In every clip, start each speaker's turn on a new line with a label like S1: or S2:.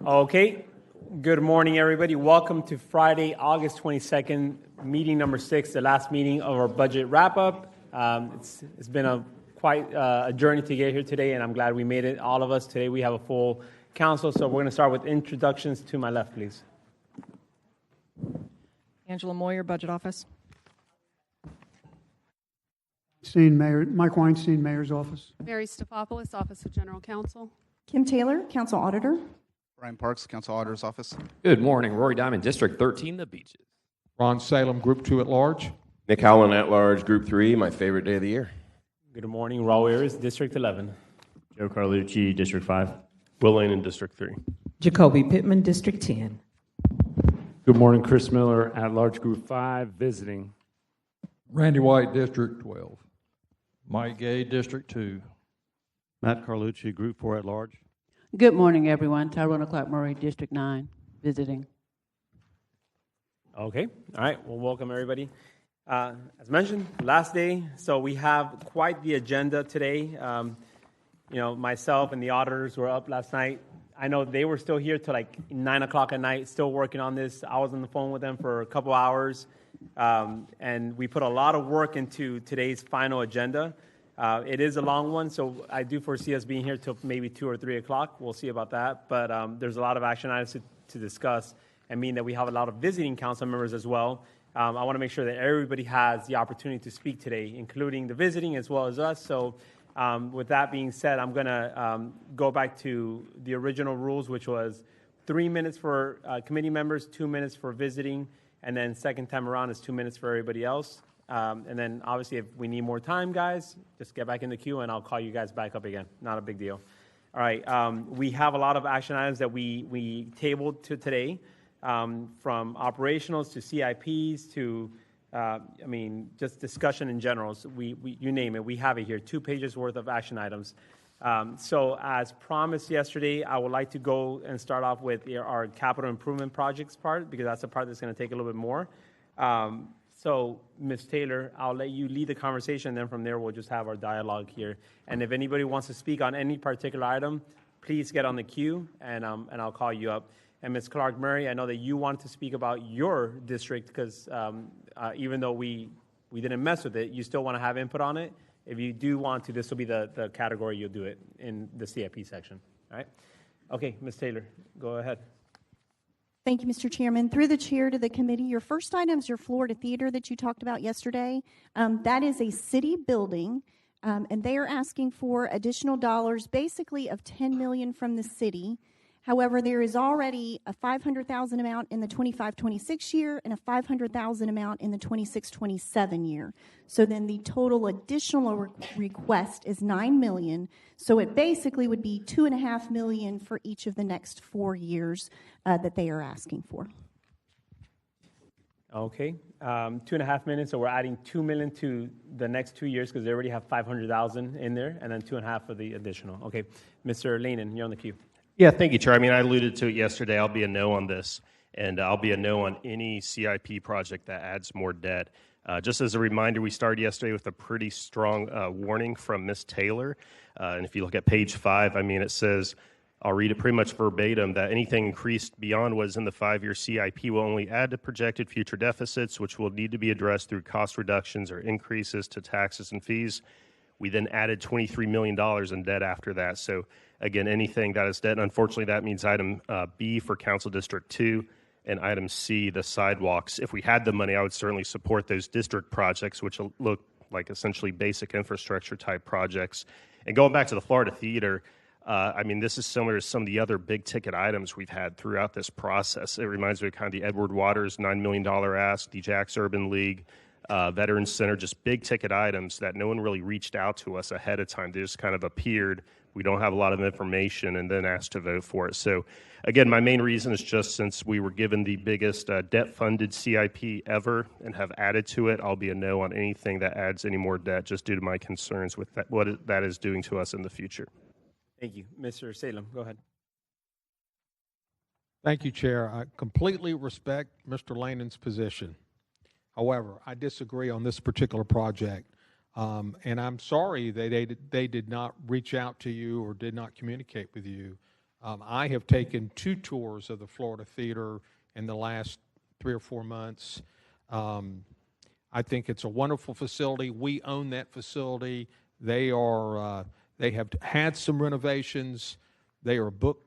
S1: Okay, good morning, everybody. Welcome to Friday, August 22nd, meeting number 6, the last meeting of our budget wrap-up. It's been quite a journey to get here today, and I'm glad we made it, all of us. Today we have a full council, so we're going to start with introductions. To my left, please.
S2: Angela Moyer, Budget Office.
S3: Mike Weinstein, Mayor's Office.
S4: Mary Stefopoulos, Office of General Counsel.
S5: Kim Taylor, Council Auditor.
S6: Brian Parks, Council Auditor's Office.
S7: Good morning. Rory Diamond, District 13, The Beaches.
S8: Ron Salem, Group 2 at Large.
S9: Nick Howland at Large, Group 3, my favorite day of the year.
S1: Good morning, Raul Ayers, District 11.
S10: Joe Carlucci, District 5. Will Lane in District 3.
S11: Jacoby Pittman, District 10.
S12: Good morning, Chris Miller, at Large Group 5, visiting.
S13: Randy White, District 12. Mike Gay, District 2.
S14: Matt Carlucci, Group 4 at Large.
S15: Good morning, everyone. Tyrone Clark Murray, District 9, visiting.
S1: Okay, all right, well, welcome everybody. As mentioned, last day, so we have quite the agenda today. Myself and the auditors were up last night. I know they were still here till like 9 o'clock at night, still working on this. I was on the phone with them for a couple hours, and we put a lot of work into today's final agenda. It is a long one, so I do foresee us being here till maybe 2 or 3 o'clock. We'll see about that, but there's a lot of action items to discuss, and mean that we have a lot of visiting council members as well. I want to make sure that everybody has the opportunity to speak today, including the visiting as well as us. So with that being said, I'm going to go back to the original rules, which was 3 minutes for committee members, 2 minutes for visiting, and then second time around is 2 minutes for everybody else. And then obviously if we need more time, guys, just get back in the queue and I'll call you guys back up again. Not a big deal. All right, we have a lot of action items that we tabled to today. From operationals to CIPs to, just discussion in general. So you name it, we have it here, 2 pages worth of action items. So as promised yesterday, I would like to go and start off with our capital improvement projects part, because that's the part that's going to take a little bit more. So Ms. Taylor, I'll let you lead the conversation, and then from there we'll just have our dialogue here. And if anybody wants to speak on any particular item, please get on the queue, and I'll call you up. And Ms. Clark Murray, I know that you wanted to speak about your district because even though we didn't mess with it, you still want to have input on it. If you do want to, this will be the category you'll do it in the CIP section. All right? Okay, Ms. Taylor, go ahead.
S5: Thank you, Mr. Chairman. Through the chair to the committee, your first item is your Florida Theater that you talked about yesterday. That is a city building, and they are asking for additional dollars, basically of $10 million from the city. However, there is already a $500,000 amount in the 25-26 year and a $500,000 amount in the 26-27 year. So then the total additional request is $9 million. So it basically would be $2.5 million for each of the next 4 years that they are asking for.
S1: Okay, 2.5 million. So we're adding $2 million to the next 2 years because they already have $500,000 in there, and then 2.5 for the additional. Okay, Mr. Lanen, you're on the queue.
S10: Yeah, thank you, Chair. I alluded to it yesterday. I'll be a no on this, and I'll be a no on any CIP project that adds more debt. Just as a reminder, we started yesterday with a pretty strong warning from Ms. Taylor. And if you look at page 5, it says, I'll read it pretty much verbatim, that anything increased beyond what is in the 5-year CIP will only add to projected future deficits, which will need to be addressed through cost reductions or increases to taxes and fees. We then added $23 million in debt after that. So again, anything that is debt, and unfortunately that means item B for Council District 2 and item C, the sidewalks. If we had the money, I would certainly support those district projects, which look like essentially basic infrastructure type projects. And going back to the Florida Theater, this is similar to some of the other big ticket items we've had throughout this process. It reminds me of kind of the Edward Waters $9 million ask, the Jacks Urban League, Veterans Center, just big ticket items that no one really reached out to us ahead of time. They just kind of appeared. We don't have a lot of information and then asked to vote for it. So again, my main reason is just since we were given the biggest debt-funded CIP ever and have added to it, I'll be a no on anything that adds any more debt just due to my concerns with that, what that is doing to us in the future.
S1: Thank you. Mr. Salem, go ahead.
S8: Thank you, Chair. I completely respect Mr. Lanen's position. However, I disagree on this particular project. And I'm sorry they did not reach out to you or did not communicate with you I have taken 2 tours of the Florida Theater in the last 3 or 4 months. I think it's a wonderful facility. We own that facility. They have had some renovations. They are booked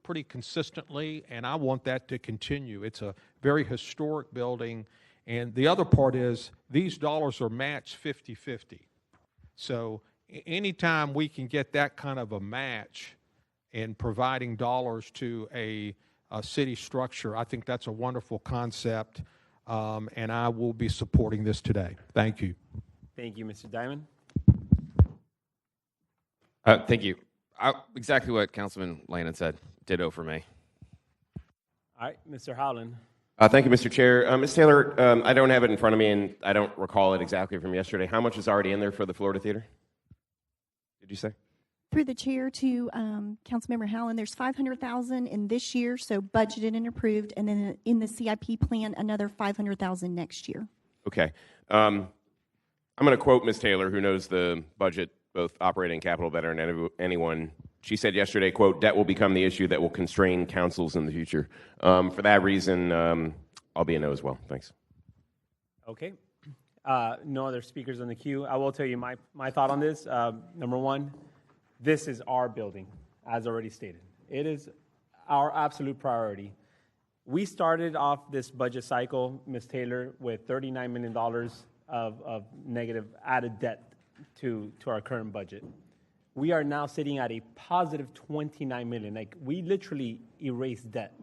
S8: pretty consistently, and I want that to continue. It's a very historic building, and the other part is these dollars are matched 50-50. So anytime we can get that kind of a match in providing dollars to a city structure, I think that's a wonderful concept, and I will be supporting this today. Thank you.
S1: Thank you, Mr. Diamond.
S7: Thank you. Exactly what Councilman Lane had said. Ditto for me.
S1: All right, Mr. Howland.
S9: Thank you, Mr. Chair. Ms. Taylor, I don't have it in front of me, and I don't recall it exactly from yesterday. How much is already in there for the Florida Theater? Did you say?
S5: Through the chair to Councilmember Howland, there's $500,000 in this year, so budgeted and approved, and then in the CIP plan, another $500,000 next year.
S9: Okay. I'm going to quote Ms. Taylor, who knows the budget, both operating and capital, better than anyone. She said yesterday, quote, "Debt will become the issue that will constrain councils in the future." For that reason, I'll be a no as well. Thanks.
S1: Okay. No other speakers on the queue. I will tell you my thought on this. Number one, this is our building, as already stated. It is our absolute priority. We started off this budget cycle, Ms. Taylor, with $39 million of negative added debt to our current budget. We are now sitting at a positive $29 million. Like, we literally erased debt.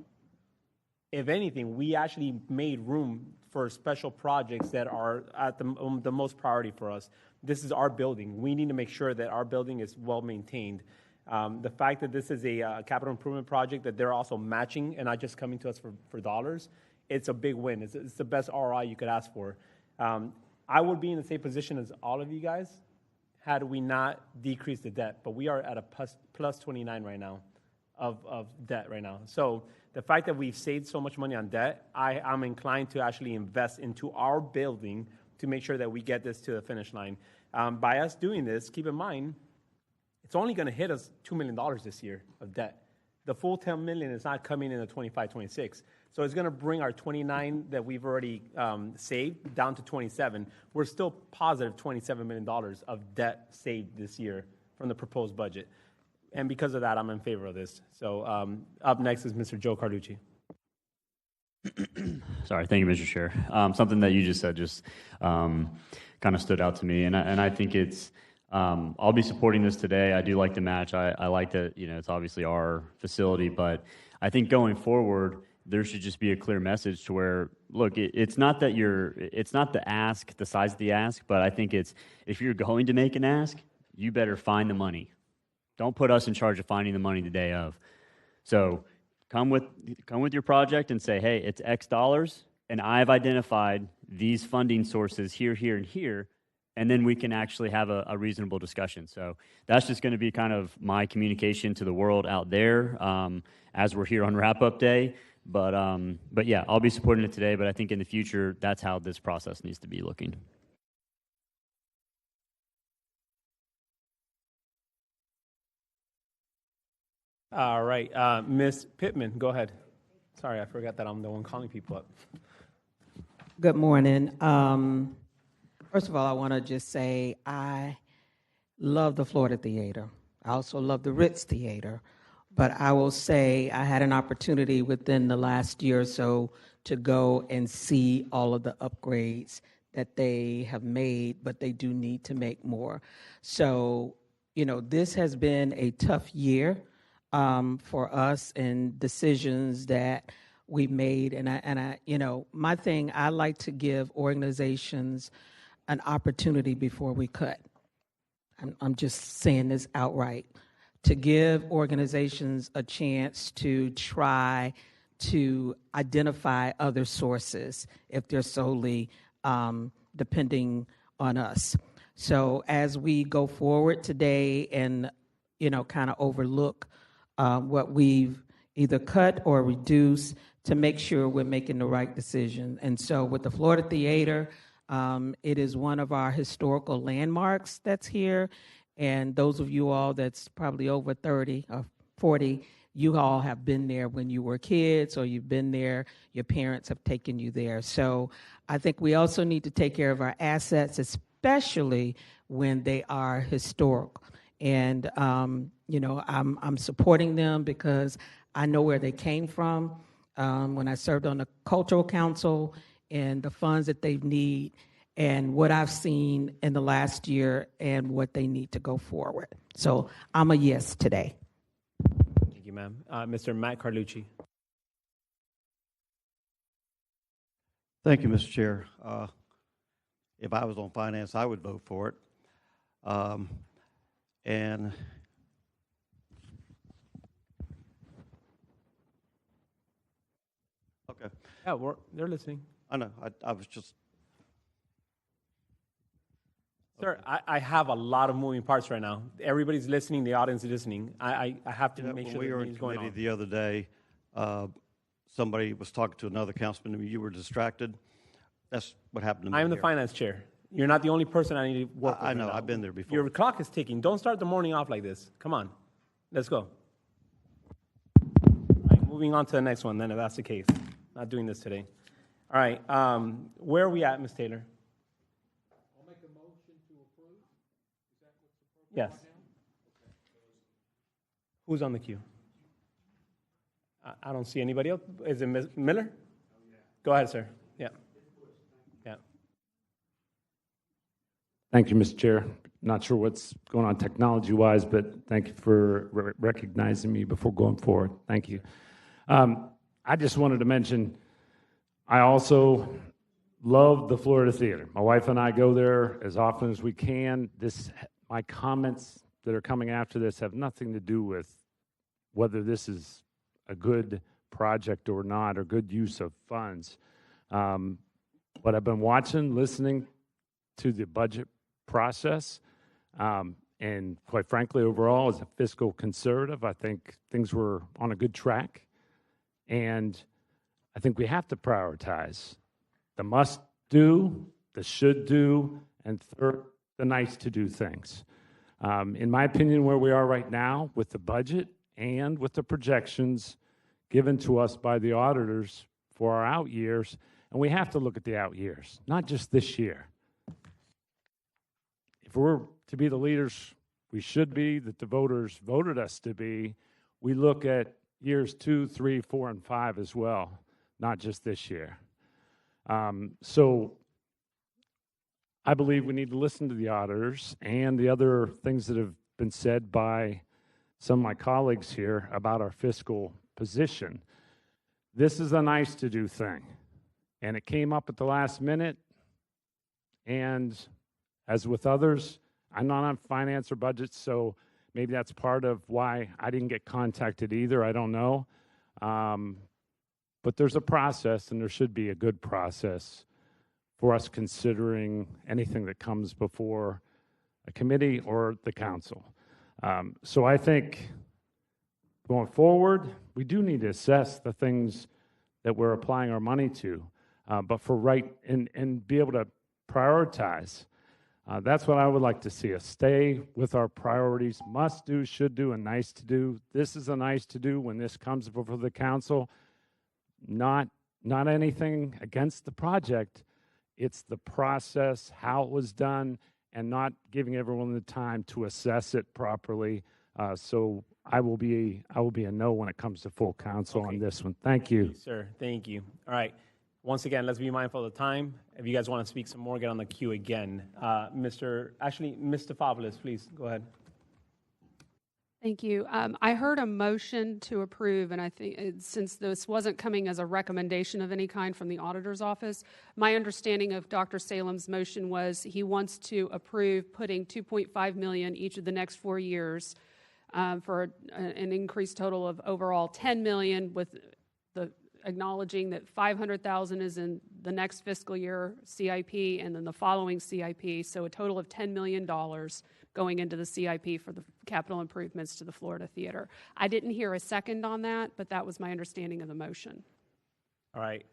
S1: If anything, we actually made room for special projects that are at the most priority for us. This is our building. We need to make sure that our building is well maintained. The fact that this is a capital improvement project that they're also matching and not just coming to us for dollars, it's a big win. It's the best ROI you could ask for. I would be in the same position as all of you guys had we not decreased the debt, but we are at a plus 29 right now of debt right now. So the fact that we've saved so much money on debt, I'm inclined to actually invest into our building to make sure that we get this to the finish line. By us doing this, keep in mind, it's only going to hit us $2 million this year of debt. The full $10 million is not coming in the 25-26. So it's going to bring our 29 that we've already saved down to 27. We're still positive $27 million of debt saved this year from the proposed budget. And because of that, I'm in favor of this. So up next is Mr. Joe Carlucci.
S16: Sorry, thank you, Mr. Chair. Something that you just said just kind of stood out to me, and I think it's, I'll be supporting this today. I do like the match. I like that, it's obviously our facility, but I think going forward, there should just be a clear message to where, look, it's not that it's not the size of the ask, but I think it's, if you're going to make an ask, you better find the money. Don't put us in charge of finding the money the day of. So come with your project and say, hey, it's X dollars, and I've identified these funding sources here, here, and here, and then we can actually have a reasonable discussion. So that's just going to be kind of my communication to the world out there as we're here on wrap-up day. But yeah, I'll be supporting it today, but I think in the future, that's how this process needs to be looking.
S1: All right, Ms. Pittman, go ahead. Sorry, I forgot that I'm the one calling people up.
S11: Good morning. First of all, I want to just say I love the Florida Theater. I also love the Ritz Theater. But I will say I had an opportunity within the last year or so to go and see all of the upgrades that they have made, but they do need to make more. So, this has been a tough year for us and decisions that we made. And I, my thing, I like to give organizations an opportunity before we cut. I'm just saying this outright. To give organizations a chance to try to identify other sources if they're solely depending on us. So as we go forward today and, kind of overlook what we've either cut or reduced to make sure we're making the right decision. And so with the Florida Theater, it is one of our historical landmarks that's here. And those of you all that's probably over 30 or 40 you all have been there when you were kids, or you've been there, your parents have taken you there. So I think we also need to take care of our assets, especially when they are historic. And, I'm supporting them because I know where they came from. When I served on the Cultural Council, and the funds that they need, and what I've seen in the last year, and what they need to go forward. So I'm a yes today.
S1: Thank you, ma'am. Mr. Matt Carlucci.
S14: Thank you, Mr. Chair. If I was on finance, I would vote for it. And okay.
S1: Yeah, they're listening.
S14: I know. I was just.
S1: Sir, I have a lot of moving parts right now. Everybody's listening. The audience is listening. I have to make sure
S14: we
S1: the
S14: were in
S1: meeting's going
S14: committee
S1: on.
S14: the other day. Somebody was talking to another councilman, and you were distracted. That's what happened to me.
S1: I am the
S14: here.
S1: finance chair. You're not the only person I need to work with.
S14: I know.
S1: right now.
S14: I've been there before.
S1: Your clock is ticking. Don't start the morning off like this. Come on. Let's go. All right, moving on to the next one then, if that's the case. Not doing this today. All right. Where are we at, Ms. Taylor?
S8: I'll make a motion to approve. Is that what's appropriate?
S1: Yes.
S8: Right now?
S1: Who's on the queue? I don't see anybody else. Is it Ms. Miller? Go ahead, sir. Yeah. Yeah.
S12: Thank you, Mr. Chair. Not sure what's going on technology-wise, but thank you for recognizing me before going forward. Thank you. I just wanted to mention, I also love the Florida Theater. My wife and I go there as often as we can. My comments that are coming after this have nothing to do with whether this is a good project or not, or good use of funds. But I've been watching, listening to the budget process, and quite frankly, overall, as a fiscal conservative, I think things were on a good track. And I think we have to prioritize the must-do, the should-do, and third, the nice-to-do things. In my opinion, where we are right now with the budget and with the projections given to us by the auditors for our out years, and we have to look at the out years, not just this year. If we're to be the leaders we should be, that the voters voted us to be, we look at years 2, 3, 4, and 5 as well, not just this year. So I believe we need to listen to the auditors and the other things that have been said by some of my colleagues here about our fiscal position. This is a nice to do thing, and it came up at the last minute, and as with others, I'm not on finance or budgets, so maybe that's part of why I didn't get contacted either. I don't know. But there's a process, and there should be a good process for us considering anything that comes before a committee or the council. So I think going forward, we do need to assess the things that we're applying our money to, but for and be able to prioritize. That's what I would like to see us stay with our priorities: must do, should do, and nice to do. This is a nice to do when this comes before the council. Not anything against the project. It's the process, how it was done, and not giving everyone the time to assess it properly. So I will be a no when it comes to full council on this one. Thank you,
S1: sir. Thank you. All right. Once again, let's be mindful of the time. If you guys want to speak some more, get on the queue again. Ms. Stefopoulos, please go ahead.
S4: Thank you. I heard a motion to approve, and I think since this wasn't coming as a recommendation of any kind from the auditor's office, my understanding of Dr. Salem's motion was he wants to approve putting $2.5 million each of the next 4 years for an increased total of overall $10 million, with the acknowledging that $500,000 is in the next fiscal year CIP and then the following CIP, so a total of $10 million going into the CIP for the capital improvements to the Florida Theater. I didn't hear a second on that, but that was my understanding of the motion.
S1: All right.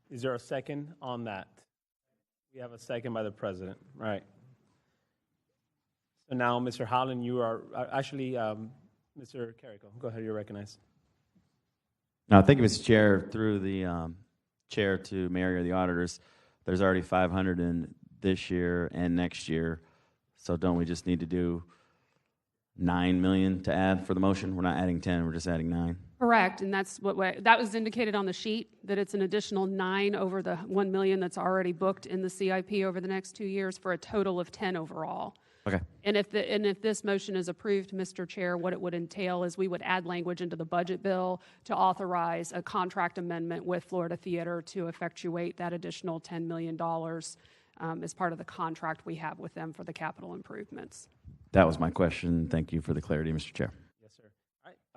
S1: Is there a second on that? We have a second by the president. Right. So now, Mr. Holland, you are actually, Mr. Carrico, go ahead, you're recognized.
S17: No, thank you, Mr. Chair. Through the chair to Mayor or the auditors, there's already 500 in this year and next year. So don't we just need to do 9 million to add for the motion? We're not adding 10, we're just adding 9.
S4: Correct, and that's that was indicated on the sheet, that it's an additional 9 over the 1 million that's already booked in the CIP over the next 2 years for a total of 10 overall.
S17: Okay.
S4: And if this motion is approved, Mr. Chair, what it would entail is we would add language into the budget bill to authorize a contract amendment with Florida Theater to effectuate that additional $10 million as part of the contract we have with them for the capital improvements.
S17: That was my question. Thank you for the clarity, Mr. Chair.
S1: Yes, sir.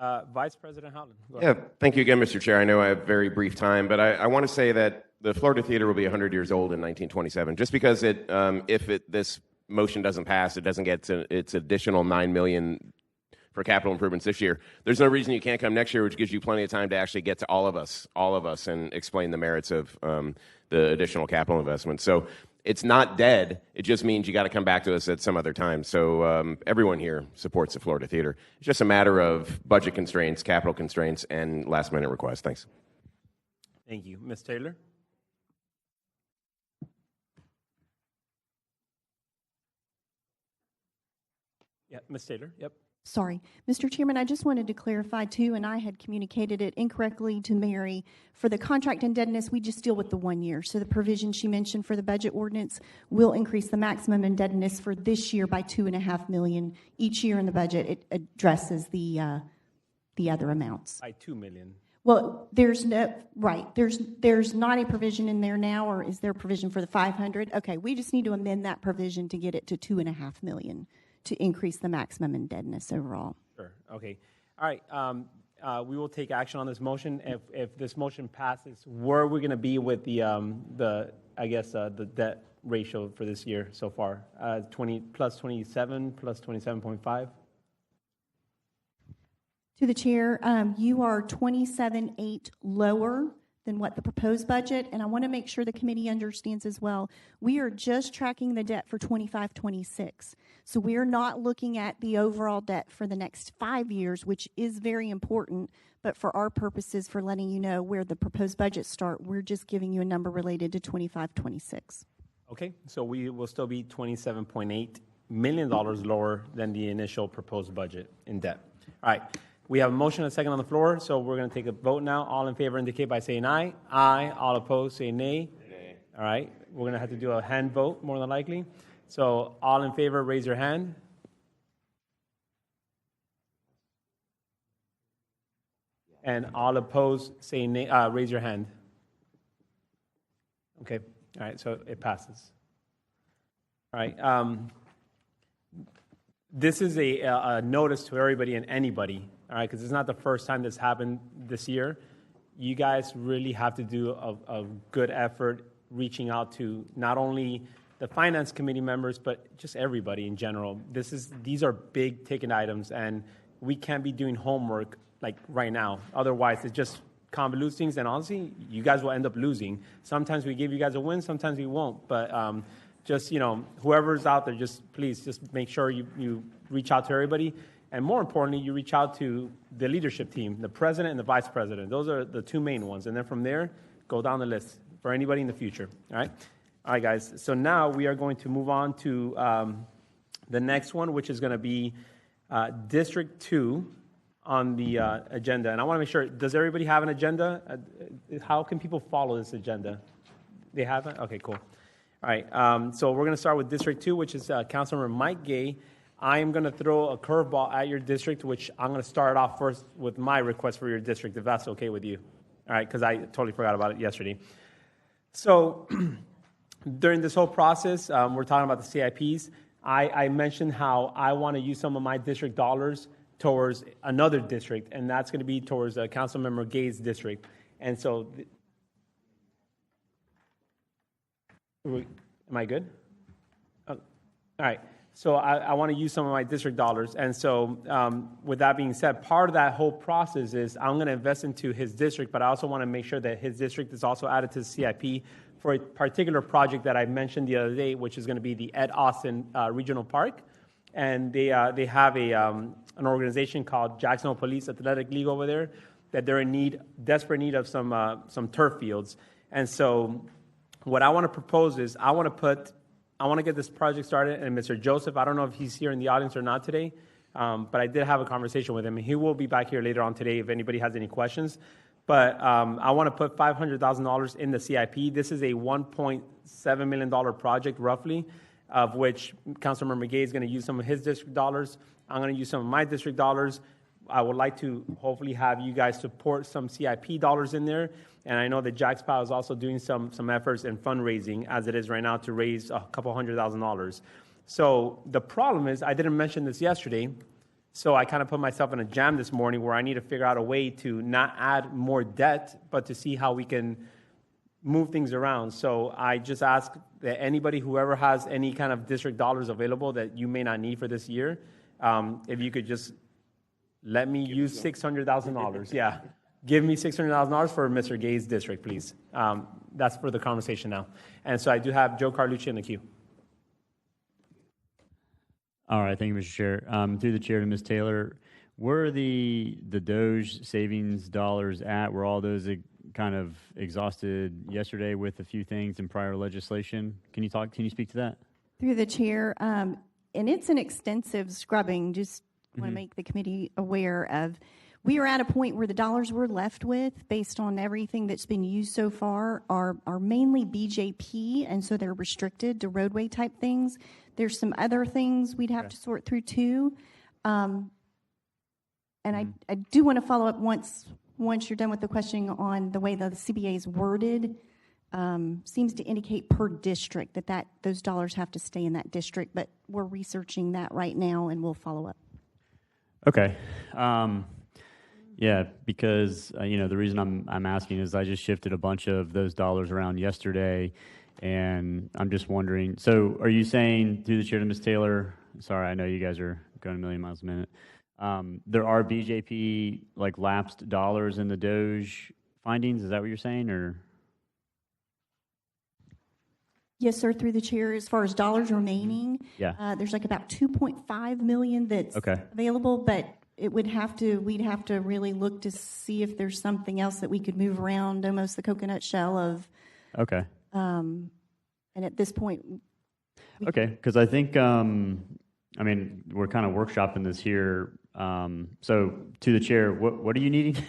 S1: All right, Vice President Howland. Go
S9: Yeah,
S1: ahead.
S9: thank you again, Mr. Chair. I know I have very brief time, but I want to say that the Florida Theater will be 100 years old in 1927. Just because this motion doesn't pass, it doesn't get its additional $9 million for capital improvements this year. There's no reason you can't come next year, which gives you plenty of time to actually get to all of us, and explain the merits of the additional capital investment. So it's not dead. It just means you got to come back to us at some other time. So everyone here supports the Florida Theater. It's just a matter of budget constraints, capital constraints, and last-minute requests. Thanks.
S1: Thank you. Ms. Taylor? Yeah, Ms. Taylor, yep.
S5: Sorry. Mr. Chairman, I just wanted to clarify, too, and I had communicated it incorrectly to Mary. For the contract indebtedness, we just deal with the 1 year. So the provision she mentioned for the budget ordinance will increase the maximum indebtedness for this year by $2.5 million. Each year in the budget, it addresses the other amounts.
S1: By $2 million.
S5: Well, there's not a provision in there now, or is there a provision for the 500? Okay, we just need to amend that provision to get it to $2.5 million. To increase the maximum indebtedness overall.
S1: Sure. Okay. All right. We will take action on this motion. If this motion passes, where are we going to be with the debt ratio for this year so far? 20 plus 27 plus 27.5.
S5: To the chair, you are 27.8 lower than what the proposed budget, and I want to make sure the committee understands as well. We are just tracking the debt for 25-26. So we are not looking at the overall debt for the next 5 years, which is very important, but for our purposes, for letting you know where the proposed budgets start, we're just giving you a number related to 25-26.
S1: Okay, so we will still be $27.8 million lower than the initial proposed budget in debt. All right. We have a motion and a second on the floor, so we're going to take a vote now. All in favor indicate by saying aye. Aye. All opposed say nay. Nay. All right. We're going to have to do a hand vote, more than likely. So all in favor, raise your hand. And all opposed say nay. Raise your hand. Okay. All right. So it passes. All right. This is a notice to everybody and anybody. All right, because it's not the first time this happened this year. You guys really have to do a good effort reaching out to not only the finance committee members, but just everybody in general. These are big ticket items, and we can't be doing homework like right now. Otherwise, it just convolutes things, and honestly, you guys will end up losing. Sometimes we give you guys a win, sometimes we won't. But just, whoever's out there, please make sure you reach out to everybody. And more importantly, you reach out to the leadership team, the president and the vice president. Those are the two main ones. And then from there, go down the list for anybody in the future. All right? All right, guys. So now we are going to move on to the next one, which is going to be District 2 on the agenda. And I want to make sure, does everybody have an agenda? How can people follow this agenda? They have it? Okay, cool. All right. So we're going to start with District 2, which is Councilmember Mike Gay. I am going to throw a curveball at your district, which I'm going to start off first with my request for your district, if that's okay with you. All right, because I totally forgot about it yesterday. So during this whole process, we're talking about the CIPs. I mentioned how I want to use some of my district dollars towards another district, and that's going to be towards Councilmember Gay's district. And so, am I good? All right. So I want to use some of my district dollars. And so with that being said, part of that whole process is I'm going to invest into his district, but I also want to make sure that his district is also added to the CIP for a particular project that I mentioned the other day, which is going to be the Ed Austin Regional Park. and they have an organization called Jacksonville Police Athletic League over there that they're in desperate need of some turf fields. And so what I want to propose is I want to get this project started, and Mr. Joseph, I don't know if he's here in the audience or not today, but I did have a conversation with him, and he will be back here later on today if anybody has any questions. But I want to put $500,000 in the CIP. This is a $1.7 million project, roughly, of which Councilmember Gay is going to use some of his district dollars. I'm going to use some of my district dollars. I would like to hopefully have you guys support some CIP dollars in there. And I know that Jack's Pal is also doing some efforts in fundraising, as it is right now, to raise a couple $100,000. So the problem is, I didn't mention this yesterday, so I kind of put myself in a jam this morning where I need to figure out a way to not add more debt, but to see how we can move things around. So I just ask that anybody, whoever has any kind of district dollars available that you may not need for this year, if you could just let me use $600,000. Yeah, give me $600,000 for Mr. Gay's district, please. That's for the conversation now. And so I do have Joe Carlucci in the queue.
S16: All right, thank you, Mr. Chair. Through the chair to Ms. Taylor, where are the Doge savings dollars at? Were all those kind of exhausted yesterday with a few things in prior legislation? Can you speak to that?
S5: Through the chair, and it's an extensive scrubbing, just want to make the committee aware of. We are at a point where the dollars we're left with, based on everything that's been used so far, are mainly BJP, and so they're restricted to roadway type things. There's some other things we'd have to sort through too. And I do want to follow up once you're done with the questioning on the way the CBA is worded. Seems to indicate per district that those dollars have to stay in that district, but we're researching that right now, and we'll follow up.
S16: Okay. Yeah, because the reason I'm asking is I just shifted a bunch of those dollars around yesterday, and I'm just wondering. So, are you saying, through the chair to Ms. Taylor? Sorry, I know you guys are going a million miles a minute. There are BJP lapsed dollars in the Doge findings. Is that what you're saying, or?
S5: Yes, sir. Through the chair, as far as dollars remaining, there's about 2.5 million that's available, but we'd have to really look to see if there's something else that we could move around, almost the coconut shell of.
S16: Okay.
S5: And at this point.
S16: Okay, because I think, we're kind of workshopping this here. So, to the chair, what are you needing?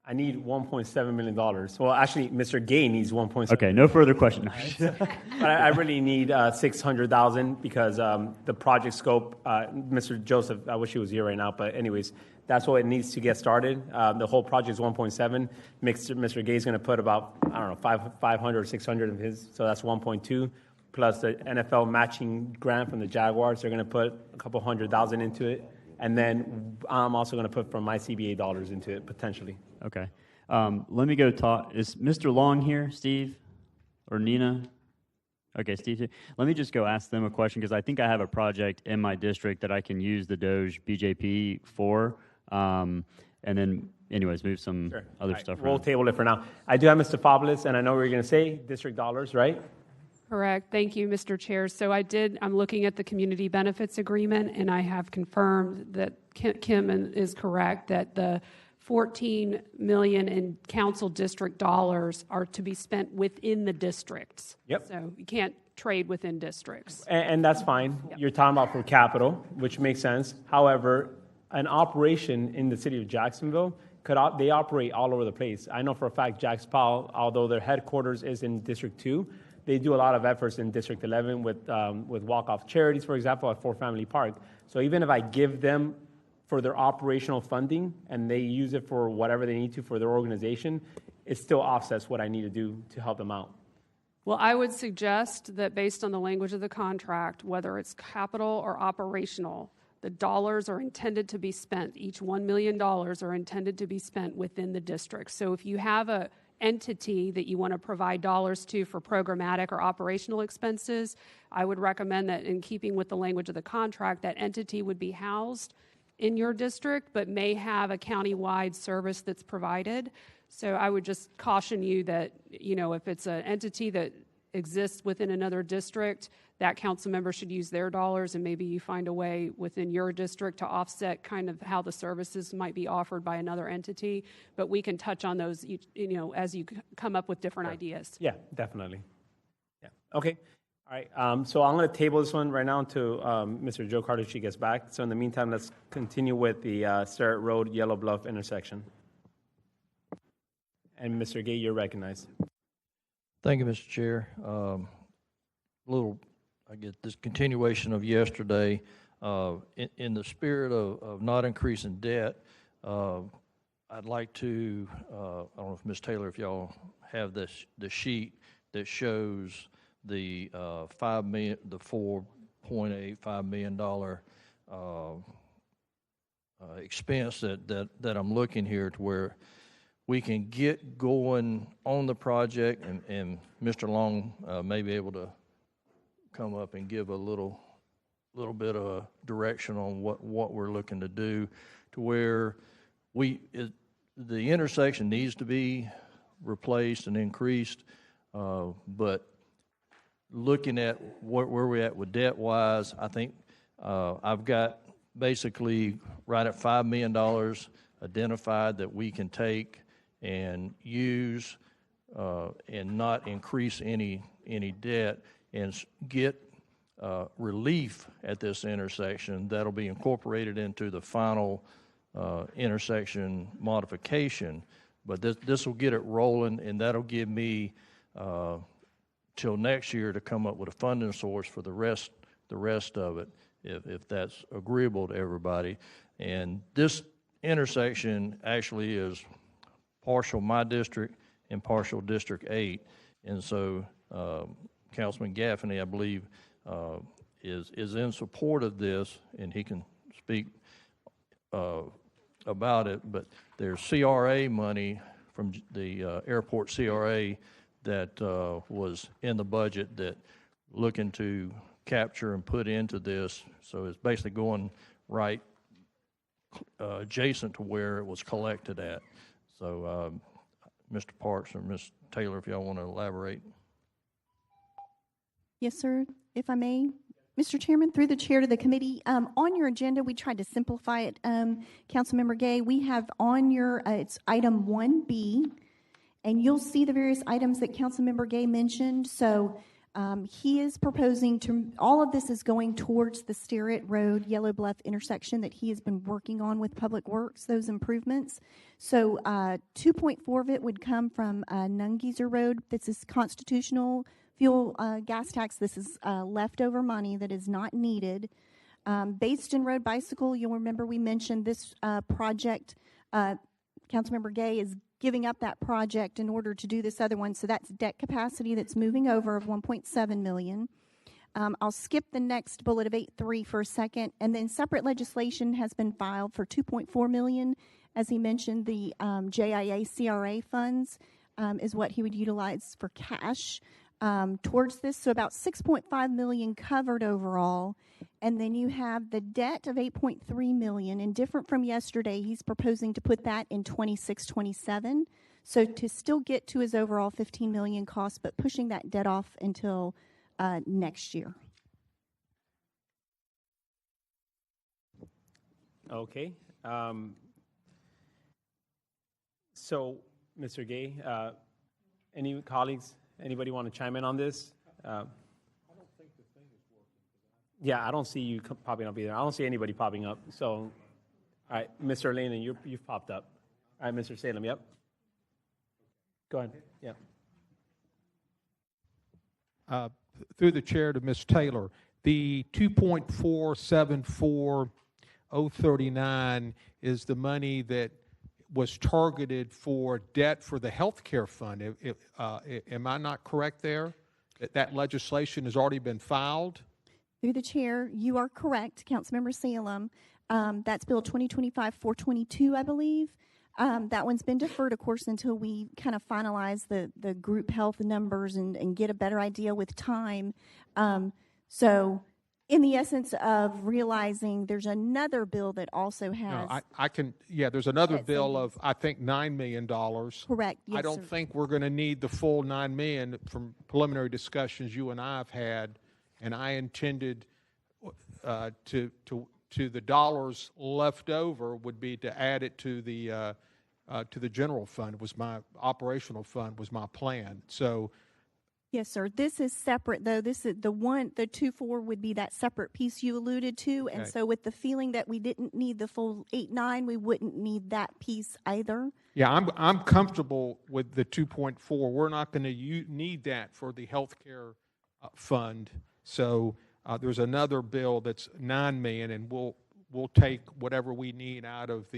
S1: I need $1.7 million. Well, actually, Mr. Gay needs 1.7.
S16: Okay, no further questions.
S1: But I really need $600,000 because the project scope, Mr. Joseph, I wish he was here right now, but anyways, that's what it needs to get started. The whole project is 1.7. Mr. Gay is going to put about, 500 or 600 of his, so that's 1.2. Plus the NFL matching grant from the Jaguars, they're going to put a couple $100,000 into it. And then I'm also going to put from my CBA dollars into it, potentially.
S16: Okay. Let me go talk. Is Mr. Long here, Steve? Or Nina? Okay, Steve. Let me just go ask them a question, because I think I have a project in my district that I can use the Doge BJP for. And then, anyways, move some other stuff around.
S1: We'll table it for now. I do have Mr. Fabulous, and I know what you're going to say, district dollars, right?
S4: Correct. Thank you, Mr. Chair. So I'm looking at the community benefits agreement, and I have confirmed that Kim is correct that the $14 million in council district dollars are to be spent within the districts.
S1: Yep.
S4: So you can't trade within districts.
S1: And that's fine. Yep. You're talking about for capital, which makes sense. However, an operation in the city of Jacksonville, they operate all over the place. I know for a fact Jack's Powell, although their headquarters is in District 2, they do a lot of efforts in District 11 with walk-off charities, for example, at Fort Family Park. So even if I give them for their operational funding and they use it for whatever they need to for their organization, it still offsets what I need to do to help them out.
S4: Well, I would suggest that based on the language of the contract, whether it's capital or operational, the dollars are intended to be spent. Each $1 million are intended to be spent within the district. So if you have a entity that you want to provide dollars to for programmatic or operational expenses, I would recommend that, in keeping with the language of the contract, that entity would be housed in your district but may have a county-wide service that's provided. So I would just caution you that, if it's an entity that exists within another district, that council member should use their dollars, and maybe you find a way within your district to offset kind of how the services might be offered by another entity. But we can touch on those, as you come up with different ideas.
S1: Yeah, definitely. Yeah. Okay. All right. So I'm going to table this one right now until Mr. Joe Carducci gets back. So in the meantime, let's continue with the Sterrett Road Yellow Bluff intersection. And Mr. Gay, you're recognized.
S13: Thank you, Mr. Chair. I get this continuation of yesterday. In the spirit of not increasing debt, I'd like to, I don't know if Ms. Taylor, if y'all have the sheet that shows the $4.85 million expense that I'm looking here, to where we can get going on the project, and Mr. Long may be able to come up and give a little bit of a direction on what we're looking to do, to where the intersection needs to be replaced and increased, but looking at where we're at with debt-wise, I think I've got basically right at $5 million identified that we can take and use and not increase any debt, and get relief at this intersection that'll be incorporated into the final intersection modification. But this will get it rolling, and that'll give me till next year to come up with a funding source for the rest of it, if that's agreeable to everybody. And this intersection actually is partial my district and partial District 8, and so Councilman Gaffney, I believe, is in support of this, and he can speak about it. But there's CRA money from the airport CRA that was in the budget that looking to capture and put into this. So it's basically going right adjacent to where it was collected at. So Mr. Parks or Ms. Taylor, if y'all want to elaborate.
S5: Yes, sir. If I may, Mr. Chairman, through the chair to the committee, on your agenda, we tried to simplify it. Councilmember Gay, we have on your, it's item 1B, and you'll see the various items that Councilmember Gay mentioned. So he is proposing to, all of this is going towards the Sterrett Road Yellow Bluff intersection that he has been working on with Public Works, those improvements. So 2.4 of it would come from Nungeezer Road. This is constitutional fuel gas tax. This is leftover money that is not needed. Based Road Bicycle, you'll remember we mentioned this project. Councilmember Gay is giving up that project in order to do this other one. So that's debt capacity that's moving over of $1.7 million. I'll skip the next bullet of 8.3 for a second. And then separate legislation has been filed for $2.4 million. As he mentioned, the JIA CRA funds is what he would utilize for cash towards this. So about $6.5 million covered overall. And then you have the debt of $8.3 million. And different from yesterday, he's proposing to put that in 26-27. So to still get to his overall $15 million cost, but pushing that debt off until next year.
S1: Okay. So, Mr. Gay, any colleagues, anybody want to chime in on this? I don't think the thing is working. Yeah, I don't see you popping up either. I don't see anybody popping up. So, all right, Mr. Lane, you've popped up. All right, Mr. Salem, yep. Go ahead. Yeah.
S8: Through the chair to Ms. Taylor, the 2.474039 is the money that was targeted for debt for the health care fund. Am I not correct there? That legislation has already been filed?
S5: Through the chair, you are correct, Councilmember Salem. That's Bill 2025-422, I believe. That one's been deferred, of course, until we kind of finalize the group health numbers and get a better idea with time. So in the essence of realizing there's another bill that also has...
S8: No, I can, yeah, there's another bill of, I think, $9 million.
S5: Correct, yes,
S8: I don't
S5: sir.
S8: think we're going to need the full $9 million from preliminary discussions you and I have had and I intended to the dollars left over would be to add it to the general fund. Was my operational fund was my plan. So.
S5: Yes, sir. This is separate, though. This is the 2.4 would be that separate piece you alluded to. And
S8: Okay.
S5: so with the feeling that we didn't need the full 8.9, we wouldn't need that piece either.
S8: Yeah, I'm comfortable with the 2.4. We're not going to need that for the healthcare fund. So there's another bill that's $9 million, and we'll take whatever we need out of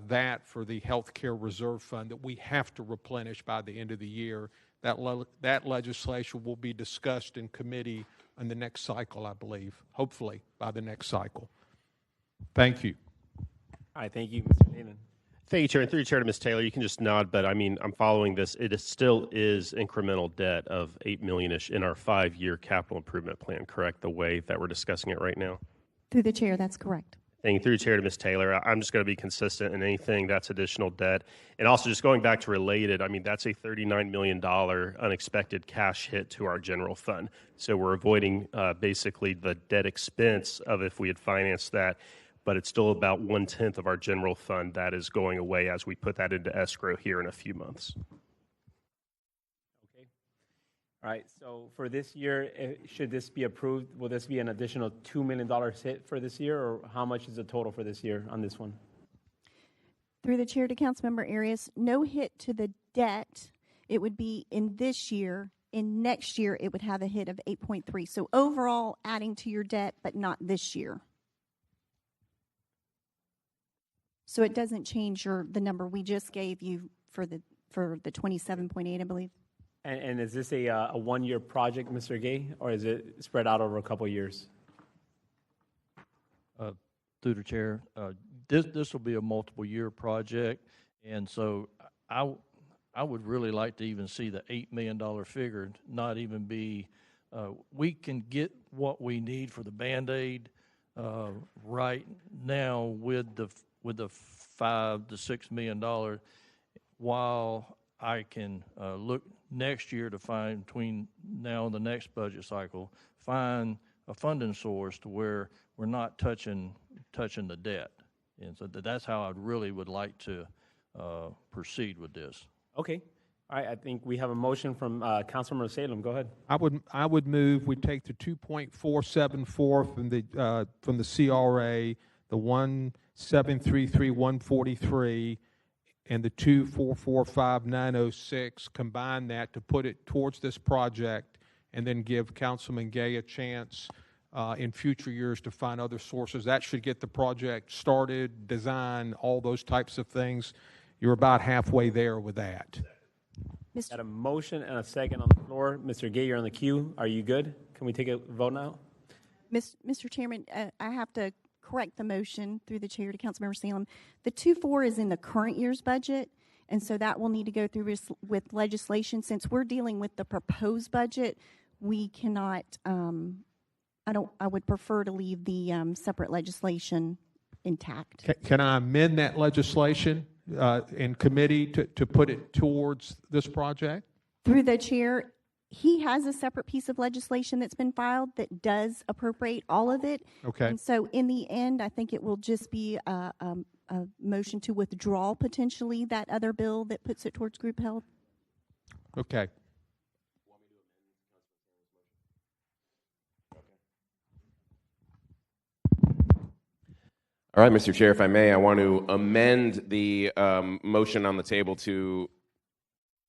S8: that for the healthcare reserve fund that we have to replenish by the end of the year. That legislation will be discussed in committee in the next cycle, I believe, hopefully by the next cycle. Thank you.
S1: All right, thank you, Mr. Nalen.
S10: Thank you, Chair. And through the Chair to Ms. Taylor, you can just nod, but I mean, I'm following this. It still is incremental debt of $8 million-ish in our 5-year capital improvement plan, correct? The way that we're discussing it right now?
S5: Through the chair, that's correct.
S10: Thank you. Through the Chair to Ms. Taylor, I'm just going to be consistent in anything that's additional debt. And also just going back to related, I mean, that's a $39 million unexpected cash hit to our general fund. So we're avoiding basically the debt expense of if we had financed that, but it's still about 1/10 of our general fund that is going away as we put that into escrow here in a few months.
S1: Okay. All right, so for this year, should this be approved, will this be an additional $2 million hit for this year, or how much is the total for this year on this one?
S5: Through the chair to Councilmember Arias, no hit to the debt. It would be in this year. In next year, it would have a hit of 8.3. So overall, adding to your debt, but not this year. So it doesn't change the number we just gave you for the 27.8, I believe.
S1: And is this a 1-year project, Mr. Gay, or is it spread out over a couple of years?
S13: Through the chair, this will be a multiple-year project, and so I would really like to even see the $8 million figure not even be. We can get what we need for the Band-Aid right now with the $5 to $6 million, while I can look next year to find between now and the next budget cycle, find a funding source to where we're not touching the debt. And so that's how I really would like to proceed with this.
S1: Okay. All right, I think we have a motion from Councilmember Salem. Go ahead.
S8: I would move we take the 2.474 from the CRA, the 1,733,143, and the 2,445,906, combine that to put it towards this project, and then give Councilman Gay a chance in future years to find other sources. That should get the project started, design, all those types of things. You're about halfway there with that.
S1: Got a motion and a second on the floor. Mr. Gay, you're on the queue. Are you good? Can we take a vote now?
S5: Mr. Chairman, I have to correct the motion through the chair to Councilmember Salem. The 2.4 is in the current year's budget, and so that will need to go through with legislation. Since we're dealing with the proposed budget, we cannot. I would prefer to leave the separate legislation intact.
S8: Can I amend that legislation in committee to put it towards this project?
S5: Through the chair, he has a separate piece of legislation that's been filed that does appropriate all of it.
S8: Okay.
S5: And so in the end, I think it will just be a motion to withdraw potentially that other bill that puts it towards group health.
S8: Okay.
S9: All right, Mr. Chair, if I may, I want to amend the motion on the table to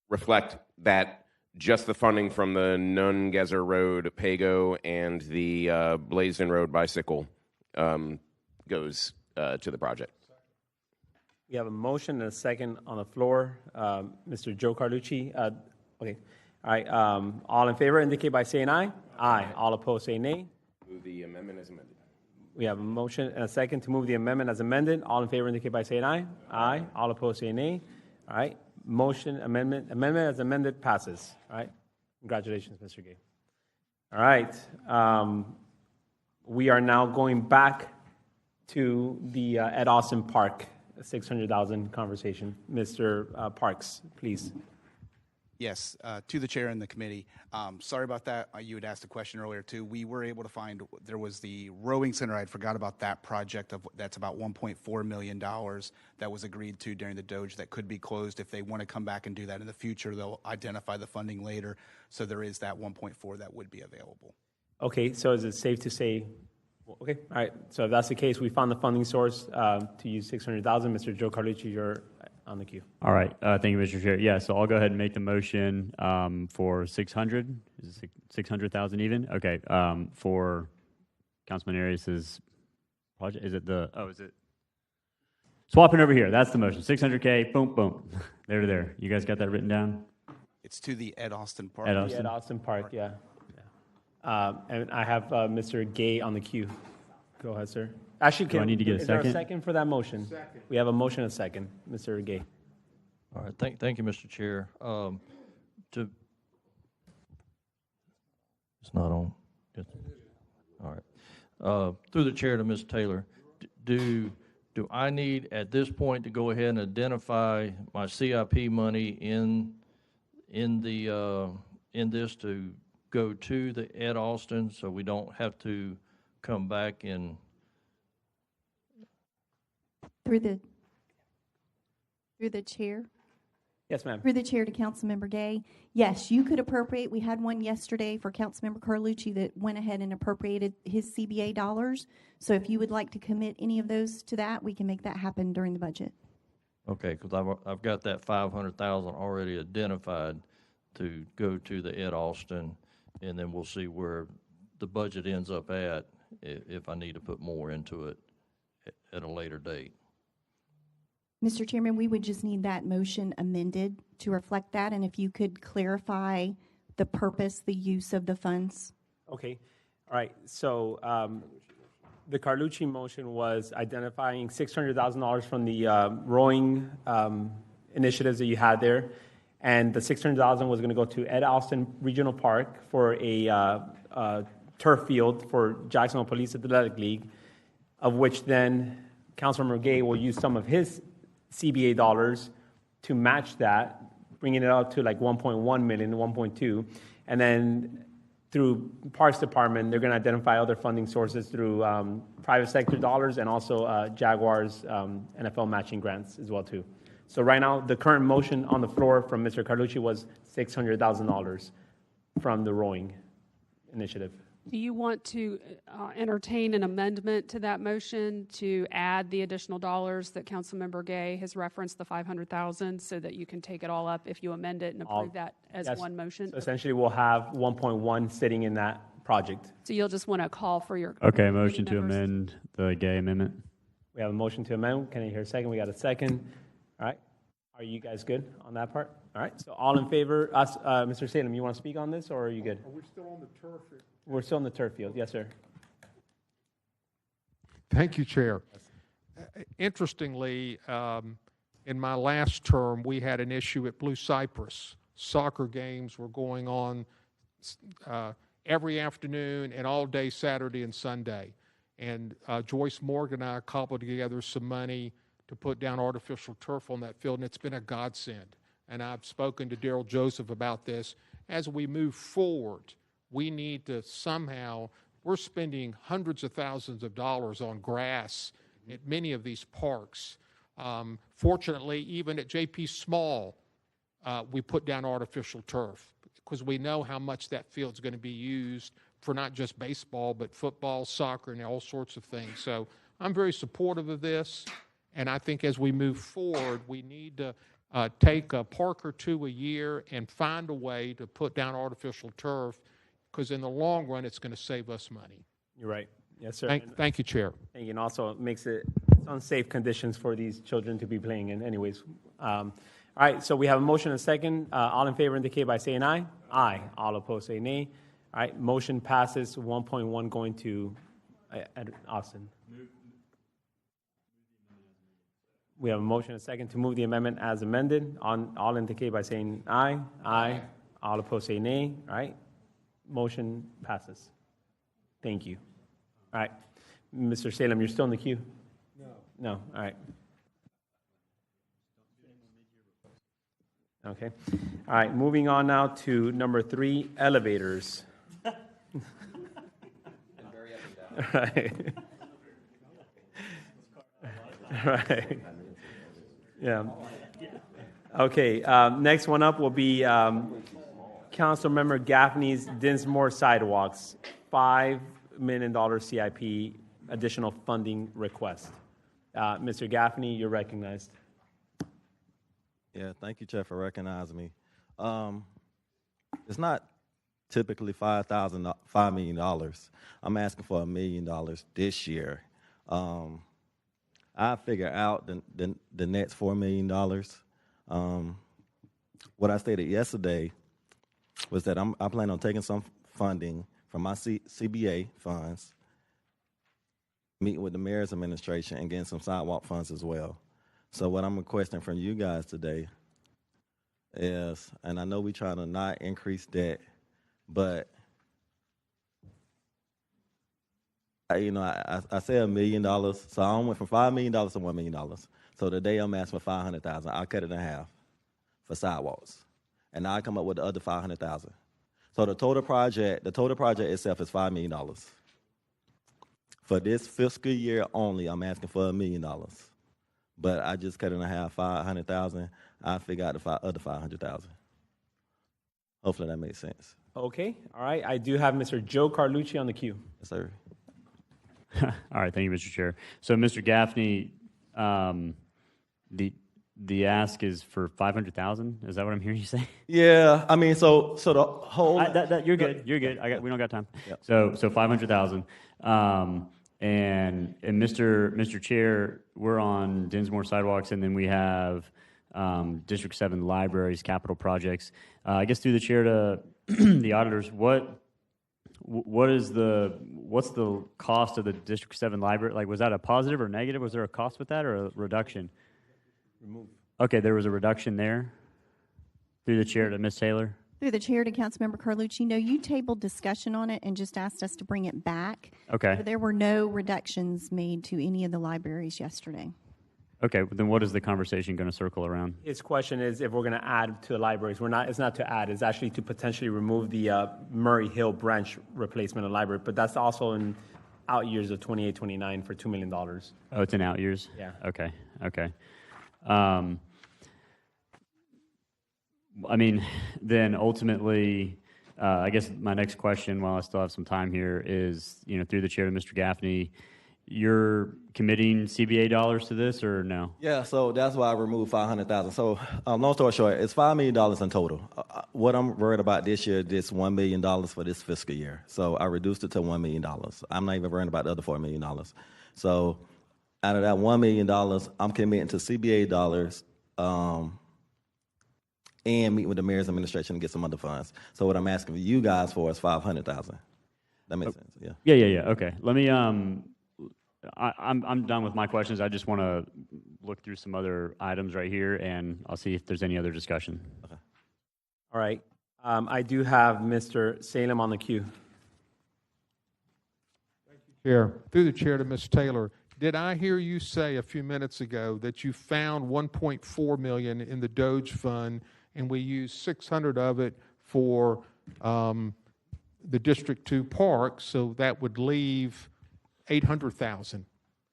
S9: reflect that just the funding from the Nungezer Road Pago and the Blazden Road Bicycle goes to the project.
S1: We have a motion and a second on the floor. Mr. Joe Carlucci. Okay. All right. All in favor indicate by saying aye. Aye. All opposed say nay.
S9: Move the amendment as amended.
S1: We have a motion and a second to move the amendment as amended. All in favor indicate by saying aye. Aye. All opposed say nay. All right. Motion, amendment as amended passes. All right. Congratulations, Mr. Gay. All right. We are now going back to the Ed Austin Park $600,000 conversation. Mr. Parks, please.
S6: Yes, to the chair and the committee. Sorry about that. You had asked a question earlier too. We were able to find, there was the rowing center. I forgot about that project that's about $1.4 million that was agreed to during the Doge that could be closed. If they want to come back and do that in the future, they'll identify the funding later. So there is that 1.4 that would be available.
S1: Okay, so is it safe to say, okay, all right. So if that's the case, we found the funding source to use 600,000. Mr. Joe Carlucci, you're on the queue.
S16: All right. Thank you, Mr. Chair. Yeah, so I'll go ahead and make the motion for 600. Is it 600,000 even? Okay. For Councilman Arias's project, is it is it? Swapping over here. That's the motion. 600K. Boom, boom. There. You guys got that written down?
S6: It's to the Ed Austin Park.
S16: Ed Austin?
S1: Ed Austin Park, yeah. And I have Mr. Gay on the queue. Go ahead, sir. Actually,
S16: Do I need to get a
S1: is there
S16: second?
S1: a second for that motion? Second. We have a motion and a second. Mr. Gay.
S13: All right, thank you, Mr. Chair. It's not on. All right. Through the chair to Ms. Taylor, do I need at this point to go ahead and identify my CIP money in this to go to the Ed Austin so we don't have to come back and
S5: Through the chair.
S1: Yes, ma'am.
S5: Through the chair to Councilmember Gay. Yes, you could appropriate. We had one yesterday for Councilmember Carlucci that went ahead and appropriated his CBA dollars. So if you would like to commit any of those to that, we can make that happen during the budget.
S13: okay, because I've got that 500,000 already identified to go to the Ed Austin, and then we'll see where the budget ends up at if I need to put more into it at a later date.
S5: Mr. Chairman, we would just need that motion amended to reflect that, and if you could clarify the purpose, the use of the funds.
S1: Okay. All right. So the Carlucci motion was identifying $600,000 from the rowing initiatives that you had there, and the $600,000 was going to go to Ed Austin Regional Park for a turf field for Jacksonville Police Athletic League, of which then Councilmember Gay will use some of his CBA dollars to match that, bringing it up to like 1.1 million, 1.2, and then through Parks Department, they're going to identify other funding sources through private sector dollars and also Jaguars NFL matching grants as well too. So right now, the current motion on the floor from Mr. Carlucci was $600,000 from the rowing initiative.
S4: Do you want to entertain an amendment to that motion to add the additional dollars that Councilmember Gay has referenced, the 500,000, so that you can take it all up if you amend it and approve that as
S1: Yes.
S4: one motion?
S1: So essentially, we'll have 1.1 sitting in that project.
S4: So you'll just want to call for your
S16: Okay, motion to
S4: members.
S16: amend the Gay amendment.
S1: We have a motion to amend. Can I hear a second? We got a second. All right. Are you guys good on that part? All right. So all in favor? Mr. Salem, you want to speak on this, or are you good?
S8: Are we still on the turf?
S1: We're still in the turf field. Yes, sir.
S8: Thank you, Chair. Interestingly, in my last term, we had an issue at Blue Cypress. Soccer games were going on every afternoon and all day Saturday and Sunday. And Joyce Morgan and I cobbled together some money to put down artificial turf on that field, and it's been a godsend. And I've spoken to Darrell Joseph about this. As we move forward, we need to somehow, we're spending hundreds of thousands of dollars on grass at many of these parks. Fortunately, even at J.P. Small, we put down artificial turf because we know how much that field's going to be used for not just baseball, but football, soccer, and all sorts of things. So I'm very supportive of this, and I think as we move forward, we need to take a park or two a year and find a way to put down artificial turf, because in the long run, it's going to save us money.
S1: You're right. Yes, sir.
S8: Thank you, Chair.
S1: Thank you. And also it makes it unsafe conditions for these children to be playing in anyways. All right, so we have a motion and a second. All in favor indicate by saying aye. Aye. All opposed say nay. All right, motion passes. 1.1 going to Austin. We have a motion and a second to move the amendment as amended. All indicate by saying aye. Aye. All opposed say nay. All right. Motion passes. Thank you. All right. Mr. Salem, you're still in the queue? No. No. All right. Okay. All right, moving on now to number 3, elevators. Right. Right. Yeah. Okay, next one up will be Councilmember Gaffney's Dinsmore Sidewalks, $5 million CIP additional funding request. Mr. Gaffney, you're recognized.
S17: Yeah, thank you, Chair, for recognizing me. It's not typically $5 million. I'm asking for $1 million this year. I figure out the next $4 million. What I stated yesterday was that I plan on taking some funding from my CBA funds, meeting with the mayor's administration, and getting some sidewalk funds as well. So what I'm requesting from you guys today is, and I know we're trying to not increase debt, but I say $1 million, so I went from $5 million to $1 million. So today I'm asking for $500,000. I'll cut it in half for sidewalks, and I come up with the other $500,000. So the total project itself is $5 million. For this fiscal year only, I'm asking for $1 million, but I just cut it in half, $500,000. I figure out the other $500,000. Hopefully that makes sense.
S1: Okay, all right. I do have Mr. Joe Carlucci on the queue.
S17: Yes, sir.
S16: All right, thank you, Mr. Chair. So, Mr. Gaffney, the ask is for $500,000. Is that what I'm hearing you say?
S17: Yeah, I mean, so the whole.
S16: You're good. You're good. We don't got time.
S17: Yep.
S16: So $500,000. And Mr. Chair, we're on Dinsmore Sidewalks, and then we have District 7 libraries, capital projects. I guess through the chair to the auditors, what's the cost of the District 7 library? Like, was that a positive or negative? Was there a cost with that or a reduction?
S1: Remove.
S16: Okay, there was a reduction there. Through the chair to Ms. Taylor.
S5: Through the chair to Councilmember Carlucci, no, you tabled discussion on it and just asked us to bring it back.
S16: Okay.
S5: So there were no reductions made to any of the libraries yesterday.
S16: Okay, then what is the conversation going to circle around?
S1: His question is if we're going to add to the libraries. It's not to add. It's actually to potentially remove the Murray Hill branch replacement of library, but that's also in out years of 28, 29 for $2 million.
S16: Oh, it's in out years?
S1: Yeah.
S16: Okay. I mean, then ultimately, I guess my next question, while I still have some time here, is, through the chair to Mr. Gaffney, you're committing CBA dollars to this or no?
S17: Yeah, so that's why I removed $500,000. So, long story short, it's $5 million in total. What I'm worried about this year, this $1 million for this fiscal year. So I reduced it to $1 million. I'm not even worried about the other $4 million. So out of that $1 million, I'm committing to CBA dollars and meet with the mayor's administration to get some other funds. So what I'm asking you guys for is $500,000. That makes sense, yeah.
S16: Yeah. Okay. Let me. I'm done with my questions. I just want to look through some other items right here, and I'll see if there's any other discussion.
S17: Okay.
S1: All right. I do have Mr. Salem on the queue.
S8: Chair, through the chair to Ms. Taylor, did I hear you say a few minutes ago that you found $1.4 million in the Doge Fund, and we used $600 of it for the District 2 park, so that would leave $800,000,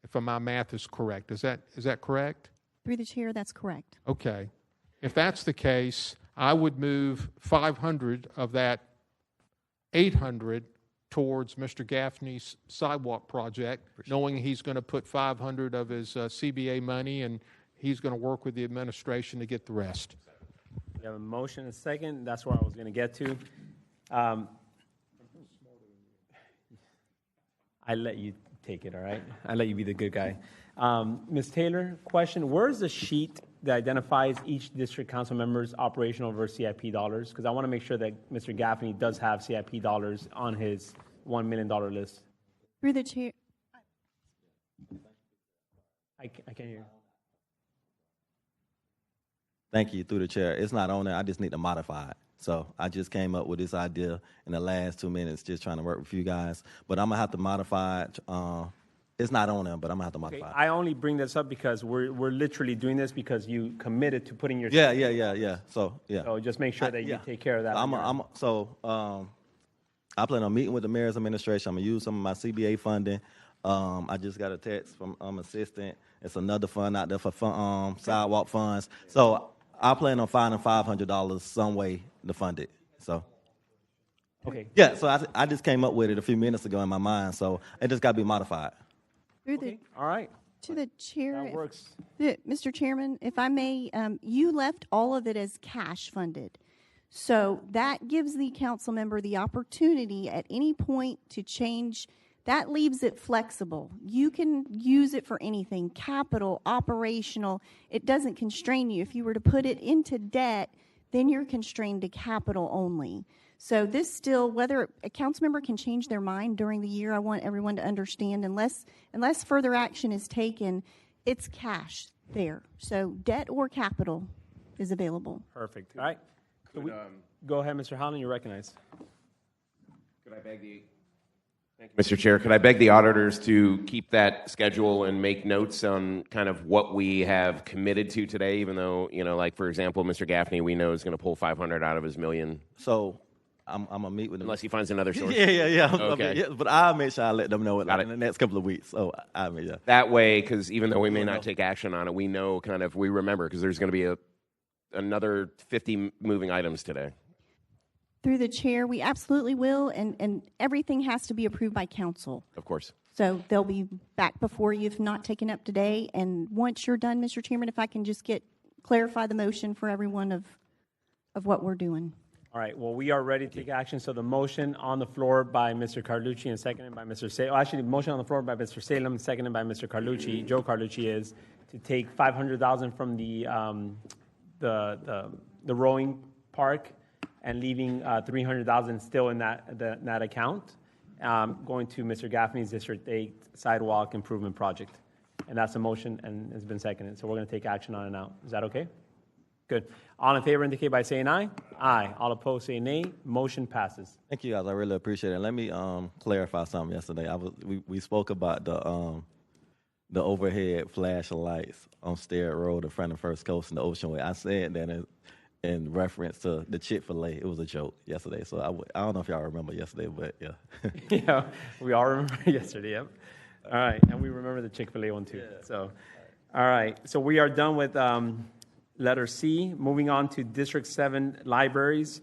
S8: if my math is correct. Is that correct?
S5: Through the chair, that's correct.
S8: Okay. If that's the case, I would move 500 of that 800 towards Mr. Gaffney's sidewalk project, knowing he's going to put 500 of his CBA money, and he's going to work with the administration to get the rest.
S1: We have a motion and a second. That's where I was going to get to. I let you take it, all right? I let you be the good guy. Ms. Taylor, question, where's the sheet that identifies each district council member's operational versus CIP dollars? Because I want to make sure that Mr. Gaffney does have CIP dollars on his $1 million list.
S5: Through the chair.
S1: I can't hear.
S17: Thank you, through the chair. It's not on there. I just need to modify it. So I just came up with this idea in the last 2 minutes, just trying to work with you guys. But I'm going to have to modify it
S18: It's not on them, but I'm gonna have to
S1: Okay,
S18: modify.
S1: I only bring this up because we're literally doing this because you committed to putting your.
S18: Yeah. So yeah.
S1: So just make sure that you take care of that.
S18: I plan on meeting with the mayor's administration. I'm gonna use some of my CBA funding. I just got a text from assistant. It's another fund out there for sidewalk funds. So I plan on finding $500 some way to fund it. So.
S1: Okay.
S18: Yeah. So I just came up with it a few minutes ago in my mind. So it just got to be modified.
S1: All right.
S5: To the chair.
S1: That works.
S5: Mr. Chairman, if I may, you left all of it as cash funded. So that gives the council member the opportunity at any point to change. That leaves it flexible. You can use it for anything, capital, operational. It doesn't constrain you. If you were to put it into debt, then you're constrained to capital only. So this still, whether a council member can change their mind during the year, I want everyone to understand, unless further action is taken, it's cash there. So debt or capital is available.
S1: Perfect. All right. Go ahead, Mr. Howland. You're recognized.
S9: Could I beg the Thank you, Mr. Chair. Could I beg the auditors to keep that schedule and make notes on kind of what we have committed to today, even though, like, for example, Mr. Gaffney, we know is going to pull 500 out of his million.
S18: So I'm going to meet with them.
S9: Unless he finds another source.
S18: Yeah.
S9: Okay.
S18: But I'll make sure I let them know it in the next couple of weeks. So
S9: That way, because even though we may not take action on it, we know we remember, because there's going to be another 50 moving items today.
S5: Through the chair, we absolutely will, and everything has to be approved by council.
S9: Of course.
S5: So they'll be back before you if not taken up today. And once you're done, Mr. Chairman, if I can just clarify the motion for everyone of what we're doing.
S1: All right, well, we are ready to take action. So the motion on the floor by Mr. Carlucci and seconded by Mr. Salem. Actually, the motion on the floor by Mr. Salem, seconded by Mr. Carlucci, Joe Carlucci, is to take $500,000 from the rowing park and leaving $300,000 still in that account, going to Mr. Gaffney's District 8 sidewalk improvement project. And that's a motion and has been seconded. So we're going to take action on it now. Is that okay? Good. All in favor indicate by saying aye. Aye. All opposed say nay. Motion passes.
S18: Thank you, guys. I really appreciate it. Let me clarify something yesterday. We spoke about the overhead flashing lights on Stead Road in front of First Coast and the Ocean Way. I said that in reference to the Chick-fil-A. It was a joke yesterday. So I don't know if y'all remember yesterday, but yeah.
S1: Yeah, we all remember yesterday, yep. All right, and we remember the Chick-fil-A one too. Yeah. So, all right, so we are done with letter C. Moving on to District 7 libraries.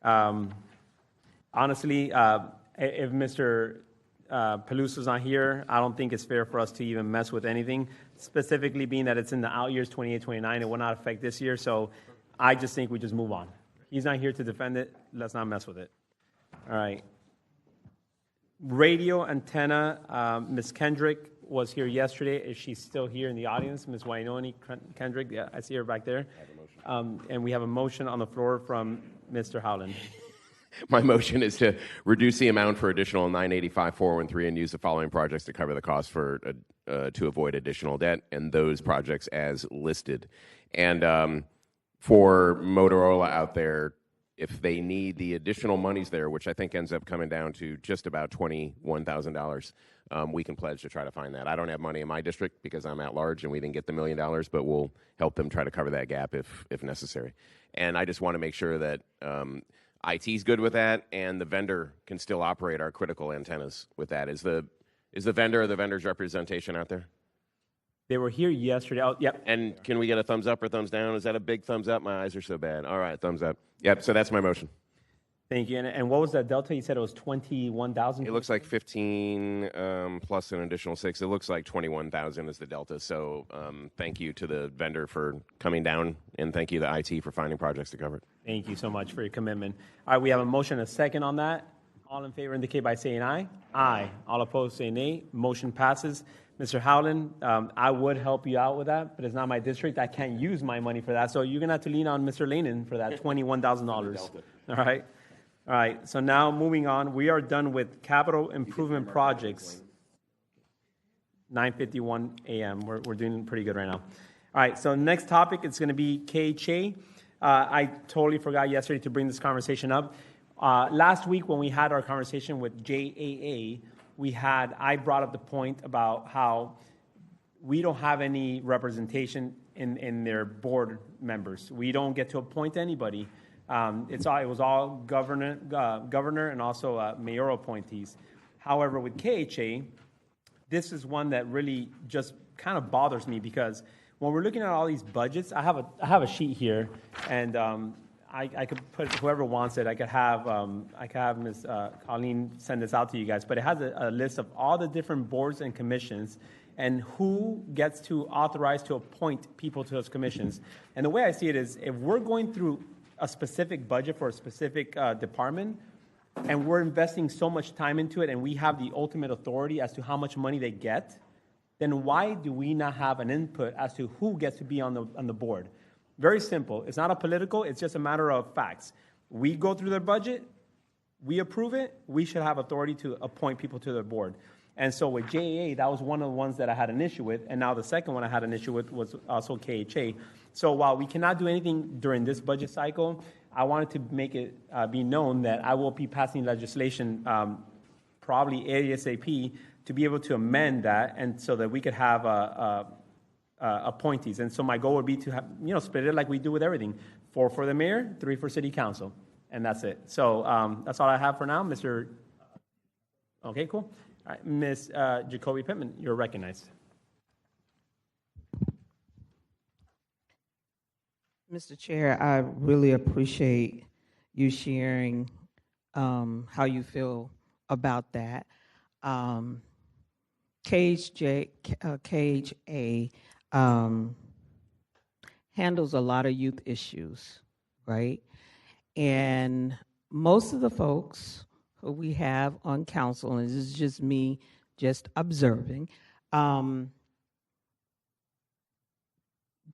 S1: Honestly, if Mr. Peluso's not here, I don't think it's fair for us to even mess with anything, specifically being that it's in the out years, 28, 29. It will not affect this year, so I just think we just move on. He's not here to defend it. Let's not mess with it. All right. Radio antenna, Ms. Kendrick was here yesterday. Is she still here in the audience? Ms. Wainoni Kendrick, yeah, I see her back there. And we have a motion on the floor from Mr. Howland.
S9: My motion is to reduce the amount for additional 985-413 and use the following projects to cover the cost for to avoid additional debt, and those projects as listed. And for Motorola out there, if they need the additional monies there, which I think ends up coming down to just about $21,000, we can pledge to try to find that. I don't have money in my district because I'm at large and we didn't get the $1 million, but we'll help them try to cover that gap if necessary. And I just want to make sure that IT's good with that, and the vendor can still operate our critical antennas with that. Is the vendor or the vendor's representation out there?
S1: They were here yesterday. Oh, yep.
S9: And can we get a thumbs up or thumbs down? Is that a big thumbs up? My eyes are so bad. All right, thumbs up. Yep, so that's my motion.
S1: Thank you. And what was that delta? You said it was 21,000?
S9: It looks like 15 plus an additional 6. It looks like 21,000 is the delta. So thank you to the vendor for coming down, and thank you to IT for finding projects to cover it.
S1: Thank you so much for your commitment. All right, we have a motion and a second on that. All in favor indicate by saying aye. Aye. All opposed say nay. Motion passes. Mr. Howland, I would help you out with that, but it's not my district. I can't use my money for that. So you're going to have to lean on Mr. Lanin for that $21,000. All right. All right. So now moving on, we are done with capital improvement projects. 9:51 a.m. We're doing pretty good right now. All right. So next topic is going to be KHA. I totally forgot yesterday to bring this conversation up. Last week when we had our conversation with JAA, I brought up the point about how we don't have any representation in their board members. We don't get to appoint anybody. It was all governor and also mayoral appointees. However, with KHA, this is one that really just kind of bothers me because when we're looking at all these budgets, I have a sheet here, and I could put, whoever wants it, I could have Ms. Colleen send this out to you guys, but it has a list of all the different boards and commissions and who gets to authorize to appoint people to those commissions. And the way I see it is, if we're going through a specific budget for a specific department, and we're investing so much time into it, and we have the ultimate authority as to how much money they get, then why do we not have an input as to who gets to be on the board? Very simple. It's not a political, it's just a matter of facts. We go through their budget, we approve it, we should have authority to appoint people to their board. And so with JAA, that was one of the ones that I had an issue with, and now the second one I had an issue with was also KHA. So while we cannot do anything during this budget cycle, I wanted to make it be known that I will be passing legislation probably ASAP to be able to amend that, and so that we could have appointees. And so my goal would be to have, split it like we do with everything: 4 for the mayor, 3 for city council, and that's it. So that's all I have for now, Mr. Okay, cool. All right, Ms. Jacoby Pittman, you're recognized.
S11: Mr. Chair, I really appreciate you sharing how you feel about that. KHA handles a lot of youth issues, right? And most of the folks who we have on council, and this is just me just observing, don't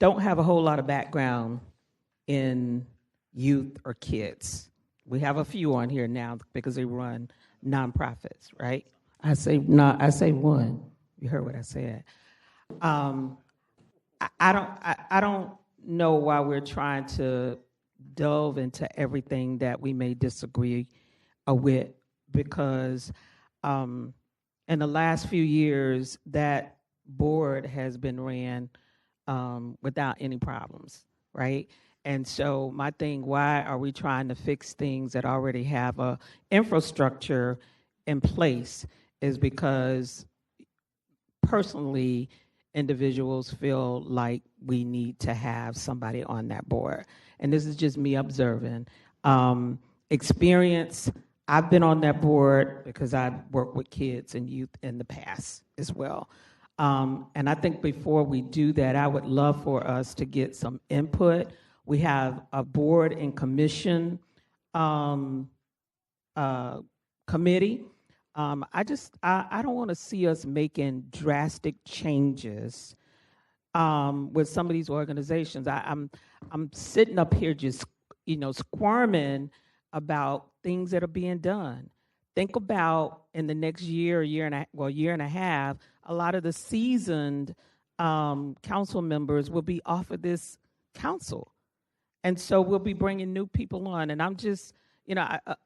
S11: have a whole lot of background in youth or kids. We have a few on here now because they run nonprofits, right? I say one. You heard what I said. I don't know why we're trying to delve into everything that we may disagree with, because in the last few years, that board has been ran without any problems, right? And so my thing, why are we trying to fix things that already have a infrastructure in place, is because personally, individuals feel like we need to have somebody on that board. And this is just me observing. Experience, I've been on that board because I worked with kids and youth in the past as well. And I think before we do that, I would love for us to get some input. We have a board and commission committee. I don't want to see us making drastic changes with some of these organizations. I'm sitting up here just squirming about things that are being done. Think about in the next year and a half, a lot of the seasoned council members will be off of this council. And so we'll be bringing new people on. And I'm just,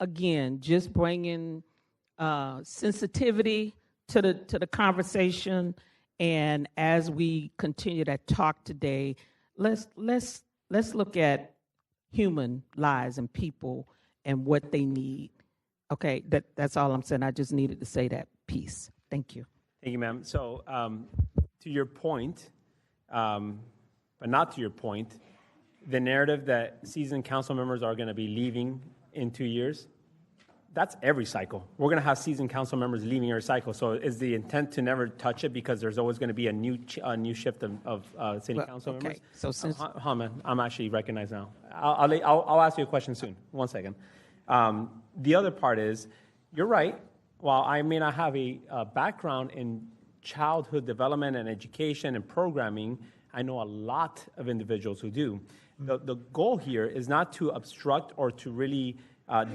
S11: again, just bringing sensitivity to the conversation. And as we continue to talk today, let's look at human lives and people and what they need. Okay, that's all I'm saying. I just needed to say that piece. Thank you.
S1: Thank you, ma'am. So to your point, but not to your point, the narrative that seasoned council members are going to be leaving in 2 years, that's every cycle. We're going to have seasoned council members leaving every cycle. So is the intent to never touch it because there's always going to be a new shift of city council members?
S11: So since
S1: I'm actually recognized now. I'll ask you a question soon. 1 second. The other part is, you're right. While I may not have a background in childhood development and education and programming, I know a lot of individuals who do. The goal here is not to obstruct or to really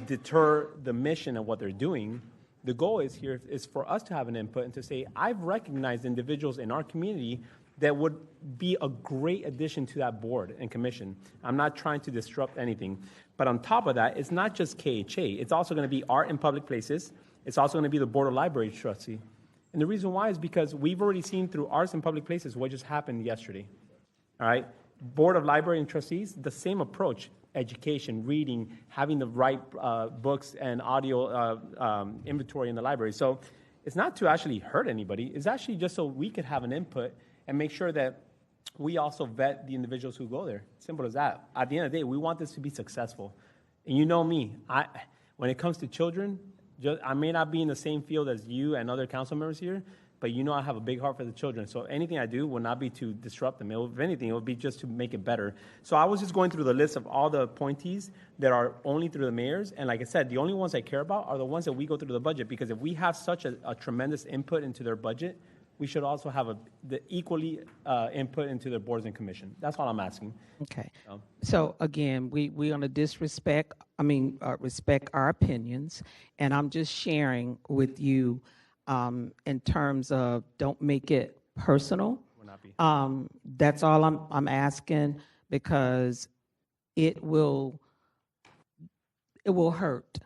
S1: deter the mission of what they're doing. The goal is for us to have an input and to say, I've recognized individuals in our community that would be a great addition to that board and commission. I'm not trying to disrupt anything. But on top of that, it's not just KHA. It's also going to be art in public places. It's also going to be the Board of Library Trustee. And the reason why is because we've already seen through Arts and Public Places what just happened yesterday. All right? Board of Library and Trustees, the same approach. Education, reading, having the right books and audio inventory in the library. So it's not to actually hurt anybody. It's actually just so we could have an input and make sure that we also vet the individuals who go there. Simple as that. At the end of the day, we want this to be successful. And you know me, when it comes to children, I may not be in the same field as you and other council members here, but you know I have a big heart for the children. So anything I do will not be to disrupt them. If anything, it will be just to make it better. So I was just going through the list of all the appointees that are only through the mayors. And like I said, the only ones I care about are the ones that we go through the budget. Because if we have such a tremendous input into their budget, we should also have the equally input into their boards and commission. That's all I'm asking.
S11: Okay. So again, we going to respect our opinions, and I'm just sharing with you in terms of don't make it personal. That's all I'm asking, because it will hurt.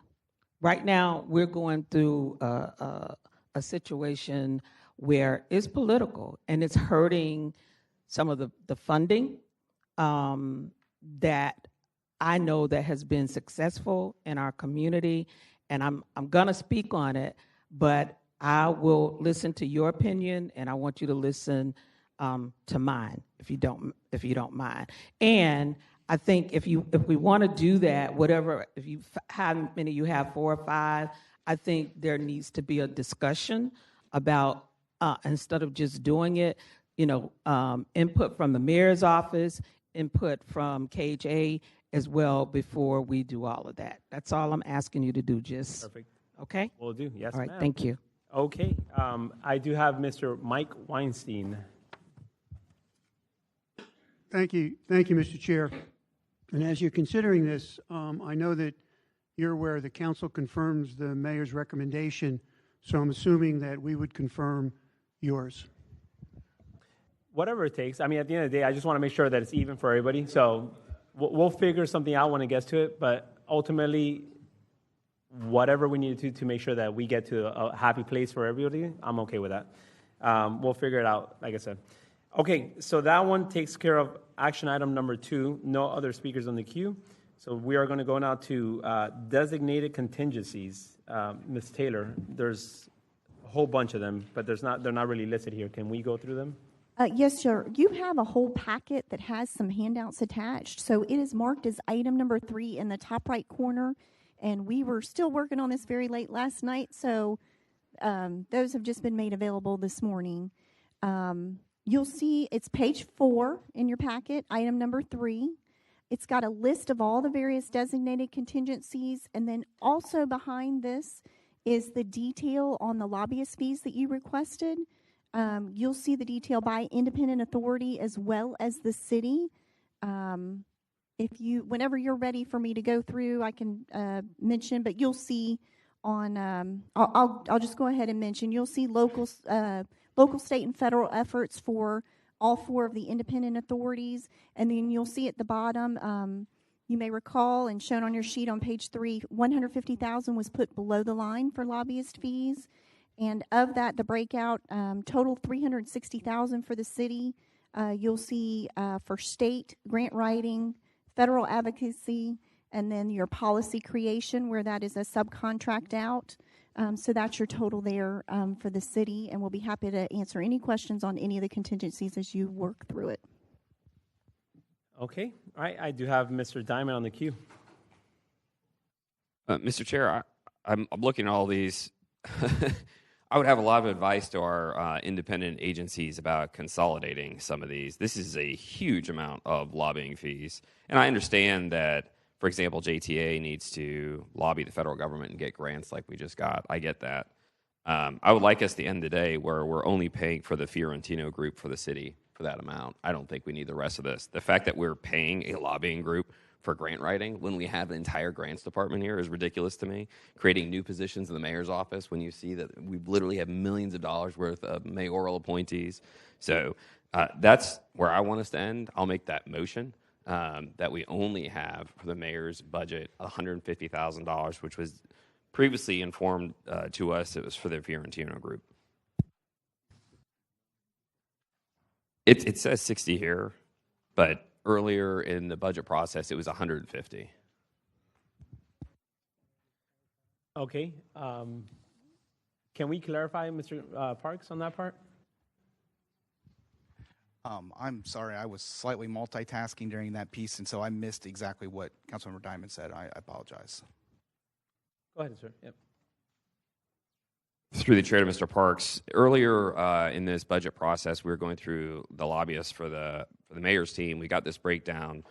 S11: Right now, we're going through a situation where it's political and it's hurting some of the funding that I know that has been successful in our community, and I'm going to speak on it, but I will listen to your opinion, and I want you to listen to mine, if you don't mind. And I think if we want to do that, how many you have, 4 or 5, I think there needs to be a discussion about instead of just doing it, input from the mayor's office, input from KHA as well before we do all of that. That's all I'm asking you to do. Just
S1: perfect.
S11: Okay.
S1: Will do. Yes,
S11: all right.
S1: ma'am.
S11: Thank you.
S1: Okay, I do have Mr. Mike Weinstein.
S3: Thank you, Mr. Chair. And as you're considering this, I know that you're aware the council confirms the mayor's recommendation, so I'm assuming that we would confirm yours.
S1: Whatever it takes. I mean, at the end of the day, I just want to make sure that it's even for everybody. So we'll figure something out when it gets to it, but ultimately, whatever we need to make sure that we get to a happy place for everybody, I'm okay with that. We'll figure it out, like I said. Okay, so that one takes care of action item number 2. No other speakers on the queue. So we are going to go now to designated contingencies. Ms. Taylor, there's a whole bunch of them, but they're not really listed here. Can we go through them?
S5: Yes, sir. You have a whole packet that has some handouts attached. So it is marked as item number 3 in the top right corner. And we were still working on this very late last night, so those have just been made available this morning. You'll see it's page 4 in your packet, item number 3. It's got a list of all the various designated contingencies, and then also behind this is the detail on the lobbyist fees that you requested. You'll see the detail by independent authority as well as the city. Whenever you're ready for me to go through, I can mention, but you'll see on, I'll just go ahead and mention, you'll see local, state, and federal efforts for all 4 of the independent authorities, and then you'll see at the bottom, you may recall, and shown on your sheet on page 3, $150,000 was put below the line for lobbyist fees, and of that, the breakout, total $360,000 for the city. You'll see for state grant writing, federal advocacy, and then your policy creation, where that is a subcontract out. So that's your total there for the city, and we'll be happy to answer any questions on any of the contingencies as you work through it.
S1: Okay. All right. I do have Mr. Diamond on the queue.
S7: Mr. Chair, I'm looking at all these. I would have a lot of advice to our independent agencies about consolidating some of these. This is a huge amount of lobbying fees. And I understand that, for example, JTA needs to lobby the federal government and get grants like we just got. I get that. I would like us at the end of the day where we're only paying for the Fiorentino group for the city for that amount. I don't think we need the rest of this. The fact that we're paying a lobbying group for grant writing when we have an entire grants department here is ridiculous to me. Creating new positions in the mayor's office when you see that we literally have millions of dollars worth of mayoral appointees. So that's where I want us to end. I'll make that motion that we only have for the mayor's budget $150,000, which was previously informed to us it was for the Fiorentino Group. It says 60 here, but earlier in the budget process, it was 150.
S1: Okay. Can we clarify, Mr. Parks, on that part?
S6: I'm sorry, I was slightly multitasking during that piece, and so I missed exactly what Councilmember Diamond said. I apologize.
S1: Go ahead, sir. Yep.
S7: Through the chair to Mr. Parks, earlier in this budget process, we were going through the lobbyists for the mayor's team. We got this breakdown.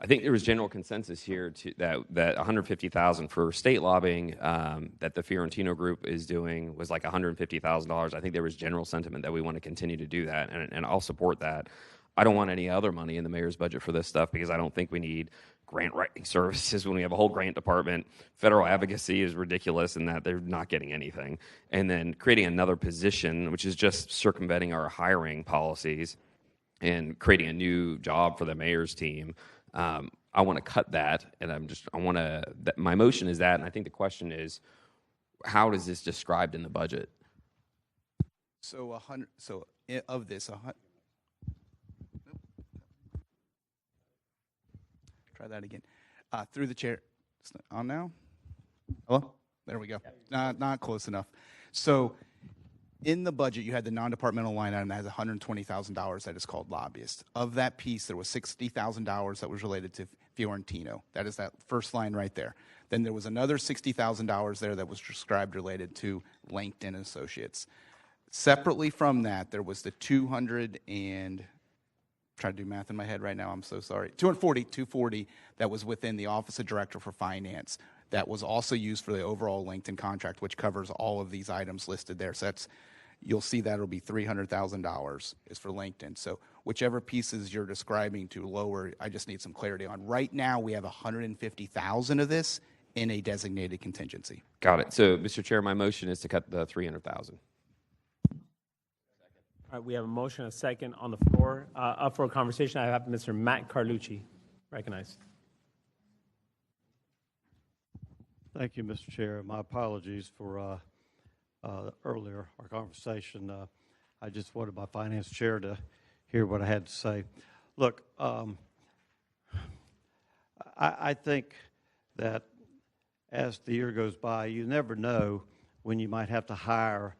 S7: I think there was general consensus here that $150,000 for state lobbying that the Fiorentino Group is doing was like $150,000. I think there was general sentiment that we want to continue to do that, and I'll support that. I don't want any other money in the mayor's budget for this stuff because I don't think we need grant writing services when we have a whole grant department. Federal advocacy is ridiculous in that they're not getting anything. And then creating another position, which is just circumventing our hiring policies and creating a new job for the mayor's team. I want to cut that, and my motion is that, and I think the question is, how is this described in the budget?
S6: So of this, try that again. Through the chair. It's on now? Hello? There we go. Not close enough. So in the budget, you had the non-departmental line item that has $120,000 that is called lobbyist. Of that piece, there was $60,000 that was related to Fiorentino. That is that first line right there. Then there was another $60,000 there that was described related to LinkedIn Associates. Separately from that, there was the 200 and trying to do math in my head right now. I'm so sorry. 240 that was within the Office of Director for Finance. That was also used for the overall LinkedIn contract, which covers all of these items listed there. So you'll see that it'll be $300,000 is for LinkedIn. So whichever pieces you're describing to lower, I just need some clarity on. Right now, we have $150,000 of this in a designated contingency.
S7: Got it. So, Mr. Chair, my motion is to cut the $300,000.
S1: All right, we have a motion, a second on the floor. Up for a conversation, I have Mr. Matt Carlucci recognized.
S14: Thank you, Mr. Chair. My apologies for earlier, our conversation. I just wanted my finance chair to hear what I had to say. Look, I think that as the year goes by, you never know when you might have to hire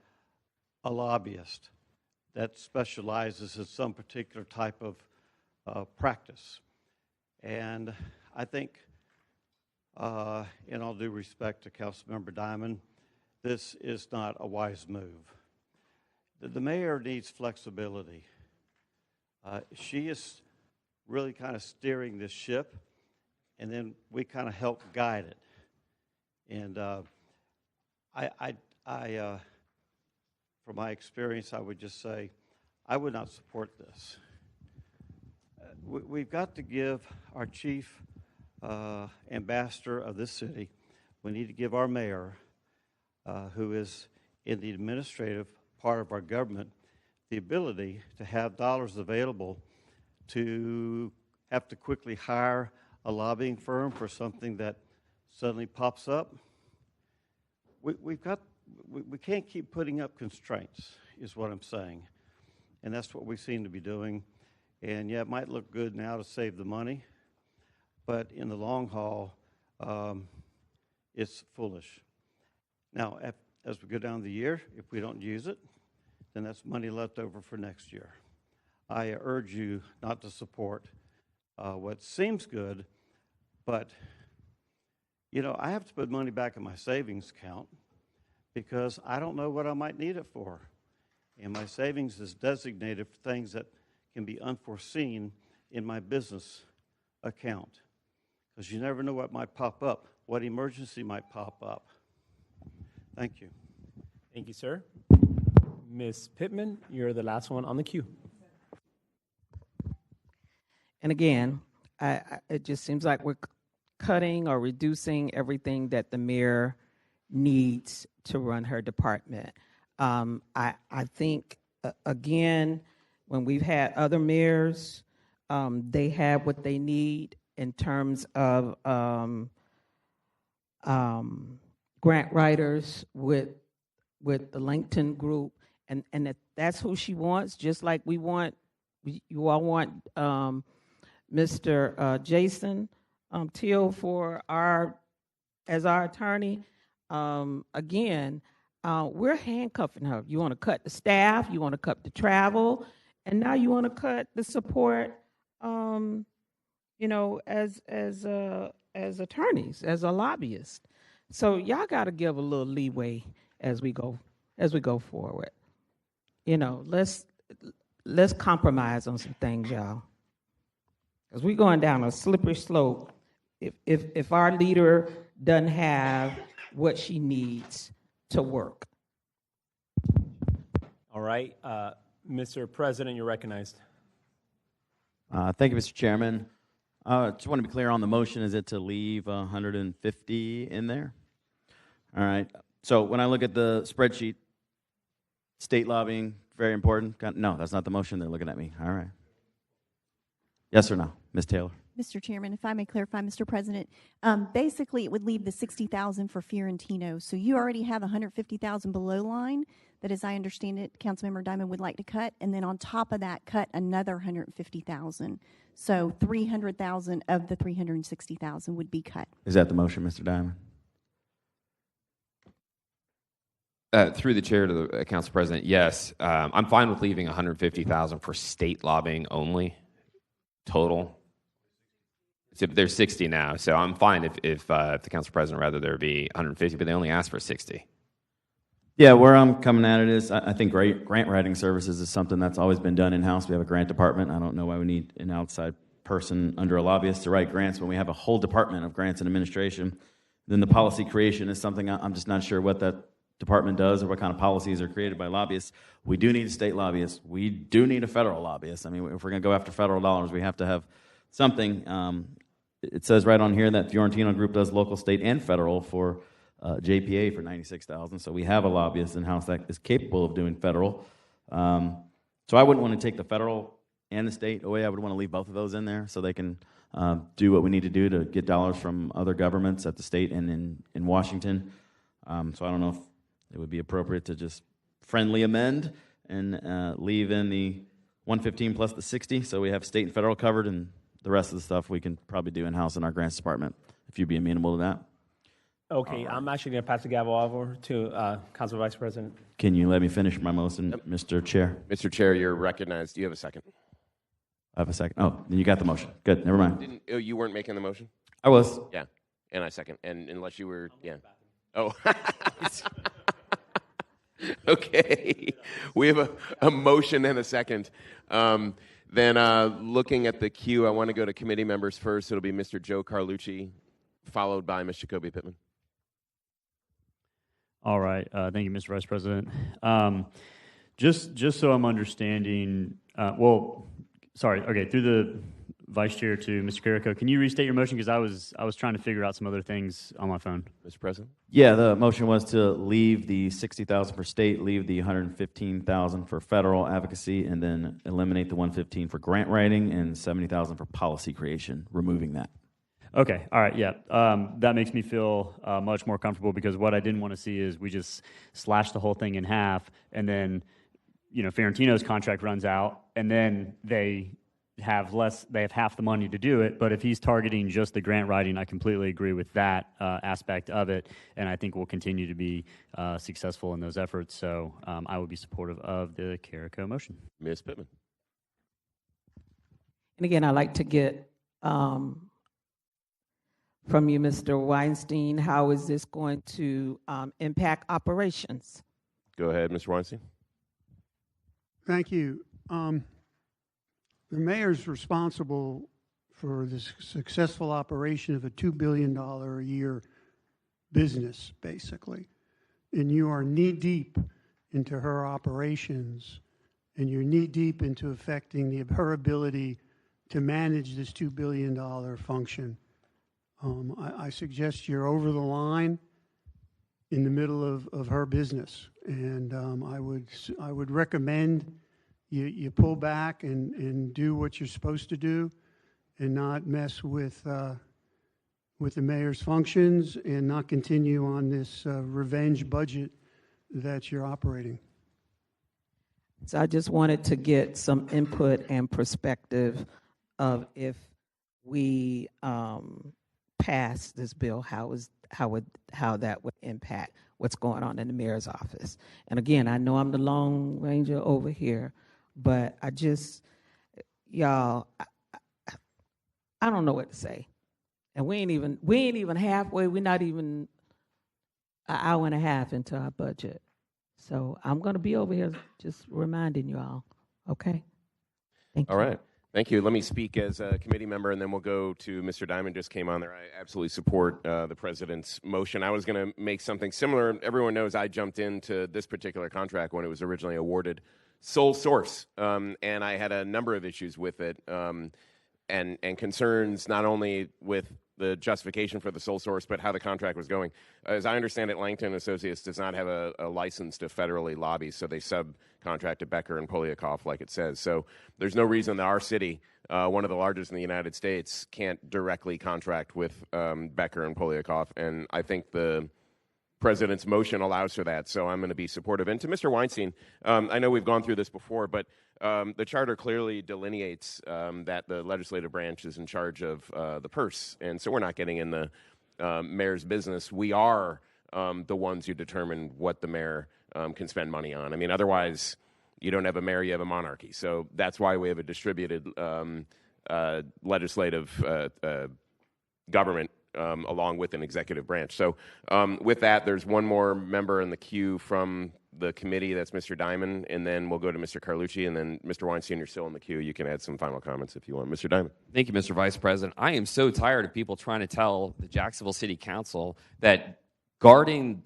S14: a lobbyist that specializes in some particular type of practice. And I think, in all due respect to Councilmember Diamond, this is not a wise move. The mayor needs flexibility. She is really kind of steering this ship, and then we kind of help guide it. And from my experience, I would just say I would not support this. We've got to give our chief ambassador of this city, we need to give our mayor, who is in the administrative part of our government, the ability to have dollars available to have to quickly hire a lobbying firm for something that suddenly pops up. We can't keep putting up constraints, is what I'm saying. And that's what we seem to be doing. And yeah, it might look good now to save the money, but in the long haul, it's foolish. Now, as we go down the year, if we don't use it, then that's money left over for next year. I urge you not to support what seems good, but, you know, I have to put money back in my savings account because I don't know what I might need it for. And my savings is designated for things that can be unforeseen in my business account. Because you never know what might pop up, what emergency might pop up. Thank you.
S1: Thank you, sir. Ms. Pittman, you're the last one on the queue.
S11: And again, it just seems like we're cutting or reducing everything that the mayor needs to run her department. I think, again, when we've had other mayors, they have what they need in terms of grant writers with the Langton group, and that's who she wants, just like you all want Mr. Jason Teal as our attorney. Again, we're handcuffing her. You want to cut the staff, you want to cut the travel, and now you want to cut the support, as attorneys, as a lobbyist. So y'all got to give a little leeway as we go forward. Let's compromise on some things, y'all, because we're going down a slippery slope if our leader doesn't have what she needs to work.
S1: All right. Mr. President, you're recognized.
S17: Thank you, Mr. Chairman. Just want to be clear on the motion. Is it to leave 150 in there? All right. So when I look at the spreadsheet, state lobbying, very important. No, that's not the motion. They're looking at me. All right. Yes or no? Ms. Taylor.
S5: Mr. Chairman, if I may clarify, Mr. President, basically it would leave the $60,000 for Fiorentino. So you already have $150,000 below line that, as I understand it, Councilmember Diamond would like to cut, and then on top of that, cut another $150,000. So $300,000 of the $360,000 would be cut.
S17: Is that the motion, Mr. Diamond?
S7: Through the chair to the council president, yes, I'm fine with leaving $150,000 for state lobbying only, total. So there's 60 now, so I'm fine if the council president rather there be 150, but they only asked for 60.
S17: Yeah, where I'm coming at it is, I think grant writing services is something that's always been done in-house. We have a grant department. I don't know why we need an outside person under a lobbyist to write grants when we have a whole department of grants and administration. Then the policy creation is something I'm just not sure what that department does or what kind of policies are created by lobbyists. We do need a state lobbyist. We do need a federal lobbyist. I mean, if we're going to go after federal dollars, we have to have something. It says right on here that Fiorentino Group does local, state, and federal for JPA for $96,000. So we have a lobbyist in-house that is capable of doing federal. So I wouldn't want to take the federal and the state away. I would want to leave both of those in there so they can do what we need to do to get dollars from other governments at the state and in Washington. So I don't know if it would be appropriate to just friendly amend and leave in the 115 plus the 60, so we have state and federal covered, and the rest of the stuff we can probably do in-house in our grants department, if you'd be amenable to that.
S1: Okay, I'm actually going to pass the gavel over to Council Vice President.
S17: Can you let me finish my motion, Mr. Chair?
S9: Mr. Chair, you're recognized. Do you have a second?
S17: I have a second. Oh, then you got the motion. Good, never mind.
S9: You weren't making the motion?
S17: I was.
S9: Yeah, and I second. And unless you were, yeah. Oh. Okay, we have a motion and a second. Then looking at the queue, I want to go to committee members first. It'll be Mr. Joe Carlucci, followed by Ms. Jacoby Pittman.
S16: All right. Thank you, Mr. Vice President. Just so I'm understanding, okay, through the Vice Chair to Mr. Carrico, can you restate your motion? Because I was trying to figure out some other things on my phone.
S9: Mr. President?
S17: Yeah, the motion was to leave the $60,000 for state, leave the $115,000 for federal advocacy, and then eliminate the $115,000 for grant writing and $70,000 for policy creation, removing that.
S16: Okay, all right, yeah. That makes me feel much more comfortable, because what I didn't want to see is we just slash the whole thing in half, and then, Fiorentino's contract runs out, and then they have half the money to do it. But if he's targeting just the grant writing, I completely agree with that aspect of it, and I think we'll continue to be successful in those efforts. So I would be supportive of the Carrico motion.
S9: Ms. Pittman.
S11: And again, I'd like to get from you, Mr. Weinstein, how is this going to impact operations?
S9: Go ahead, Mr. Weinstein.
S3: Thank you. The mayor's responsible for the successful operation of a $2 billion a year business, basically. And you are knee-deep into her operations, and you're knee-deep into affecting her ability to manage this $2 billion function. I suggest you're over the line in the middle of her business, and I would recommend you pull back and do what you're supposed to do, and not mess with with the mayor's functions and not continue on this revenge budget that you're operating.
S11: So I just wanted to get some input and perspective of if we pass this bill, how that would impact what's going on in the mayor's office. And again, I know I'm the Lone Ranger over here, but I just, y'all, I don't know what to say. And we ain't even halfway. We're not even an hour and a half into our budget. So I'm going to be over here just reminding you all. Okay. Thank you.
S9: All right. Thank you. Let me speak as a committee member, and then we'll go to Mr. Diamond. Just came on there. I absolutely support the president's motion. I was going to make something similar. Everyone knows I jumped into this particular contract when it was originally awarded sole source, and I had a number of issues with it and concerns not only with the justification for the sole source, but how the contract was going. As I understand it, Langton Associates does not have a license to federally lobby, so they subcontract to Becker and Poliakoff, like it says. So there's no reason that our city, one of the largest in the United States, can't directly contract with Becker and Poliakoff. And I think the president's motion allows for that, so I'm going to be supportive. And to Mr. Weinstein, I know we've gone through this before, but the charter clearly delineates that the legislative branch is in charge of the purse, and so we're not getting in the mayor's business. We are the ones who determine what the mayor can spend money on. I mean, otherwise, you don't have a mayor, you have a monarchy. So that's why we have a distributed legislative government along with an executive branch. So with that, there's one more member in the queue from the committee. That's Mr. Diamond, and then we'll go to Mr. Carlucci, and then Mr. Weinstein, you're still in the queue. You can add some final comments if you want. Mr. Diamond.
S7: Thank you, Mr. Vice President. I am so tired of people trying to tell the Jacksonville City Council that guarding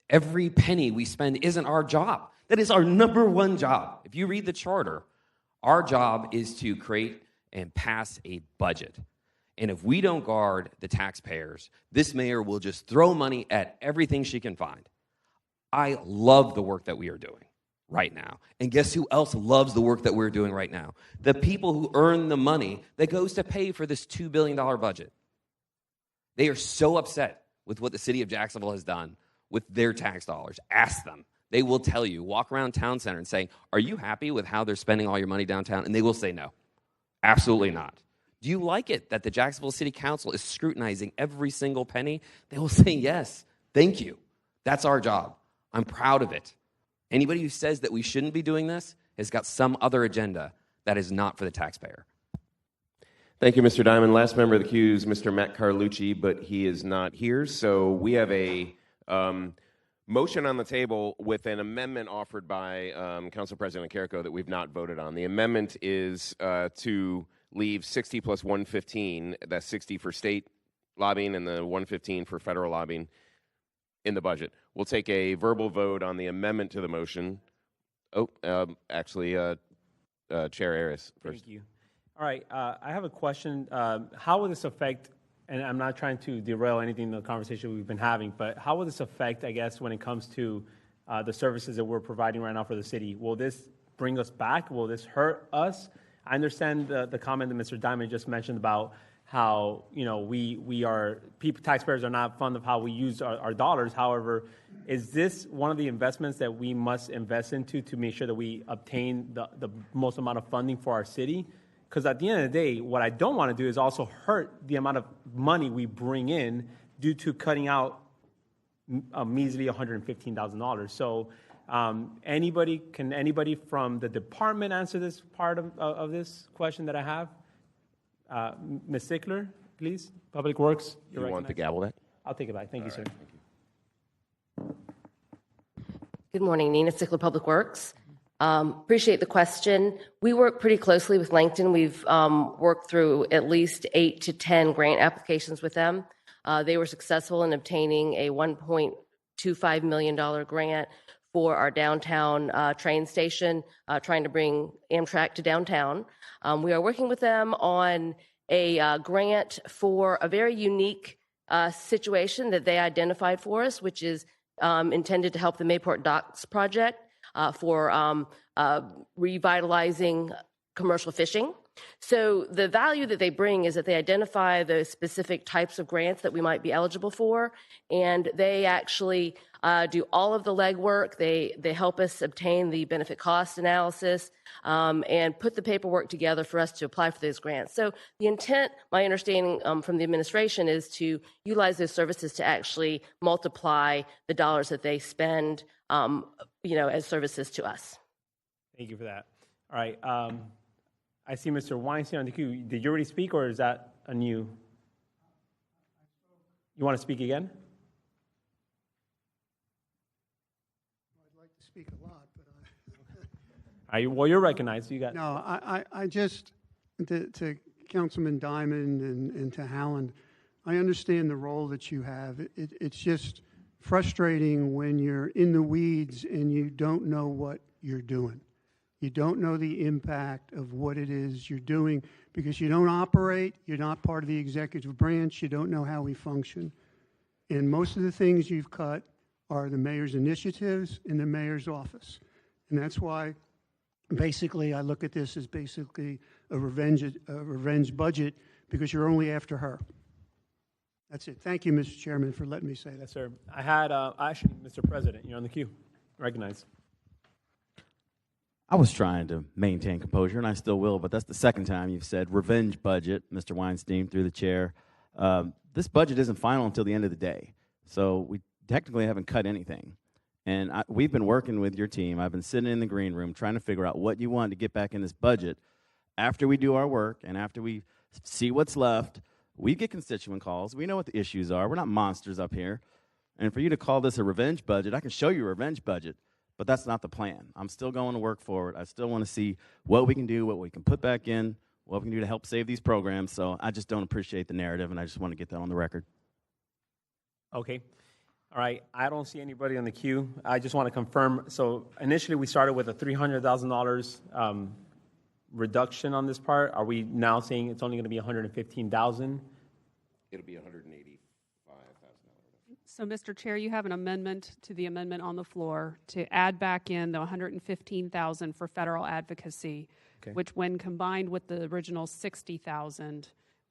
S7: every penny we spend isn't our job. That is our number one job. If you read the charter, our job is to create and pass a budget. And if we don't guard the taxpayers, this mayor will just throw money at everything she can find. I love the work that we are doing right now. And guess who else loves the work that we're doing right now? The people who earn the money that goes to pay for this $2 billion budget. They are so upset with what the city of Jacksonville has done with their tax dollars. Ask them. They will tell you. Walk around town center and say, are you happy with how they're spending all your money downtown? And they will say no. Absolutely not. Do you like it that the Jacksonville City Council is scrutinizing every single penny? They will say yes. Thank you. That's our job. I'm proud of it. Anybody who says that we shouldn't be doing this has got some other agenda that is not for the taxpayer.
S9: Thank you, Mr. Diamond. Last member of the queue is Mr. Matt Carlucci, but he is not here. So we have a motion on the table with an amendment offered by Council President Carrico that we've not voted on. The amendment is to leave 60 plus 115, that's 60 for state lobbying and the 115 for federal lobbying in the budget. We'll take a verbal vote on the amendment to the motion. Chair Arias first.
S1: Thank you. All right, I have a question. How will this affect, and I'm not trying to derail anything in the conversation we've been having, but how will this affect, I guess, when it comes to the services that we're providing right now for the city? Will this bring us back? Will this hurt us? I understand the comment that Mr. Diamond just mentioned about how, you know, taxpayers are not fond of how we use our dollars. However, is this one of the investments that we must invest into to make sure that we obtain the most amount of funding for our city? Because at the end of the day, what I don't want to do is also hurt the amount of money we bring in due to cutting out a measly $115,000. So can anybody from the department answer this part of this question that I have? Ms. Sickler, please. Public Works.
S9: You want the gavel back?
S1: I'll take it back. Thank you, sir.
S9: Thank you.
S19: Good morning, Nina Sickler, Public Works. Appreciate the question. We work pretty closely with Langton. We've worked through at least 8 to 10 grant applications with them. They were successful in obtaining a $1.25 million grant for our downtown train station, trying to bring Amtrak to downtown. We are working with them on a grant for a very unique situation that they identified for us, which is intended to help the Mayport Docks project for revitalizing commercial fishing. So the value that they bring is that they identify the specific types of grants that we might be eligible for, and they actually do all of the legwork. They help us obtain the benefit cost analysis and put the paperwork together for us to apply for those grants. So the intent, my understanding from the administration, is to utilize those services to actually multiply the dollars that they spend, as services to us.
S1: Thank you for that. All right. I see Mr. Weinstein on the queue. Did you already speak, or is that a new? You want to speak again?
S3: I'd like to speak a lot, but
S1: Well, you're recognized. You got.
S3: No, I just, to Councilman Diamond and to Howland, I understand the role that you have. It's just frustrating when you're in the weeds and you don't know what you're doing. You don't know the impact of what it is you're doing because you don't operate, you're not part of the executive branch, you don't know how we function. And most of the things you've cut are the mayor's initiatives in the mayor's office. And that's why basically I look at this as basically a revenge budget because you're only after her. That's it. Thank you, Mr. Chairman, for letting me say that.
S1: Yes, sir. I had, actually, Mr. President, you're on the queue. Recognized.
S17: I was trying to maintain composure, and I still will, but that's the second time you've said revenge budget, Mr. Weinstein, through the chair. This budget isn't final until the end of the day, so we technically haven't cut anything. And we've been working with your team. I've been sitting in the green room trying to figure out what you want to get back in this budget. After we do our work and after we see what's left, we get constituent calls. We know what the issues are. We're not monsters up here. And for you to call this a revenge budget, I can show you a revenge budget. But that's not the plan. I'm still going to work forward. I still want to see what we can do, what we can put back in, what we can do to help save these programs. So I just don't appreciate the narrative, and I just want to get that on the record.
S1: Okay. All right. I don't see anybody on the queue. I just want to confirm. So initially we started with a $300,000 reduction on this part. Are we now saying it's only going to be $115,000?
S9: It'll be $185,000.
S4: So, Mr. Chair, you have an amendment to the amendment on the floor to add back in the $115,000 for federal advocacy,
S1: Okay.
S4: which, when combined with the original $60,000,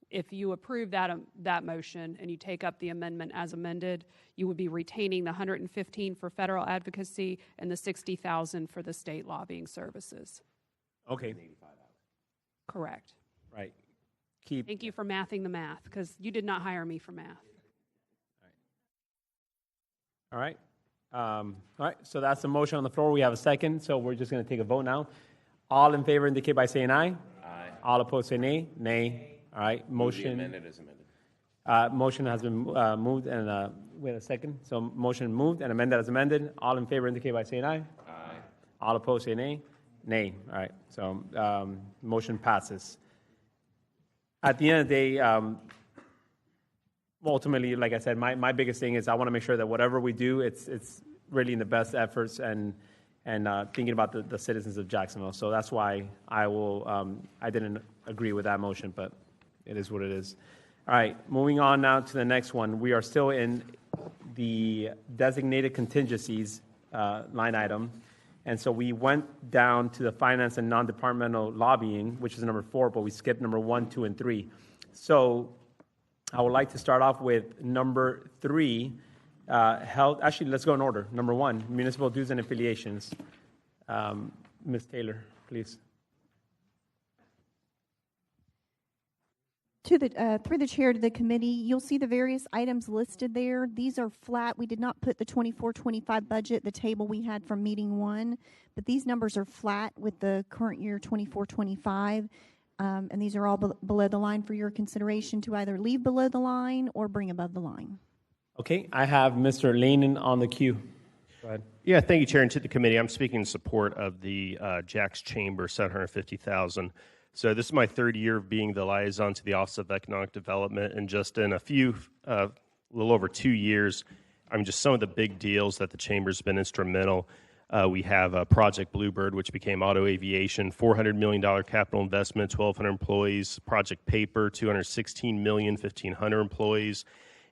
S4: if you approve that motion and you take up the amendment as amended, you would be retaining the $115,000 for federal advocacy and the $60,000 for the state lobbying services.
S1: Okay.
S4: Correct.
S1: Right.
S4: Thank you for mathing the math, because you did not hire me for math.
S1: All right. All right. So that's the motion on the floor. We have a second. So we're just going to take a vote now. All in favor indicate by saying aye.
S9: Aye.
S1: All opposed say nay. Nay. All right. Motion.
S9: Amended as amended.
S1: Motion has been moved and wait a second. So motion moved and amended as amended. All in favor indicate by saying aye.
S9: Aye.
S1: All opposed say nay. Nay. All right. So motion passes. At the end of the day, ultimately, like I said, my biggest thing is I want to make sure that whatever we do, it's really in the best efforts and thinking about the citizens of Jacksonville. So that's why I didn't agree with that motion, but it is what it is. All right, moving on now to the next one. We are still in the designated contingencies line item. And so we went down to the finance and non-departmental lobbying, which is number 4, but we skipped number 1, 2, and 3. So I would like to start off with number 3, health. Actually, let's go in order. Number 1, municipal dues and affiliations. Ms. Taylor, please.
S5: Through the chair to the committee, you'll see the various items listed there. These are flat. We did not put the 24-25 budget, the table we had from meeting 1, but these numbers are flat with the current year 24-25. And these are all below the line for your consideration to either leave below the line or bring above the line.
S1: Okay, I have Mr. Lanin on the queue. Go ahead.
S10: Yeah, thank you, Chair, and to the committee. I'm speaking in support of the Jack's Chamber, $750,000. So this is my 3rd year of being the liaison to the Office of Economic Development, and just in a little over 2 years, just some of the big deals that the Chamber's been instrumental. We have Project Bluebird, which became Auto Aviation, $400 million capital investment, 1,200 employees. Project Paper, $216 million, 1,500 employees.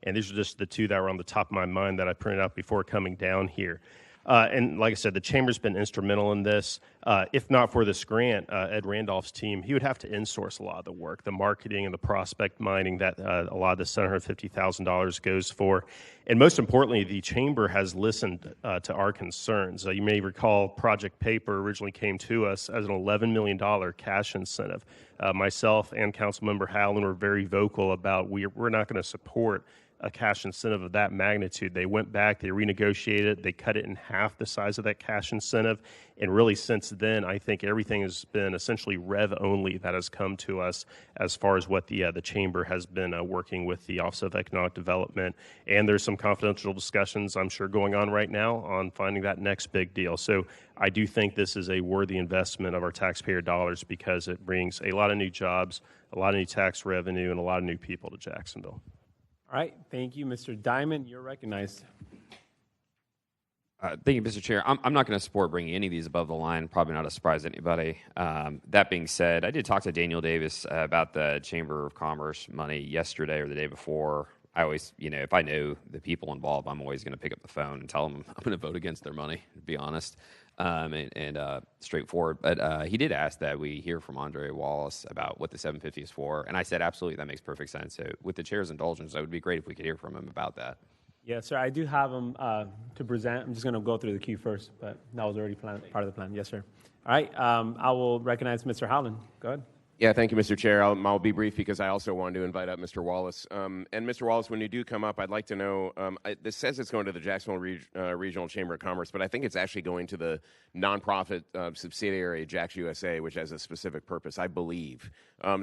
S10: And these are just the 2 that were on the top of my mind that I printed out before coming down here. And like I said, the chamber's been instrumental in this. If not for this grant, Ed Randolph's team, he would have to insource a lot of the work, the marketing and the prospect mining that a lot of the $750,000 goes for. And most importantly, the chamber has listened to our concerns. You may recall Project Paper originally came to us as an $11 million cash incentive. Myself and Councilmember Howland were very vocal about we're not going to support a cash incentive of that magnitude. They went back, they renegotiated it, they cut it in half the size of that cash incentive, and really since then, I think everything has been essentially rev only that has come to us as far as what the chamber has been working with the Office of Economic Development, and there's some confidential discussions I'm sure going on right now on finding that next big deal. So I do think this is a worthy investment of our taxpayer dollars because it brings a lot of new jobs, a lot of new tax revenue, and a lot of new people to Jacksonville.
S1: All right, thank you, Mr. Diamond. You're recognized.
S7: Thank you, Mr. Chair. I'm not going to support bringing any of these above the line. Probably not a surprise to anybody. That being said, I did talk to Daniel Davis about the Chamber of Commerce money yesterday or the day before. I always, if I know the people involved, I'm always going to pick up the phone and tell them I'm going to vote against their money, to be honest, and straightforward. But he did ask that we hear from Andre Wallace about what the 750 is for, and I said absolutely, that makes perfect sense. So with the chair's indulgence, it would be great if we could hear from him about that.
S1: Yes, sir. I do have him to present. I'm just going to go through the queue first, but that was already part of the plan. Yes, sir. All right. I will recognize Mr. Howland. Go ahead.
S9: Yeah, thank you, Mr. Chair. I'll be brief because I also wanted to invite up Mr. Wallace. And Mr. Wallace, when you do come up, I'd like to know, this says it's going to the Jacksonville Regional Chamber of Commerce, but I think it's actually going to the nonprofit subsidiary, Jax USA, which has a specific purpose, I believe.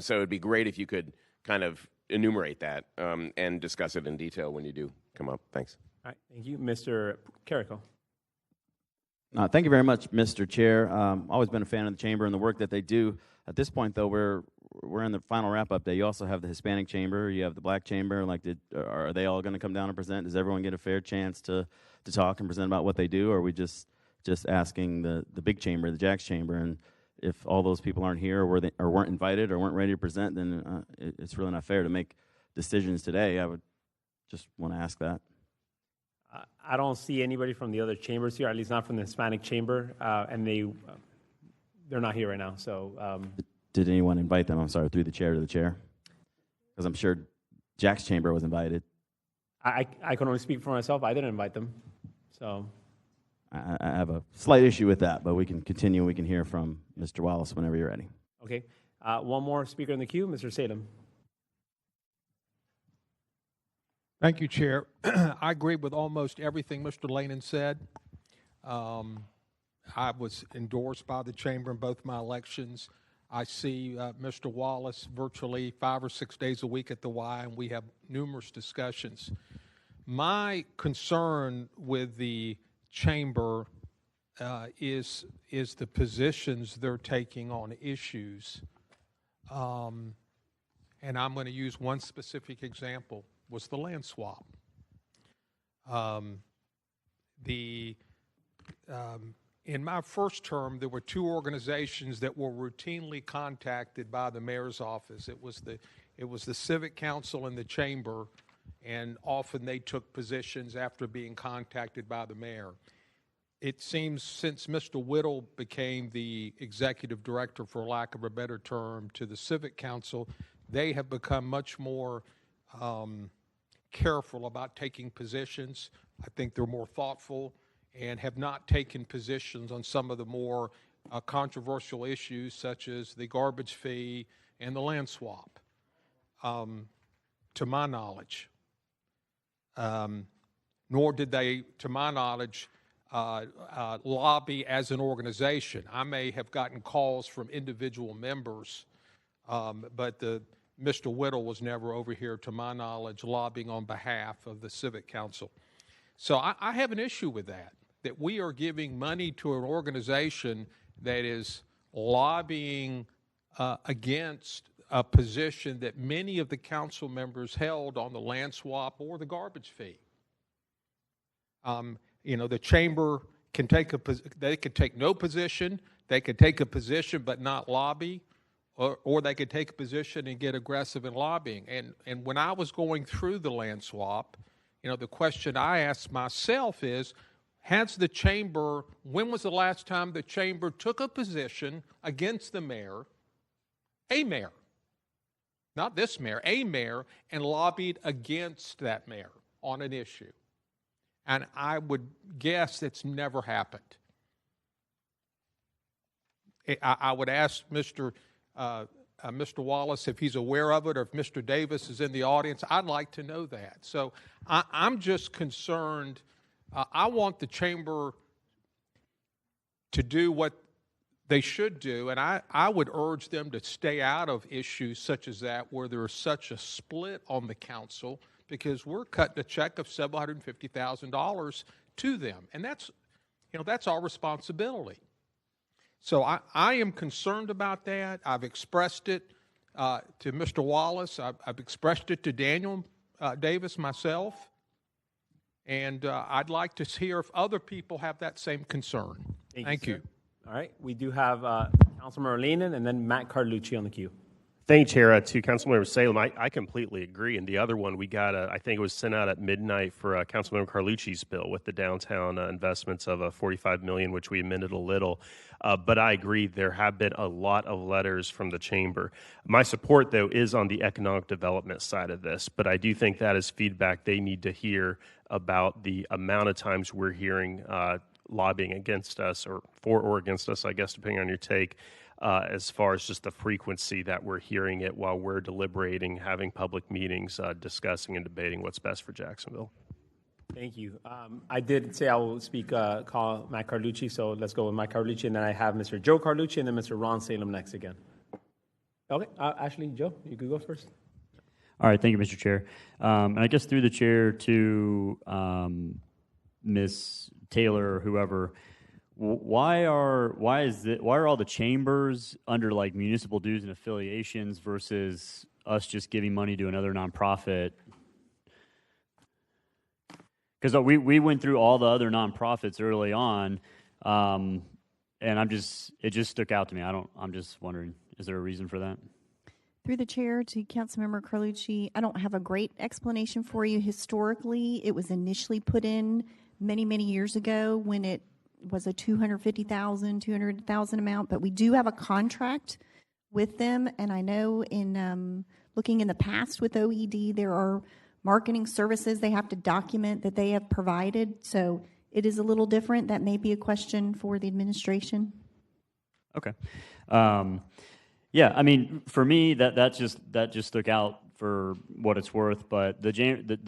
S9: So it'd be great if you could kind of enumerate that and discuss it in detail when you do come up. Thanks.
S1: All right. Thank you. Mr. Carrico.
S17: Thank you very much, Mr. Chair. Always been a fan of the chamber and the work that they do. At this point, though, we're in the final wrap-up day. You also have the Hispanic chamber. You have the Black chamber. Are they all going to come down and present? Does everyone get a fair chance to talk and present about what they do? Or are we just asking the big chamber, the Jax chamber? And if all those people aren't here or weren't invited or weren't ready to present, then it's really not fair to make decisions today. I would just want to ask that.
S1: I don't see anybody from the other chambers here, at least not from the Hispanic chamber, and they're not here right now. So,
S17: did anyone invite them? I'm sorry, through the chair to the chair, because I'm sure Jack's chamber was invited.
S1: I can only speak for myself. I didn't invite them, so
S17: I have a slight issue with that. But we can continue. We can hear from Mr. Wallace whenever you're ready.
S1: Okay. One more speaker in the queue, Mr. Salem.
S8: Thank you, Chair. I agree with almost everything Mr. Lanin said. I was endorsed by the chamber in both my elections. I see Mr. Wallace virtually 5 or 6 days a week at the Y, and we have numerous discussions. My concern with the chamber is the positions they're taking on issues. And I'm going to use one specific example, was the land swap. In my first term, there were 2 organizations that were routinely contacted by the mayor's office. It was the Civic Council and the Chamber, and often they took positions after being contacted by the mayor. It seems since Mr. Whittle became the executive director, for lack of a better term, to the Civic Council, they have become much more careful about taking positions. I think they're more thoughtful and have not taken positions on some of the more controversial issues, such as the garbage fee and the land swap, to my knowledge. Nor did they, to my knowledge, lobby as an organization. I may have gotten calls from individual members, but Mr. Whittle was never over here, to my knowledge, lobbying on behalf of the Civic Council. So I have an issue with that we are giving money to an organization that is lobbying against a position that many of the council members held on the land swap or the garbage fee. The chamber can they could take no position, they could take a position but not lobby, or they could take a position and get aggressive in lobbying. And when I was going through the land swap, the question I asked myself is, has the chamber, when was the last time the chamber took a position against the mayor, a mayor, not this mayor, a mayor, and lobbied against that mayor on an issue? And I would guess it's never happened. I would ask Mr. Wallace if he's aware of it, or if Mr. Davis is in the audience. I'd like to know that. So I'm just concerned. I want the chamber to do what they should do, and I would urge them to stay out of issues such as that where there is such a split on the council, because we're cutting a check of $750,000 to them, and that's our responsibility. So I am concerned about that. I've expressed it to Mr. Wallace. I've expressed it to Daniel Davis myself, and I'd like to hear if other people have that same concern. Thank you.
S1: All right, we do have Councilmember Leanan and then Matt Carlucci on the queue.
S10: Thank you, Chair. To Councilmember Salem, I completely agree. And the other one, we got, I think it was sent out at midnight for Councilmember Carlucci's bill with the downtown investments of $45 million, which we amended a little. But I agree, there have been a lot of letters from the chamber. My support, though, is on the economic development side of this. But I do think that is feedback they need to hear about the amount of times we're hearing lobbying against us, or for or against us, I guess, depending on your take. As far as just the frequency that we're hearing it while we're deliberating, having public meetings, discussing and debating what's best for Jacksonville.
S1: Thank you. I did say I will call Matt Carlucci, so let's go with Matt Carlucci, and then I have Mr. Joe Carlucci and then Mr. Ron Salem next again. Okay, Ashley, Joe, you could go first.
S16: All right, thank you, Mr. Chair. And I guess through the chair to Ms. Taylor or whoever, why are all the chambers under like municipal dues and affiliations versus us just giving money to another nonprofit? Because we went through all the other nonprofits early on, and it just stuck out to me. I'm just wondering, is there a reason for that?
S5: Through the chair to Councilmember Carlucci, I don't have a great explanation for you. Historically, it was initially put in many, many years ago when it was a $250,000 amount, but we do have a contract with them, and I know in looking in the past with OED, there are marketing services they have to document that they have provided, so it is a little different. That may be a question for the administration.
S16: Okay. Yeah, I mean, for me, that just stuck out for what it's worth, but the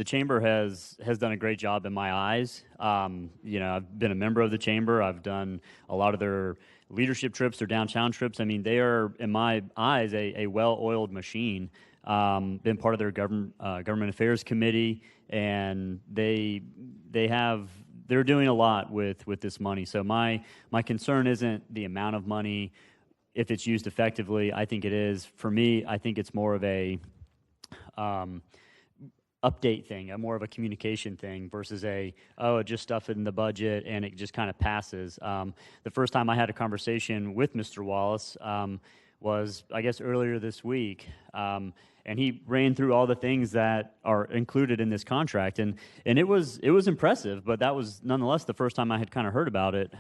S16: chamber has done a great job in my eyes. I've been a member of the chamber. I've done a lot of their leadership trips, their downtown trips. I mean, they are, in my eyes, a well-oiled machine. Been part of their government affairs committee, and they're doing a lot with this money. So my concern isn't the amount of money, if it's used effectively. I think it is. For me, I think it's more of a update thing, more of a communication thing versus just stuff it in the budget and it just kind of passes. The first time I had a conversation with Mr. Wallace was, I guess, earlier this week, and he ran through all the things that are included in this contract, and it was impressive, but that was nonetheless the first time I had kind of heard about it.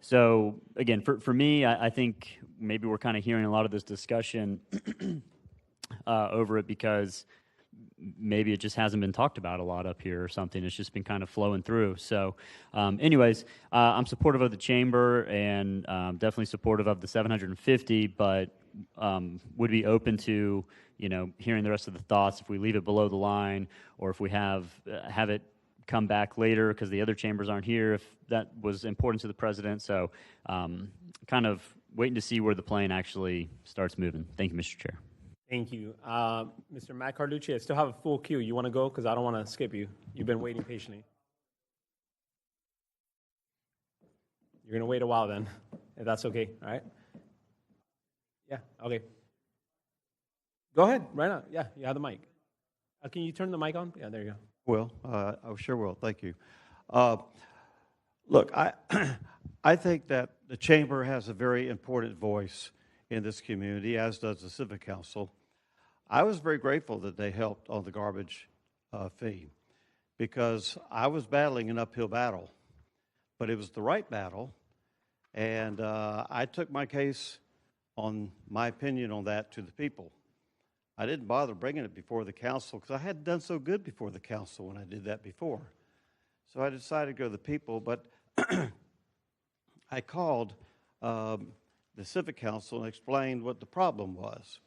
S16: So again, for me, I think maybe we're kind of hearing a lot of this discussion over it because maybe it just hasn't been talked about a lot up here or something. It's just been kind of flowing through. So anyways, I'm supportive of the chamber and definitely supportive of the 750, but would be open to hearing the rest of the thoughts if we leave it below the line, or if we have it come back later because the other chambers aren't here, if that was important to the president. So kind of waiting to see where the plane actually starts moving. Thank you, Mr. Chair.
S1: Thank you. Mr. Matt Carlucci, I still have a full queue. You want to go? Because I don't want to skip you. You've been waiting patiently. You're going to wait a while then, if that's okay. All right? Yeah, okay. Go ahead, right now. Yeah, you have the mic. Can you turn the mic on? Yeah, there you go.
S14: Will, I sure will. Thank you. Look, I think that the chamber has a very important voice in this community, as does the Civic Council. I was very grateful that they helped on the garbage fee because I was battling an uphill battle but it was the right battle. And I took my case on my opinion on that to the people. I didn't bother bringing it before the council because I hadn't done so good before the council when I did that before. So I decided to go to the people, but I called the Civic Council and explained what the problem was.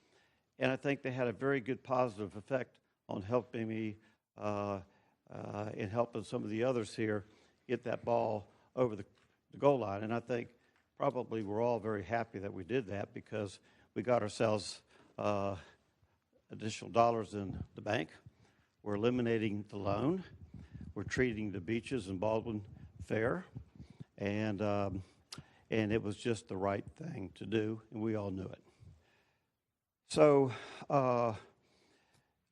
S14: And I think they had a very good positive effect on helping me and helping some of the others here get that ball over the goal line. And I think probably we're all very happy that we did that because we got ourselves additional dollars in the bank. We're eliminating the loan. We're treating the beaches in Baldwin fair. And it was just the right thing to do, and we all knew it. So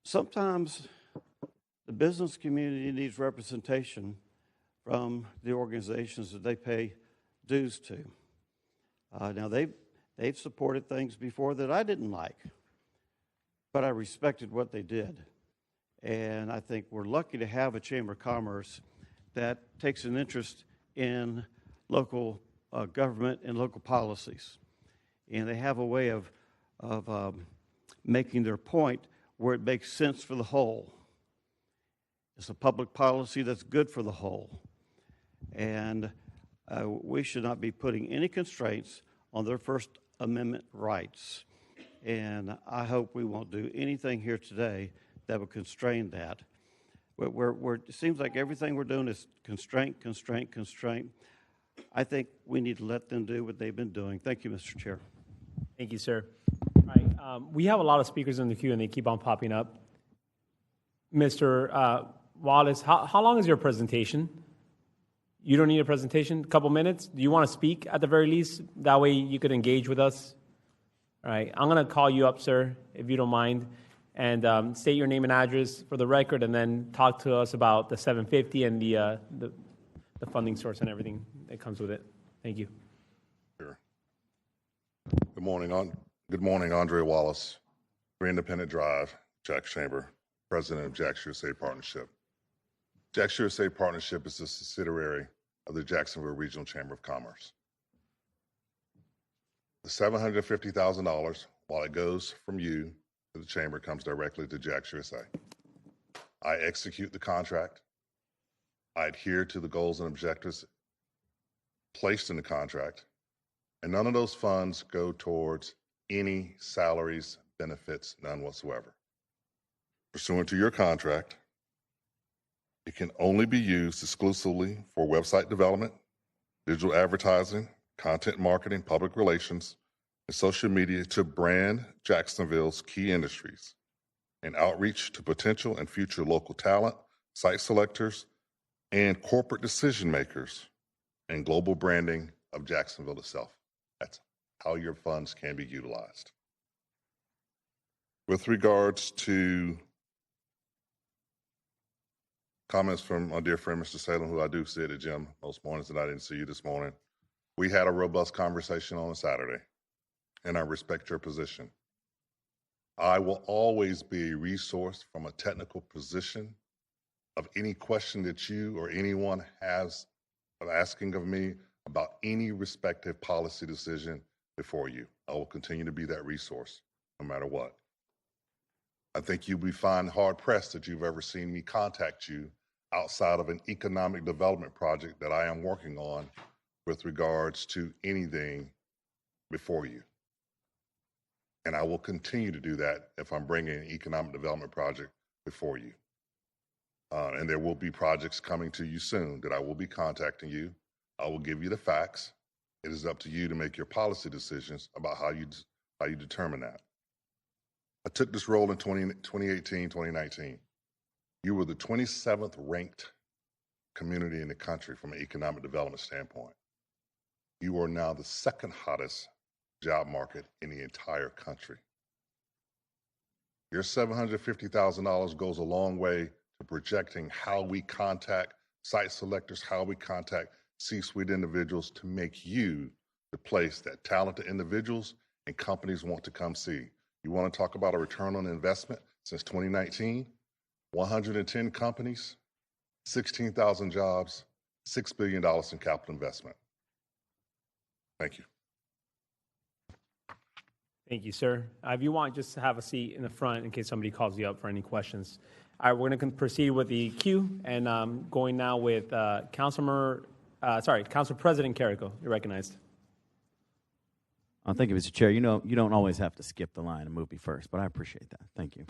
S14: sometimes the business community needs representation from the organizations that they pay dues to. Now, they've supported things before that I didn't like, but I respected what they did. And I think we're lucky to have a Chamber of Commerce that takes an interest in local government and local policies. And they have a way of making their point where it makes sense for the whole. It's a public policy that's good for the whole. And we should not be putting any constraints on their First Amendment rights. And I hope we won't do anything here today that will constrain that. It seems like everything we're doing is constraint, constraint, constraint. I think we need to let them do what they've been doing. Thank you, Mr. Chair.
S1: Thank you, sir. All right, we have a lot of speakers in the queue, and they keep on popping up. Mr. Wallace, how long is your presentation? You don't need a presentation? A couple minutes? Do you want to speak at the very least? That way you could engage with us. All right, I'm going to call you up, sir, if you don't mind, and state your name and address for the record, and then talk to us about the 750 and the funding source and everything that comes with it. Thank you.
S20: Sure. Good morning, Andre Wallace, 3 Independent Drive, Jack's Chamber, President of Jack's USA Partnership. Jack's USA Partnership is a subsidiary of the Jacksonville Regional Chamber of Commerce. The $750,000, while it goes from you to the Chamber, comes directly to Jack's USA. I execute the contract. I adhere to the goals and objectives placed in the contract, and none of those funds go towards any salaries, benefits, none whatsoever. Pursuant to your contract, it can only be used exclusively for website development, digital advertising, content marketing, public relations, and social media to brand Jacksonville's key industries and outreach to potential and future local talent, site selectors, and corporate decision makers, and global branding of Jacksonville itself. That's how your funds can be utilized. With regards to comments from my dear friend, Mr. Salem, who I do see at the gym most mornings, and I didn't see you this morning. We had a robust conversation on a Saturday, and I respect your position. I will always be a resource from a technical position of any question that you or anyone has of asking of me about any respective policy decision before you. I will continue to be that resource no matter what. I think you'll be fine hard-pressed that you've ever seen me contact you outside of an economic development project that I am working on with regards to anything before you. And I will continue to do that if I'm bringing an economic development project before you. And there will be projects coming to you soon that I will be contacting you. I will give you the facts. It is up to you to make your policy decisions about how you determine that. I took this role in 2018, 2019. You were the 27th ranked community in the country from an economic development standpoint. You are now the second hottest job market in the entire country. Your $750,000 goes a long way to projecting how we contact site selectors, how we contact C-suite individuals to make you the place that talented individuals and companies want to come see. You want to talk about a return on investment since 2019? 110 companies, 16,000 jobs, $6 billion in capital investment. Thank you.
S1: Thank you, sir. If you want, just have a seat in the front in case somebody calls you up for any questions. All right, we're going to proceed with the queue, and going now with Council President Carrico. You're recognized.
S17: Thank you, Mr. Chair. You know, you don't always have to skip the line and move me first, but I appreciate that. Thank you.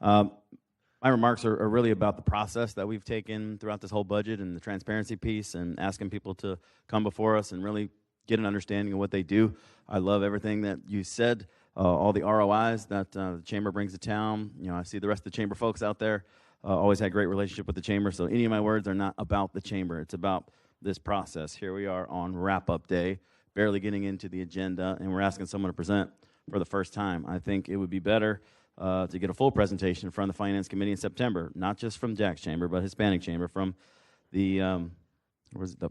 S17: My remarks are really about the process that we've taken throughout this whole budget and the transparency piece and asking people to come before us and really get an understanding of what they do. I love everything that you said, all the ROIs that the Chamber brings to town. You know, I see the rest of the Chamber folks out there. Always had a great relationship with the Chamber, so any of my words are not about the Chamber. It's about this process. Here we are on wrap-up day, barely getting into the agenda, and we're asking someone to present for the first time. I think it would be better to get a full presentation in front of the Finance Committee in September, not just from Jack's Chamber, but Hispanic Chamber, from the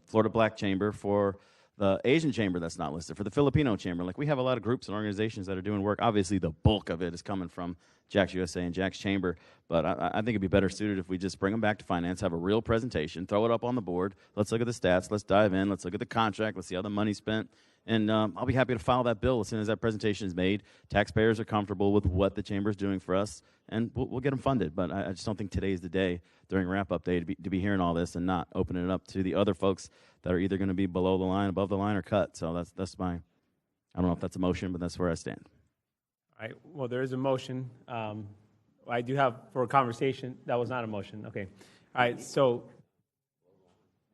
S17: Florida Black Chamber, for the Asian Chamber that's not listed, for the Filipino Chamber. Like, we have a lot of groups and organizations that are doing work. Obviously, the bulk of it is coming from Jack's USA and Jack's Chamber, but I think it'd be better suited if we just bring them back to Finance, have a real presentation, throw it up on the board. Let's look at the stats. Let's dive in. Let's look at the contract. Let's see how the money's spent. And I'll be happy to file that bill as soon as that presentation is made. Taxpayers are comfortable with what the Chamber is doing for us, and we'll get them funded. But I just don't think today is the day during wrap-up day to be hearing all this and not opening it up to the other folks that are either going to be below the line, above the line, or cut. So that's my, I don't know if that's a motion, but that's where I stand.
S1: All right, well, there is a motion. I do have, for a conversation, that was not a motion. Okay. All right, so,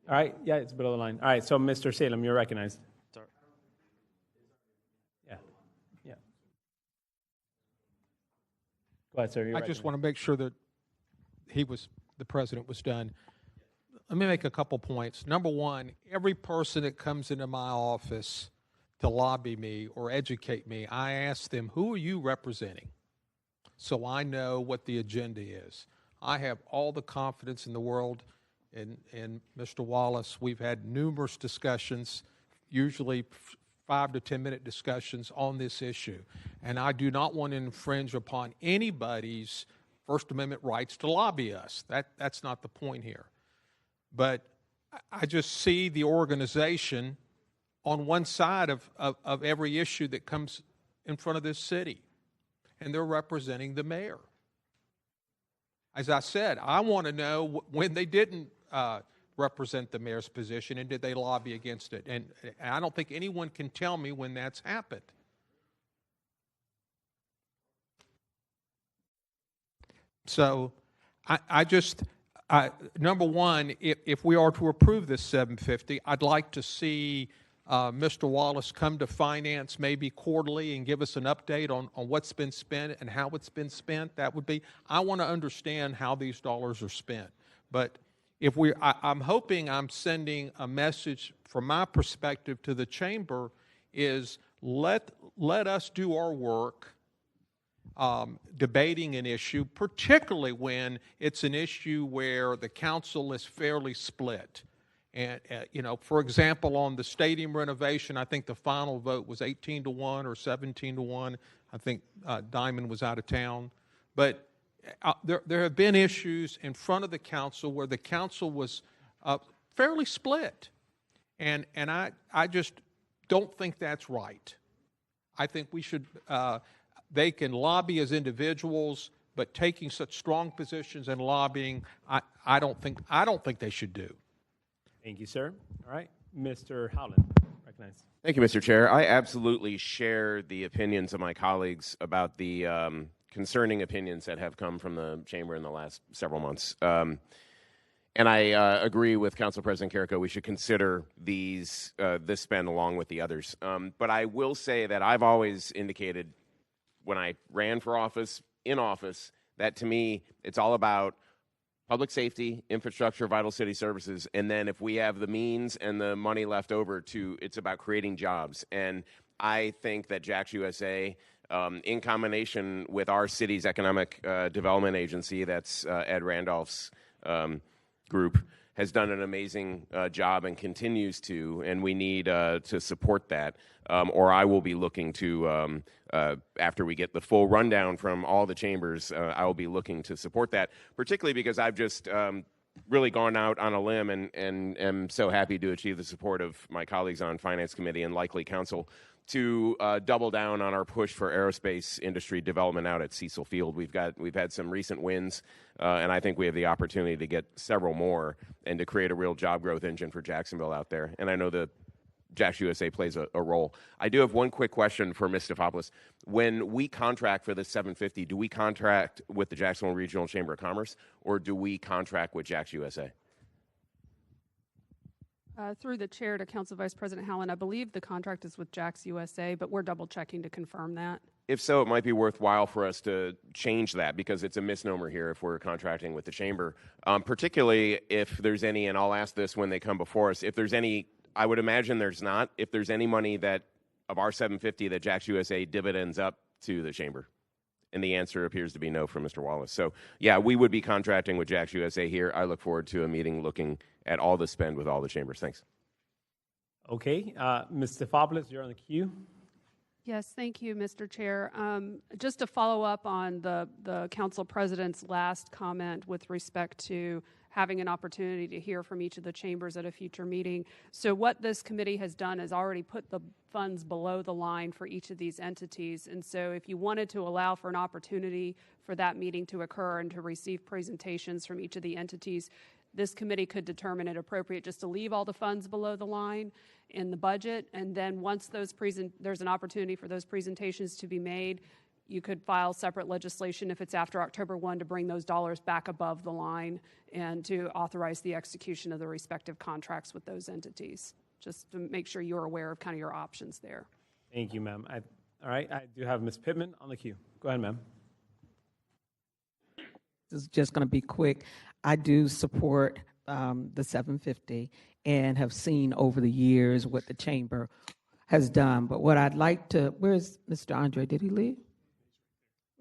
S1: all right, yeah, it's below the line. All right, so Mr. Salem, you're recognized. Yeah. Go ahead, sir.
S8: I just want to make sure that the president was done. Let me make a couple points. Number one, every person that comes into my office to lobby me or educate me, I ask them, who are you representing? So I know what the agenda is. I have all the confidence in the world in Mr. Wallace. We've had numerous discussions, usually 5 to 10 minute discussions on this issue. And I do not want to infringe upon anybody's First Amendment rights to lobby us. That's not the point here. But I just see the organization on one side of every issue that comes in front of this city, and they're representing the mayor. As I said, I want to know when they didn't represent the mayor's position, and did they lobby against it? And I don't think anyone can tell me when that's happened. So number one, if we are to approve this 750, I'd like to see Mr. Wallace come to Finance maybe quarterly and give us an update on what's been spent and how it's been spent. That would be, I want to understand how these dollars are spent. But if I'm hoping I'm sending a message from my perspective to the Chamber is let us do our work debating an issue, particularly when it's an issue where the council is fairly split. And, for example, on the stadium renovation, I think the final vote was 18-1 or 17-1. I think Diamond was out of town. But there have been issues in front of the council where the council was fairly split. And I just don't think that's right. I think we should, they can lobby as individuals, but taking such strong positions in lobbying, I don't think they should do.
S1: Thank you, sir. All right, Mr. Howland, recognized.
S9: Thank you, Mr. Chair. I absolutely share the opinions of my colleagues about the concerning opinions that have come from the Chamber in the last several months. And I agree with Council President Carrico. We should consider this spend along with the others. But I will say that I've always indicated when I ran for office, that to me, it's all about public safety, infrastructure, vital city services, and then if we have the means and the money left over it's about creating jobs. And I think that Jack's USA, in combination with our city's economic development agency, that's Ed Randolph's group, has done an amazing job and continues to, and we need to support that. Or I will be looking to, after we get the full rundown from all the chambers, I will be looking to support that, particularly because I've just really gone out on a limb and am so happy to achieve the support of my colleagues on Finance Committee and likely Council to double down on our push for aerospace industry development out at Cecil Field. We've had some recent wins, and I think we have the opportunity to get several more and to create a real job growth engine for Jacksonville out there. And I know the JAX USA plays a role. I do have one quick question for Ms. Stefopoulos. When we contract for the 750, do we contract with the Jacksonville Regional Chamber of Commerce, or do we contract with JAX USA?
S4: Through the chair to Council Vice President Howland, I believe the contract is with JAX USA, but we're double checking to confirm that.
S9: If so, it might be worthwhile for us to change that because it's a misnomer here if we're contracting with the chamber, particularly if there's any, and I'll ask this when they come before us, if there's any, I would imagine there's not, if there's any money that of our 750 that JAX USA dividends up to the chamber. And the answer appears to be no from Mr. Wallace. So, yeah, we would be contracting with JAX USA here. I look forward to a meeting looking at all the spend with all the chambers. Thanks.
S1: Okay. Ms. Stefopoulos, you're on the queue.
S4: Yes, thank you, Mr. Chair. Just to follow up on the council president's last comment with respect to having an opportunity to hear from each of the chambers at a future meeting. So what this committee has done is already put the funds below the line for each of these entities. And so if you wanted to allow for an opportunity for that meeting to occur and to receive presentations from each of the entities, this committee could determine it appropriate just to leave all the funds below the line in the budget. And then once there's an opportunity for those presentations to be made, you could file separate legislation if it's after October 1 to bring those dollars back above the line and to authorize the execution of the respective contracts with those entities, just to make sure you're aware of kind of your options there.
S1: Thank you, ma'am. All right, I do have Ms. Pittman on the queue. Go ahead, ma'am.
S11: This is just going to be quick. I do support the 750 and have seen over the years what the chamber has done. But what I'd like to, where's Mr. Andre? Did he leave?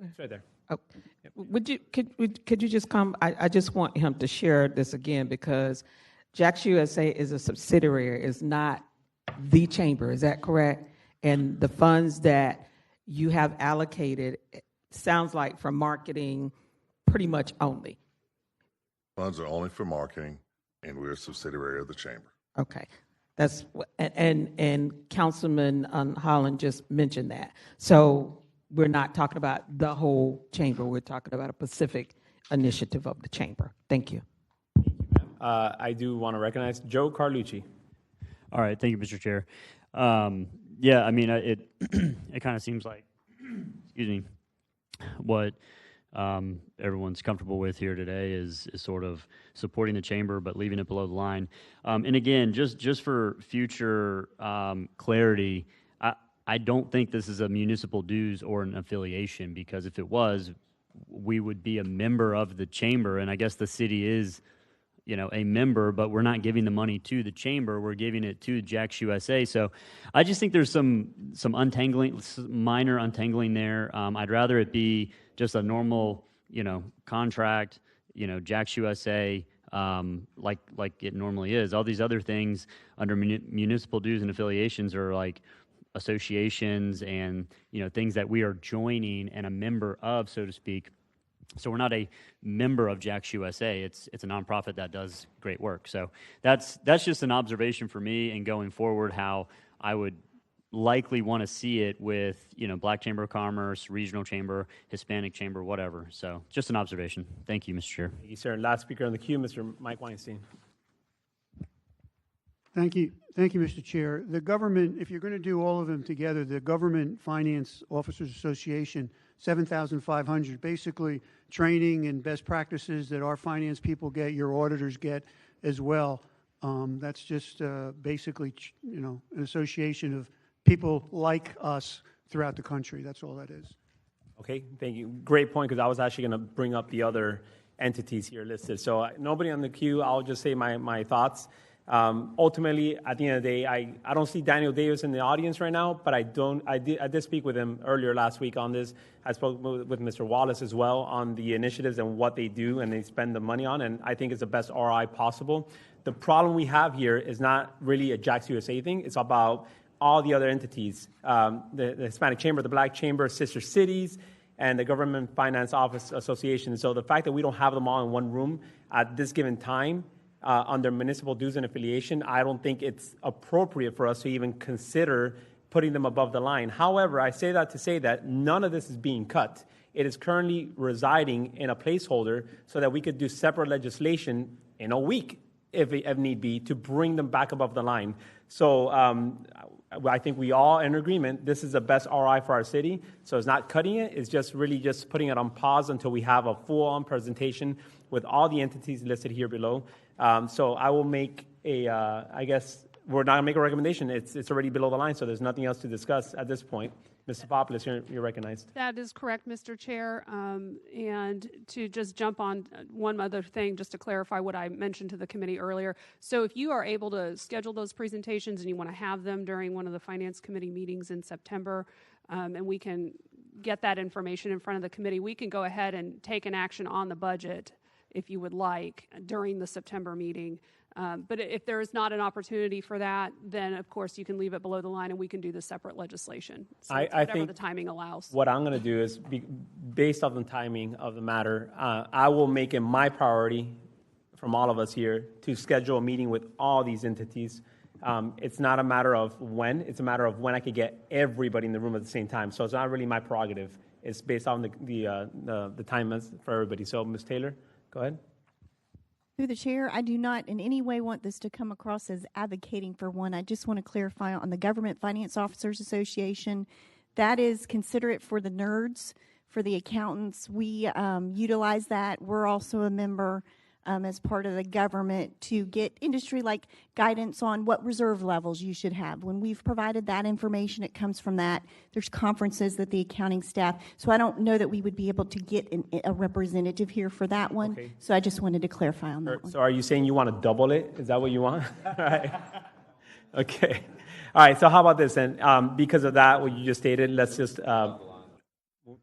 S1: It's right there.
S11: Oh, could you just come? I just want him to share this again because JAX USA is a subsidiary, is not the chamber. Is that correct? And the funds that you have allocated, it sounds like for marketing, pretty much only.
S20: Funds are only for marketing, and we're a subsidiary of the chamber.
S11: Okay. That's and Councilman Holland just mentioned that. So we're not talking about the whole chamber. We're talking about a specific initiative of the chamber. Thank you.
S1: I do want to recognize Joe Carlucci.
S21: All right. Thank you, Mr. Chair. Yeah, I mean, it it kind of seems like, excuse me, what everyone's comfortable with here today is sort of supporting the chamber but leaving it below the line. And again, just for future clarity, I don't think this is a municipal dues or an affiliation, because if it was, we would be a member of the chamber, and I guess the city is, you know, a member, but we're not giving the money to the chamber, we're giving it to JAX USA. So I just think there's some untangling, minor untangling there. I'd rather it be just a normal, you know, contract, you know, JAX USA, like it normally is. All these other things under municipal dues and affiliations are like associations and, you know, things that we are joining and a member of, so to speak. So we're not a member of JAX USA. It's a nonprofit that does great work. So that's just an observation for me, and going forward, how I would likely want to see it with, you know, Black Chamber of Commerce, Regional Chamber, Hispanic Chamber, whatever. So just an observation. Thank you, Mr. Chair.
S1: Thank you, sir. Last speaker on the queue, Mr. Mike Weinstein.
S3: Thank you, Mr. Chair. The government, if you're going to do all of them together, the Government Finance Officers Association, 7,500, basically training and best practices that our finance people get, your auditors get as well. That's just basically, you know, an association of people like us throughout the country. That's all that is.
S1: Okay, thank you. Great point, because I was actually going to bring up the other entities here listed. So nobody on the queue, I'll just say my thoughts. Ultimately, at the end of the day, I don't see Daniel Davis in the audience right now, but I did speak with him earlier last week on this. I spoke with Mr. Wallace as well on the initiatives and what they do and they spend the money on, and I think it's the best ROI possible. The problem we have here is not really a JAX USA thing. It's about all the other entities, the Hispanic Chamber, the Black Chamber, sister cities, and the Government Finance Office Association. So the fact that we don't have them all in one room at this given time under municipal dues and affiliation, I don't think it's appropriate for us to even consider putting them above the line. However, I say that to say that none of this is being cut. It is currently residing in a placeholder so that we could do separate legislation in a week, if need be, to bring them back above the line. So I think we all are in agreement this is the best ROI for our city. So it's not cutting it, it's just really just putting it on pause until we have a full-on presentation with all the entities listed here below. So I will make I guess we're not going to make a recommendation. It's already below the line, so there's nothing else to discuss at this point. Mr. Popoulos, you're recognized.
S4: That is correct, Mr. Chair. And to just jump on one other thing, just to clarify what I mentioned to the committee earlier. So if you are able to schedule those presentations and you want to have them during one of the Finance Committee meetings in September, and we can get that information in front of the committee, we can go ahead and take an action on the budget, if you would like, during the September meeting. But if there is not an opportunity for that, then of course you can leave it below the line and we can do the separate legislation. So
S1: I think
S4: the timing allows.
S1: What I'm going to do is, based on the timing of the matter, I will make it my priority from all of us here to schedule a meeting with all these entities. It's not a matter of when, it's a matter of when I could get everybody in the room at the same time. So it's not really my prerogative. It's based on the time for everybody. So Ms. Taylor, go ahead.
S5: Through the chair, I do not in any way want this to come across as advocating for one. I just want to clarify on the Government Finance Officers Association, that is considerate for the nerds, for the accountants. We utilize that. We're also a member as part of the government to get industry-like guidance on what reserve levels you should have. When we've provided that information, it comes from that. There's conferences that the accounting staff, so I don't know that we would be able to get a representative here for that one.
S1: Okay.
S5: So I just wanted to clarify on that one.
S1: So are you saying you want to double it? Is that what you want? All right. Okay. All right, so how about this then? Because of that, what you just stated, let's just...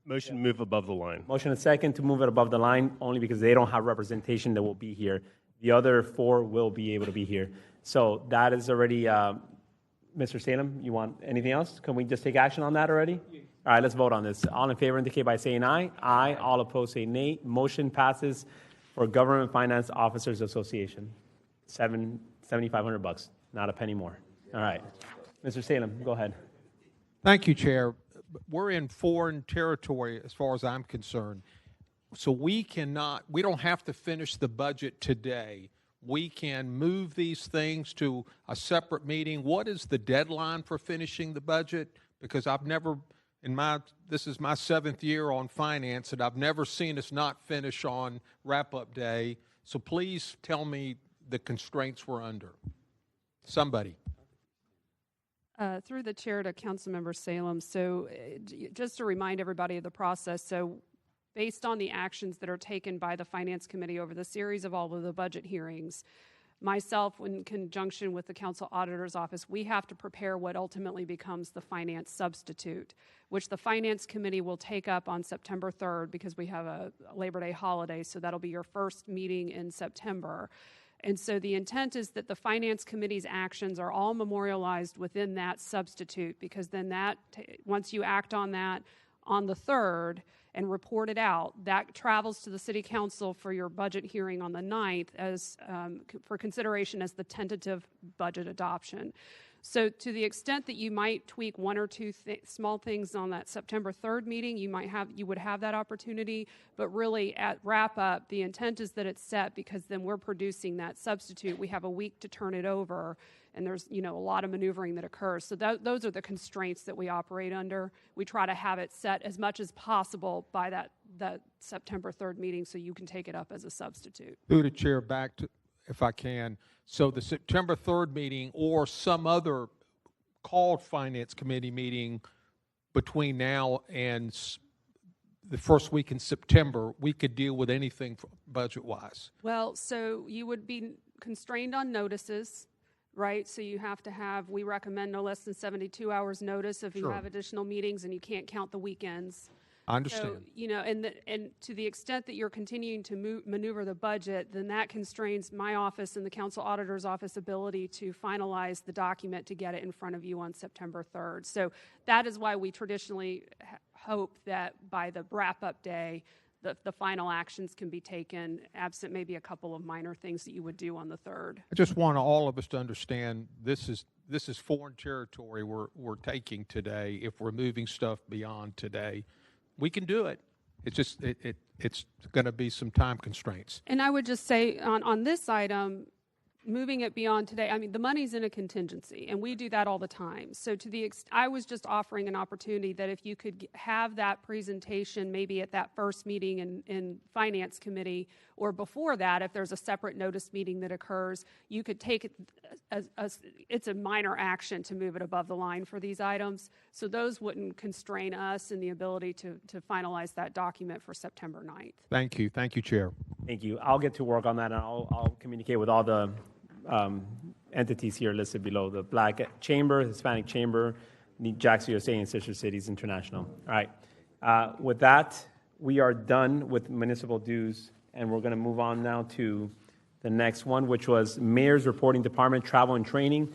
S10: Motion to move above the line.
S1: Motion and second to move it above the line, only because they don't have representation that will be here. The other four will be able to be here. So that is already, Mr. Salem, you want anything else? Can we just take action on that already? All right, let's vote on this. All in favor indicate by saying aye. Aye. All opposed say nay. Motion passes for Government Finance Officers Association. $7,500, not a penny more. All right. Mr. Salem, go ahead.
S8: Thank you, Chair. We're in foreign territory as far as I'm concerned. So we don't have to finish the budget today. We can move these things to a separate meeting. What is the deadline for finishing the budget? Because I've never, this is my 7th year on finance, and I've never seen us not finish on wrap-up day. So please tell me the constraints we're under. Somebody.
S4: Through the chair to Councilmember Salem. So just to remind everybody of the process, so based on the actions that are taken by the Finance Committee over the series of all of the budget hearings, myself, in conjunction with the Council Auditor's Office, we have to prepare what ultimately becomes the finance substitute, which the Finance Committee will take up on September 3rd because we have a Labor Day holiday, so that'll be your first meeting in September. And so the intent is that the Finance Committee's actions are all memorialized within that substitute, because then once you act on that on the 3rd and report it out, that travels to the City Council for your budget hearing on the 9th as for consideration as the tentative budget adoption. So to the extent that you might tweak one or two small things on that September 3rd meeting, you would have that opportunity. But really, at wrap up, the intent is that it's set because then we're producing that substitute. We have a week to turn it over, and there's a lot of maneuvering that occurs. So those are the constraints that we operate under. We try to have it set as much as possible by that September 3rd meeting, so you can take it up as a substitute.
S8: Through the chair, back to, if I can. So the September 3rd meeting or some other called Finance Committee meeting between now and the first week in September, we could deal with anything budget-wise.
S4: Well, so you would be constrained on notices, right? So you have to we recommend no less than 72 hours notice if you have additional meetings, and you can't count the weekends.
S8: I understand.
S4: So, and to the extent that you're continuing to maneuver the budget, then that constrains my office and the Council Auditor's Office ability to finalize the document to get it in front of you on September 3rd. So that is why we traditionally hope that by the wrap-up day, the final actions can be taken, absent maybe a couple of minor things that you would do on the 3rd.
S8: I just want all of us to understand this is foreign territory we're taking today. If we're moving stuff beyond today, we can do it. It's just it's going to be some time constraints.
S4: And I would just say on this item, moving it beyond today, I mean, the money's in a contingency, and we do that all the time. So I was just offering an opportunity that if you could have that presentation maybe at that first meeting in Finance Committee, or before that, if there's a separate notice meeting that occurs, you could take it it's a minor action to move it above the line for these items. So those wouldn't constrain us in the ability to finalize that document for September 9th.
S8: Thank you, Chair.
S1: Thank you. I'll get to work on that, and I'll communicate with all the entities here listed below: the Black Chamber, Hispanic Chamber, the Jackson USA, and Sister Cities International. All right. With that, we are done with municipal dues, and we're going to move on now to the next one, which was Mayor's Reporting Department, Travel and Training.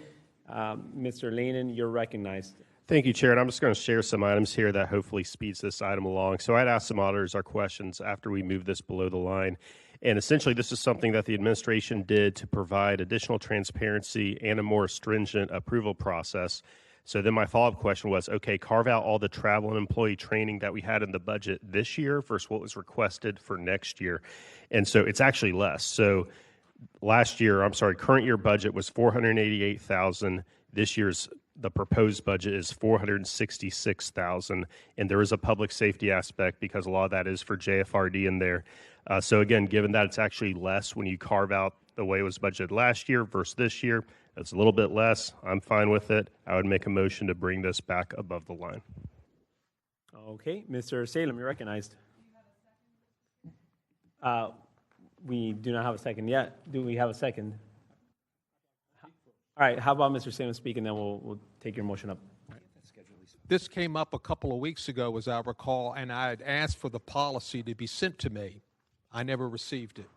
S1: Mr. Lanin, you're recognized.
S10: Thank you, Chair. And I'm just going to share some items here that hopefully speeds this item along. So I'd ask some auditors our questions after we move this below the line. And essentially, this is something that the administration did to provide additional transparency and a more stringent approval process. So then my follow-up question was, okay, carve out all the travel and employee training that we had in the budget this year versus what was requested for next year. And so it's actually less. So current year budget was $488,000. This year's the proposed budget is $466,000, and there is a public safety aspect because a lot of that is for JFRD in there. So again, given that it's actually less when you carve out the way it was budgeted last year versus this year, it's a little bit less. I'm fine with it. I would make a motion to bring this back above the line.
S1: Okay, Mr. Salem, you're recognized. We do not have a second yet. Do we have a second? All right, how about Mr. Salem speak, and then we'll take your motion up.
S8: This came up a couple of weeks ago, as I recall, and I had asked for the policy to be sent to me. I never received it.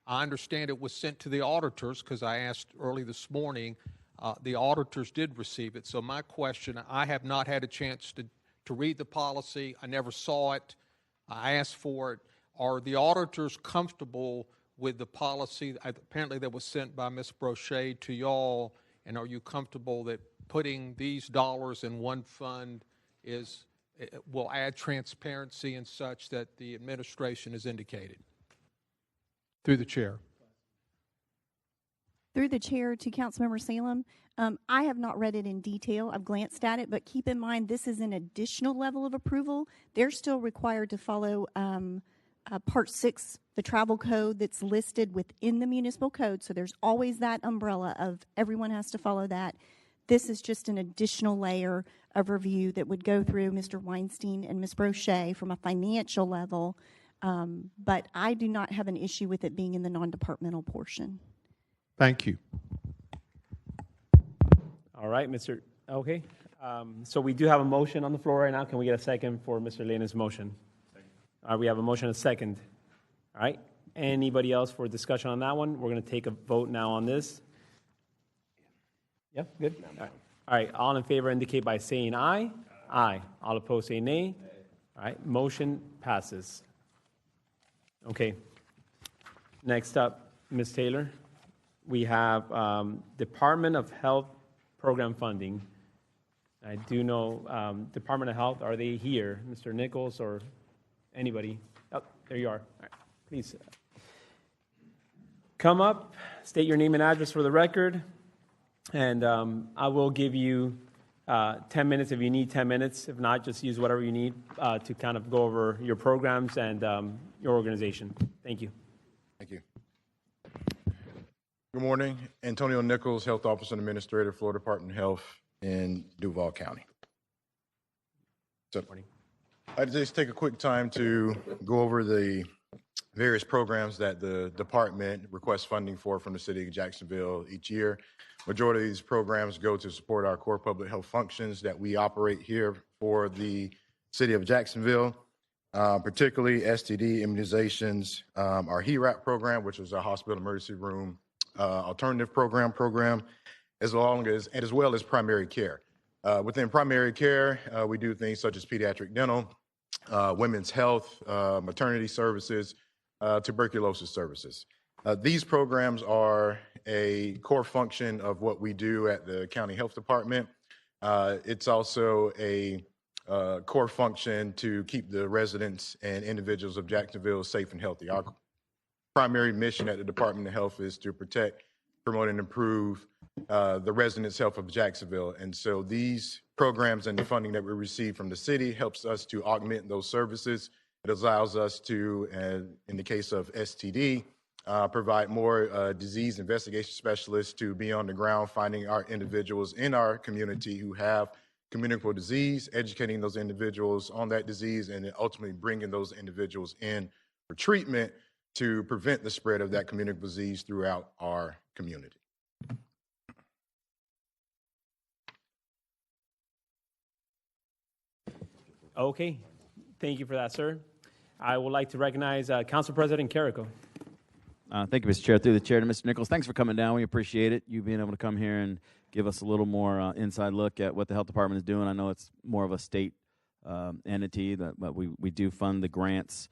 S8: I understand it was sent to the auditors because I asked early this morning. The auditors did receive it. So my question, I have not had a chance to read the policy. I never saw it. I asked for it. Are the auditors comfortable with the policy apparently that was sent by Ms. Brochet to y'all, and are you comfortable that putting these dollars in one fund will add transparency and such that the administration has indicated? Through the chair.
S5: Through the chair to Councilmember Salem, I have not read it in detail. I've glanced at it, but keep in mind this is an additional level of approval. They're still required to follow Part 6, the travel code that's listed within the municipal code. So there's always that umbrella of everyone has to follow that. This is just an additional layer of review that would go through Mr. Weinstein and Ms. Brochet from a financial level. But I do not have an issue with it being in the non-departmental portion.
S8: Thank you.
S1: All right, Mr. Okay. So we do have a motion on the floor right now. Can we get a second for Mr. Lanan's motion? All right, we have a motion and a second. All right. Anybody else for discussion on that one? We're going to take a vote now on this. Yeah, good. All right. All in favor indicate by saying aye. Aye. All opposed say nay. All right. Motion passes. Okay. Next up, Ms. Taylor, we have Department of Health program funding. I do know Department of Health, are they here? Mr. Nichols or anybody? Oh, there you are. All right. Please come up, state your name and address for the record, and I will give you 10 minutes if you need 10 minutes. If not, just use whatever you need to kind of go over your programs and your organization. Thank you.
S2: Thank you. Good morning. Antonio Nichols, Health Officer and Administrator, Florida Department of Health in Duval County. So, I'd just take a quick time to go over the various programs that the department requests funding for from the city of Jacksonville each year. Majority of these programs go to support our core public health functions that we operate here for the city of Jacksonville, particularly STD immunizations, our HERAP program, which is our hospital emergency room alternative program, as well as primary care. Within primary care, we do things such as pediatric dental, women's health, maternity services, tuberculosis services. These programs are a core function of what we do at the county health department. It's also a core function to keep the residents and individuals of Jacksonville safe and healthy. Our primary mission at the Department of Health is to protect, promote, and improve the residents' health of Jacksonville. And so these programs and the funding that we receive from the city helps us to augment those services. It allows us to, in the case of STD, provide more disease investigation specialists to be on the ground finding our individuals in our community who have communicable disease, educating those individuals on that disease, and then ultimately bringing those individuals in for treatment to prevent the spread of that communicable disease throughout our community.
S1: Okay, thank you for that, sir. I would like to recognize Council President Carrico.
S17: Thank you, Mr. Chair. Through the chair to Mr. Nichols, thanks for coming down. We appreciate it. You being able to come here and give us a little more inside look at what the health department is doing. I know it's more of a state entity, but we do fund the grants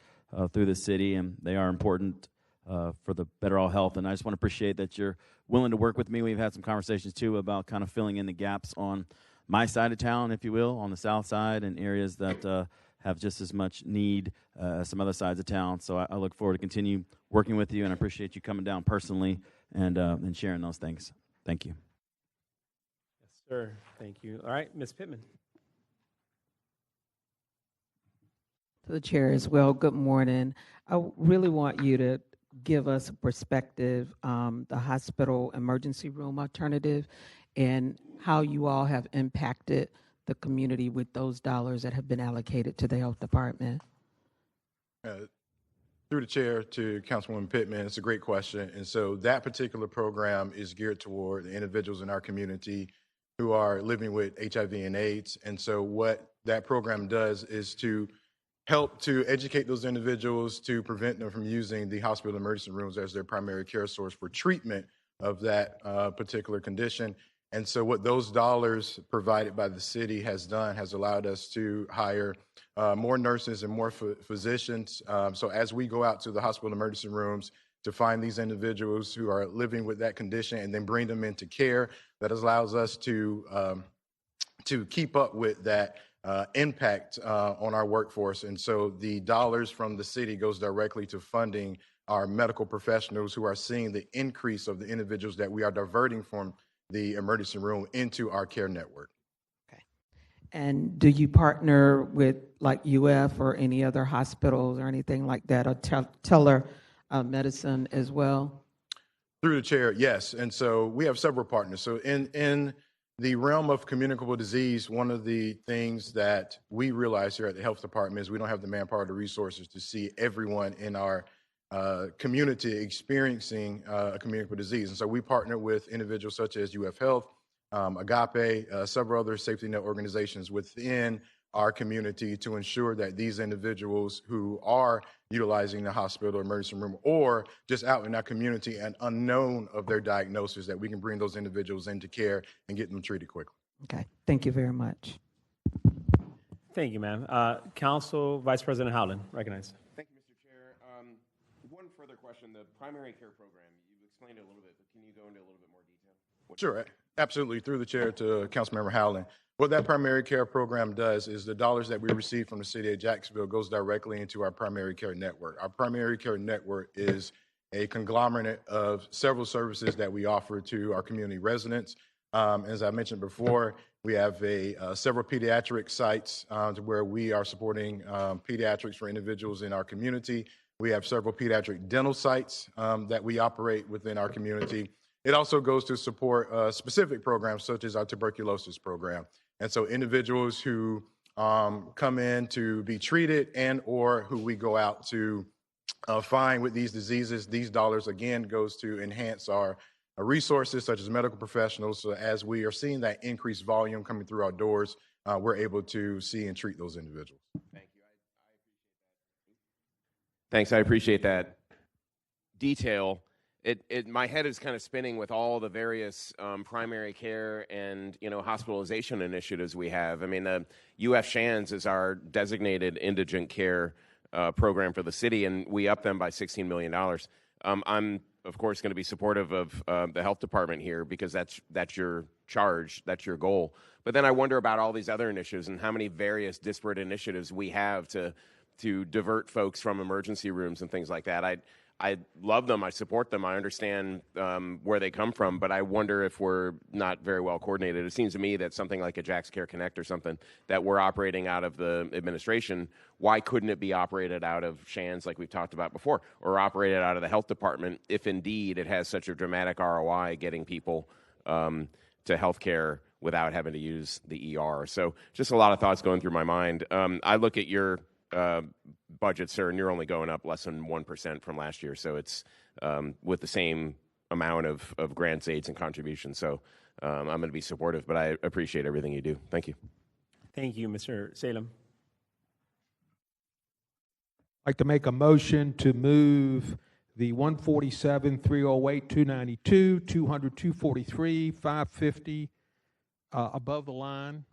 S17: through the city, and they are important for the better all health. And I just want to appreciate that you're willing to work with me. We've had some conversations too about kind of filling in the gaps on my side of town, if you will, on the south side, and areas that have just as much need as some other sides of town. So I look forward to continue working with you, and I appreciate you coming down personally and sharing those things. Thank you.
S1: Yes, sir. Thank you. All right, Ms. Pittman.
S11: To the chair as well, good morning. I really want you to give us a perspective, the hospital emergency room alternative, and how you all have impacted the community with those dollars that have been allocated to the health department.
S2: Through the chair to Councilwoman Pittman, it's a great question. And so that particular program is geared toward the individuals in our community who are living with HIV and AIDS. And so what that program does is to help to educate those individuals to prevent them from using the hospital emergency rooms as their primary care source for treatment of that particular condition. And so what those dollars provided by the city has done has allowed us to hire more nurses and more physicians. So as we go out to the hospital emergency rooms to find these individuals who are living with that condition and then bring them into care, that allows us to keep up with that impact on our workforce. And so the dollars from the city goes directly to funding our medical professionals who are seeing the increase of the individuals that we are diverting from the emergency room into our care network.
S11: Okay. And do you partner with like UF or any other hospitals or anything like that, or telemedicine as well?
S2: Through the chair, yes. And so we have several partners. So in the realm of communicable disease, one of the things that we realize here at the health department is we don't have the manpower or the resources to see everyone in our community experiencing a communicable disease. And so we partner with individuals such as UF Health, Agape, several other safety net organizations within our community to ensure that these individuals who are utilizing the hospital emergency room or just out in our community and unknown of their diagnosis, that we can bring those individuals into care and get them treated quickly.
S11: Okay, thank you very much.
S1: Thank you, ma'am. Council Vice President Howland, recognized.
S9: Thank you, Mr. Chair. One further question. The primary care program, you explained it a little bit, but can you go into a little bit more detail?
S2: Sure, absolutely. Through the chair to Councilmember Howland. What that primary care program does is the dollars that we receive from the city of Jacksonville goes directly into our primary care network. Our primary care network is a conglomerate of several services that we offer to our community residents. As I mentioned before, we have several pediatric sites to where we are supporting pediatrics for individuals in our community. We have several pediatric dental sites that we operate within our community. It also goes to support specific programs such as our tuberculosis program. And so individuals who come in to be treated and or who we go out to find with these diseases, these dollars again goes to enhance our resources such as medical professionals. So as we are seeing that increased volume coming through our doors, we're able to see and treat those individuals.
S9: Thank you. Thanks. I appreciate that detail. my head is kind of spinning with all the various primary care and hospitalization initiatives we have. I mean, UF Shands is our designated indigent care program for the city, and we up them by $16 million. I'm of course going to be supportive of the health department here because that's your charge, that's your goal. But then I wonder about all these other initiatives and how many various disparate initiatives we have to divert folks from emergency rooms and things like that. I love them. I support them. I understand where they come from, but I wonder if we're not very well coordinated. It seems to me that something like a Jax Care Connect or something that we're operating out of the administration, why couldn't it be operated out of Shands like we've talked about before, or operated out of the health department if indeed it has such a dramatic ROI getting people to health care without having to use the ER. So just a lot of thoughts going through my mind. I look at your budget, sir, and you're only going up less than 1% from last year. So it's with the same amount of grants, aids, and contributions. So I'm going to be supportive, but I appreciate everything you do. Thank you.
S1: Thank you, Mr. Salem.
S8: I'd like to make a motion to move the 147, 308, 292, 200, 243, 550 above the line.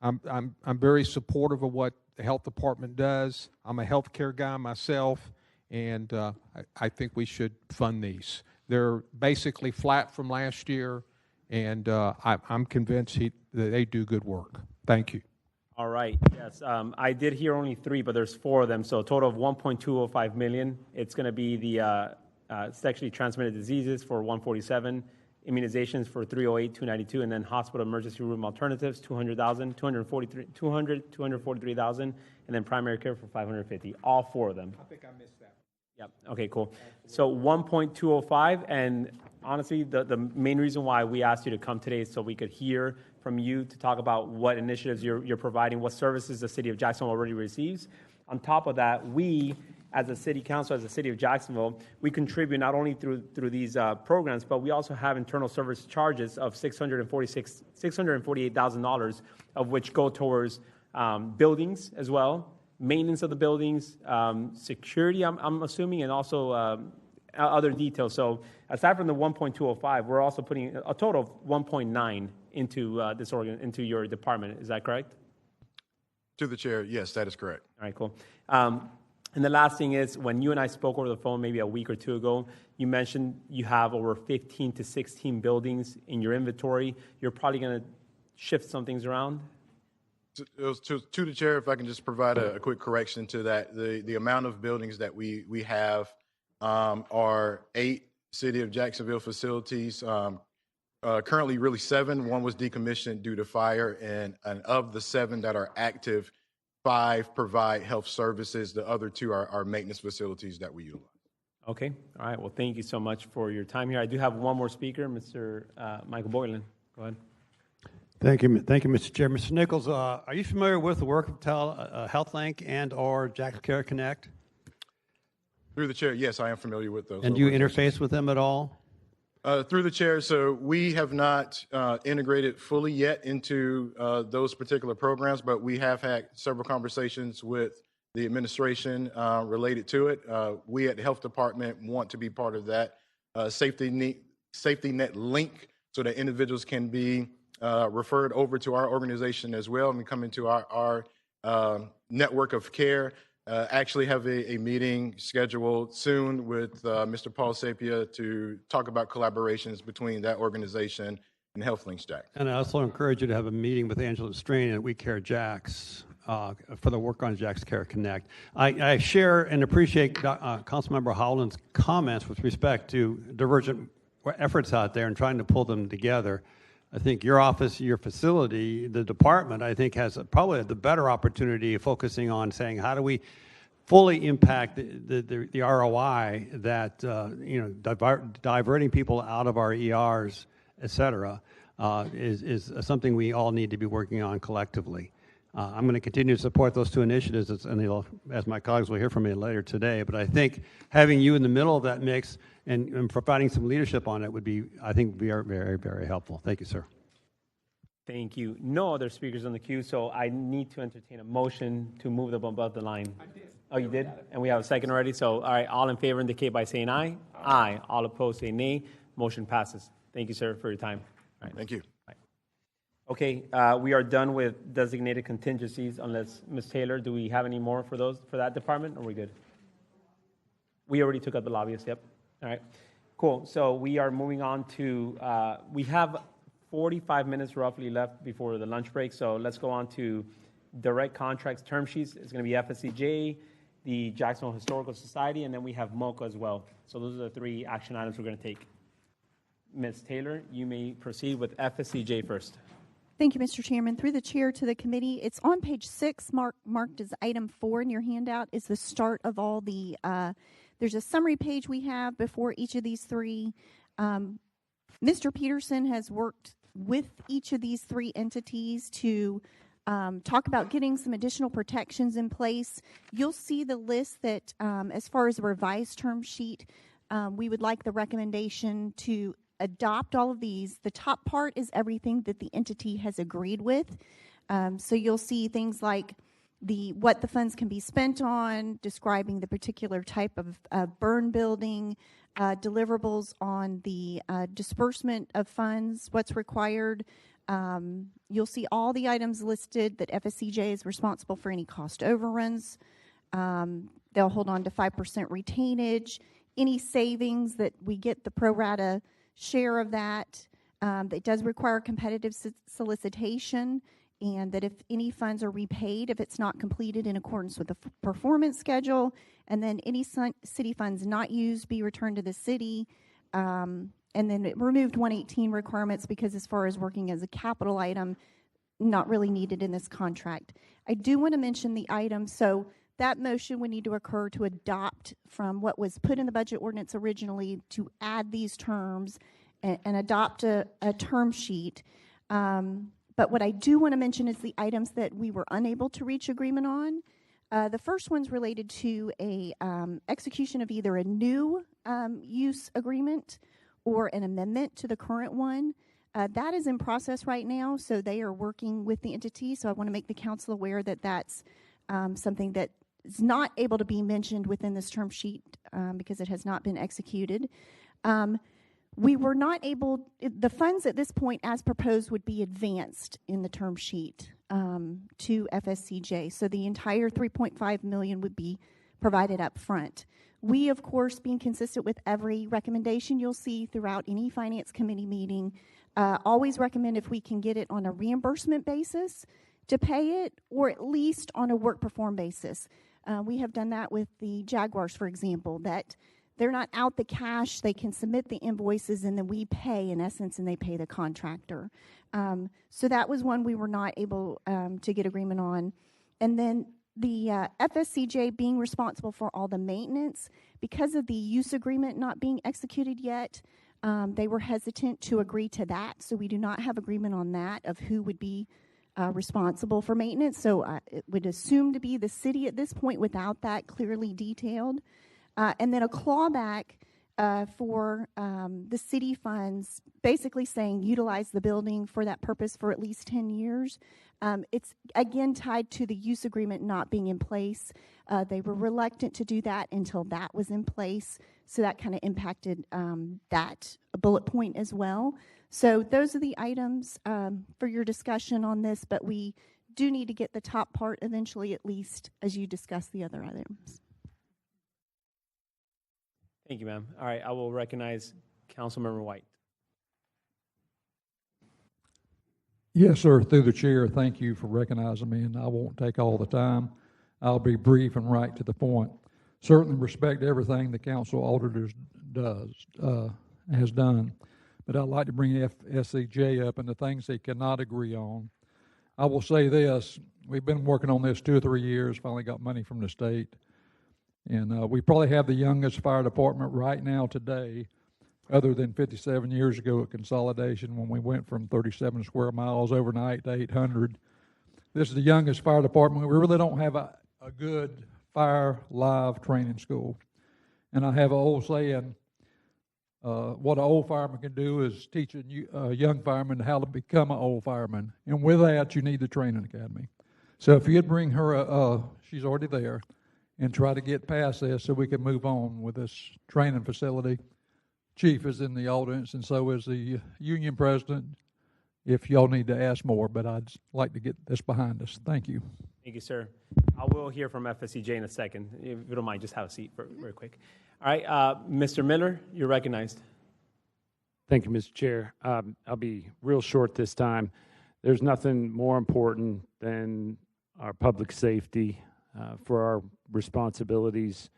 S8: I'm very supportive of what the health department does. I'm a healthcare guy myself, and I think we should fund these. They're basically flat from last year, and I'm convinced that they do good work. Thank you.
S1: All right. Yes, I did hear only 3, but there's 4 of them, so a total of 1.205 million. It's going to be the sexually transmitted diseases for 147. Immunizations for 308, 292, and then hospital emergency room alternatives, 200,000, 243,000, and then primary care for 550. All 4 of them.
S8: I think I missed that.
S1: Yep. Okay, cool. So 1.205, and honestly, the main reason why we asked you to come today is so we could hear from you to talk about what initiatives you're providing, what services the city of Jacksonville already receives. On top of that, we, as a city council, as a city of Jacksonville, we contribute not only through these programs, but we also have internal service charges of $648,000, of which go towards buildings as well, maintenance of the buildings, security, I'm assuming, and also other details. So aside from the 1.205, we're also putting a total of 1.9 into into your department. Is that correct?
S2: To the chair, yes, that is correct.
S1: All right, cool. And the last thing is, when you and I spoke over the phone maybe a week or 2 ago, you mentioned you have over 15 to 16 buildings in your inventory. You're probably going to shift some things around?
S2: To the chair, if I can just provide a quick correction to that. The amount of buildings that we have are 8 City of Jacksonville facilities. Currently, really 7. 1 was decommissioned due to fire, and of the 7 that are active, 5 provide health services. The other 2 are maintenance facilities that we utilize.
S1: Okay. All right. Well, thank you so much for your time here. I do have one more speaker, Mr. Michael Boylan. Go ahead.
S15: Thank you, Mr. Chair. Mr. Nichols, are you familiar with the work of HealthLink and or Jax Care Connect?
S2: Through the chair, yes, I am familiar with those.
S15: And do you interface with them at all?
S2: Through the chair, so we have not integrated fully yet into those particular programs, but we have had several conversations with the administration related to it. We at the health department want to be part of that safety net link so that individuals can be referred over to our organization as well and come into our network of care. Actually have a meeting scheduled soon with Mr. Paul Sapia to talk about collaborations between that organization and HealthLinks Jax.
S15: And I also encourage you to have a meeting with Angela Strain at We Care Jax for the work on Jax Care Connect. I share and appreciate Councilmember Howland's comments with respect to divergent efforts out there and trying to pull them together. I think your office, your facility, the department, I think has probably the better opportunity of focusing on saying how do we fully impact the ROI that diverting people out of our ERs, et cetera, is something we all need to be working on collectively. I'm going to continue to support those 2 initiatives, and as my colleagues will hear from me later today. But I think having you in the middle of that mix and providing some leadership on it would be, I think, very, very, very helpful. Thank you, sir.
S1: Thank you. No other speakers on the queue, so I need to entertain a motion to move them above the line. I did. Oh, you did? And we have a second already? So, all right, all in favor indicate by saying aye. Aye. All opposed say nay. Motion passes. Thank you, sir, for your time. All right.
S2: Thank you.
S1: Okay, we are done with designated contingencies unless, Ms. Taylor, do we have any more for that department, or are we good? We already took up the lobbyists, yep. All right, cool. So we are moving on to, we have 45 minutes roughly left before the lunch break, so let's go on to direct contracts term sheets. It's going to be FSCJ, the Jacksonville Historical Society, and then we have MOCA as well. So those are the 3 action items we're going to take. Ms. Taylor, you may proceed with FSCJ first.
S5: Thank you, Mr. Chairman. Through the chair to the committee, it's on page 6, marked as item 4 in your handout, is the start of all the, there's a summary page we have before each of these 3. Mr. Peterson has worked with each of these 3 entities to talk about getting some additional protections in place. You'll see the list that, as far as a revised term sheet, we would like the recommendation to adopt all of these. The top part is everything that the entity has agreed with. So you'll see things like what the funds can be spent on, describing the particular type of burn building, deliverables on the disbursement of funds, what's required. You'll see all the items listed that FSCJ is responsible for any cost overruns. They'll hold on to 5% retainage. Any savings that we get the pro rata share of that. It does require competitive solicitation, and that if any funds are repaid, if it's not completed in accordance with the performance schedule, and then any city funds not used be returned to the city. And then it removed 118 requirements because as far as working as a capital item, not really needed in this contract. I do want to mention the item, so that motion would need to occur to adopt from what was put in the budget ordinance originally to add these terms and adopt a term sheet. But what I do want to mention is the items that we were unable to reach agreement on. The first one's related to a execution of either a new use agreement or an amendment to the current one. That is in process right now, so they are working with the entity. So I want to make the council aware that that's something that is not able to be mentioned within this term sheet because it has not been executed. We were not able, the funds at this point as proposed would be advanced in the term sheet to FSCJ. So the entire $3.5 million would be provided up front. We, of course, being consistent with every recommendation you'll see throughout any finance committee meeting, always recommend if we can get it on a reimbursement basis to pay it, or at least on a work performed basis. We have done that with the Jaguars, for example, that they're not out the cash, they can submit the invoices, and then we pay, in essence, and they pay the contractor. So that was one we were not able to get agreement on. And then the FSCJ being responsible for all the maintenance, because of the use agreement not being executed yet, they were hesitant to agree to that. So we do not have agreement on that of who would be responsible for maintenance. So it would assume to be the city at this point without that clearly detailed. And then a clawback for the city funds, basically saying utilize the building for that purpose for at least 10 years. It's, again, tied to the use agreement not being in place. They were reluctant to do that until that was in place. So that kind of impacted that bullet point as well. So those are the items for your discussion on this, but we do need to get the top part eventually, at least, as you discuss the other items.
S1: Thank you, ma'am. All right, I will recognize Councilmember White.
S12: Yes, sir. Through the chair, thank you for recognizing me, and I won't take all the time. I'll be brief and right to the point. Certainly respect everything the council auditors has done, but I'd like to bring FSCJ up and the things they cannot agree on. I will say this, we've been working on this 2 or 3 years, finally got money from the state. And we probably have the youngest fire department right now today, other than 57 years ago at consolidation when we went from 37 square miles overnight to 800. This is the youngest fire department. We really don't have a good fire live training school. And I have an old saying, What an old fireman can do is teach a young fireman how to become an old fireman. And with that, you need the training academy. So if you'd bring her, she's already there, and try to get past this so we can move on with this training facility. Chief is in the audience, and so is the union president, if y'all need to ask more, but I'd like to get this behind us. Thank you.
S1: Thank you, sir. I will hear from FSCJ in a second. If you don't mind, just have a seat very quick. All right, Mr. Miller, you're recognized.
S13: Thank you, Mr. Chair. I'll be real short this time. There's nothing more important than our public safety for our responsibilities.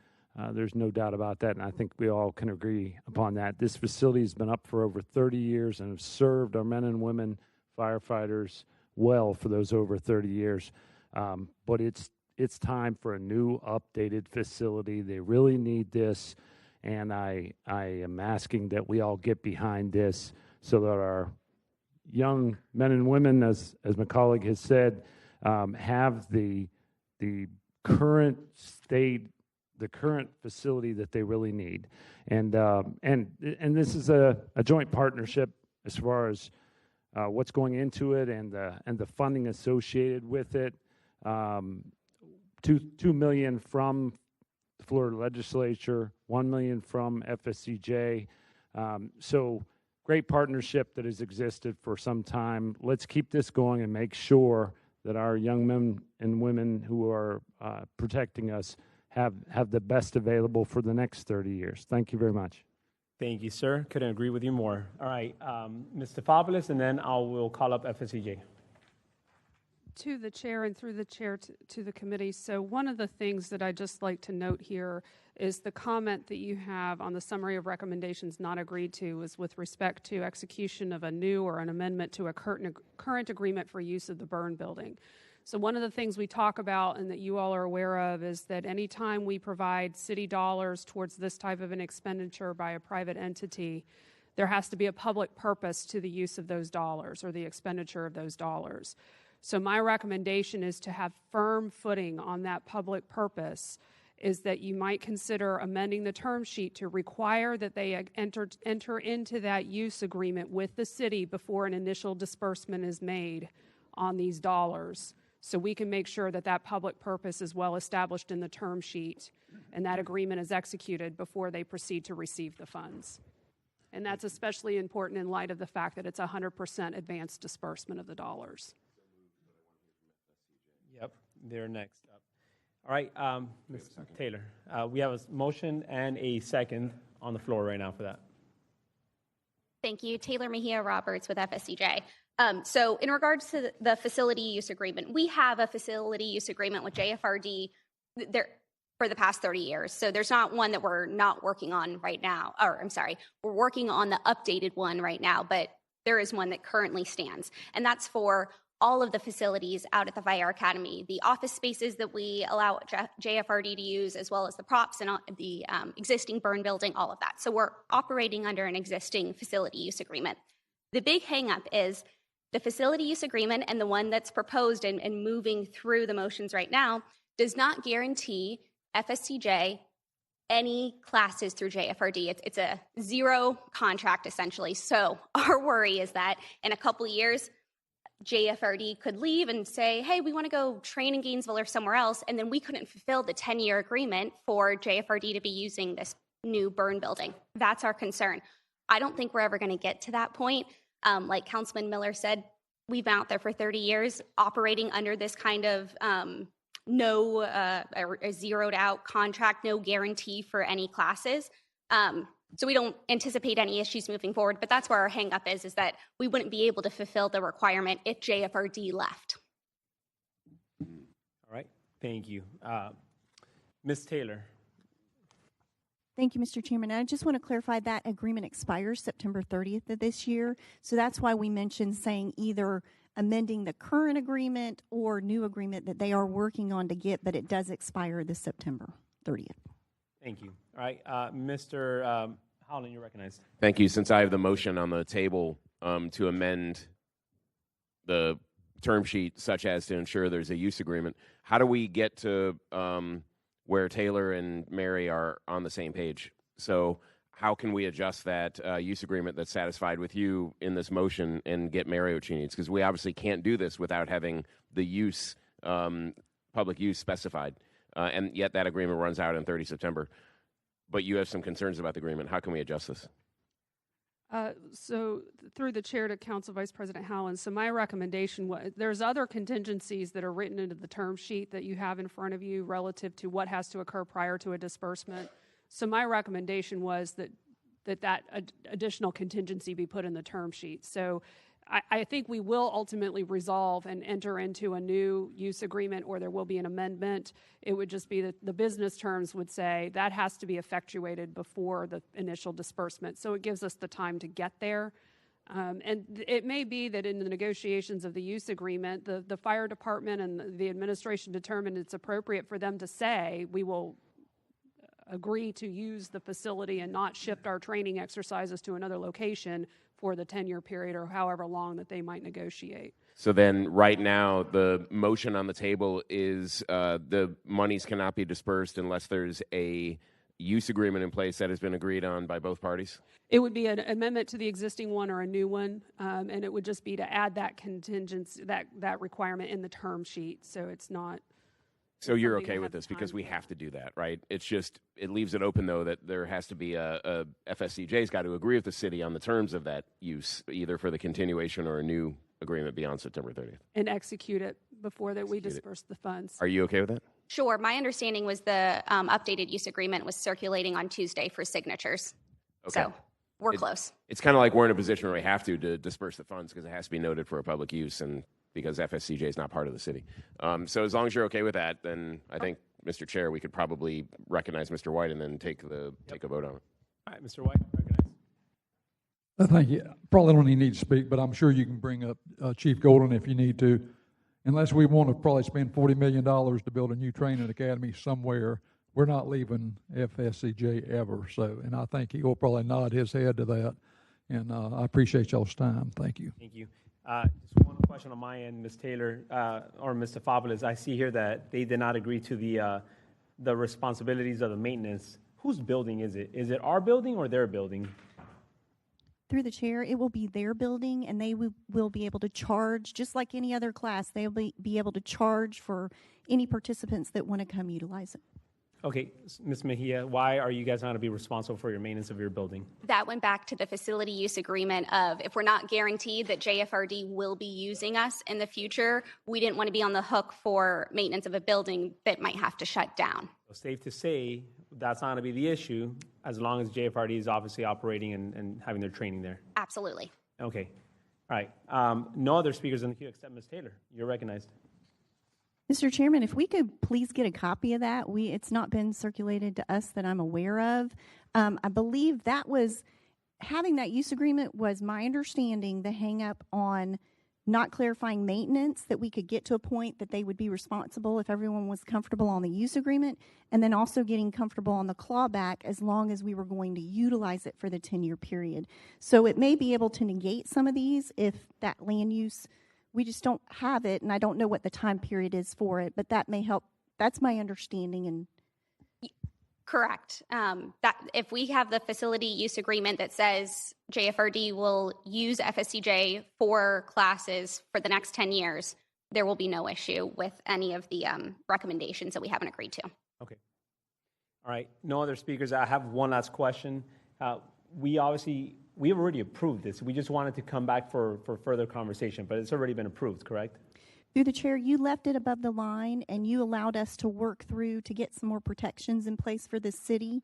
S13: There's no doubt about that, and I think we all can agree upon that. This facility has been up for over 30 years and has served our men and women firefighters well for those over 30 years. But it's time for a new, updated facility. They really need this, and I am asking that we all get behind this so that our young men and women, as my colleague has said, have the current state, the current facility that they really need. And this is a joint partnership as far as what's going into it and the funding associated with it. $2 million from the Florida legislature, $1 million from FSCJ. So great partnership that has existed for some time. Let's keep this going and make sure that our young men and women who are protecting us have the best available for the next 30 years. Thank you very much.
S1: Thank you, sir. Couldn't agree with you more. All right, Ms. Stefopoulos, and then I will call up FSCJ.
S4: To the chair and through the chair to the committee. So one of the things that I'd just like to note here is the comment that you have on the summary of recommendations not agreed to is with respect to execution of a new or an amendment to a current agreement for use of the burn building. So one of the things we talk about and that you all are aware of is that anytime we provide city dollars towards this type of an expenditure by a private entity, there has to be a public purpose to the use of those dollars or the expenditure of those dollars. So my recommendation is to have firm footing on that public purpose, is that you might consider amending the term sheet to require that they enter into that use agreement with the city before an initial disbursement is made on these dollars. So we can make sure that that public purpose is well established in the term sheet and that agreement is executed before they proceed to receive the funds. And that's especially important in light of the fact that it's 100% advanced disbursement of the dollars.
S1: Yep, they're next up. All right, Ms. Taylor, we have a motion and a second on the floor right now for that.
S22: Thank you. Taylor Mejia Roberts with FSCJ. So in regards to the facility use agreement, we have a facility use agreement with JFRD there for the past 30 years. So there's not one that we're not working on right now, or I'm sorry, we're working on the updated one right now, but there is one that currently stands. And that's for all of the facilities out at the Fire Academy, the office spaces that we allow JFRD to use, as well as the props and the existing burn building, all of that. So we're operating under an existing facility use agreement. The big hangup is the facility use agreement, and the one that's proposed and moving through the motions right now does not guarantee FSCJ any classes through JFRD. It's a zero contract, essentially. So our worry is that in a couple of years, JFRD could leave and say, hey, we want to go train in Gainesville or somewhere else, and then we couldn't fulfill the 10-year agreement for JFRD to be using this new burn building. That's our concern. I don't think we're ever going to get to that point. Like Councilman Miller said, we've been out there for 30 years operating under this kind of a zeroed out contract, no guarantee for any classes. So we don't anticipate any issues moving forward, but that's where our hang up is that we wouldn't be able to fulfill the requirement if JFRD left.
S1: All right, thank you. Ms. Taylor.
S5: Thank you, Mr. Chairman. I just want to clarify that agreement expires September 30th of this year. So that's why we mentioned saying either amending the current agreement or new agreement that they are working on to get, but it does expire this September 30th.
S1: Thank you. All right, Mr. Howland, you're recognized.
S9: Thank you. Since I have the motion on the table to amend the term sheet such as to ensure there's a use agreement, how do we get to where Taylor and Mary are on the same page? So how can we adjust that use agreement that's satisfied with you in this motion and get Mario what she needs? Because we obviously can't do this without having the use, public use specified. And yet that agreement runs out on 30 September. But you have some concerns about the agreement. How can we adjust this?
S4: So through the chair to Council Vice President Howland, so my recommendation was, there's other contingencies that are written into the term sheet that you have in front of you relative to what has to occur prior to a disbursement. So my recommendation was that additional contingency be put in the term sheet. So I think we will ultimately resolve and enter into a new use agreement, or there will be an amendment. It would just be that the business terms would say that has to be effectuated before the initial disbursement. So it gives us the time to get there. And it may be that in the negotiations of the use agreement, the fire department and the administration determined it's appropriate for them to say, we will agree to use the facility and not shift our training exercises to another location for the 10-year period or however long that they might negotiate.
S9: So then right now, the motion on the table is the monies cannot be dispersed unless there's a use agreement in place that has been agreed on by both parties?
S4: It would be an amendment to the existing one or a new one, and it would just be to add that contingency, that requirement in the term sheet, so it's not...
S9: So you're okay with this because we have to do that, right? It's just, it leaves it open, though, that there has to be a FSCJ's got to agree with the city on the terms of that use, either for the continuation or a new agreement beyond September 30th.
S4: And execute it before that we disperse the funds.
S9: Are you okay with that?
S22: Sure. My understanding was the updated use agreement was circulating on Tuesday for signatures.
S9: Okay.
S22: So we're close.
S9: It's kind of like we're in a position where we have to disperse the funds because it has to be noted for a public use and because FSCJ is not part of the city. So as long as you're okay with that, then I think, Mr. Chair, we could probably recognize Mr. White and then take a vote on it.
S1: All right, Mr. White, recognized.
S12: Thank you. Probably don't even need to speak, but I'm sure you can bring up Chief Golden if you need to. Unless we want to probably spend $40 million to build a new training academy somewhere, we're not leaving FSCJ ever. So, and I think he will probably nod his head to that. And I appreciate y'all's time. Thank you.
S1: Thank you. Just one question on my end, Ms. Taylor or Mr. Fabulas. I see here that they did not agree to the responsibilities of the maintenance. Whose building is it? Is it our building or their building?
S5: Through the chair, it will be their building, and they will be able to charge, just like any other class, they'll be able to charge for any participants that want to come utilize it.
S1: Okay, Ms. Mejia, why are you guys not going to be responsible for your maintenance of your building?
S22: That went back to the facility use agreement of if we're not guaranteed that JFRD will be using us in the future, we didn't want to be on the hook for maintenance of a building that might have to shut down.
S1: So safe to say that's not going to be the issue as long as JFRD is obviously operating and having their training there.
S22: Absolutely.
S1: Okay. All right. No other speakers in the queue except Ms. Taylor. You're recognized.
S5: Mr. Chairman, if we could please get a copy of that. It's not been circulated to us that I'm aware of. I believe that was, having that use agreement was my understanding, the hang up on not clarifying maintenance, that we could get to a point that they would be responsible if everyone was comfortable on the use agreement, and then also getting comfortable on the clawback as long as we were going to utilize it for the 10-year period. So it may be able to negate some of these if that land use, we just don't have it, and I don't know what the time period is for it, but that may help. That's my understanding. And
S22: correct. That if we have the facility use agreement that says JFRD will use FSCJ for classes for the next 10 years, there will be no issue with any of the recommendations that we haven't agreed to.
S1: Okay. All right. No other speakers. I have one last question. We've already approved this. We just wanted to come back for further conversation, but it's already been approved, correct?
S5: through the chair, you left it above the line and you allowed us to work through to get some more protections in place for the city.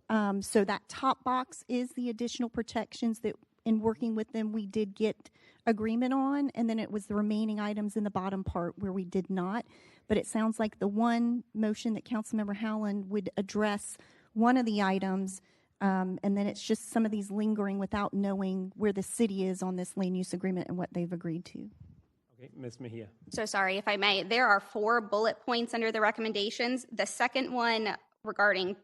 S5: So that top box is the additional protections that in working with them we did get agreement on, and then it was the remaining items in the bottom part where we did not. But it sounds like the one motion that Councilmember Howland would address one of the items, and then it's just some of these lingering without knowing where the city is on this land use agreement and what they've agreed to.
S1: Okay, Ms. Mejia.
S22: So sorry, if I may, there are 4 bullet points under the recommendations. The second one regarding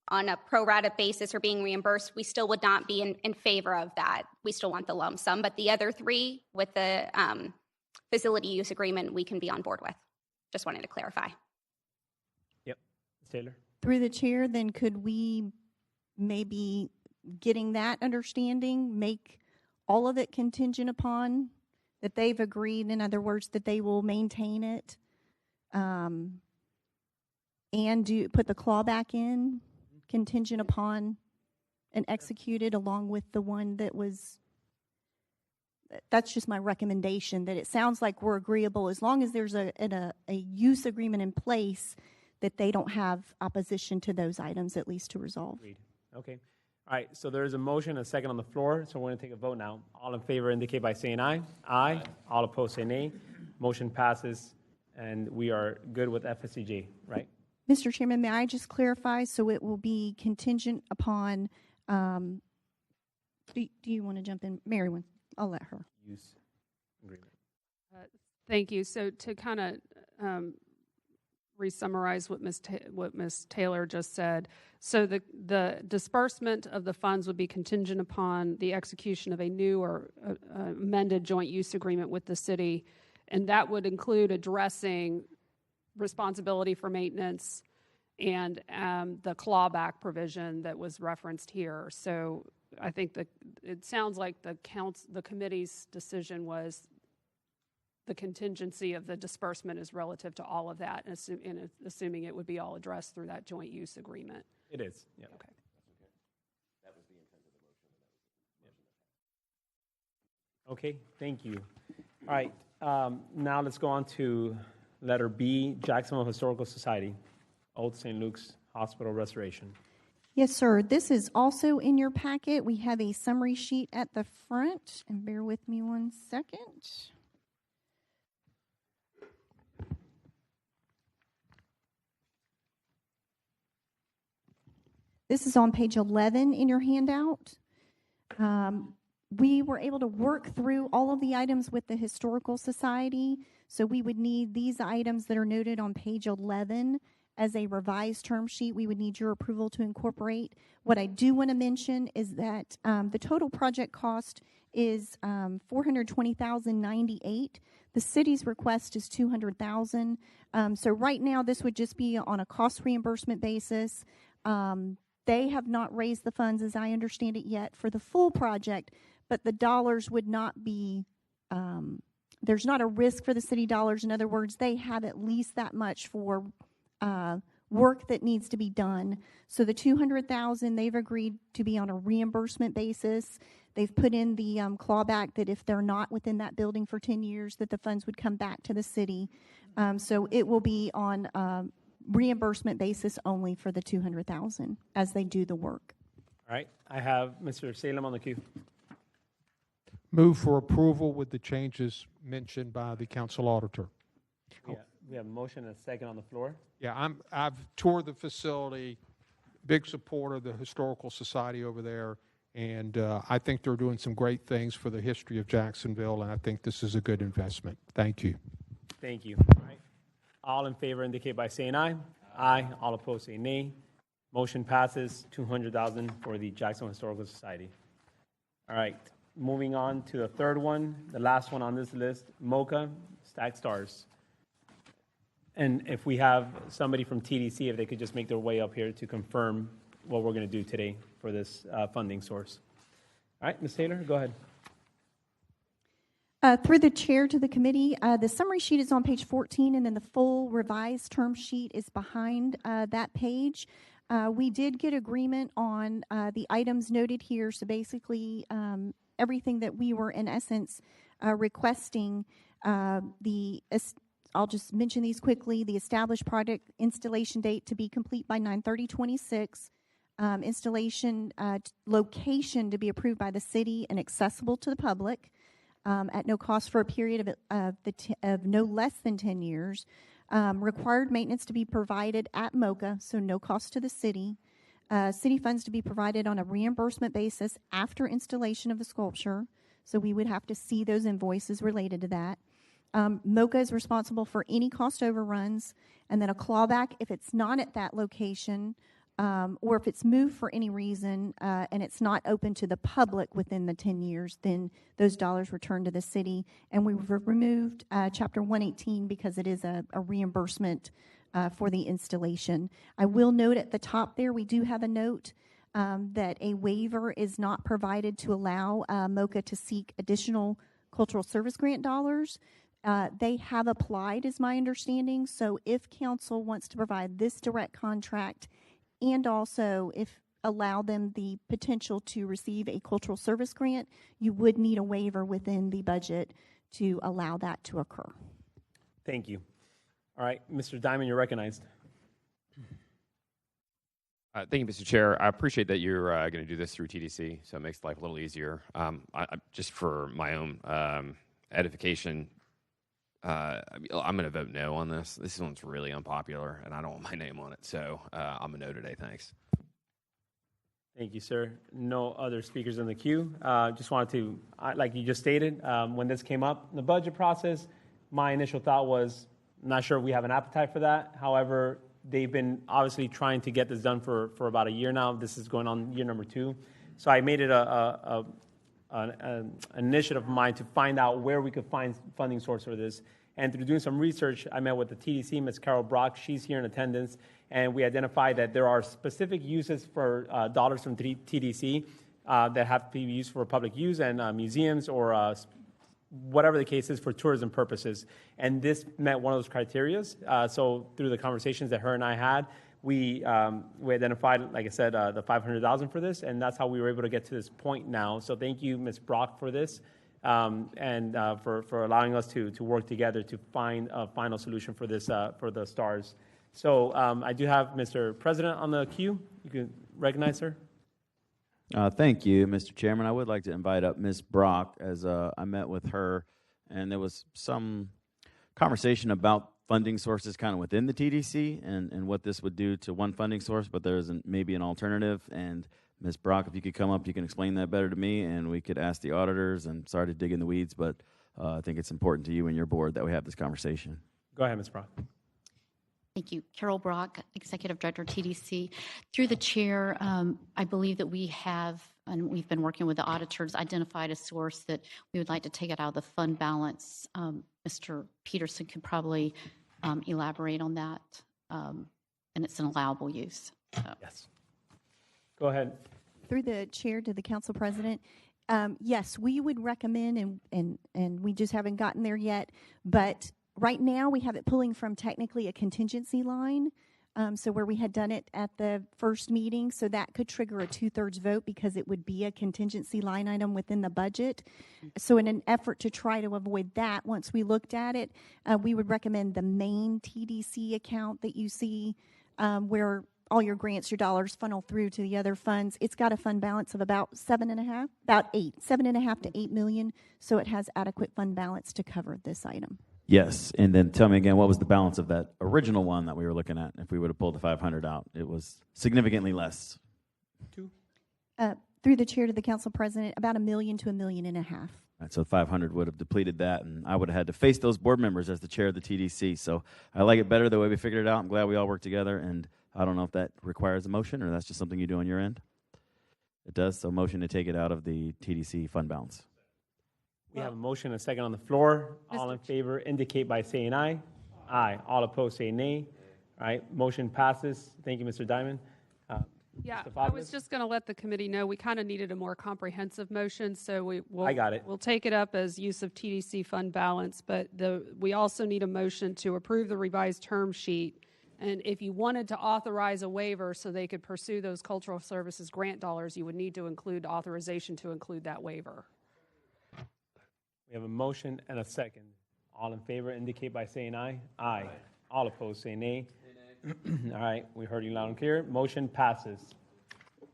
S22: on a pro rata basis or being reimbursed, we still would not be in favor of that. We still want the lump sum, but the other 3 with the facility use agreement, we can be on board with. Just wanted to clarify.
S1: Yep. Ms. Taylor.
S5: Through the chair, then could we maybe getting that understanding, make all of it contingent upon that they've agreed, in other words, that they will maintain it, and put the clawback in contingent upon and executed along with the one that was. That's just my recommendation, that it sounds like we're agreeable as long as there's a use agreement in place, that they don't have opposition to those items, at least to resolve.
S1: Agreed. Okay. All right, so there is a motion, a second on the floor, so we're going to take a vote now. All in favor indicate by saying aye. Aye. All opposed say nay. Motion passes, and we are good with FSCJ, right?
S5: Mr. Chairman, may I just clarify? So it will be contingent upon, do you want to jump in? Mary, I'll let her.
S1: Use agreement.
S4: Thank you. So to kind of re-summarize what Ms. Taylor just said, so the disbursement of the funds would be contingent upon the execution of a new or amended joint use agreement with the city, and that would include addressing responsibility for maintenance and the clawback provision that was referenced here. So I think that it sounds like the committee's decision was the contingency of the disbursement is relative to all of that, and assuming it would be all addressed through that joint use agreement.
S1: It is. Yeah.
S4: Okay.
S9: That was the intent of the motion.
S1: Okay, thank you. All right, now let's go on to letter B, Jacksonville Historical Society, Old St. Luke's Hospital Restoration.
S5: Yes, sir. This is also in your packet. We have a summary sheet at the front, and bear with me one second. This is on page 11 in your handout. We were able to work through all of the items with the Historical Society, so we would need these items that are noted on page 11 as a revised term sheet. We would need your approval to incorporate. What I do want to mention is that the total project cost is $420,098. The city's request is $200,000. So right now, this would just be on a cost reimbursement basis. They have not raised the funds, as I understand it, yet for the full project, but the dollars would not be, there's not a risk for the city dollars. In other words, they have at least that much for work that needs to be done. So the $200,000, they've agreed to be on a reimbursement basis. They've put in the clawback that if they're not within that building for 10 years, that the funds would come back to the city. So it will be on reimbursement basis only for the $200,000 as they do the work.
S1: All right, I have Mr. Salem on the queue.
S8: Move for approval with the changes mentioned by the council auditor.
S1: Yeah, we have a motion and a second on the floor.
S8: Yeah, I've toured the facility, big supporter of the Historical Society over there, and I think they're doing some great things for the history of Jacksonville, and I think this is a good investment. Thank you.
S1: Thank you. All right. All in favor indicate by saying aye. Aye. All opposed say nay. Motion passes. $200,000 for the Jacksonville Historical Society. All right. Moving on to the third one, the last one on this list, MoCA, Stack Stars. And if we have somebody from TDC, if they could just make their way up here to confirm what we're going to do today for this funding source. All right, Ms. Taylor, go ahead.
S5: Through the chair to the committee, the summary sheet is on page 14, and then the full revised term sheet is behind that page. We did get agreement on the items noted here, so basically everything that we were in essence requesting. I'll just mention these quickly. The established project installation date to be complete by 9/30/26. Installation location to be approved by the city and accessible to the public. At no cost for a period of no less than 10 years. Required maintenance to be provided at MoCA, so no cost to the city. City funds to be provided on a reimbursement basis after installation of the sculpture, so we would have to see those invoices related to that. MoCA is responsible for any cost overruns, and then a clawback if it's not at that location, or if it's moved for any reason and it's not open to the public within the 10 years, then those dollars return to the city. And we've removed Chapter 118 because it is a reimbursement for the installation. I will note at the top there, we do have a note that a waiver is not provided to allow MOCA to seek additional cultural service grant dollars. They have applied, is my understanding. So if council wants to provide this direct contract and also if allow them the potential to receive a cultural service grant, you would need a waiver within the budget to allow that to occur.
S1: Thank you. All right, Mr. Diamond, you're recognized.
S7: Thank you, Mr. Chair. I appreciate that you're going to do this through TDC, so it makes life a little easier. Just for my own edification, I'm going to vote no on this. This one's really unpopular, and I don't want my name on it, so I'm a no today. Thanks.
S1: Thank you, sir. No other speakers in the queue. Just wanted to, like you just stated, when this came up in the budget process, my initial thought was, I'm not sure if we have an appetite for that. However, they've been obviously trying to get this done for about a year now. This is going on year number 2. So I made it an initiative of mine to find out where we could find funding source for this. And through doing some research, I met with the TDC, Ms. Carol Brock. She's here in attendance. And we identified that there are specific uses for dollars from TDC that have to be used for public use and museums or whatever the case is for tourism purposes. And this met one of those criteria. So through the conversations that her and I had, we identified, like I said, the $500,000 for this, and that's how we were able to get to this point now. So thank you, Ms. Brock, for this, and for allowing us to work together to find a final solution for this for the stars. So I do have Mr. President on the queue. You can recognize her.
S17: Thank you, Mr. Chairman. I would like to invite up Ms. Brock, as I met with her, and there was some conversation about funding sources kind of within the TDC and what this would do to one funding source, but there's maybe an alternative. And Ms. Brock, if you could come up, you can explain that better to me, and we could ask the auditors. And sorry to dig in the weeds, but I think it's important to you and your board that we have this conversation.
S1: Go ahead, Ms. Brock.
S6: Thank you. Carol Brock, Executive Director, TDC. Through the chair, I believe that we have, and we've been working with the auditors, identified a source that we would like to take it out of the fund balance. Mr. Peterson could probably elaborate on that, and it's an allowable use. So.
S1: Yes. Go ahead.
S5: Through the chair to the council president, yes, we would recommend, and we just haven't gotten there yet, but right now we have it pulling from technically a contingency line, so where we had done it at the first meeting, so that could trigger a 2/3 vote because it would be a contingency line item within the budget. So in an effort to try to avoid that, once we looked at it, we would recommend the main TDC account that you see where all your grants, your dollars funnel through to the other funds. It's got a fund balance of about $7.5 to $8 million, so it has adequate fund balance to cover this item.
S17: Yes, and then tell me again, what was the balance of that original one that we were looking at? If we would have pulled the 500 out, it was significantly less.
S5: Through the chair to the council president, about $1 million to $1.5 million.
S17: Right, so 500 would have depleted that, and I would have had to face those board members as the chair of the TDC. So I like it better the way we figured it out. I'm glad we all worked together, and I don't know if that requires a motion or that's just something you do on your end. It does, so motion to take it out of the TDC fund balance.
S1: We have a motion and a second on the floor. All in favor indicate by saying aye. Aye. All opposed say nay. All right, motion passes. Thank you, Mr. Diamond.
S4: Yeah,
S1: Mr.
S4: I
S1: Fabris?
S4: was just going to let the committee know we kind of needed a more comprehensive motion, so we'll
S1: I got it.
S4: We'll take it up as use of TDC fund balance, but we also need a motion to approve the revised term sheet. And if you wanted to authorize a waiver so they could pursue those cultural services grant dollars, you would need to include authorization to include that waiver.
S1: We have a motion and a second. All in favor indicate by saying aye. Aye. All opposed say nay. All right, we heard you loud and clear. Motion passes.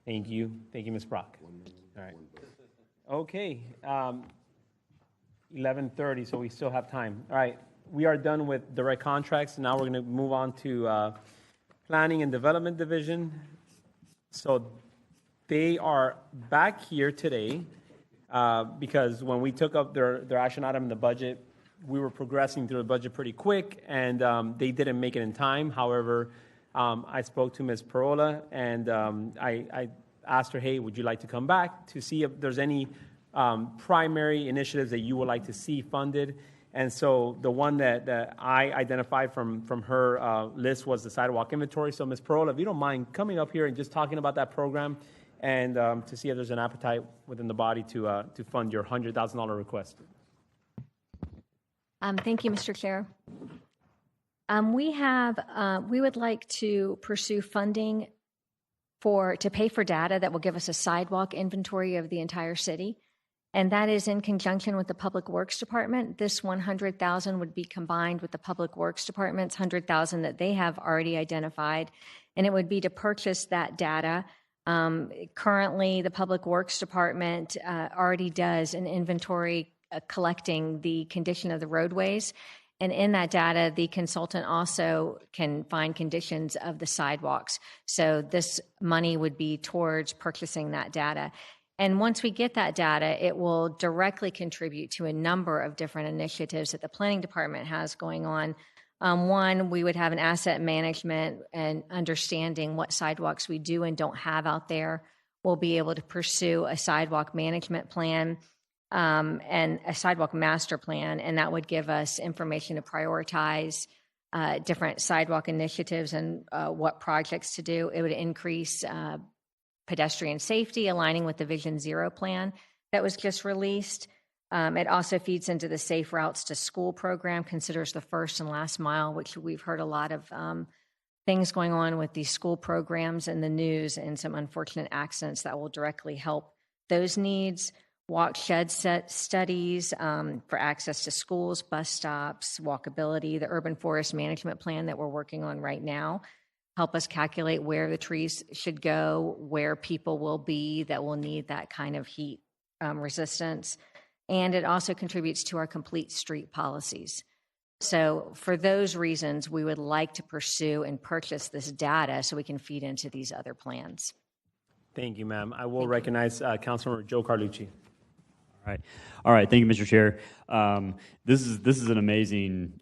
S1: Thank you. Thank you, Ms. Brock. All right. Okay, 11:30, so we still have time. All right, we are done with direct contracts. Now we're going to move on to Planning and Development Division. So they are back here today because when we took up their action item in the budget, we were progressing through the budget pretty quick, and they didn't make it in time. However, I spoke to Ms. Parola, and I asked her, hey, would you like to come back to see if there's any primary initiatives that you would like to see funded? And so the one that I identified from her list was the sidewalk inventory. So Ms. Parola, if you don't mind coming up here and just talking about that program and to see if there's an appetite within the body to fund your $100,000 request.
S18: Thank you, Mr. Chair. We would like to pursue funding to pay for data that will give us a sidewalk inventory of the entire city. And that is in conjunction with the Public Works Department. This $100,000 would be combined with the Public Works Department's $100,000 that they have already identified, and it would be to purchase that data. Currently, the Public Works Department already does an inventory collecting the condition of the roadways, and in that data, the consultant also can find conditions of the sidewalks. So this money would be towards purchasing that data. And once we get that data, it will directly contribute to a number of different initiatives that the planning department has going on. One, we would have an asset management and understanding what sidewalks we do and don't have out there. We'll be able to pursue a sidewalk management plan and a sidewalk master plan, and that would give us information to prioritize different sidewalk initiatives and what projects to do. It would increase pedestrian safety, aligning with the Vision Zero plan that was just released. It also feeds into the Safe Routes to School program, considers the first and last mile, which we've heard a lot of things going on with these school programs in the news and some unfortunate accidents that will directly help those needs. Walk shed studies for access to schools, bus stops, walkability, the urban forest management plan that we're working on right now. Help us calculate where the trees should go, where people will be that will need that kind of heat resistance. And it also contributes to our complete street policies. So for those reasons, we would like to pursue and purchase this data so we can feed into these other plans.
S1: Thank you, ma'am. I will recognize Councilmember Joe Carlucci.
S21: All right. Thank you, Mr. Chair. This is an amazing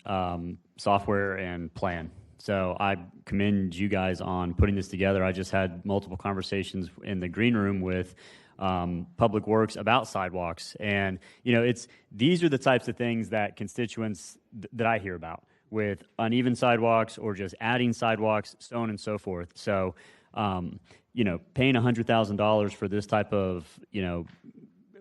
S21: software and plan. So I commend you guys on putting this together. I just had multiple conversations in the green room with Public Works about sidewalks, and these are the types of things that constituents that I hear about with uneven sidewalks or just adding sidewalks, so on and so forth. So paying $100,000 for this type of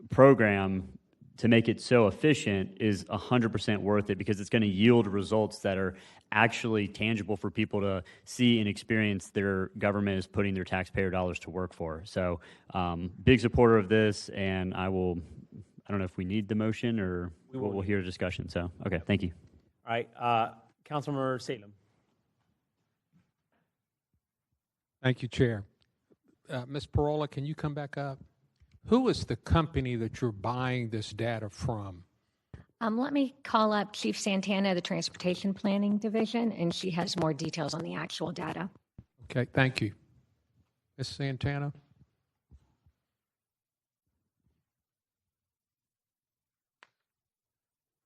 S21: program to make it so efficient is 100% worth it, because it's going to yield results that are actually tangible for people to see and experience their government is putting their taxpayer dollars to work for. So big supporter of this, and I don't know if we need the motion or we'll hear a discussion. So, okay, thank you.
S1: All right, Councilmember Salem.
S8: Thank you, Chair. Ms. Parola, can you come back up? Who is the company that you're buying this data from?
S18: Let me call up Chief Santana of the Transportation Planning Division, and she has more details on the actual data.
S8: Okay, thank you. Ms. Santana?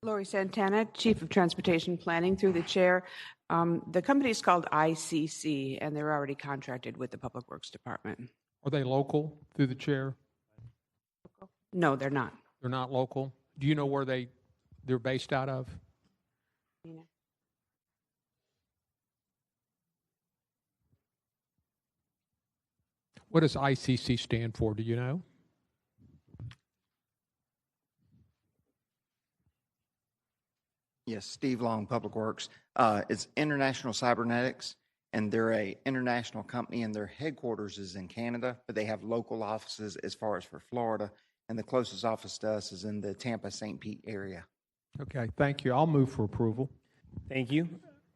S19: Lori Santana, Chief of Transportation Planning, through the chair. The company is called ICC, and they're already contracted with the Public Works Department.
S8: Are they local, through the chair?
S19: No, they're not.
S8: They're not local? Do you know where they're based out of? What does ICC stand for? Do you know?
S23: Yes, Steve Long, Public Works. It's International Cybernetics, and they're a international company, and their headquarters is in Canada, but they have local offices as far as for Florida, and the closest office to us is in the Tampa-St. Pete area.
S8: Okay, thank you. I'll move for approval.
S1: Thank you.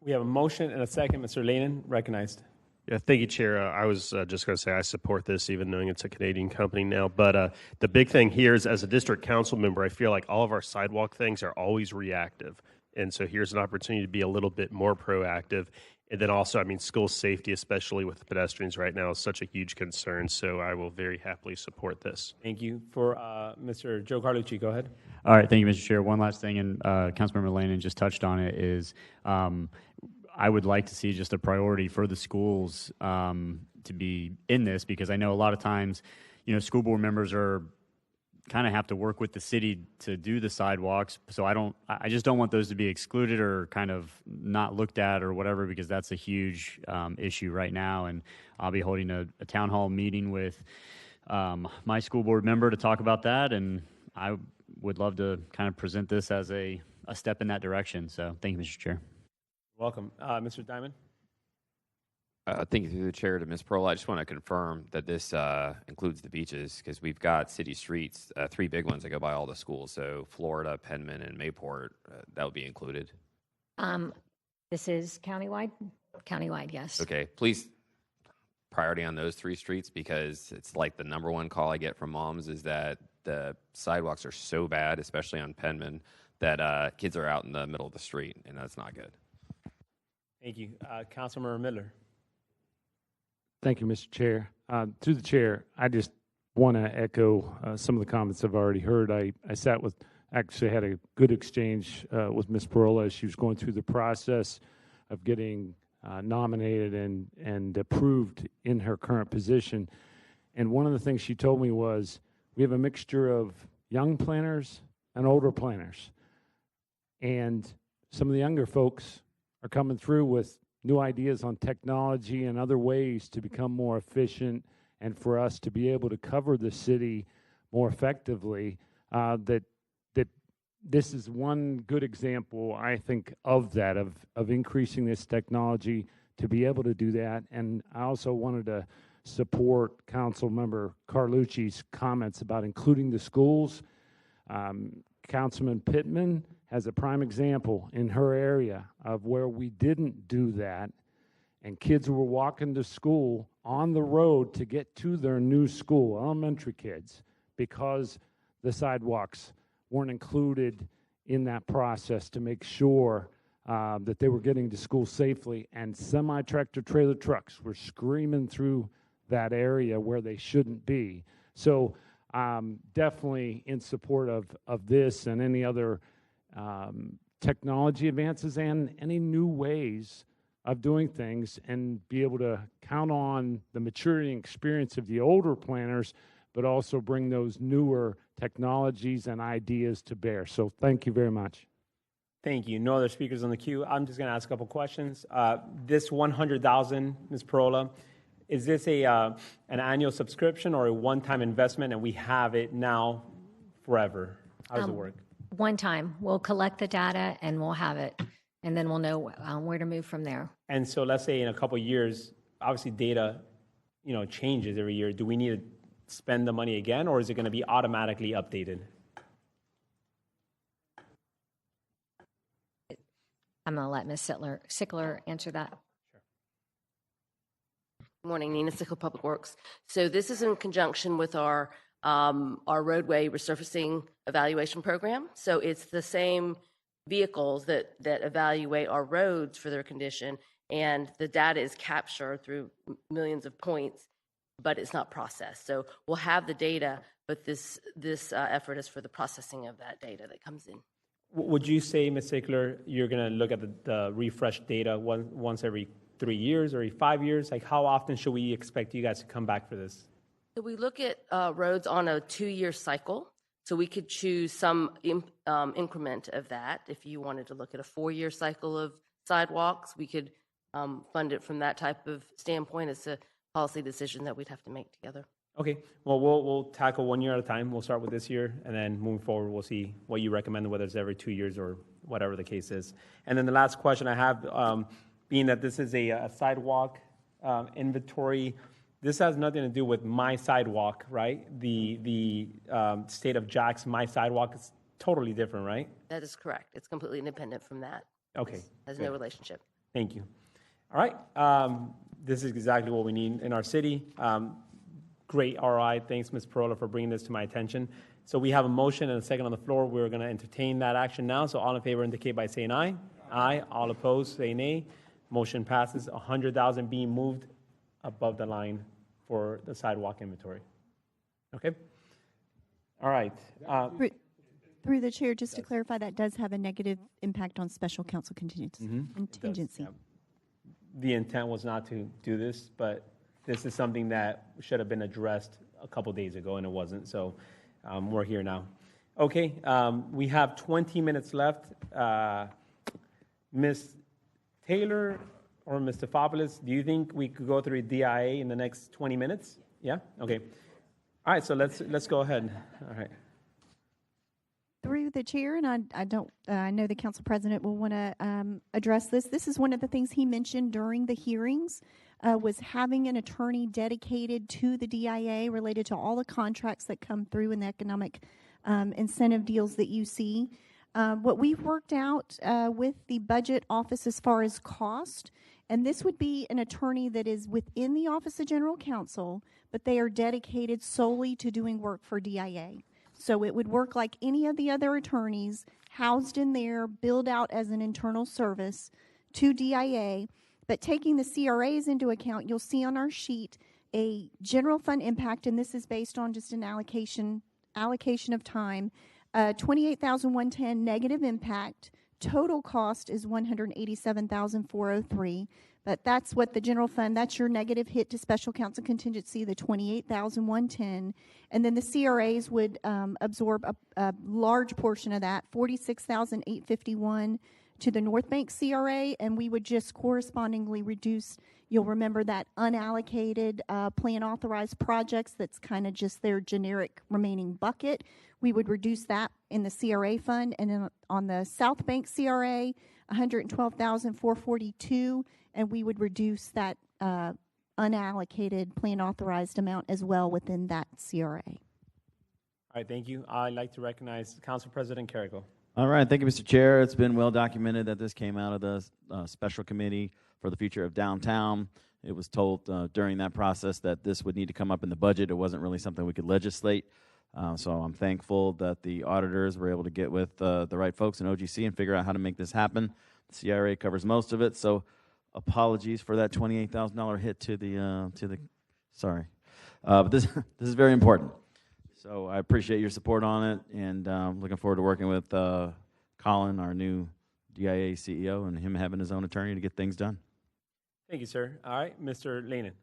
S1: We have a motion and a second. Mr. Lenin, recognized.
S10: Yeah, thank you, Chair. I was just going to say I support this, even knowing it's a Canadian company now. But the big thing here is, as a district council member, I feel like all of our sidewalk things are always reactive. And so here's an opportunity to be a little bit more proactive. And then also, school safety, especially with pedestrians right now, is such a huge concern. So I will very happily support this.
S1: Thank you. For Mr. Joe Carlucci, go ahead.
S21: All right, thank you, Mr. Chair. One last thing, and Councilmember Lannon just touched on it, is I would like to see just a priority for the schools to be in this, because I know a lot of times, school board members are kind of have to work with the city to do the sidewalks. So I just don't want those to be excluded or kind of not looked at or whatever, because that's a huge issue right now. And I'll be holding a town hall meeting with my school board member to talk about that, and I would love to kind of present this as a step in that direction. So thank you, Mr. Chair.
S1: Welcome. Mr. Diamond?
S7: Thank you through the chair to Ms. Pearl. I just want to confirm that this includes the beaches because we've got city streets, 3 big ones that go by all the schools. So Florida, Penman, and Mayport, that would be included.
S18: This is countywide? Countywide, yes.
S7: Okay, please priority on those 3 streets because it's like the number one call I get from moms is that the sidewalks are so bad, especially on Penman, that kids are out in the middle of the street, and that's not good.
S1: Thank you. Councilmember Miller?
S13: Thank you, Mr. Chair. Through the chair, I just want to echo some of the comments I've already heard. I actually had a good exchange with Ms. Pearl as she was going through the process of getting nominated and approved in her current position. And one of the things she told me was we have a mixture of young planners and older planners. And some of the younger folks are coming through with new ideas on technology and other ways to become more efficient and for us to be able to cover the city more effectively. That this is one good example, I think, of that, of increasing this technology to be able to do that. And I also wanted to support Councilmember Carlucci's comments about including the schools. Councilman Pittman has a prime example in her area of where we didn't do that, and kids were walking to school on the road to get to their new school, elementary kids, because the sidewalks weren't included in that process to make sure that they were getting to school safely, and semi-tractor trailer trucks were screaming through that area where they shouldn't be. So definitely in support of this and any other technology advances and any new ways of doing things, and be able to count on the maturity and experience of the older planners, but also bring those newer technologies and ideas to bear. So thank you very much.
S1: Thank you. No other speakers on the queue. I'm just going to ask a couple questions. This $100,000, Ms. Perola, is this an annual subscription or a one-time investment, and we have it now forever? How does it work?
S18: One time. We'll collect the data and we'll have it, and then we'll know where to move from there.
S1: And so let's say in a couple of years, obviously data, changes every year. Do we need to spend the money again, or is it going to be automatically updated?
S18: I'm going to let Ms. Sickler answer that.
S14: Good morning, Nina Sickler, Public Works. So this is in conjunction with our roadway resurfacing evaluation program. So it's the same vehicles that evaluate our roads for their condition, and the data is captured through millions of points, but it's not processed. So we'll have the data, but this effort is for the processing of that data that comes in.
S1: Would you say, Ms. Sickler, you're going to look at the refreshed data once every 3 years or every 5 years? Like, how often should we expect you guys to come back for this?
S14: So we look at roads on a 2-year cycle. So we could choose some increment of that. If you wanted to look at a 4-year cycle of sidewalks, we could fund it from that type of standpoint. It's a policy decision that we'd have to make together.
S1: Okay, well, we'll tackle 1 year at a time. We'll start with this year, and then moving forward, we'll see what you recommend, whether it's every 2 years or whatever the case is. And then the last question I have, being that this is a sidewalk inventory, this has nothing to do with my sidewalk, right? The state of Jack's My Sidewalk is totally different, right?
S14: That is correct. It's completely independent from that.
S1: Okay.
S14: Has no relationship.
S1: Thank you. All right. This is exactly what we need in our city. Great ROI. Thanks, Ms. Perola, for bringing this to my attention. So we have a motion and a second on the floor. We're going to entertain that action now. So all in favor indicate by saying aye. Aye. All opposed say nay. Motion passes. $100,000 being moved above the line for the sidewalk inventory. Okay? All right.
S5: Through the chair, just to clarify, that does have a negative impact on special counsel contingency.
S1: Yeah. The intent was not to do this, but this is something that should have been addressed a couple days ago, and it wasn't. So we're here now. Okay, we have 20 minutes left. Ms. Taylor or Ms. Stefopoulos, do you think we could go through DIA in the next 20 minutes? Yeah? Okay. All right, so let's go ahead. All right.
S5: Through the chair, and I know the council president will want to address this. This is one of the things he mentioned during the hearings, was having an attorney dedicated to the DIA related to all the contracts that come through in the economic incentive deals that you see. What we've worked out with the budget office as far as cost, and this would be an attorney that is within the Office of General Counsel, but they are dedicated solely to doing work for DIA. So it would work like any of the other attorneys, housed in there, billed out as an internal service to DIA. But taking the CRAs into account, you'll see on our sheet a general fund impact, and this is based on just an allocation of time. 28,110 negative impact. Total cost is 187,403. But that's what the general fund, that's your negative hit to special counsel contingency, the 28,110. And then the CRAs would absorb a large portion of that, 46,851 to the North Bank CRA, and we would just correspondingly reduce, you'll remember that unallocated plan authorized projects, that's kind of just their generic remaining bucket. We would reduce that in the CRA fund, and then on the South Bank CRA, 112,442, and we would reduce that unallocated plan authorized amount as well within that CRA.
S1: All right, thank you. I'd like to recognize Council President Carrico.
S17: All right, thank you, Mr. Chair. It's been well documented that this came out of the Special Committee for the Future of Downtown. It was told during that process that this would need to come up in the budget. It wasn't really something we could legislate. So I'm thankful that the auditors were able to get with the right folks in OGC and figure out how to make this happen. The CRA covers most of it, so apologies for that $28,000 hit to the sorry. But this is very important. So I appreciate your support on it, and looking forward to working with Colin, our new DIA CEO, and him having his own attorney to get things done.
S1: Thank you, sir. All right, Mr. Lehman.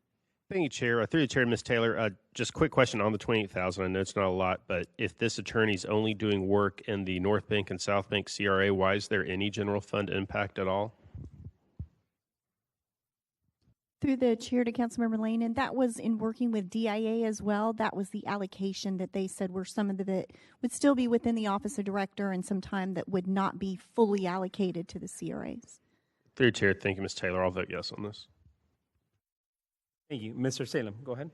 S10: Thank you, Chair. Through the Chair, Ms. Taylor, just a quick question on the $28,000. I know it's not a lot, but if this attorney's only doing work in the North Bank and South Bank CRA, why is there any general fund impact at all?
S5: Through the chair to Councilmember Lane, and that was in working with DIA as well. That was the allocation that they said were some of it would still be within the Office of Director and some time that would not be fully allocated to the CRAs.
S10: Through the Chair, thank you, Ms. Taylor. I'll vote yes on this.
S1: Thank you. Mr. Salem, go ahead.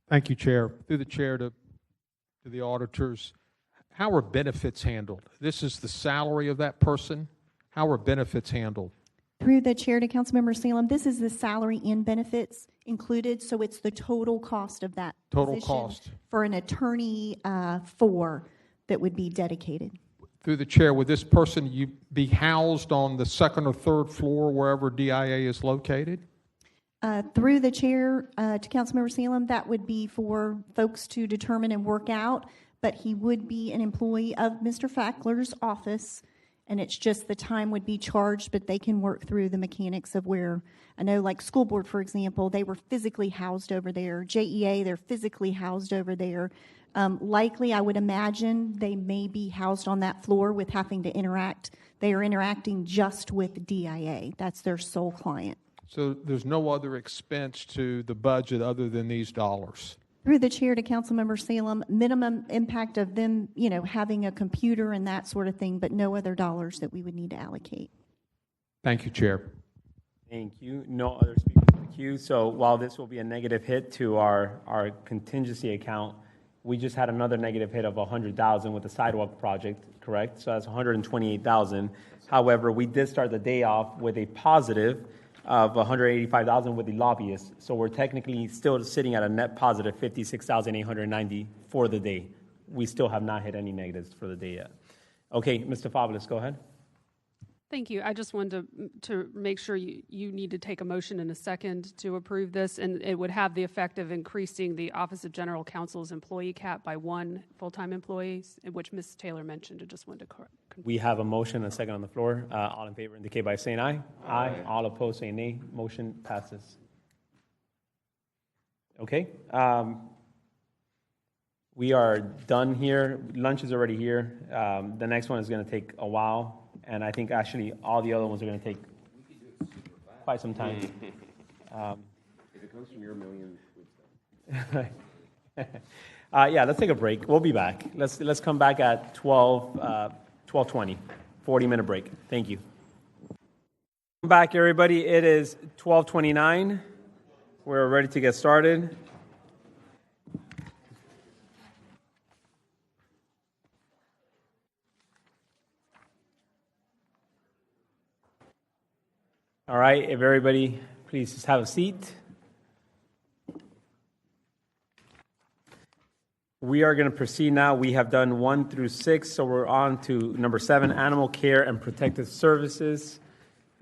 S8: Thank you, Chair. Through the chair to the auditors, how are benefits handled? This is the salary of that person. How are benefits handled?
S5: Through the chair to Councilmember Salem, this is the salary and benefits included, so it's the total cost of that
S8: Total
S5: position
S8: cost.
S5: for an attorney for that would be dedicated.
S8: Through the chair, would this person be housed on the second or third floor wherever DIA is located?
S5: Through the chair to Councilmember Salem, that would be for folks to determine and work out, but he would be an employee of Mr. Fackler's office, and it's just the time would be charged, but they can work through the mechanics of where, I know like school board, for example, they were physically housed over there. JEA, they're physically housed over there. Likely, I would imagine they may be housed on that floor with having to interact. They are interacting just with DIA. That's their sole client.
S8: So there's no other expense to the budget other than these dollars?
S5: Through the chair to Councilmember Salem, minimum impact of them, having a computer and that sort of thing, but no other dollars that we would need to allocate.
S8: Thank you, Chair.
S1: Thank you. No other speakers in the queue. So while this will be a negative hit to our contingency account, we just had another negative hit of $100,000 with the sidewalk project, correct? So that's $128,000. However, we did start the day off with a positive of $185,000 with the lobbyists. So we're technically still sitting at a net positive $56,890 for the day. We still have not hit any negatives for the day yet. Okay, Mr. Fabulous, go ahead.
S4: Thank you. I just wanted to make sure you need to take a motion in a second to approve this, and it would have the effect of increasing the Office of General Counsel's employee cap by 1 full-time employee, which Ms. Taylor mentioned. I just wanted to confirm.
S1: We have a motion and a second on the floor. All in favor indicate by saying aye. Aye. All opposed say nay. Motion passes. Okay. We are done here. Lunch is already here. The next one is going to take a while. And I think actually all the other ones are going to take quite some time.
S9: If it comes from your million.
S1: Yeah, let's take a break. We'll be back. Let's come back at 12:20, 40-minute break. Thank you. Welcome back, everybody. It is 12:29. We're ready to get started. All right, if everybody please just have a seat. We are going to proceed now. We have done 1 through 6, so we're on to number 7, Animal Care and Protective Services.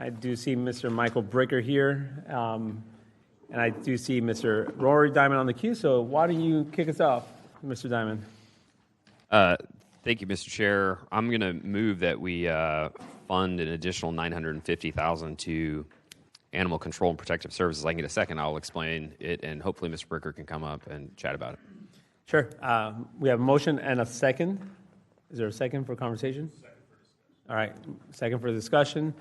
S1: I do see Mr. Michael Bricker here, and I do see Mr. Rory Diamond on the queue, so why don't you kick us off, Mr. Diamond?
S7: Thank you, Mr. Chair. I'm going to move that we fund an additional $950,000 to Animal Control and Protective Services. I can get a second. I'll explain it, and hopefully Mr. Bricker can come up and chat about it.
S1: Sure. We have a motion and a second. Is there a second for conversation? All right. Second for discussion.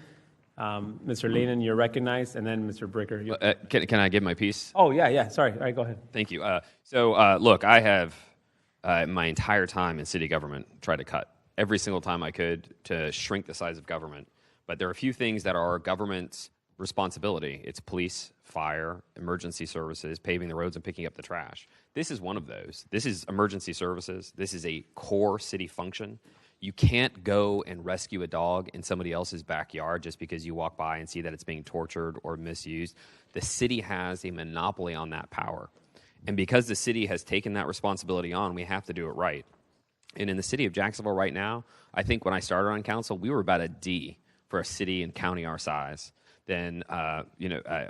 S1: Mr. Lehnen, you're recognized, and then Mr. Bricker.
S7: Can I give my piece?
S1: Oh, yeah. Sorry. All right, go ahead.
S7: Thank you. Look, I have my entire time in city government tried to cut every single time I could to shrink the size of government. But there are a few things that are government's responsibility. It's police, fire, emergency services, paving the roads, and picking up the trash. This is one of those. This is emergency services. This is a core city function. You can't go and rescue a dog in somebody else's backyard just because you walk by and see that it's being tortured or misused. The city has a monopoly on that power. And because the city has taken that responsibility on, we have to do it right. And in the city of Jacksonville right now, I think when I started on council, we were about a D for a city and county our size. Then,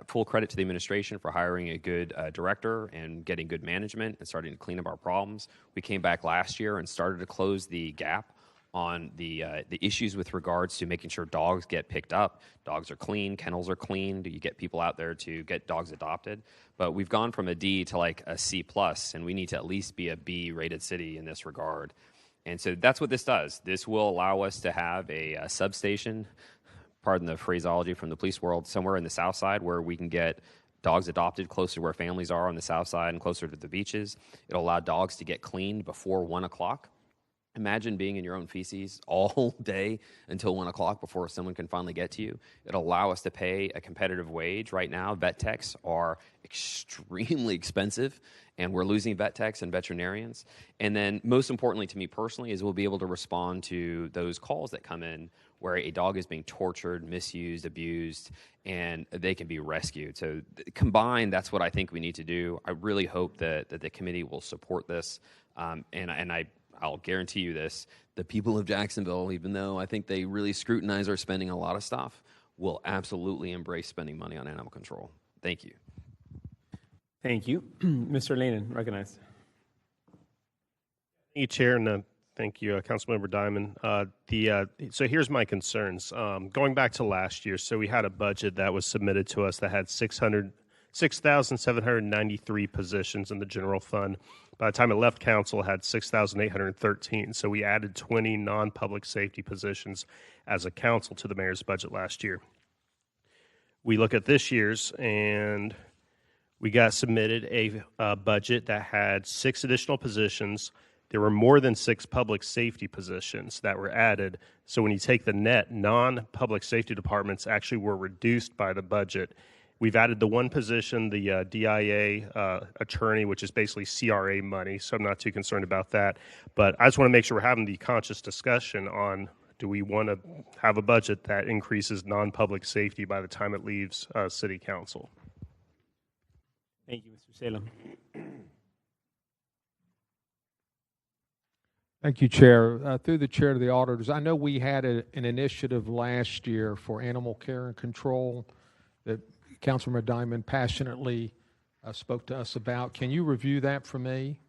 S7: full credit to the administration for hiring a good director and getting good management and starting to clean up our problems. We came back last year and started to close the gap on the issues with regards to making sure dogs get picked up. Dogs are clean, kennels are clean. You get people out there to get dogs adopted. But we've gone from a D to like a C+, and we need to at least be a B-rated city in this regard. And so that's what this does. This will allow us to have a substation, pardon the phraseology from the police world, somewhere in the south side where we can get dogs adopted closer to where families are on the south side and closer to the beaches. It'll allow dogs to get cleaned before 1 o'clock. Imagine being in your own feces all day until 1 o'clock before someone can finally get to you. It'll allow us to pay a competitive wage. Right now, vet techs are extremely expensive, and we're losing vet techs and veterinarians. And then most importantly to me personally is we'll be able to respond to those calls that come in where a dog is being tortured, misused, abused, and they can be rescued. So combined, that's what I think we need to do. I really hope that the committee will support this, I'll guarantee you this, the people of Jacksonville, even though I think they really scrutinize our spending a lot of stuff, will absolutely embrace spending money on animal control. Thank you.
S1: Thank you. Mr. Lehnen, recognized.
S10: Thank you, Chair, and thank you, Councilmember Diamond. So here's my concerns. Going back to last year, so we had a budget that was submitted to us that had 6,793 positions in the general fund. By the time it left council, it had 6,813. So we added 20 non-public safety positions as a council to the mayor's budget last year. We look at this year's, and we got submitted a budget that had 6 additional positions. There were more than 6 public safety positions that were added. So when you take the net, non-public safety departments actually were reduced by the budget. We've added the one position, the DIA attorney, which is basically CRA money, so I'm not too concerned about that. But I just want to make sure we're having the conscious discussion on, do we want to have a budget that increases non-public safety by the time it leaves City Council?
S1: Thank you, Mr. Salem.
S8: Thank you, Chair. Through the Chair to the auditors, I know we had an initiative last year for animal care and control that Councilmember Diamond passionately spoke to us about. Can you review that for me?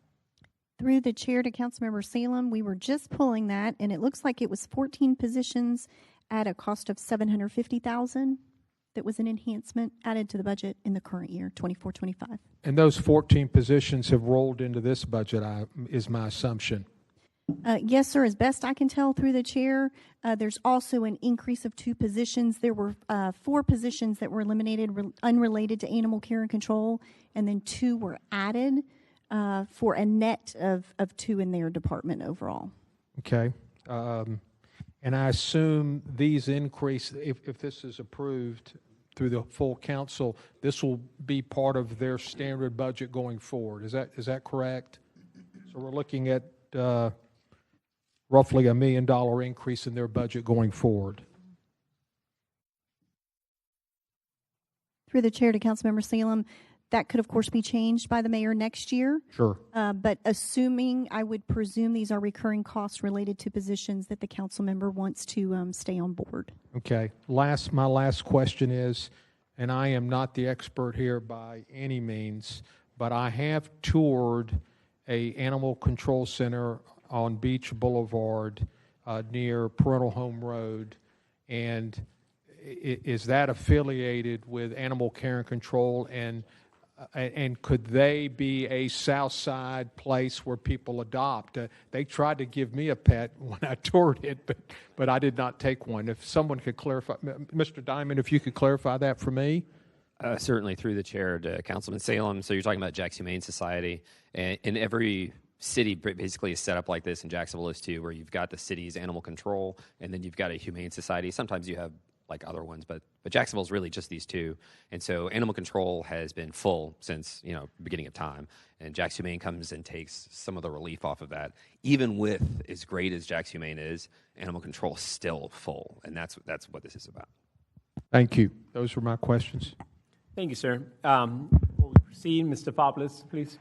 S5: Through the Chair to Councilmember Salem, we were just pulling that, and it looks like it was 14 positions at a cost of $750,000. That was an enhancement added to the budget in the current year, 24-25.
S8: And those 14 positions have rolled into this budget, is my assumption.
S5: Yes, sir. As best I can tell through the Chair, there's also an increase of 2 positions. There were 4 positions that were eliminated unrelated to animal care and control, and then 2 were added. for a net of 2 in their department overall.
S8: Okay. And I assume these increase, if this is approved through the full council, this will be part of their standard budget going forward. Is that correct? So we're looking at roughly $1 million increase in their budget going forward.
S5: Through the chair to Councilmember Salem, that could, of course, be changed by the mayor next year.
S8: Sure.
S5: But assuming, I would presume these are recurring costs related to positions that the council member wants to stay on board.
S8: Okay. My last question is, and I am not the expert here by any means, but I have toured a animal control center on Beach Boulevard near Parental Home Road, and is that affiliated with Animal Care and Control, and could they be a South Side place where people adopt? They tried to give me a pet when I toured it, but I did not take one. If someone could clarify, Mr. Diamond, if you could clarify that for me.
S7: Certainly, through the chair to Councilman Salem. So you're talking about Jack's Humane Society, and in every city basically is set up like this, and Jacksonville is too, where you've got the city's animal control, and then you've got a humane society. Sometimes you have like other ones, but Jacksonville's really just these two. And so animal control has been full since, the beginning of time. And Jack's Humane comes and takes some of the relief off of that. Even with as great as Jack's Humane is, animal control is still full. And that's what this is about.
S8: Thank you. Those were my questions.
S1: Thank you, sir. Before we proceed, Ms. Stefopoulos, please.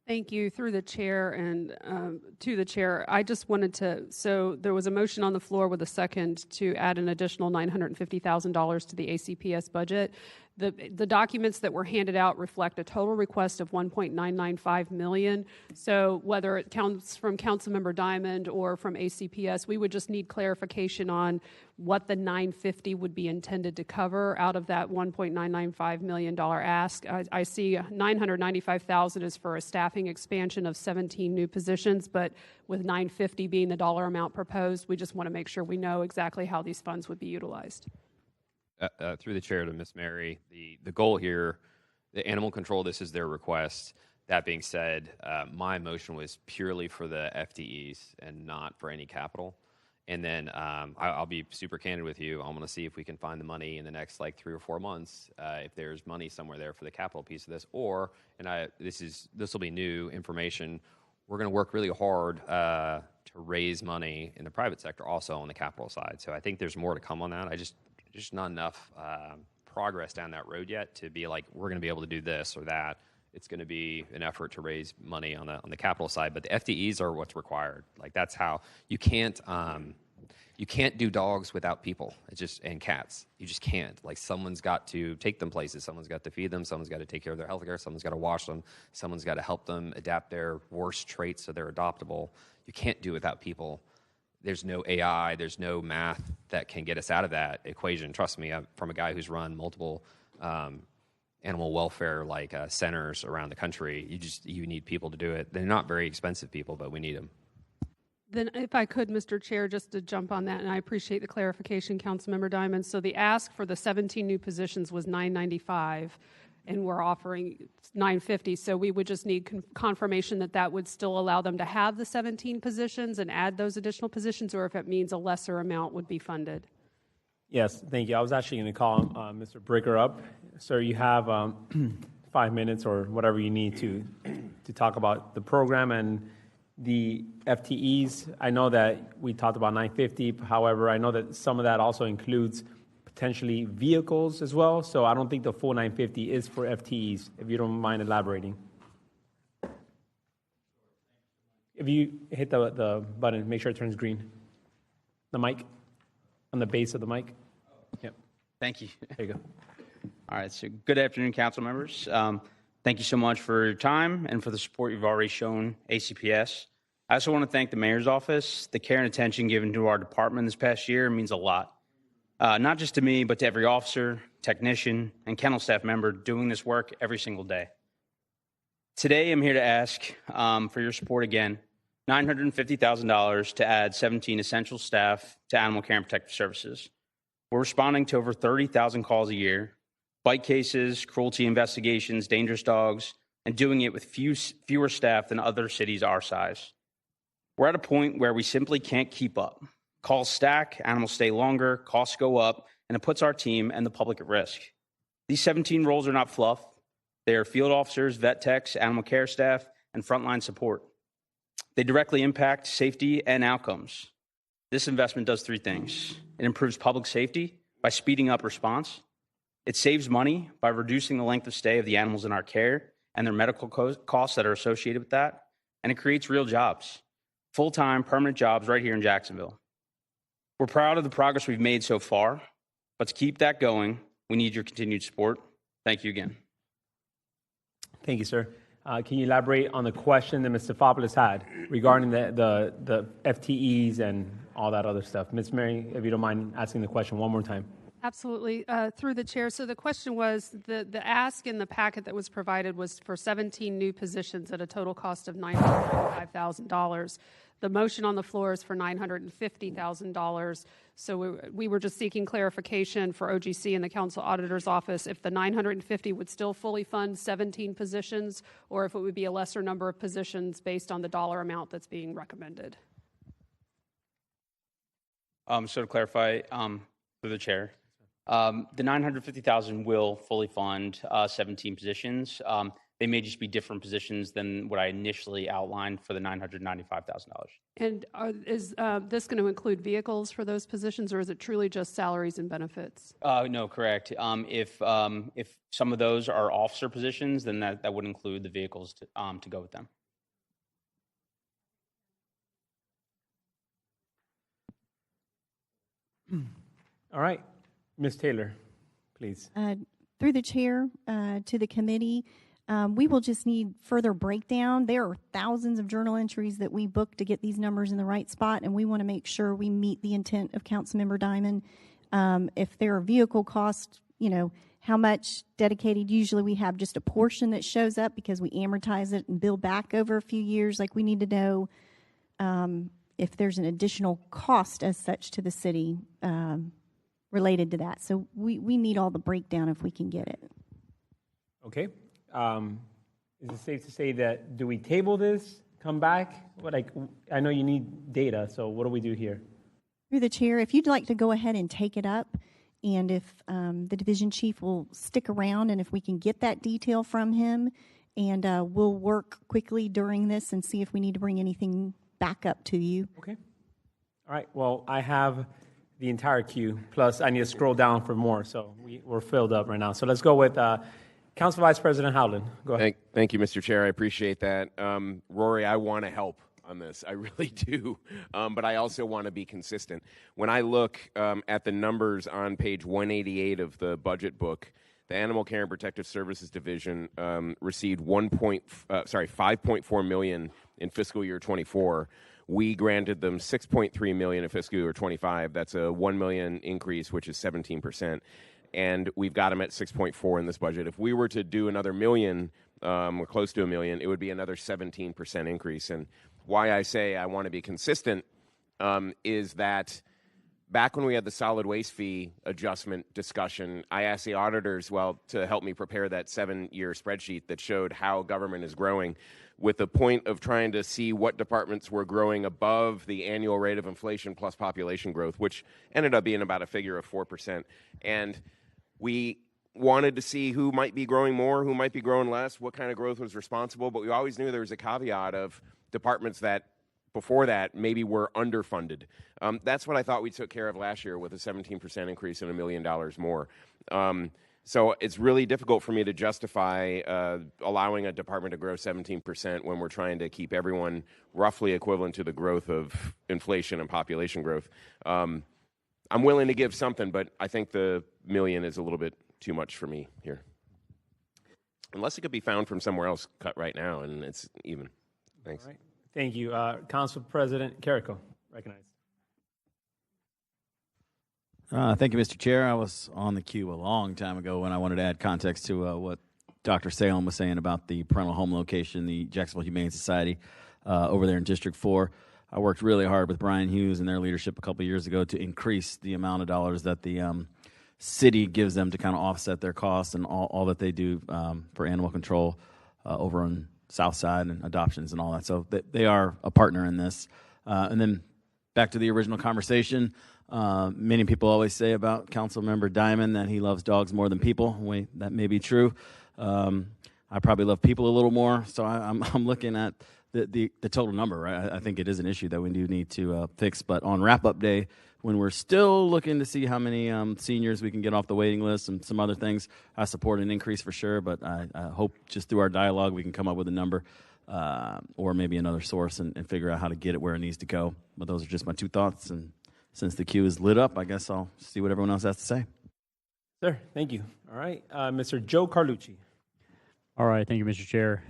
S4: Thank you. Through the chair and to the chair, I just wanted so there was a motion on the floor with a second to add an additional $950,000 to the ACPS budget. The documents that were handed out reflect a total request of $1.995 million. So whether it comes from Councilmember Diamond or from ACPS, we would just need clarification on what the $950 would be intended to cover out of that $1.995 million ask. I see $995,000 is for a staffing expansion of 17 new positions, but with $950 being the dollar amount proposed, we just want to make sure we know exactly how these funds would be utilized.
S7: Through the chair to Ms. Mary, the goal here, the animal control, this is their request. That being said, my motion was purely for the FTEs and not for any capital. And then I'll be super candid with you. I'm going to see if we can find the money in the next 3 or 4 months, if there's money somewhere there for the capital piece of this. Or, and this will be new information, we're going to work really hard to raise money in the private sector also on the capital side. So I think there's more to come on that. Just not enough progress down that road yet to be like, we're going to be able to do this or that. It's going to be an effort to raise money on the capital side, but the FTEs are what's required. That's how you can't do dogs without people. And cats. You just can't. Someone's got to take them places. Someone's got to feed them. Someone's got to take care of their health care. Someone's got to wash them. Someone's got to help them adapt their worst traits so they're adoptable. You can't do it without people. There's no AI, there's no math that can get us out of that equation. Trust me, I'm from a guy who's run multiple animal welfare centers around the country. You need people to do it. They're not very expensive people, but we need them.
S4: Then if I could, Mr. Chair, just to jump on that, and I appreciate the clarification, Councilmember Diamond. So the ask for the 17 new positions was $995, and we're offering $950. So we would just need confirmation that would still allow them to have the 17 positions and add those additional positions, or if it means a lesser amount would be funded.
S1: Yes, thank you. I was actually going to call Mr. Bricker up. Sir, you have 5 minutes or whatever you need to talk about the program and the FTEs. I know that we talked about $950. However, I know that some of that also includes potentially vehicles as well. So I don't think the full $950 is for FTEs, if you don't mind elaborating. If you hit the button, make sure it turns green. The mic, on the base of the mic. Yep.
S3: Thank you.
S1: There you go.
S3: All right, so good afternoon, council members. Thank you so much for your time and for the support you've already shown ACPS. I also want to thank the mayor's office. The care and attention given to our department this past year means a lot. Not just to me, but to every officer, technician, and kennel staff member doing this work every single day. Today, I'm here to ask for your support again, $950,000 to add 17 essential staff to Animal Care and Protective Services. We're responding to over 30,000 calls a year, bite cases, cruelty investigations, dangerous dogs, and doing it with fewer staff than other cities our size. We're at a point where we simply can't keep up. Calls stack, animals stay longer, costs go up, and it puts our team and the public at risk. These 17 roles are not fluff. They are field officers, vet techs, animal care staff, and frontline support. They directly impact safety and outcomes. This investment does three things. It improves public safety by speeding up response. It saves money by reducing the length of stay of the animals in our care and their medical costs that are associated with that. And it creates real jobs, full-time, permanent jobs right here in Jacksonville. We're proud of the progress we've made so far, but to keep that going, we need your continued support. Thank you again.
S1: Thank you, sir. Can you elaborate on the question that Ms. Stefopoulos had regarding the FTEs and all that other stuff? Ms. Mary, if you don't mind asking the question one more time.
S4: Absolutely. Through the chair. So the question was, the ask in the packet that was provided was for 17 new positions at a total cost of $905,000. The motion on the floor is for $950,000. So we were just seeking clarification for OGC and the Council Auditor's Office if the $950 would still fully fund 17 positions, or if it would be a lesser number of positions based on the dollar amount that's being recommended.
S3: So to clarify, through the chair, the $950,000 will fully fund 17 positions. They may just be different positions than what I initially outlined for the $995,000.
S4: And is this going to include vehicles for those positions, or is it truly just salaries and benefits?
S3: No, correct. If some of those are officer positions, then that would include the vehicles to go with them.
S1: All right. Ms. Taylor, please.
S5: Through the chair to the committee, we will just need further breakdown. There are thousands of journal entries that we book to get these numbers in the right spot, and we want to make sure we meet the intent of Councilmember Diamond. If there are vehicle costs, how much dedicated, usually we have just a portion that shows up because we amortize it and bill back over a few years. Like, we need to know if there's an additional cost as such to the city related to that. So we need all the breakdown if we can get it.
S1: Okay. Is it safe to say that, do we table this, come back? I know you need data, so what do we do here?
S5: Through the chair, if you'd like to go ahead and take it up, and if the division chief will stick around, and if we can get that detail from him, and we'll work quickly during this and see if we need to bring anything back up to you.
S1: Okay. All right. Well, I have the entire queue, plus I need to scroll down for more, so we're filled up right now. So let's go with Council Vice President Howland. Go ahead.
S9: Thank you, Mr. Chair. I appreciate that. Rory, I want to help on this. I really do. But I also want to be consistent. When I look at the numbers on page 188 of the budget book, the Animal Care and Protective Services Division received $5.4 million in fiscal year 24. We granted them $6.3 million in fiscal year 25. That's a $1 million increase, which is 17%. And we've got them at 6.4 in this budget. If we were to do another million, or close to $1 million, it would be another 17% increase. And why I say I want to be consistent is that back when we had the solid waste fee adjustment discussion, I asked the auditors, to help me prepare that 7-year spreadsheet that showed how government is growing, with the point of trying to see what departments were growing above the annual rate of inflation plus population growth, which ended up being about a figure of 4%. And we wanted to see who might be growing more, who might be growing less, what kind of growth was responsible, but we always knew there was a caveat of departments that before that maybe were underfunded. That's what I thought we took care of last year with a 17% increase and $1 million more. So it's really difficult for me to justify allowing a department to grow 17% when we're trying to keep everyone roughly equivalent to the growth of inflation and population growth. I'm willing to give something, but I think the $1 million is a little bit too much for me here. Unless it could be found from somewhere else cut right now, and it's even. Thanks.
S1: All right. Thank you. Council President Carrico, recognized.
S17: Thank you, Mr. Chair. I was on the queue a long time ago when I wanted to add context to what Dr. Salem was saying about the parental home location, the Jacksonville Humane Society over there in District 4. I worked really hard with Brian Hughes and their leadership a couple of years ago to increase the amount of dollars that the city gives them to kind of offset their costs and all that they do for animal control. over on South Side and adoptions and all that. So they are a partner in this. And then back to the original conversation, many people always say about Councilmember Diamond that he loves dogs more than people. That may be true. I probably love people a little more, so I'm looking at the total number, right? I think it is an issue that we do need to fix. But on wrap-up day, when we're still looking to see how many seniors we can get off the waiting list and some other things, I support an increase for sure, but I hope just through our dialogue we can come up with a number or maybe another source and figure out how to get it where it needs to go. But those are just my two thoughts, and since the queue is lit up, I guess I'll see what everyone else has to say.
S1: Sir, thank you. All right, Mr. Joe Carlucci.
S21: All right, thank you, Mr. Chair.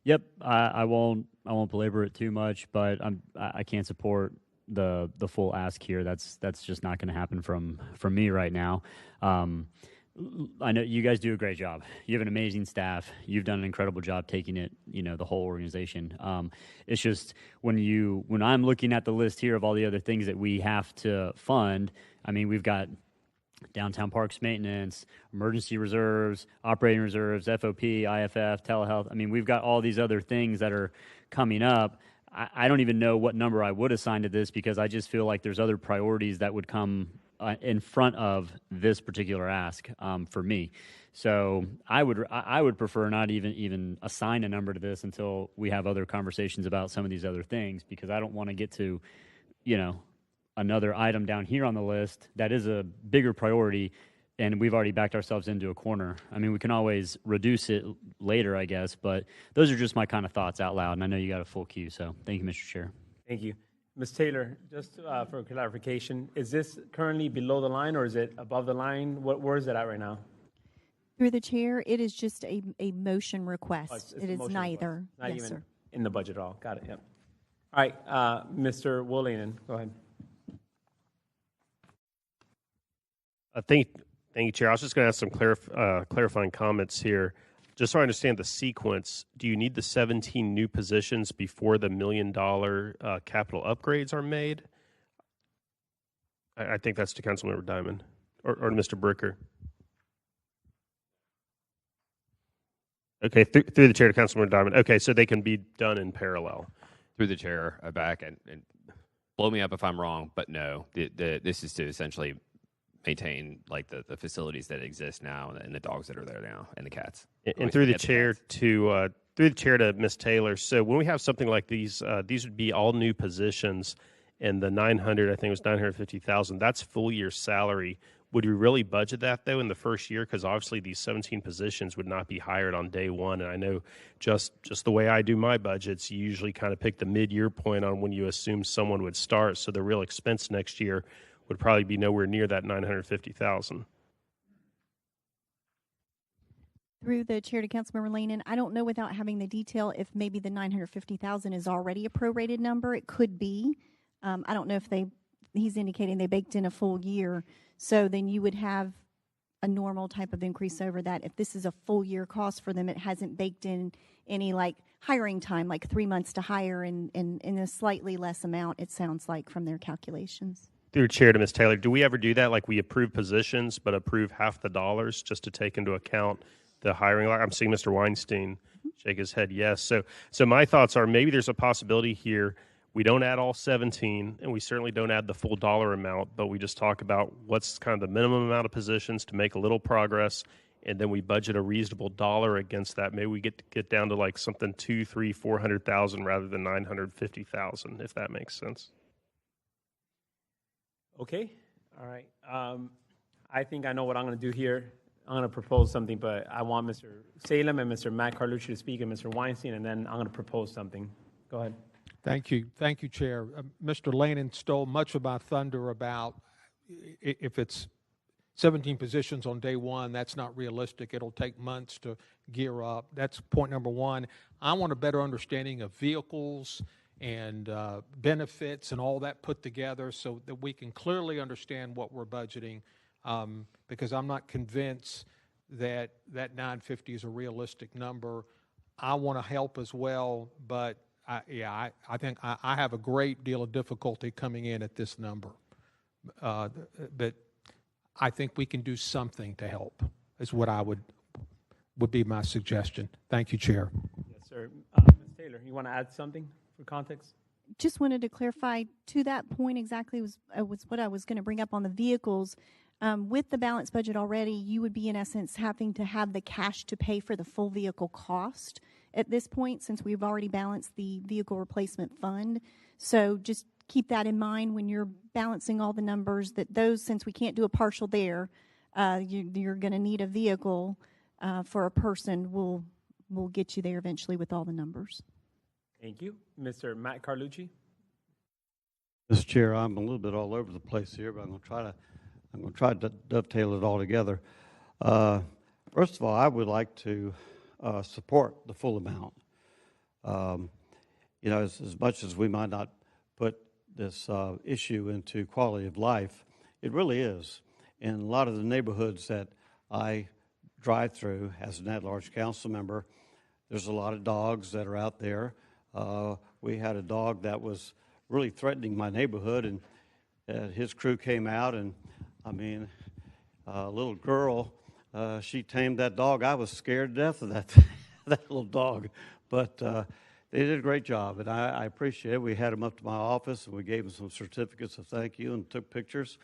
S21: Yep, I won't belabor it too much, but I can't support the full ask here. That's just not going to happen from me right now. I know you guys do a great job. You have an amazing staff. You've done an incredible job taking it, the whole organization. It's just when I'm looking at the list here of all the other things that we have to fund, I mean, we've got downtown parks maintenance, emergency reserves, operating reserves, FOP, IFF, telehealth. I mean, we've got all these other things that are coming up. I don't even know what number I would assign to this because I just feel like there's other priorities that would come in front of this particular ask for me. So I would prefer not even assign a number to this until we have other conversations about some of these other things, because I don't want to get to, another item down here on the list that is a bigger priority and we've already backed ourselves into a corner. I mean, we can always reduce it later, I guess, but those are just my kind of thoughts out loud, and I know you got a full queue, so thank you, Mr. Chair.
S1: Thank you. Ms. Taylor, just for clarification, is this currently below the line or is it above the line? Where is it at right now?
S5: Through the chair, it is just a motion request.
S1: It's
S5: It is neither.
S1: Not
S5: Yes,
S1: even
S5: sir.
S1: in the budget at all. Got it, yep. All right, Mr. Woolanen, go ahead.
S10: Thank you, Chair. I was just going to ask some clarifying comments here. Just so I understand the sequence, do you need the 17 new positions before the $1 million capital upgrades are made? I think that's to Councilmember Diamond or to Mr. Bricker. Okay, through the chair to Councilmember Diamond. Okay, so they can be done in parallel.
S7: Through the chair, back and blow me up if I'm wrong, but no, this is to essentially maintain like the facilities that exist now and the dogs that are there now and the cats.
S10: And through the chair to Ms. Taylor. So when we have something like these would be all new positions, and the 900, I think it was 950,000. That's full year salary. Would we really budget that though in the first year? Because obviously these 17 positions would not be hired on day one. And I know just the way I do my budgets, you usually kind of pick the mid-year point on when you assume someone would start. So the real expense next year would probably be nowhere near that 950,000.
S5: Through the chair to Councilmember Lanin, I don't know without having the detail if maybe the 950,000 is already a prorated number. It could be. I don't know if he's indicating they baked in a full year. So then you would have a normal type of increase over that. If this is a full year cost for them, it hasn't baked in any like hiring time, like 3 months to hire in a slightly less amount, it sounds like from their calculations.
S10: Through chair to Ms. Taylor, do we ever do that? Like we approve positions, but approve half the dollars just to take into account the hiring? I'm seeing Mr. Weinstein shake his head yes. So my thoughts are maybe there's a possibility here. We don't add all 17, and we certainly don't add the full dollar amount, but we just talk about what's kind of the minimum amount of positions to make a little progress, and then we budget a reasonable dollar against that. Maybe we get down to like something 200,000, 300,000, 400,000 rather than 950,000, if that makes sense.
S1: Okay, all right. I think I know what I'm going to do here. I'm going to propose something, but I want Mr. Salem and Mr. Matt Carlucci to speak and Mr. Weinstein, and then I'm going to propose something. Go ahead.
S8: Thank you, Chair. Mr. Lanin stole much of my thunder about if it's 17 positions on day one, that's not realistic. It'll take months to gear up. That's point number one. I want a better understanding of vehicles and benefits and all that put together so that we can clearly understand what we're budgeting, because I'm not convinced that 950 is a realistic number. I want to help as well, but I think I have a great deal of difficulty coming in at this number. But I think we can do something to help, is what I would would be my suggestion. Thank you, Chair.
S1: Yes, sir. Ms. Taylor, you want to add something for context?
S5: Just wanted to clarify to that point exactly was what I was going to bring up on the vehicles. With the balanced budget already, you would be in essence having to have the cash to pay for the full vehicle cost at this point, since we've already balanced the vehicle replacement fund. So just keep that in mind when you're balancing all the numbers, that those, since we can't do a partial there, you're going to need a vehicle for a person. We'll get you there eventually with all the numbers.
S1: Thank you. Mr. Matt Carlucci.
S11: Mr. Chair, I'm a little bit all over the place here, but I'm going to try to dovetail it all together. First of all, I would like to support the full amount. You know, as much as we might not put this issue into quality of life, it really is. In a lot of the neighborhoods that I drive through as an at-large council member, there's a lot of dogs that are out there. We had a dog that was really threatening my neighborhood, and his crew came out, and I mean, a little girl, she tamed that dog. I was scared to death of that that little dog, but they did a great job, and I appreciate it. We had them up to my office, and we gave them some certificates of thank you and took pictures.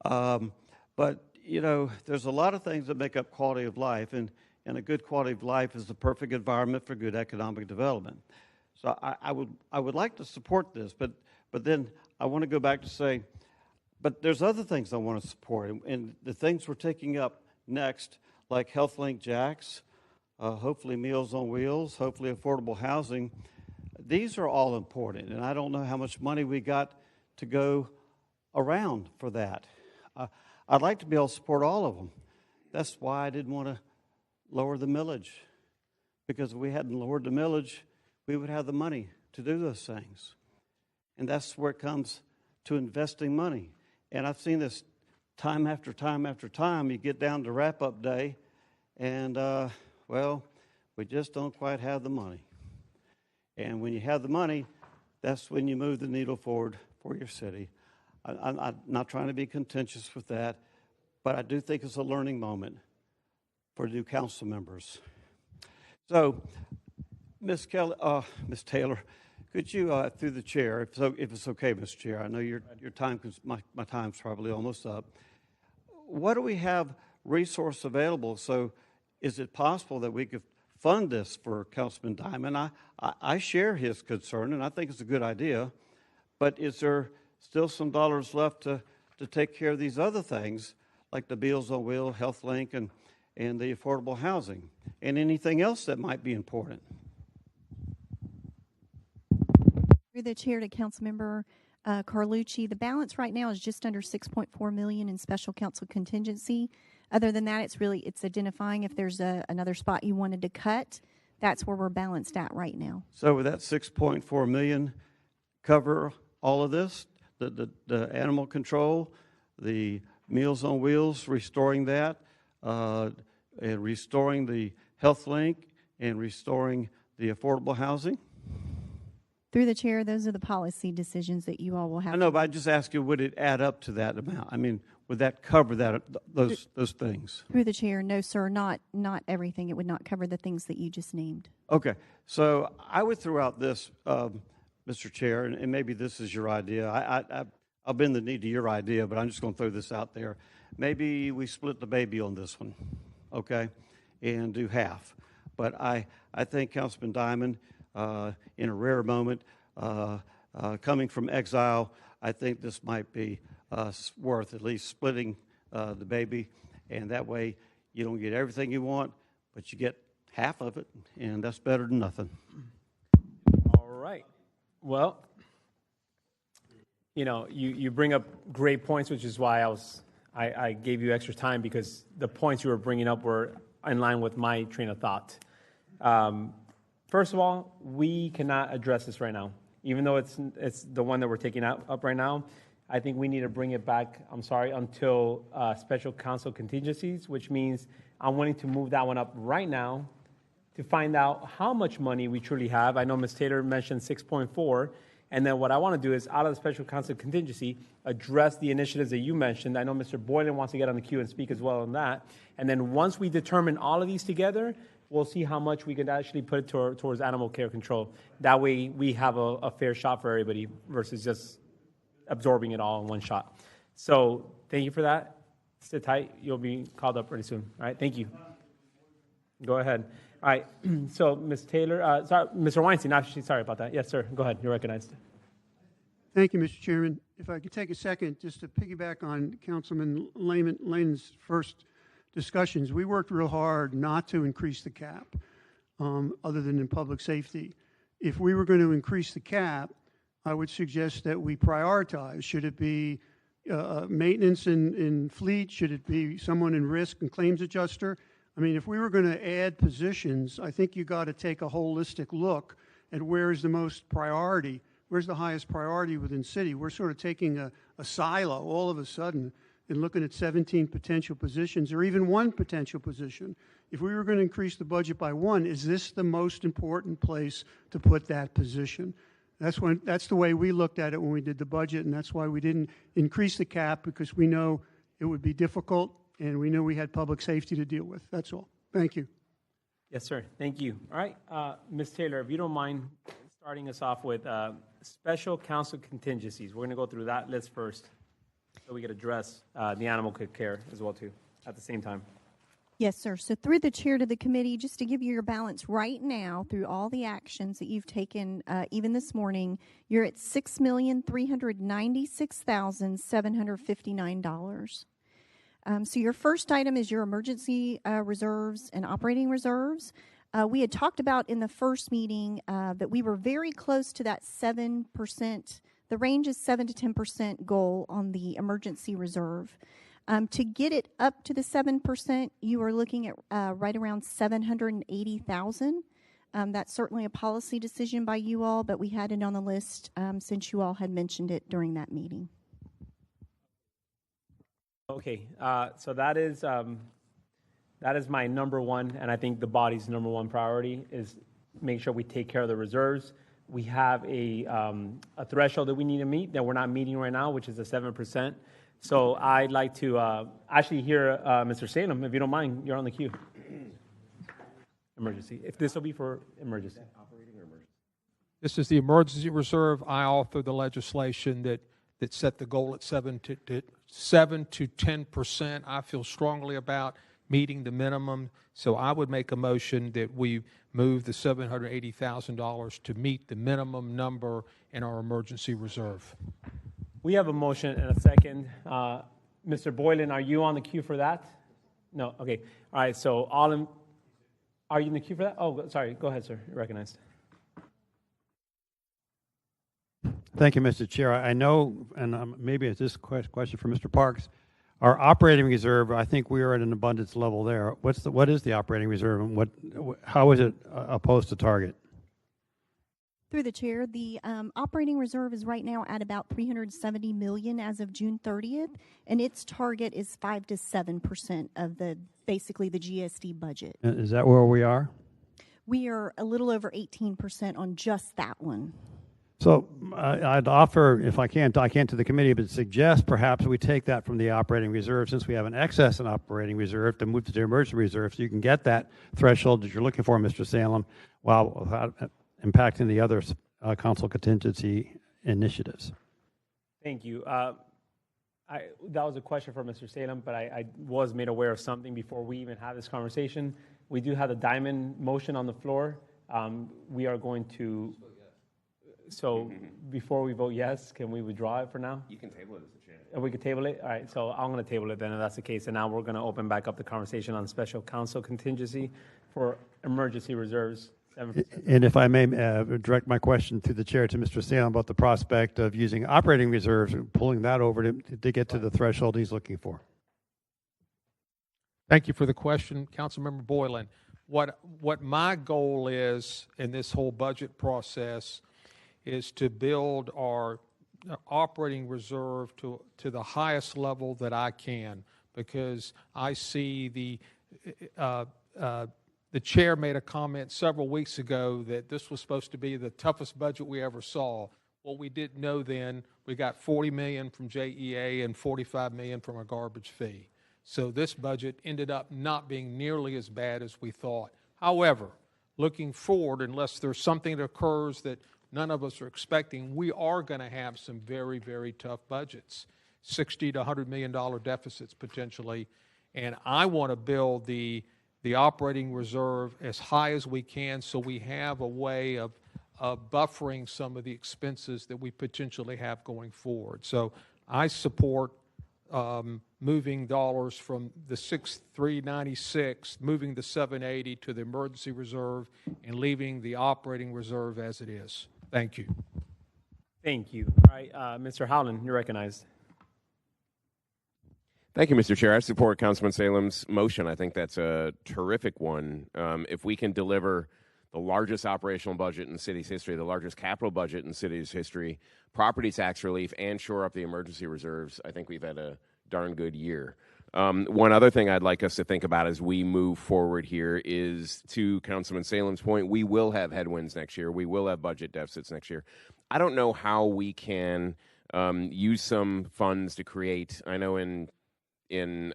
S11: But you know, there's a lot of things that make up quality of life, and a good quality of life is the perfect environment for good economic development. So I would like to support this, but then I want to go back to say, but there's other things I want to support, and the things we're taking up next, like HealthLink Jacks, hopefully Meals on Wheels, hopefully affordable housing. These are all important, and I don't know how much money we got to go around for that. I'd like to be able to support all of them. That's why I didn't want to lower the millage, because if we hadn't lowered the millage, we would have the money to do those things. And that's where it comes to investing money. And I've seen this time after time after time. You get down to wrap-up day, and, well, we just don't quite have the money. And when you have the money, that's when you move the needle forward for your city. I'm not trying to be contentious with that, but I do think it's a learning moment for new council members. So, Ms. Taylor, could you, through the chair, if it's okay, Mr. Chair, I know your time, my time's probably almost up. What do we have resource available? So, is it possible that we could fund this for Councilman Diamond? I share his concern, and I think it's a good idea, but is there still some dollars left to take care of these other things, like the Meals on Wheels, HealthLink, and the affordable housing, and anything else that might be important?
S5: Through the chair to Councilmember Carlucci, the balance right now is just under $6.4 million in special council contingency. Other than that, it's identifying if there's another spot you wanted to cut. That's where we're balanced at right now.
S11: So would that $6.4 million cover all of this? The animal control, the Meals on Wheels, restoring that, and restoring the HealthLink, and restoring the affordable housing?
S5: Through the chair, those are the policy decisions that you all will have.
S11: I know, but I just ask you, would it add up to that amount? I mean, would that cover those things?
S5: Through the chair, no, sir, not everything. It would not cover the things that you just named.
S11: Okay, so I would throw out this, Mr. Chair, and maybe this is your idea. I'll bend the knee to your idea, but I'm just going to throw this out there. Maybe we split the baby on this one, okay, and do half. But I think Councilman Diamond, in a rare moment, coming from exile, I think this might be worth at least splitting the baby, and that way you don't get everything you want, but you get half of it, and that's better than nothing.
S1: All right. Well, you know, you bring up great points, which is why I gave you extra time, because the points you were bringing up were in line with my train of thought. First of all, we cannot address this right now. Even though it's the one that we're taking up right now, I think we need to bring it back, until special council contingencies, which means I'm willing to move that one up right now to find out how much money we truly have. I know Ms. Taylor mentioned 6.4, And then what I want to do is, out of the special council contingency, address the initiatives that you mentioned. I know Mr. Boylan wants to get on the queue and speak as well on that. And then once we determine all of these together, we'll see how much we can actually put towards animal care control. That way we have a fair shot for everybody versus just absorbing it all in one shot. So thank you for that. Sit tight. You'll be called up pretty soon. All right, thank you. Go ahead. All right, so Ms. Taylor, sorry, Mr. Weinstein, actually, sorry about that. Yes, sir, go ahead, you're recognized.
S15: Thank you, Mr. Chairman. If I could take a second just to piggyback on Councilman Lane's first discussions. We worked real hard not to increase the cap, other than in public safety. If we were going to increase the cap, I would suggest that we prioritize. Should it be maintenance in fleet? Should it be someone in risk and claims adjuster? I mean, if we were going to add positions, I think you got to take a holistic look at where is the most priority, where's the highest priority within city. We're sort of taking a silo all of a sudden and looking at 17 potential positions or even one potential position. If we were going to increase the budget by one, is this the most important place to put that position? That's the way we looked at it when we did the budget, and that's why we didn't increase the cap, because we know it would be difficult and we knew we had public safety to deal with. That's all. Thank you.
S1: Yes, sir, thank you. All right, Ms. Taylor, if you don't mind starting us off with special council contingencies. We're going to go through that list first so we could address the animal care as well, too, at the same time.
S5: Yes, sir. So through the chair to the committee, just to give you your balance right now through all the actions that you've taken, even this morning, you're at $6,396,759. So your first item is your emergency reserves and operating reserves. We had talked about in the first meeting that we were very close to that 7%. The range is 7 to 10% goal on the emergency reserve. To get it up to the 7%, you are looking at right around $780,000. That's certainly a policy decision by you all, but we had it on the list since you all had mentioned it during that meeting.
S1: Okay, so that is my number one, and I think the body's number one priority is make sure we take care of the reserves. We have a threshold that we need to meet that we're not meeting right now, which is the 7%. So I'd like to actually hear Mr. Salem, if you don't mind, you're on the queue. Emergency. If this will be for emergency. Operating or emergency?
S8: This is the emergency reserve. I authored the legislation that set the goal at 7 to 10%. I feel strongly about meeting the minimum, so I would make a motion that we move the $780,000 to meet the minimum number in our emergency reserve.
S1: We have a motion and a second. Mr. Boylan, are you on the queue for that? No? Okay. All right, so are you in the queue for that? Oh, sorry. Go ahead, sir. You're recognized.
S16: Thank you, Mr. Chair. I know, and maybe it's this question for Mr. Parks, our operating reserve, I think we are at an abundance level there. What is the operating reserve, and how is it opposed to target?
S5: Through the chair, the operating reserve is right now at about $370 million as of June 30th, and its target is 5 to 7% of basically the GSD budget.
S16: Is that where we are?
S5: We are a little over 18% on just that one.
S16: So I'd offer, if I can't to the committee, but suggest perhaps we take that from the operating reserve, since we have an excess in operating reserve, to move to the emergency reserve, so you can get that threshold that you're looking for, Mr. Salem, while impacting the other council contingency initiatives.
S1: Thank you. That was a question for Mr. Salem, but I was made aware of something before we even had this conversation. We do have the diamond motion on the floor. We are going to... So before we vote yes, can we withdraw it for now?
S9: You can table it as a chair.
S1: We could table it? All right, so I'm going to table it then if that's the case. And now we're going to open back up the conversation on special council contingency for emergency reserves. 7%.
S16: And if I may direct my question through the chair to Mr. Salem about the prospect of using operating reserves and pulling that over to get to the threshold he's looking for.
S8: Thank you for the question, Councilmember Boylan. What my goal is in this whole budget process is to build our operating reserve to the highest level that I can, because I see the chair made a comment several weeks ago that this was supposed to be the toughest budget we ever saw. What we didn't know then, we got $40 million from JEA and $45 million from a garbage fee. So this budget ended up not being nearly as bad as we thought. However, looking forward, unless there's something that occurs that none of us are expecting, we are going to have some very, very tough budgets, $60 to $100 million deficits potentially. And I want to build the operating reserve as high as we can so we have a way of buffering some of the expenses that we potentially have going forward. So I support moving dollars from the 6,396, moving the 780 to the emergency reserve and leaving the operating reserve as it is. Thank you.
S1: Thank you. All right, Mr. Howland, you're recognized.
S9: Thank you, Mr. Chair. I support Councilman Salem's motion. I think that's a terrific one. If we can deliver the largest operational budget in the city's history, the largest capital budget in the city's history, property tax relief, and shore up the emergency reserves, I think we've had a darn good year. One other thing I'd like us to think about as we move forward here is, to Councilman Salem's point, we will have headwinds next year. We will have budget deficits next year. I don't know how we can use some funds to create, I know in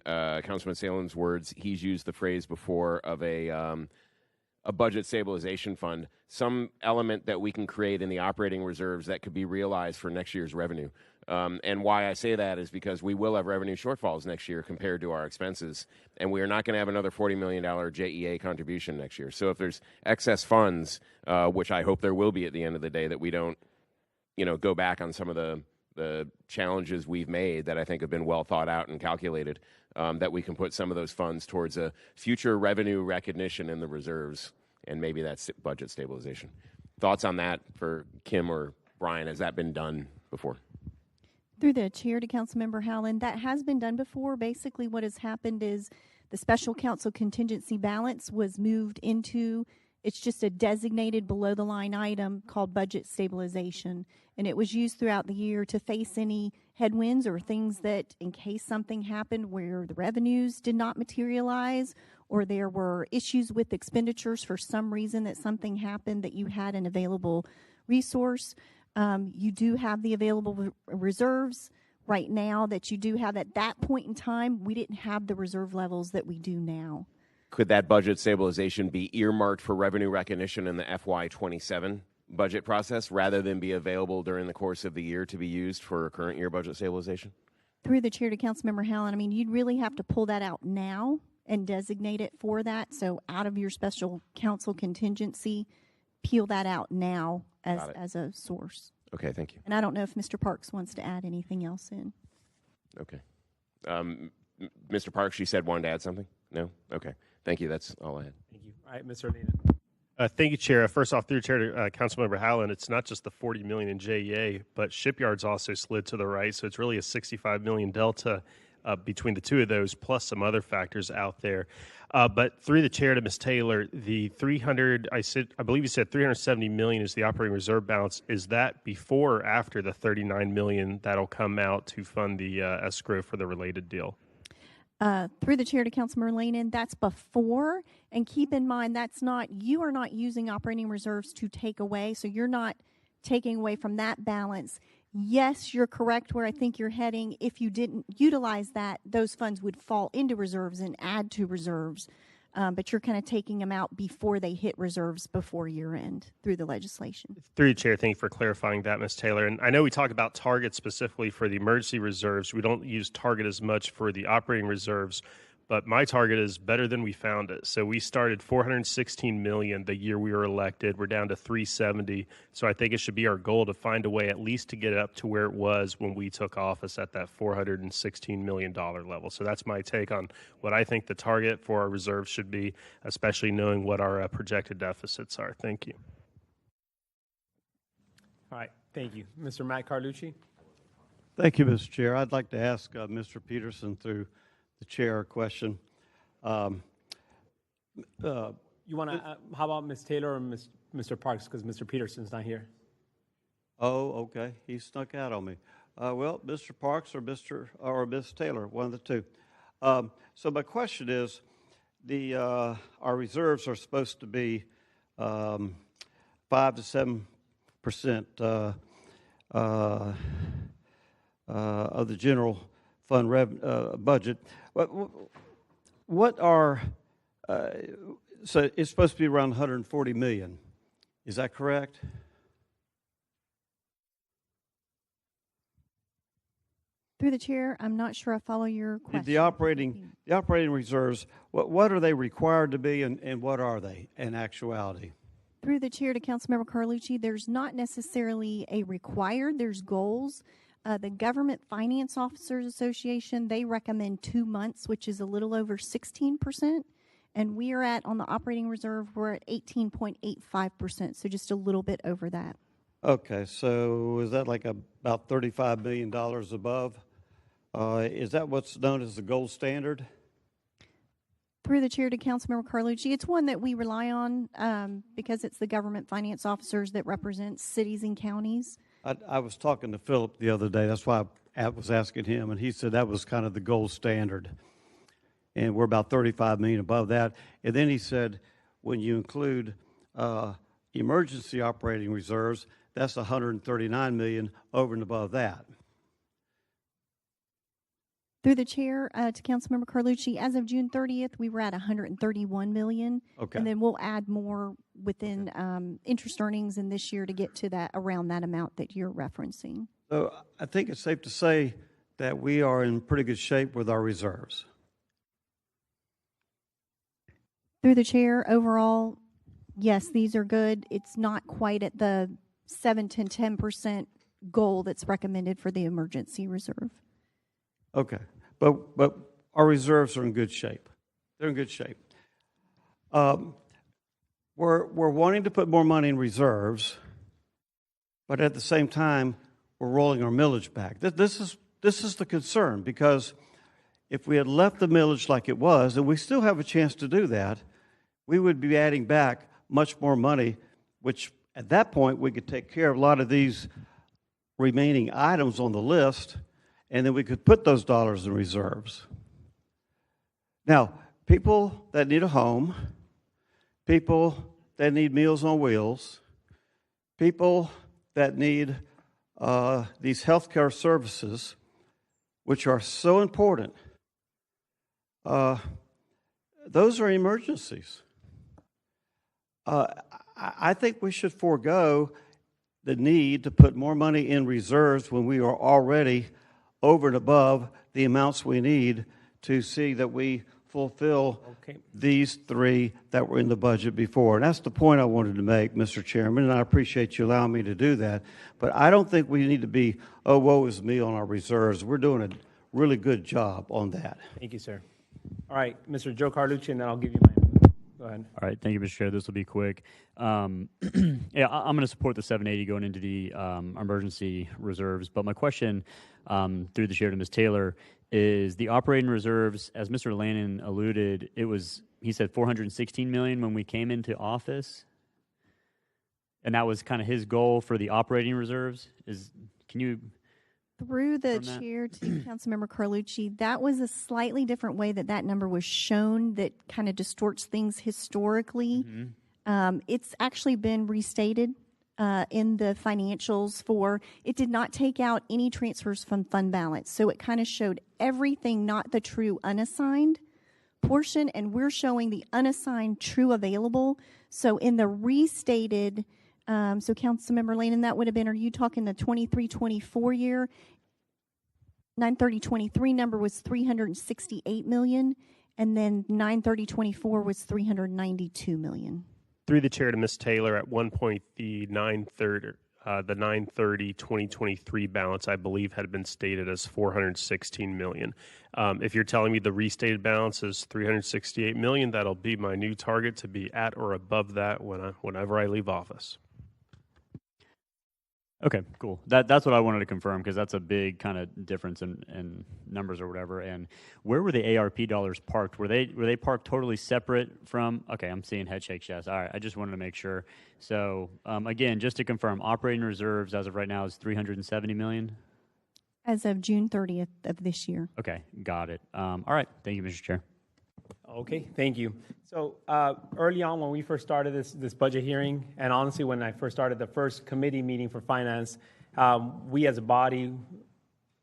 S9: Councilman Salem's words, he's used the phrase before of a budget stabilization fund, some element that we can create in the operating reserves that could be realized for next year's revenue. And why I say that is because we will have revenue shortfalls next year compared to our expenses, and we are not going to have another $40 million JEA contribution next year. So if there's excess funds, which I hope there will be at the end of the day, that we don't, go back on some of the challenges we've made that I think have been well thought out and calculated, that we can put some of those funds towards a future revenue recognition in the reserves, and maybe that's budget stabilization. Thoughts on that for Kim or Brian? Has that been done before?
S5: Through the chair to Councilmember Howland, that has been done before. Basically, what has happened is the special counsel contingency balance was moved into, it's just a designated below the line item called budget stabilization. And it was used throughout the year to face any headwinds or things that, in case something happened where the revenues did not materialize or there were issues with expenditures for some reason that something happened, that you had an available resource. You do have the available reserves right now that you do have. At that point in time, we didn't have the reserve levels that we do now.
S9: Could that budget stabilization be earmarked for revenue recognition in the FY27 budget process rather than be available during the course of the year to be used for current year budget stabilization?
S5: Through the chair to Councilmember Howland, you'd really have to pull that out now and designate it for that. So out of your special counsel contingency, peel that out now as a source.
S9: Okay, thank you.
S5: And I don't know if Mr. Parks wants to add anything else in.
S9: Okay. Mr. Parks, you said wanted to add something? No? Okay. Thank you. That's all I had.
S1: Thank you. All right, Mr. Leland.
S10: Thank you, Chair. First off, through the Chair to Councilmember Howland, it's not just the $40 million in JEA, but shipyards also slid to the right, so it's really a $65 million delta between the two of those, plus some other factors out there. But through the Chair to Ms. Taylor, the I believe you said $370 million is the operating reserve balance. Is that before or after the $39 million that'll come out to fund the escrow for the related deal?
S5: Through the chair to Councilmember Leanan, that's before. And keep in mind, you are not using operating reserves to take away, so you're not taking away from that balance. Yes, you're correct where I think you're heading. If you didn't utilize that, those funds would fall into reserves and add to reserves. But you're kind of taking them out before they hit reserves before year end through the legislation.
S10: Through the Chair, thank you for clarifying that, Ms. Taylor. And I know we talk about target specifically for the emergency reserves. We don't use target as much for the operating reserves, but my target is better than we found it. So we started $416 million the year we were elected. We're down to $370. So I think it should be our goal to find a way at least to get it up to where it was when we took office at that $416 million level. So that's my take on what I think the target for our reserves should be, especially knowing what our projected deficits are. Thank you.
S1: All right, thank you. Mr. Matt Carlucci.
S11: Thank you, Mr. Chair. I'd like to ask Mr. Peterson through the chair a question.
S1: You want to? How about Ms. Taylor or Mr. Parks? Because Mr. Peterson's not here.
S11: Oh, okay. He snuck out on me. Well, Mr. Parks or Ms. Taylor, one of the two. So my question is, our reserves are supposed to be 5 to 7%. of the general fund budget. What are so it's supposed to be around 140 million. Is that correct?
S5: Through the chair, I'm not sure I follow your question.
S11: The operating reserves, what are they required to be, and what are they in actuality?
S5: Through the chair to Councilmember Carlucci, there's not necessarily a required, there's goals. The Government Finance Officers Association, they recommend 2 months, which is a little over 16%. And we are at, on the operating reserve, we're at 18.85%, so just a little bit over that.
S11: Okay, so is that like about $35 million above? Is that what's known as the gold standard?
S5: Through the chair to Councilmember Carlucci, it's one that we rely on because it's the government finance officers that represent cities and counties.
S11: I was talking to Philip the other day. That's why I was asking him, and he said that was kind of the gold standard. And we're about 35 million above that. And then he said when you include emergency operating reserves, that's 139 million over and above that.
S5: Through the chair to Councilmember Carlucci, as of June 30th, we were at 131 million.
S11: Okay.
S5: And then we'll add more within interest earnings in this year to get to that around that amount that you're referencing.
S11: So I think it's safe to say that we are in pretty good shape with our reserves.
S5: Through the chair, overall, yes, these are good. It's not quite at the 7 to 10% goal that's recommended for the emergency reserve.
S11: Okay, but our reserves are in good shape. They're in good shape. We're wanting to put more money in reserves, but at the same time, we're rolling our millage back. This is the concern, because if we had left the millage like it was, and we still have a chance to do that, we would be adding back much more money, which at that point we could take care of a lot of these remaining items on the list, and then we could put those dollars in reserves. Now, people that need a home, people that need Meals on Wheels, people that need these healthcare services, which are so important, those are emergencies. I think we should forego the need to put more money in reserves when we are already over and above the amounts we need to see that we fulfill these three that were in the budget before. And that's the point I wanted to make, Mr. Chairman, and I appreciate you allowing me to do that. But I don't think we need to be, oh, woe is me on our reserves. We're doing a really good job on that.
S1: Thank you, sir. All right, Mr. Joe Carlucci, and then I'll give you my. Go ahead.
S21: All right, thank you, Mr. Chair. This will be quick. Yeah, I'm going to support the 780 going into the emergency reserves. But my question through the chair to Ms. Taylor is the operating reserves, as Mr. Lannon alluded, he said 416 million when we came into office, and that was kind of his goal for the operating reserves. Can you?
S5: Through the chair to Councilmember Carlucci, that was a slightly different way that number was shown that kind of distorts things historically. Mm-hmm. It's actually been restated in the financials it did not take out any transfers from fund balance. So it kind of showed everything, not the true unassigned portion, and we're showing the unassigned true available. So in the restated so Councilmember Lane, that would have been, are you talking the 23-24 year? 9/30-23 number was 368 million, and then 9/30-24 was 392 million.
S10: Through the chair to Ms. Taylor, at one point the 9/30-2023 balance, I believe, had been stated as 416 million. If you're telling me the restated balance is 368 million, that'll be my new target, to be at or above that whenever I leave office.
S21: Okay, cool. That's what I wanted to confirm, because that's a big kind of difference in numbers or whatever. And where were the ARP dollars parked? Were they parked totally separate from? Okay, I'm seeing head shakes. Yes. All right. I just wanted to make sure. So again, just to confirm, operating reserves as of right now is 370 million.
S5: As of June 30th of this year.
S21: Okay, got it. All right. Thank you, Mr. Chair.
S1: Okay, thank you. So early on when we first started this budget hearing, and honestly when I first started the first committee meeting for finance, we as a body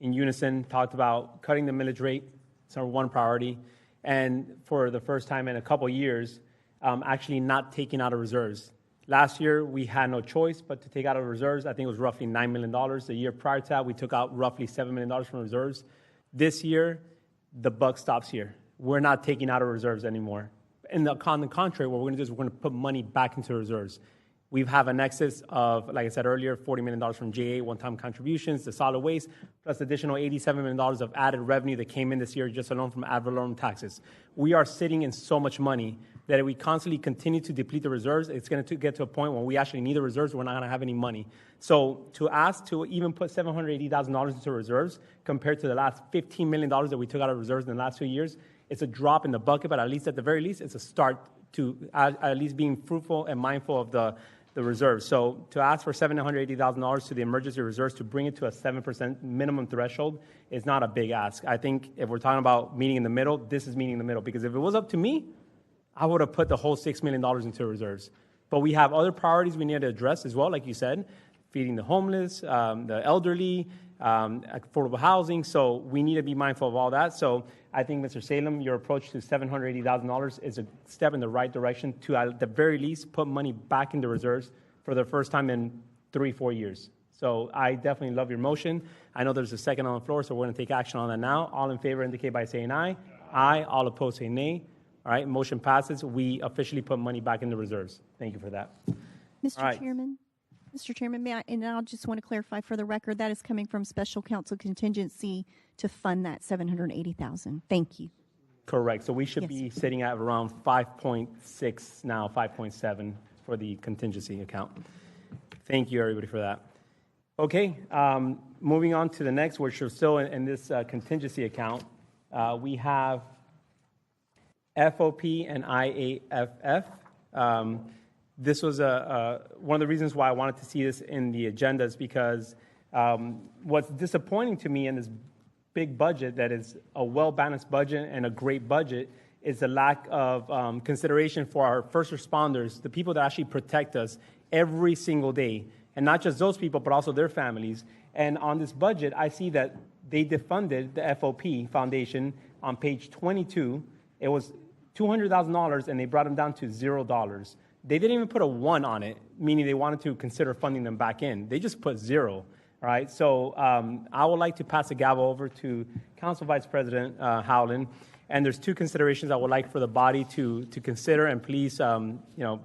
S1: in unison talked about cutting the millage rate. It's our one priority. And for the first time in a couple years, actually not taking out of reserves. Last year, we had no choice but to take out of reserves. I think it was roughly $9 million. The year prior to that, we took out roughly $7 million from reserves. This year, the buck stops here. We're not taking out of reserves anymore. On the contrary, what we're going to do is we're going to put money back into reserves. We have an excess of, like I said earlier, $40 million from JA one-time contributions to solid waste, plus additional $87 million of added revenue that came in this year just alone from ad valorem taxes. We are sitting in so much money that if we constantly continue to deplete the reserves, it's going to get to a point when we actually need the reserves, we're not going to have any money. So to ask to even put $780,000 into reserves compared to the last $15 million that we took out of reserves in the last 2 years, it's a drop in the bucket, but at the very least, it's a start to at least being fruitful and mindful of the reserves. So to ask for $780,000 to the emergency reserves to bring it to a 7% minimum threshold is not a big ask. I think if we're talking about meeting in the middle, this is meeting in the middle. Because if it was up to me, I would have put the whole $6 million into reserves. But we have other priorities we need to address as well, like you said, feeding the homeless, the elderly, affordable housing. So we need to be mindful of all that. So I think, Mr. Salem, your approach to $780,000 is a step in the right direction to, at the very least, put money back into reserves for the first time in 3-4 years. So I definitely love your motion. I know there's a second on the floor, so we're going to take action on that now. All in favor indicate by saying aye. Aye. All opposed say nay. All right, motion passes. We officially put money back into reserves. Thank you for that.
S5: Mr. Chairman, may I, and I just want to clarify for the record, that is coming from special counsel contingency to fund that $780,000. Thank you.
S1: Correct. So we should be sitting at around 5.6 now, 5.7 for the contingency account. Thank you, everybody, for that. Okay, moving on to the next, which is still in this contingency account. We have FOP and IAFF. This was one of the reasons why I wanted to see this in the agenda is because what's disappointing to me in this big budget that is a well-balanced budget and a great budget is the lack of consideration for our first responders, the people that actually protect us every single day. And not just those people, but also their families. And on this budget, I see that they defunded the FOP Foundation on page 22. It was $200,000, and they brought them down to $0. They didn't even put a 1 on it, meaning they wanted to consider funding them back in. They just put 0, right? So I would like to pass the gavel over to Council Vice President Howland, and there's 2 considerations I would like for the body to consider, and please,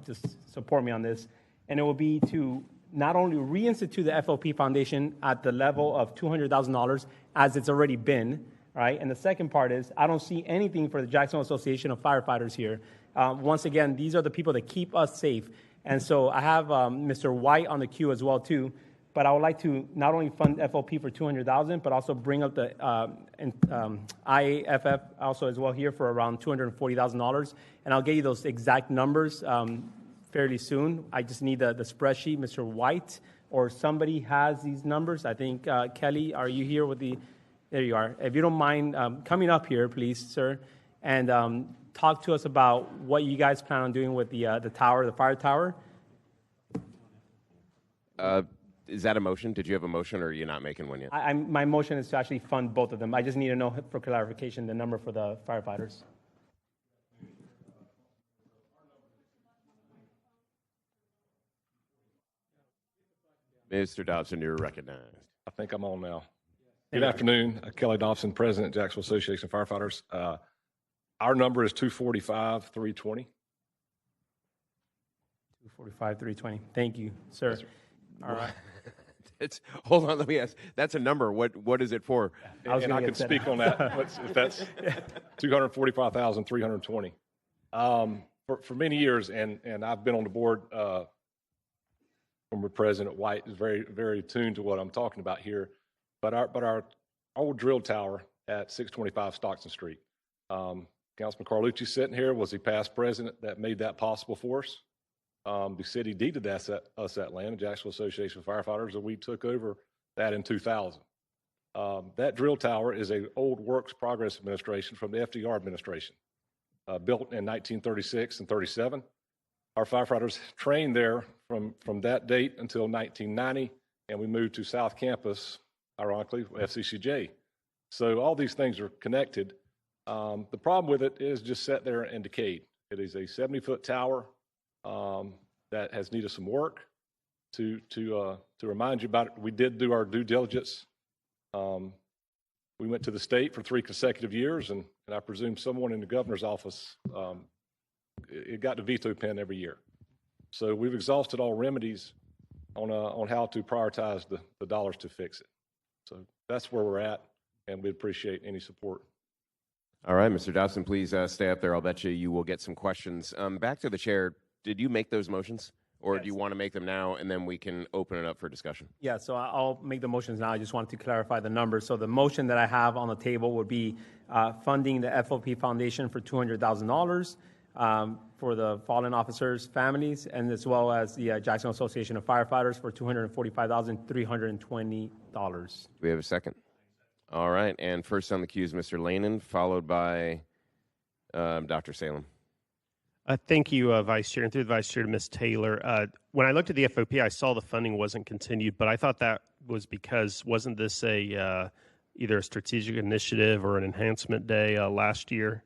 S1: just support me on this. And it will be to not only reinstitute the FOP Foundation at the level of $200,000 as it's already been, right? And the second part is I don't see anything for the Jacksonville Association of Firefighters here. Once again, these are the people that keep us safe. And so I have Mr. White on the queue as well, too. But I would like to not only fund FOP for $200,000, but also bring up the IAFF also as well here for around $240,000. And I'll get you those exact numbers fairly soon. I just need the spreadsheet. Mr. White or somebody has these numbers. I think, Kelly, are you here with the... There you are. If you don't mind coming up here, please, sir, and talk to us about what you guys plan on doing with the tower, the fire tower.
S9: Is that a motion? Did you have a motion, or are you not making one yet?
S1: My motion is to actually fund both of them. I just need to know, for clarification, the number for the firefighters.
S9: Mr. Dobson, you're recognized.
S2: I think I'm on now. Good afternoon. Kelly Dobson, President, Jacksonville Association of Firefighters. Our number is 245-320.
S1: 245-320. Thank you, sir.
S9: Yes, sir.
S1: All right.
S9: Hold on, let me ask. That's a number. What is it for?
S2: And I can speak on that. If that's 245,320. For many years, and I've been on the board. Former President White is very, very attuned to what I'm talking about here. But our old drill tower at 625 Stockton Street. Councilman Carlucci sitting here was the past president that made that possible for us. The city deeded us that land, the Jacksonville Association of Firefighters, and we took over that in 2000. That drill tower is an old Works Progress Administration from the FDR administration. built in 1936 and 37. Our firefighters trained there from that date until 1990, and we moved to South Campus, ironically, FCCJ. So all these things are connected. The problem with it is just sat there and decayed. It is a 70-foot tower that has needed some work. To remind you about it, we did do our due diligence. We went to the state for 3 consecutive years, and I presume someone in the governor's office, it got the veto pen every year. So we've exhausted all remedies on how to prioritize the dollars to fix it. So that's where we're at, and we'd appreciate any support.
S9: All right, Mr. Dobson, please stay up there. I'll bet you will get some questions. Back to the chair. Did you make those motions, or do you want to make them now, and then we can open it up for discussion?
S1: Yeah, so I'll make the motions now. I just wanted to clarify the numbers. So the motion that I have on the table would be funding the FOP Foundation for $200,000 for the fallen officers' families, and as well as the Jackson Association of Firefighters for $245,320.
S9: Do we have a second? All right, and first on the queue is Mr. Lanen, followed by Dr. Salem.
S10: Thank you, Vice Chair, and through the Vice Chair to Ms. Taylor. When I looked at the FOP, I saw the funding wasn't continued, but I thought that was because wasn't this either a strategic initiative or an enhancement day last year?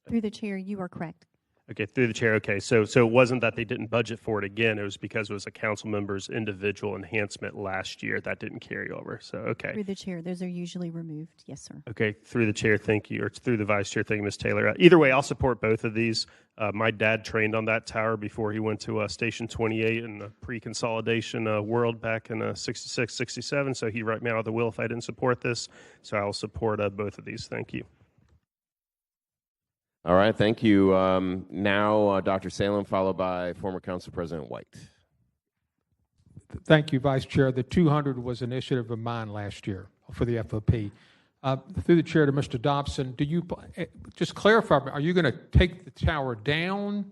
S5: Through the chair, you are correct.
S10: Okay, through the chair. Okay, so it wasn't that they didn't budget for it again. It was because it was a council member's individual enhancement last year that didn't carry over. So, okay.
S5: Through the chair, those are usually removed. Yes, sir.
S10: Okay, through the chair, thank you, or through the vice chair, thank you, Ms. Taylor. Either way, I'll support both of these. My dad trained on that tower before he went to Station 28 in the pre-consolidation world back in 66, 67, so he'd write me out of the will if I didn't support this. So I will support both of these. Thank you.
S9: All right, thank you. Now, Dr. Salem, followed by former Council President White.
S8: Thank you, Vice Chair. The 200 was an initiative of mine last year for the FOP. Through the chair to Mr. Dobson, do you just clarify? Are you going to take the tower down?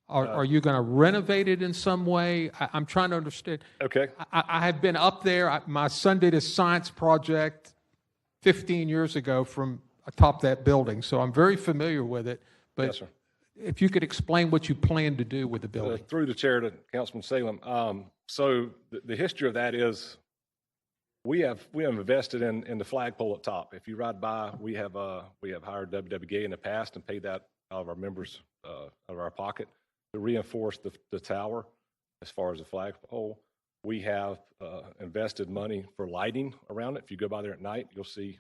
S8: Are you going to renovate it in some way? I'm trying to understand.
S2: Okay.
S8: I have been up there. My son did his science project 15 years ago from atop that building, so I'm very familiar with it. But
S2: yes, sir.
S8: If you could explain what you plan to do with the building.
S2: Through the chair to Councilman Salem. So the history of that is we have invested in the flagpole at top. If you ride by, we have hired WWGA in the past and paid that out of our members out of our pocket to reinforce the tower. As far as the flagpole, we have invested money for lighting around it. If you go by there at night, you'll see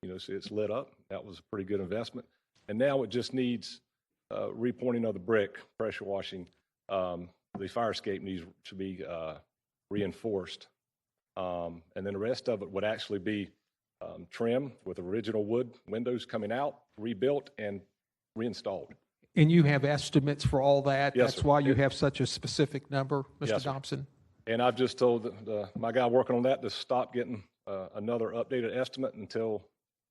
S2: it's lit up. That was a pretty good investment. And now it just needs repointing of the brick, pressure washing. The fire escape needs to be reinforced. And then the rest of it would actually be trim with original wood windows coming out, rebuilt, and reinstalled.
S8: And you have estimates for all that?
S2: Yes,
S8: That's
S2: sir.
S8: why you have such a specific number, Mr.
S2: Yes, sir.
S8: Dobson?
S2: And I've just told my guy working on that to stop getting another updated estimate until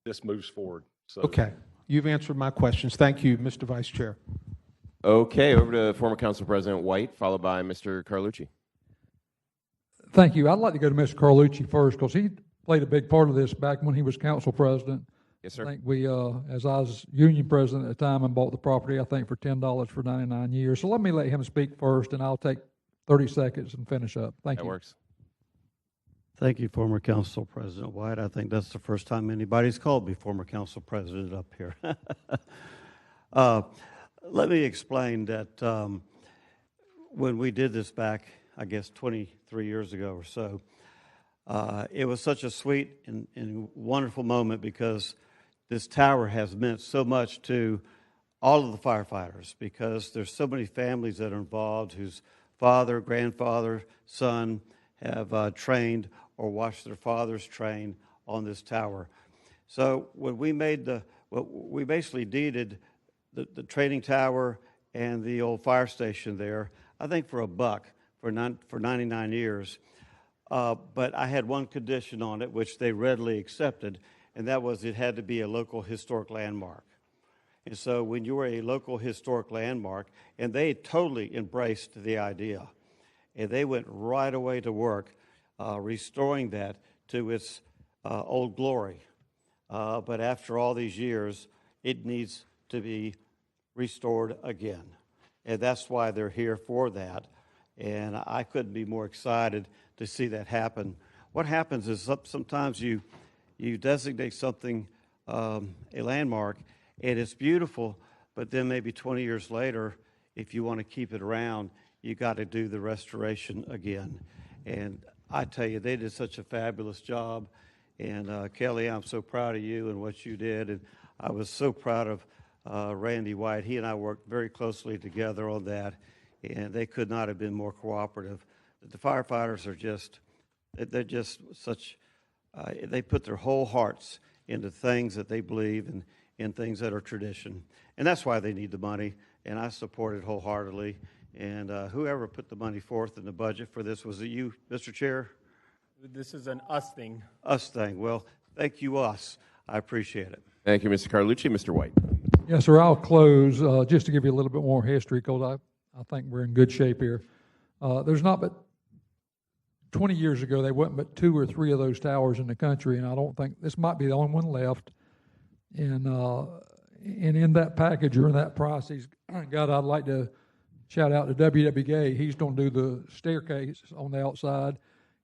S2: this moves forward. So,
S8: okay. You've answered my questions. Thank you, Mr. Vice Chair.
S9: Okay, over to former Council President White, followed by Mr. Carlucci.
S12: Thank you. I'd like to go to Mr. Carlucci first because he played a big part of this back when he was council president.
S9: Yes, sir.
S12: I think we, as I was union president at the time and bought the property, I think for $10 for 99 years. So let me let him speak first, and I'll take 30 seconds and finish up. Thank you.
S9: That works.
S11: Thank you, former Council President White. I think that's the first time anybody's called me former Council President up here. Let me explain that when we did this back, I guess 23 years ago or so, it was such a sweet and wonderful moment because this tower has meant so much to all of the firefighters because there's so many families that are involved whose father, grandfather, son have trained or watched their fathers train on this tower. So when we made we basically deeded the training tower and the old fire station there, I think for $1 for 99 years. But I had one condition on it, which they readily accepted, and that was it had to be a local historic landmark. And so when you were a local historic landmark, and they totally embraced the idea, and they went right away to work restoring that to its old glory. But after all these years, it needs to be restored again. And that's why they're here for that. And I couldn't be more excited to see that happen. What happens is sometimes you designate something a landmark, and it's beautiful, but then maybe 20 years later, if you want to keep it around, you got to do the restoration again. And I tell you, they did such a fabulous job. And Kelly, I'm so proud of you and what you did. And I was so proud of Randy White. He and I worked very closely together on that, and they could not have been more cooperative. The firefighters are they're just such, they put their whole hearts into things that they believe in things that are tradition. And that's why they need the money, and I support it wholeheartedly. And whoever put the money forth in the budget for this, was it you, Mr. Chair?
S1: This is an us thing.
S11: Us thing. Well, thank you, us. I appreciate it.
S9: Thank you, Mr. Carlucci. Mr. White.
S12: Yes, sir. I'll close just to give you a little bit more history, because I think we're in good shape here. There's not but 20 years ago, there wasn't but 2 or 3 of those towers in the country, and I don't think this might be the only one left. And in that package or in that price, God, I'd like to shout out to WWA. He's going to do the staircase on the outside,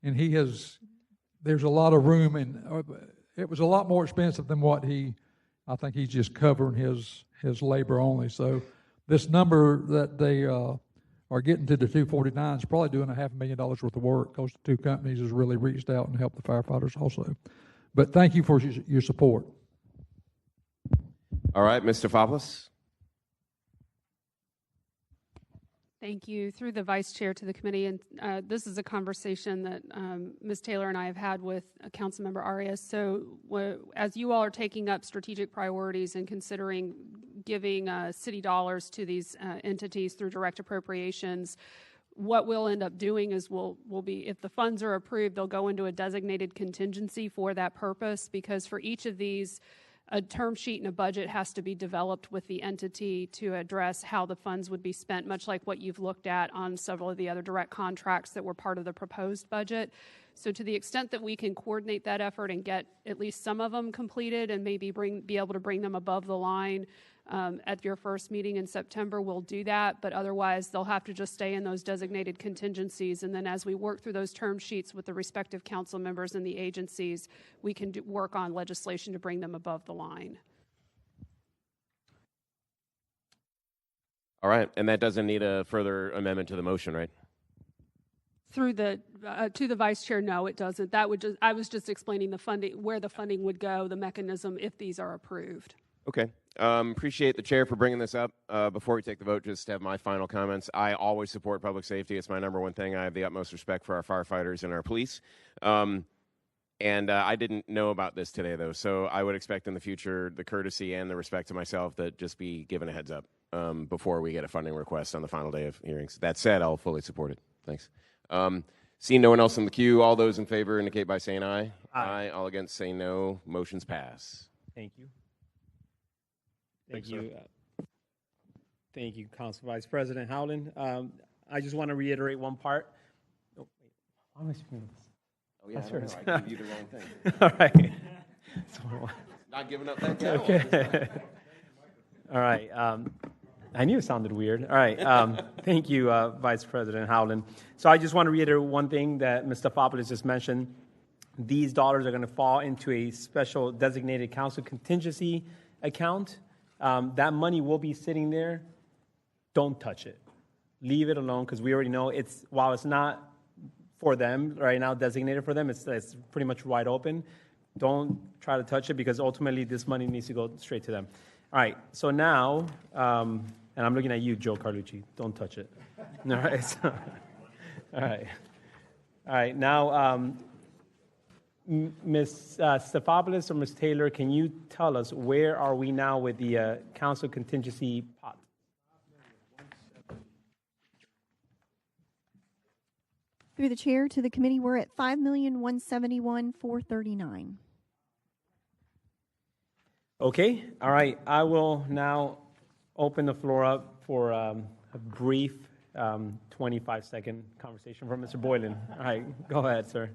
S12: and there's a lot of room, and it was a lot more expensive than what I think he's just covering his labor only. So this number that they are getting to the 249 is probably doing $500,000 worth of work, because the two companies has really reached out and helped the firefighters also. But thank you for your support.
S9: All right, Ms. Stefopoulos.
S4: Thank you. Through the vice chair to the committee, and this is a conversation that Ms. Taylor and I have had with Councilmember Arias. So as you all are taking up strategic priorities and considering giving city dollars to these entities through direct appropriations, what we'll end up doing is we'll be, if the funds are approved, they'll go into a designated contingency for that purpose, because for each of these, a term sheet and a budget has to be developed with the entity to address how the funds would be spent, much like what you've looked at on several of the other direct contracts that were part of the proposed budget. So to the extent that we can coordinate that effort and get at least some of them completed and maybe be able to bring them above the line at your first meeting in September, we'll do that. But otherwise, they'll have to just stay in those designated contingencies. And then as we work through those term sheets with the respective council members and the agencies, we can work on legislation to bring them above the line.
S9: All right, and that doesn't need a further amendment to the motion, right?
S4: Through the to the vice chair, no, it doesn't. That would I was just explaining the funding, where the funding would go, the mechanism if these are approved.
S9: Okay. Appreciate the chair for bringing this up. Before we take the vote, just have my final comments. I always support public safety. It's my number one thing. I have the utmost respect for our firefighters and our police. And I didn't know about this today, though, so I would expect in the future the courtesy and the respect to myself that just be given a heads up before we get a funding request on the final day of hearings. That said, I'll fully support it. Thanks. Seeing no one else in the queue, all those in favor indicate by saying aye. Aye. All against say no. Motions pass.
S1: Thank you. Thank you. Thank you, Council Vice President Howland. I just want to reiterate one part. Oh, wait. Why am I speaking of this?
S9: Oh, yeah, I gave you the wrong thing.
S1: All right.
S9: Not giving up that count.
S1: Okay. All right. I knew it sounded weird. All right. Thank you, Vice President Howland. So I just want to reiterate one thing that Mr. Stefopoulos just mentioned. These dollars are going to fall into a special designated council contingency account. That money will be sitting there. Don't touch it. Leave it alone, because we already know while it's not for them right now, designated for them, it's pretty much wide open. Don't try to touch it, because ultimately this money needs to go straight to them. All right, so now, and I'm looking at you, Joe Carlucci. Don't touch it. All right. So, all right. Now, Ms. Stefopoulos or Ms. Taylor, can you tell us where are we now with the council contingency pot?
S5: Through the chair to the committee, we're at $5,171,439.
S1: Okay. All right. I will now open the floor up for a brief 25-second conversation from Mr. Boylan. All right. Go ahead, sir.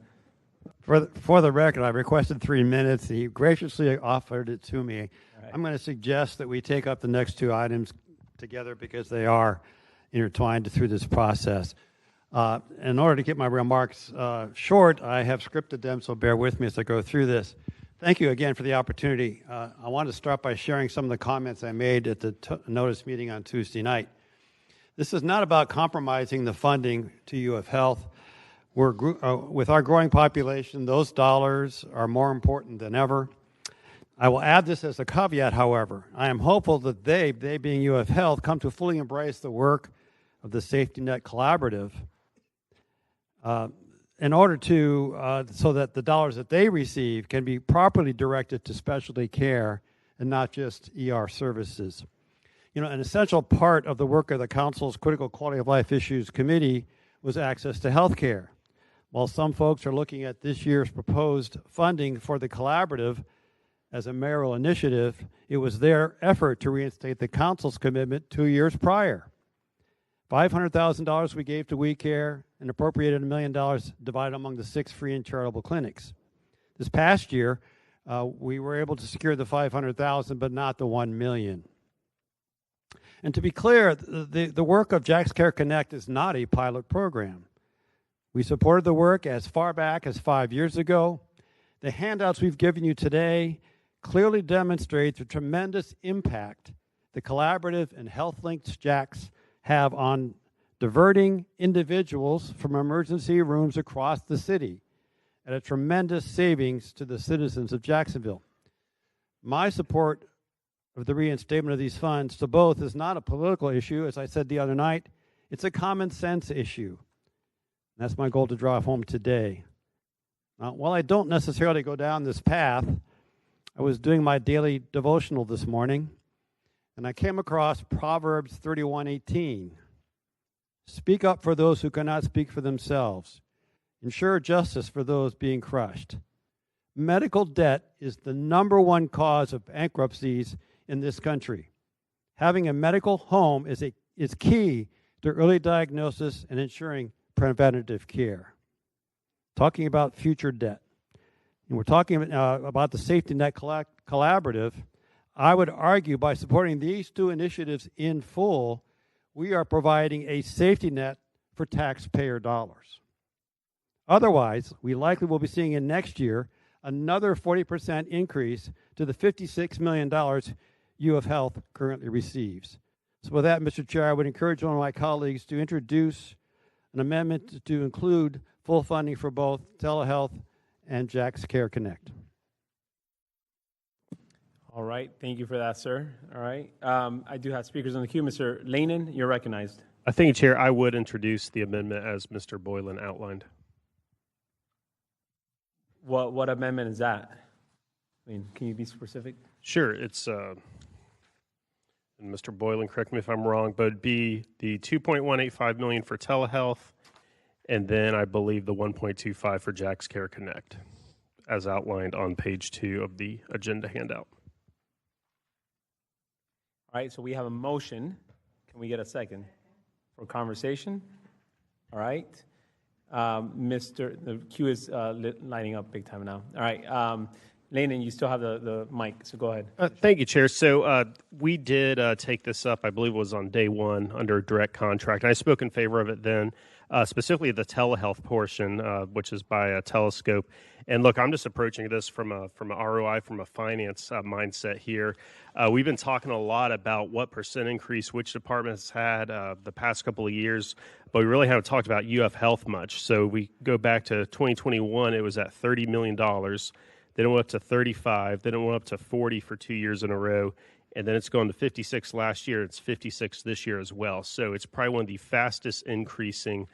S16: For the record, I requested 3 minutes. He graciously offered it to me.
S1: Right.
S16: I'm going to suggest that we take up the next two items together because they are intertwined through this process. In order to keep my remarks short, I have scripted them, so bear with me as I go through this. Thank you again for the opportunity. I want to start by sharing some of the comments I made at the notice meeting on Tuesday night. This is not about compromising the funding to UF Health. With our growing population, those dollars are more important than ever. I will add this as a caveat, however. I am hopeful that they being UF Health, come to fully embrace the work of the Safety Net Collaborative in order to, so that the dollars that they receive can be properly directed to specialty care and not just ER services. You know, an essential part of the work of the Council's Critical Quality of Life Issues Committee was access to health care. While some folks are looking at this year's proposed funding for the collaborative as a mayoral initiative, it was their effort to reinstate the Council's commitment 2 years prior. $500,000 we gave to We Care and appropriated $1 million divided among the 6 free and charitable clinics. This past year, we were able to secure the $500,000, but not the $1 million. And to be clear, the work of Jack's Care Connect is not a pilot program. We supported the work as far back as 5 years ago. The handouts we've given you today clearly demonstrate the tremendous impact the collaborative and health-linked Jacks have on diverting individuals from emergency rooms across the city at a tremendous savings to the citizens of Jacksonville. My support of the reinstatement of these funds to both is not a political issue, as I said the other night. It's a common sense issue. That's my goal to drive home today. Now, while I don't necessarily go down this path, I was doing my daily devotional this morning, and I came across Proverbs 31:18. Speak up for those who cannot speak for themselves. Ensure justice for those being crushed. Medical debt is the #1 cause of bankruptcies in this country. Having a medical home is key to early diagnosis and ensuring preventative care. Talking about future debt. And we're talking about the Safety Net Collaborative. I would argue by supporting these 2 initiatives in full, we are providing a safety net for taxpayer dollars. Otherwise, we likely will be seeing in next year another 40% increase to the $56 million UF Health currently receives. So with that, Mr. Chair, I would encourage one of my colleagues to introduce an amendment to include full funding for both telehealth and Jack's Care Connect.
S1: All right, thank you for that, sir. All right, I do have speakers on the queue. Mr. Lanen, you're recognized.
S10: Thank you, Chair. I would introduce the amendment as Mr. Boylan outlined.
S1: What amendment is that? I mean, can you be specific?
S10: Sure, it's, and Mr. Boylan, correct me if I'm wrong, but it'd be the $2.185 million for telehealth, and then I believe the $1.25 for Jack's Care Connect, as outlined on page 2 of the agenda handout.
S1: All right, so we have a motion. Can we get a second for conversation? All right. The queue is lining up big time now. All right. Lanen, you still have the mic, so go ahead.
S10: Thank you, Chair. So we did take this up, I believe it was on day 1, under a direct contract. I spoke in favor of it then, specifically the telehealth portion, which is by a Telescope. And look, I'm just approaching this from a ROI, from a finance mindset here. We've been talking a lot about what percent increase which departments had the past couple of years, but we really haven't talked about UF Health much. So we go back to 2021, it was at $30 million. Then it went up to 35, then it went up to 40 for 2 years in a row, and then it's gone to 56 last year. It's 56 this year as well. So it's probably one of the fastest increasing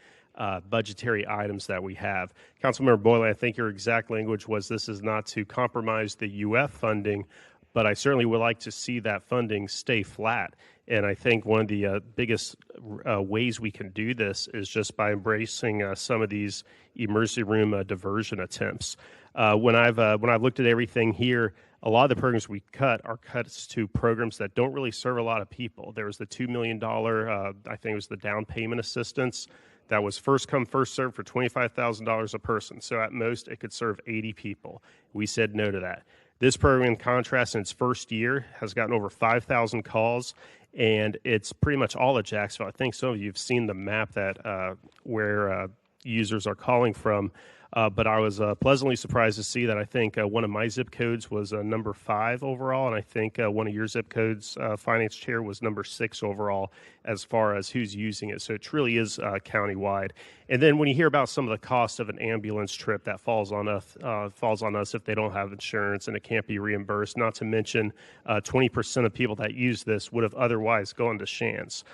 S10: budgetary items that we have. Councilmember Boylan, I think your exact language was this is not to compromise the UF funding, but I certainly would like to see that funding stay flat. And I think one of the biggest ways we can do this is just by embracing some of these emergency room diversion attempts. When I've looked at everything here, a lot of the programs we cut are cuts to programs that don't really serve a lot of people. There was the $2 million, I think it was the down payment assistance. That was first come, first served for $25,000 a person. So at most, it could serve 80 people. We said no to that. This program, in contrast, in its first year, has gotten over 5,000 calls, and it's pretty much all of Jacksonville. I think some of you have seen the map that where users are calling from. But I was pleasantly surprised to see that I think one of my zip codes was number 5 overall, and I think one of your zip codes, Finance Chair, was number 6 overall as far as who's using it. So it truly is countywide. And then when you hear about some of the cost of an ambulance trip, that falls on us if they don't have insurance and it can't be reimbursed. Not to mention 20% of people that use this would have otherwise gone to Shands.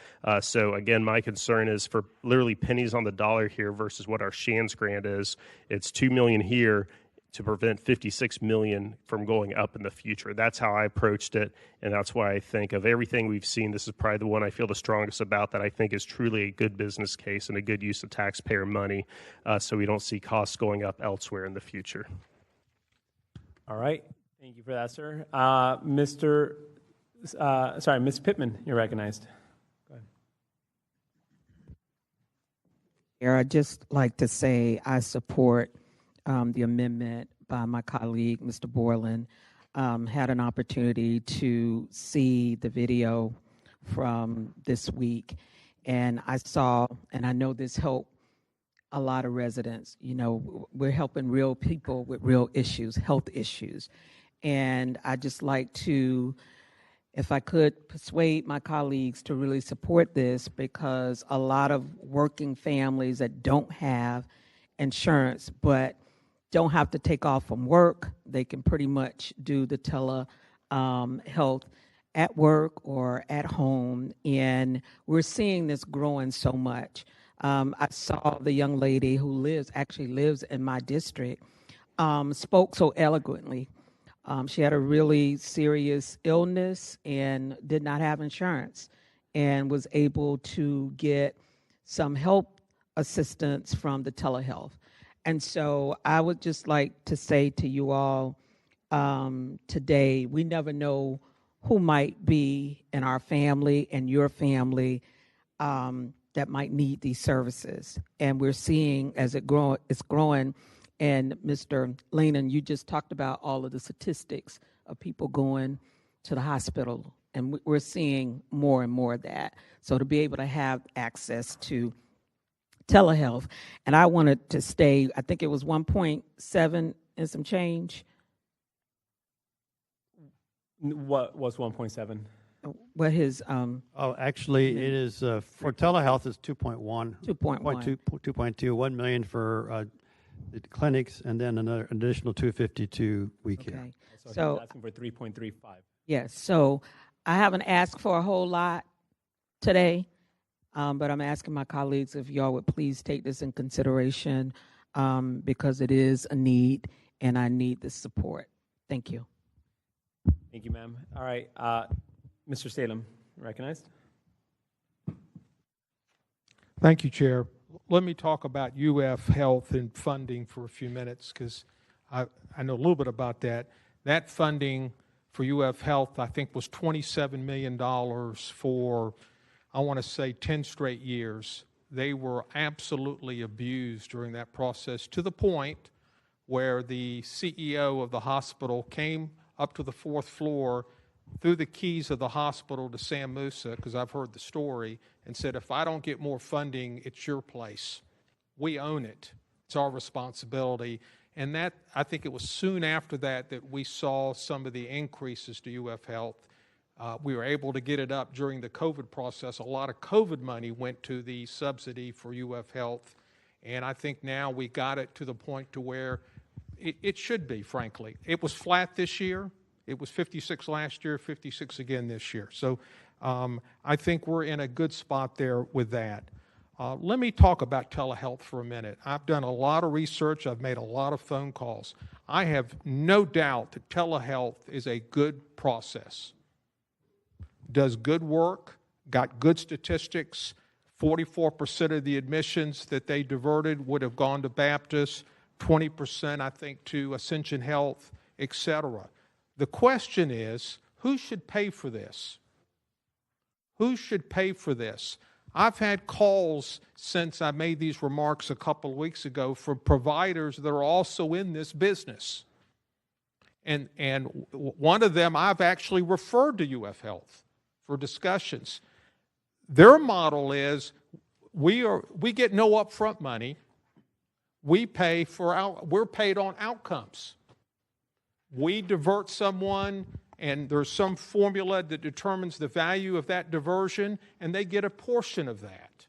S10: So again, my concern is for literally pennies on the dollar here versus what our Shands grant is. It's $2 million here to prevent $56 million from going up in the future. That's how I approached it, and that's why I think of everything we've seen, this is probably the one I feel the strongest about, that I think is truly a good business case and a good use of taxpayer money, so we don't see costs going up elsewhere in the future.
S1: All right. Thank you for that, sir. Ms. Pittman, you're recognized. Go ahead.
S6: I'd just like to say I support the amendment by my colleague, Mr. Borland. Had an opportunity to see the video from this week, and I saw, and I know this helped a lot of residents. You know, we're helping real people with real issues, health issues. And I just like to, if I could, persuade my colleagues to really support this, because a lot of working families that don't have insurance but don't have to take off from work, they can pretty much do the telehealth at work or at home. And we're seeing this growing so much. I saw the young lady who actually lives in my district, spoke so eloquently. She had a really serious illness and did not have insurance, and was able to get some help assistance from the telehealth. And so I would just like to say to you all today, we never know who might be in our family and your family that might need these services. And we're seeing as it's growing. And Mr. Lehman, you just talked about all of the statistics of people going to the hospital, and we're seeing more and more of that. So to be able to have access to telehealth, and I wanted to stay, I think it was 1.7 and some change.
S1: What was 1.7?
S6: What his
S16: actually it is for telehealth is 2.1.
S6: 2.1.
S16: 2.2, 1 million for the clinics, and then another additional 252 weekend.
S1: Okay. So he's asking for 3.35.
S6: Yes. So I haven't asked for a whole lot today, but I'm asking my colleagues if y'all would please take this in consideration, because it is a need, and I need the support. Thank you.
S1: Thank you, ma'am. All right. Mr. Salem, recognized.
S8: Thank you, Chair. Let me talk about UF Health and funding for a few minutes, because I know a little bit about that. That funding for UF Health, I think, was $27 million for, I want to say, 10 straight years. They were absolutely abused during that process, to the point where the CEO of the hospital came up to the 4th floor, threw the keys of the hospital to Sam Musa, because I've heard the story, and said, if I don't get more funding, it's your place. We own it. It's our responsibility. And that, I think it was soon after that that we saw some of the increases to UF Health. We were able to get it up during the COVID process. A lot of COVID money went to the subsidy for UF Health. And I think now we got it to the point to where it should be, frankly. It was flat this year. It was 56 last year, 56 again this year. So I think we're in a good spot there with that. Let me talk about telehealth for a minute. I've done a lot of research. I've made a lot of phone calls. I have no doubt that telehealth is a good process. Does good work, got good statistics. 44% of the admissions that they diverted would have gone to Baptist, 20%, I think, to Ascension Health, etc. The question is, who should pay for this? Who should pay for this? I've had calls since I made these remarks a couple of weeks ago from providers that are also in this business. And one of them I've actually referred to UF Health for discussions. Their model is we get no upfront money. We're paid on outcomes. We divert someone, and there's some formula that determines the value of that diversion, and they get a portion of that.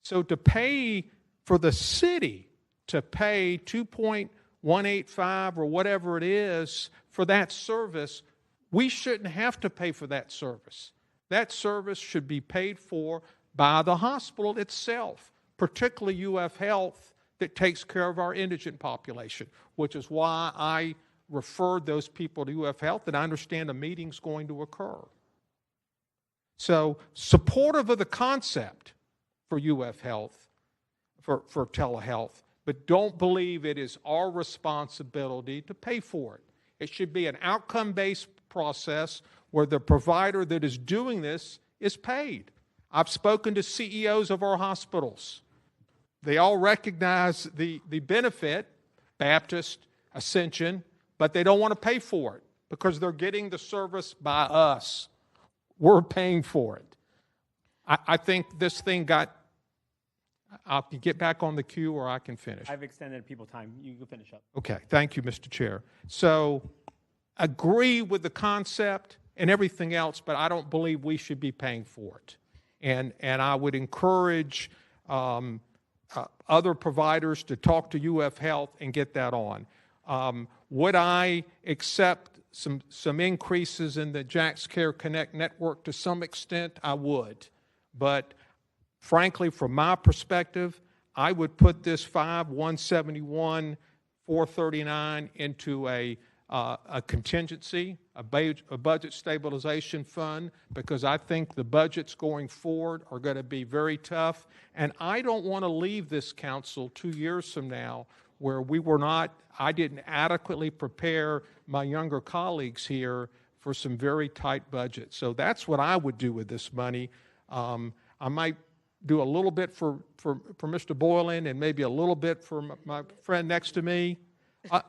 S8: So to pay for the city to pay $2.185 or whatever it is for that service, we shouldn't have to pay for that service. That service should be paid for by the hospital itself, particularly UF Health, that takes care of our indigent population, which is why I referred those people to UF Health, and I understand a meeting's going to occur. So supportive of the concept for UF Health, for telehealth, but don't believe it is our responsibility to pay for it. It should be an outcome-based process where the provider that is doing this is paid. I've spoken to CEOs of our hospitals. They all recognize the benefit, Baptist, Ascension, but they don't want to pay for it because they're getting the service by us. We're paying for it. I think this thing I'll get back on the queue or I can finish.
S1: I've extended people time. You can finish up.
S8: Okay, thank you, Mr. Chair. So agree with the concept and everything else, but I don't believe we should be paying for it. And I would encourage other providers to talk to UF Health and get that on. Would I accept some increases in the Jax Care Connect network to some extent? I would. But frankly, from my perspective, I would put this 5,171,439 into a contingency, a budget stabilization fund, because I think the budgets going forward are going to be very tough. And I don't want to leave this council 2 years from now where I didn't adequately prepare my younger colleagues here for some very tight budgets. So that's what I would do with this money. I might do a little bit for Mr. Boylan and maybe a little bit for my friend next to me.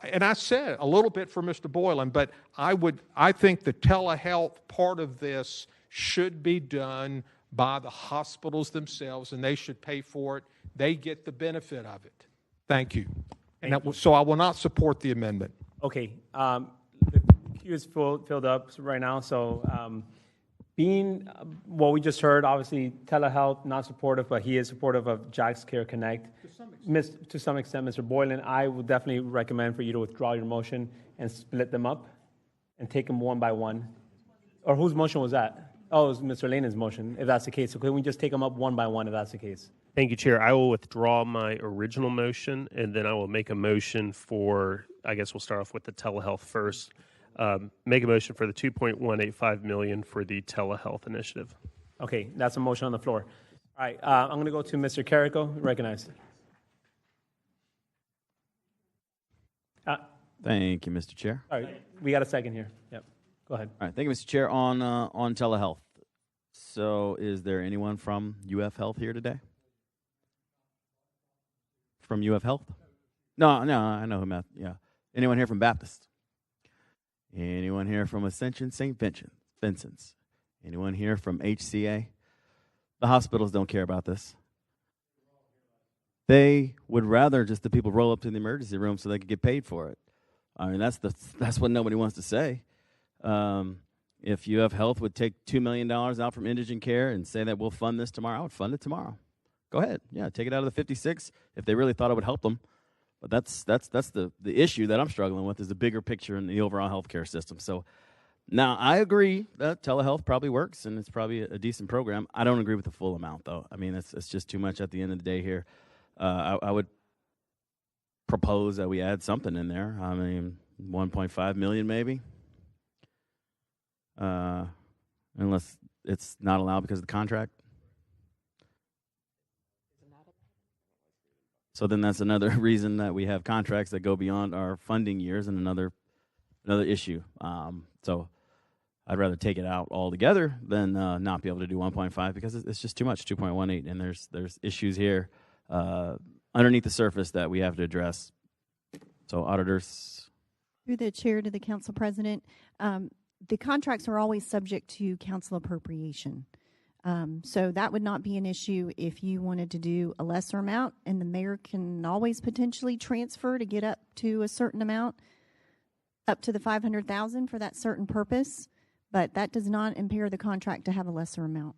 S8: And I said a little bit for Mr. Boylan, but I think the telehealth part of this should be done by the hospitals themselves, and they should pay for it. They get the benefit of it. Thank you. So I will not support the amendment.
S1: Okay. The queue is filled up right now, so being what we just heard, obviously telehealth, not supportive, but he is supportive of Jax Care Connect. To some extent, Mr. Boylan, I would definitely recommend for you to withdraw your motion and split them up and take them one by one. Or whose motion was that? Oh, it was Mr. Lanen's motion, if that's the case. So can we just take them up one by one if that's the case?
S10: Thank you, Chair. I will withdraw my original motion, and then I will make a motion for, I guess we'll start off with the telehealth first. Make a motion for the $2.185 million for the telehealth initiative.
S1: Okay, that's a motion on the floor. All right, I'm going to go to Mr. Carrico. Recognized.
S17: Thank you, Mr. Chair.
S1: All right, we got a second here. Yep, go ahead.
S17: All right, thank you, Mr. Chair. On telehealth. So, is there anyone from UF Health here today? From UF Health? No, I know him. Yeah. Anyone here from Baptist? Anyone here from Ascension St. Vincent's? Anyone here from HCA? The hospitals don't care about this. They would rather just the people roll up to the emergency room so they could get paid for it. I mean, that's what nobody wants to say. If UF Health would take $2 million out from indigent care and say that we'll fund this tomorrow, I would fund it tomorrow. Go ahead. Yeah, take it out of the 56 if they really thought it would help them. But that's the issue that I'm struggling with is the bigger picture in the overall healthcare system. So now I agree that telehealth probably works and it's probably a decent program. I don't agree with the full amount though. I mean, it's just too much at the end of the day here. I would propose that we add something in there. I mean, 1.5 million maybe. Unless it's not allowed because of the contract. So then that's another reason that we have contracts that go beyond our funding years and another issue. So I'd rather take it out altogether than not be able to do 1.5 because it's just too much, 2.18, and there's issues here underneath the surface that we have to address. So auditors.
S5: Through the chair to the council president, the contracts are always subject to council appropriation. So that would not be an issue if you wanted to do a lesser amount, and the mayor can always potentially transfer to get up to a certain amount, up to the 500,000 for that certain purpose, but that does not impair the contract to have a lesser amount.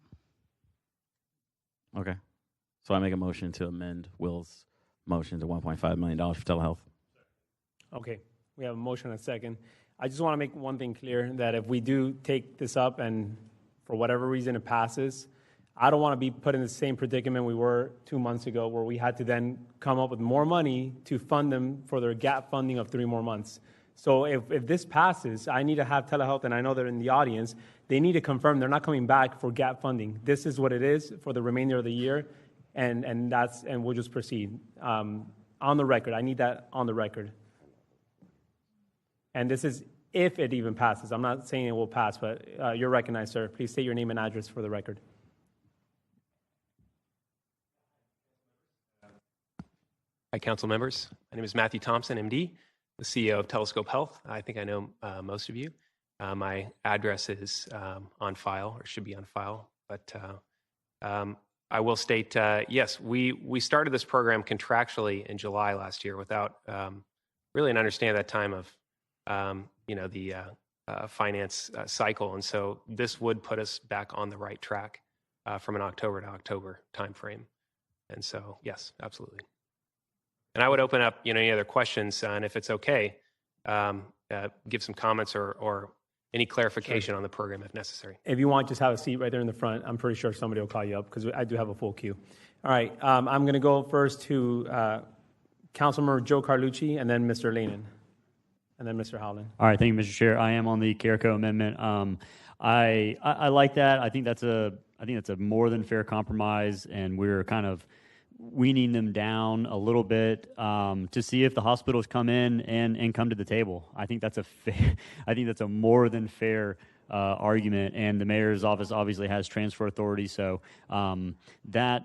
S17: Okay. So I make a motion to amend Will's motion to $1.5 million for telehealth.
S1: Okay, we have a motion and a second. I just want to make one thing clear, that if we do take this up and for whatever reason it passes, I don't want to be put in the same predicament we were 2 months ago, where we had to then come up with more money to fund them for their gap funding of 3 more months. So if this passes, I need to have telehealth, and I know they're in the audience, they need to confirm they're not coming back for gap funding. This is what it is for the remainder of the year, and we'll just proceed. On the record, I need that on the record. And this is if it even passes. I'm not saying it will pass, but you're recognized, sir. Please state your name and address for the record.
S19: Hi, council members. My name is Matthew Thompson, MD, the CEO of Telescope Health. I think I know most of you. My address is on file, or should be on file. But I will state, yes, we started this program contractually in July last year without really an understanding at that time of the finance cycle. And so this would put us back on the right track from an October to October timeframe. And so, yes, absolutely. And I would open up, any other questions, and if it's okay, give some comments or any clarification on the program if necessary.
S1: If you want, just have a seat right there in the front. I'm pretty sure somebody will call you up because I do have a full queue. All right, I'm going to go first to Councilmember Joe Carlucci, and then Mr. Lanin, and then Mr. Howland.
S21: All right, thank you, Mr. Chair. I am on the CARECO amendment. I like that. I think that's a more than fair compromise, and we're kind of weaning them down a little bit to see if the hospitals come in and come to the table. I think that's a more than fair argument, and the mayor's office obviously has transfer authority, so that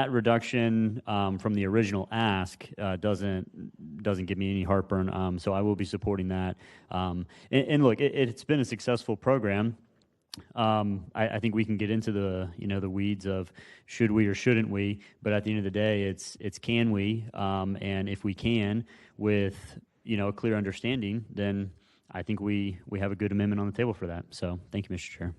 S21: reduction from the original ask doesn't give me any heartburn. So I will be supporting that. And look, it's been a successful program. I think we can get into the weeds of should we or shouldn't we, but at the end of the day, it's can we, and if we can with a clear understanding, then I think we have a good amendment on the table for that. So thank you, Mr. Chair.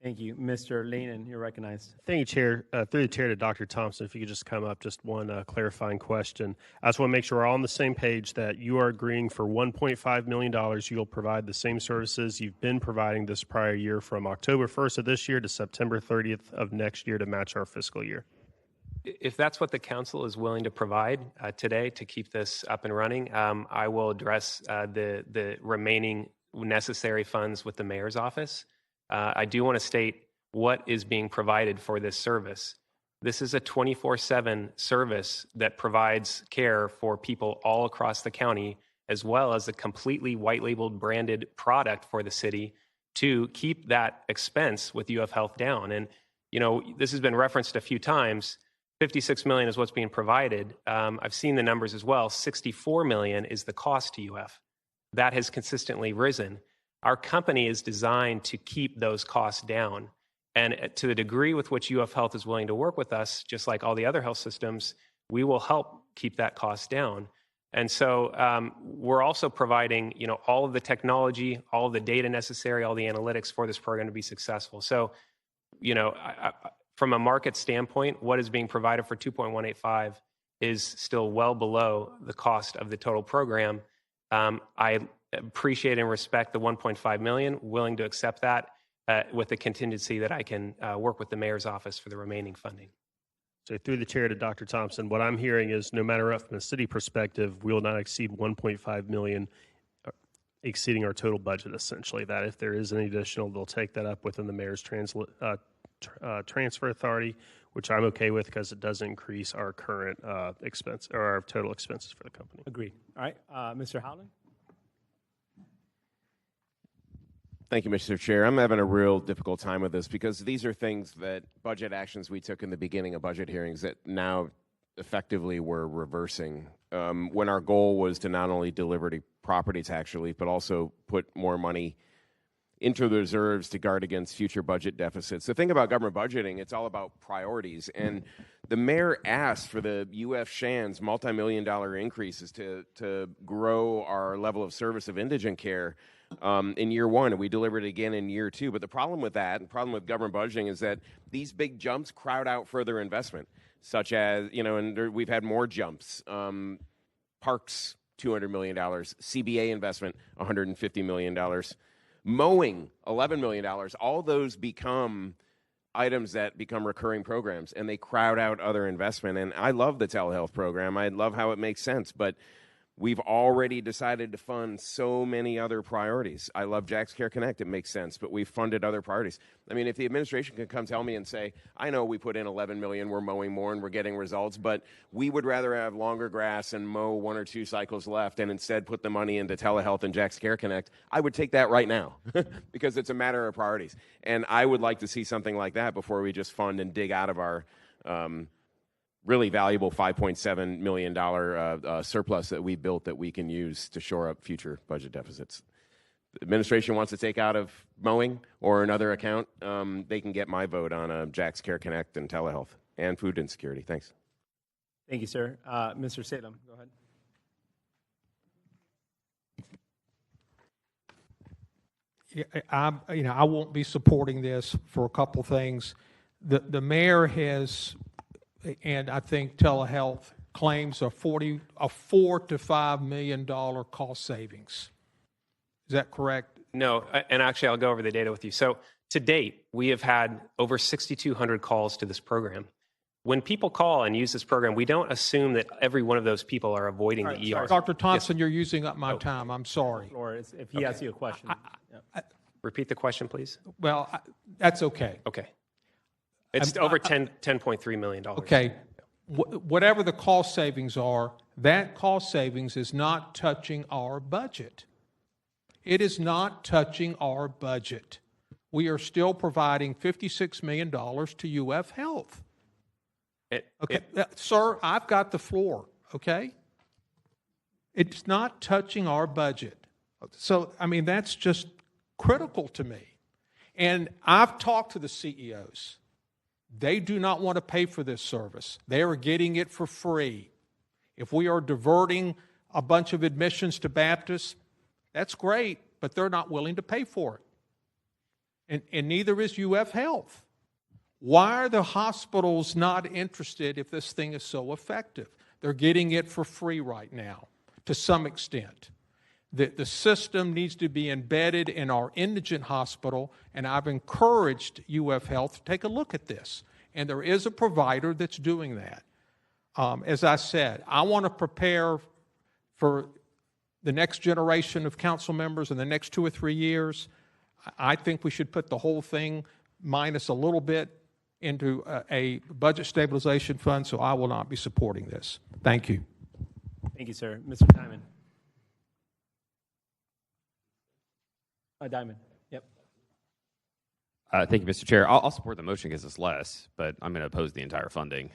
S1: Thank you. Mr. Lanin, you're recognized.
S10: Thank you, Chair. Through the chair to Dr. Thompson, if you could just come up, just one clarifying question. I just want to make sure we're all on the same page that you are agreeing for $1.5 million, you'll provide the same services you've been providing this prior year from October 1st of this year to September 30th of next year to match our fiscal year.
S19: If that's what the council is willing to provide today to keep this up and running, I will address the remaining necessary funds with the mayor's office. I do want to state what is being provided for this service. This is a 24/7 service that provides care for people all across the county, as well as a completely white labeled branded product for the city to keep that expense with UF Health down. And, this has been referenced a few times. 56 million is what's being provided. I've seen the numbers as well. 64 million is the cost to UF. That has consistently risen. Our company is designed to keep those costs down. And to the degree with which UF Health is willing to work with us, just like all the other health systems, we will help keep that cost down. And so we're also providing, all of the technology, all of the data necessary, all the analytics for this program to be successful. So, from a market standpoint, what is being provided for 2.185 is still well below the cost of the total program. I appreciate and respect the 1.5 million, willing to accept that with the contingency that I can work with the mayor's office for the remaining funding.
S10: So through the chair to Dr. Thompson, what I'm hearing is no matter what from a city perspective, we will not exceed 1.5 million, exceeding our total budget essentially. That if there is any additional, they'll take that up within the mayor's transfer authority, which I'm okay with because it does increase our current expense or our total expenses for the company.
S1: Agreed. All right, Mr. Howland.
S9: Thank you, Mr. Chair. I'm having a real difficult time with this because these are things that budget actions we took in the beginning of budget hearings that now effectively we're reversing. When our goal was to not only deliver the property tax relief, but also put more money into the reserves to guard against future budget deficits. The thing about government budgeting, it's all about priorities. And the mayor asked for the UF Shands multi-million-dollar increases to grow our level of service of indigent care in year one, and we delivered it again in year two. But the problem with that, and problem with government budgeting, is that these big jumps crowd out further investment, such as, and we've had more jumps. Parks, $200 million. CBA investment, $150 million. Mowing, $11 million. All those become items that become recurring programs, and they crowd out other investment. And I love the telehealth program. I love how it makes sense, but we've already decided to fund so many other priorities. I love Jack's Care Connect. It makes sense, but we've funded other priorities. I mean, if the administration could come tell me and say, I know we put in $11 million, we're mowing more and we're getting results, but we would rather have longer grass and mow 1 or 2 cycles left and instead put the money into telehealth and Jack's Care Connect, I would take that right now because it's a matter of priorities. And I would like to see something like that before we just fund and dig out of our really valuable $5.7 million surplus that we built that we can use to shore up future budget deficits. The administration wants to take out of mowing or another account, they can get my vote on Jack's Care Connect and telehealth and food insecurity. Thanks.
S1: Thank you, sir. Mr. Salem, go ahead.
S8: I won't be supporting this for a couple things. The mayor has, and I think telehealth claims a $4 to $5 million cost savings. Is that correct?
S19: No, and actually I'll go over the data with you. So to date, we have had over 6,200 calls to this program. When people call and use this program, we don't assume that every one of those people are avoiding the ER.
S8: Dr. Thompson, you're using up my time. I'm sorry.
S1: Or if he asks you a question.
S19: Repeat the question, please.
S8: Well, that's okay.
S19: Okay. It's over $10.3 million.
S8: Okay. Whatever the cost savings are, that cost savings is not touching our budget. It is not touching our budget. We are still providing $56 million to UF Health. Sir, I've got the floor, okay? It's not touching our budget. So, I mean, that's just critical to me. And I've talked to the CEOs. They do not want to pay for this service. They are getting it for free. If we are diverting a bunch of admissions to Baptists, that's great, but they're not willing to pay for it. And neither is UF Health. Why are the hospitals not interested if this thing is so effective? They're getting it for free right now, to some extent. The system needs to be embedded in our indigent hospital, and I've encouraged UF Health to take a look at this. And there is a provider that's doing that. As I said, I want to prepare for the next generation of council members in the next 2 or 3 years. I think we should put the whole thing minus a little bit into a budget stabilization fund, so I will not be supporting this. Thank you.
S1: Thank you, sir. Mr. Diamond. Diamond. Yep.
S7: Thank you, Mr. Chair. I'll support the motion because it's less, but I'm going to oppose the entire funding.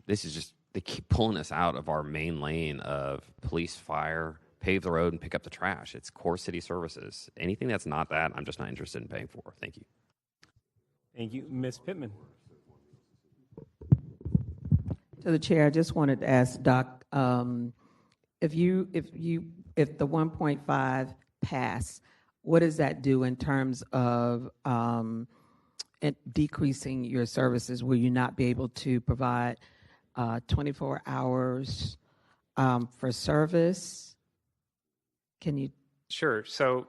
S7: This is just, they keep pulling us out of our main lane of police, fire, pave the road, and pick up the trash. It's core city services. Anything that's not that, I'm just not interested in paying for. Thank you.
S1: Thank you. Ms. Pittman.
S6: To the chair, I just wanted to ask Doc, if the 1.5 pass, what does that do in terms of decreasing your services? Will you not be able to provide 24 hours for service? Can you?
S19: Sure. So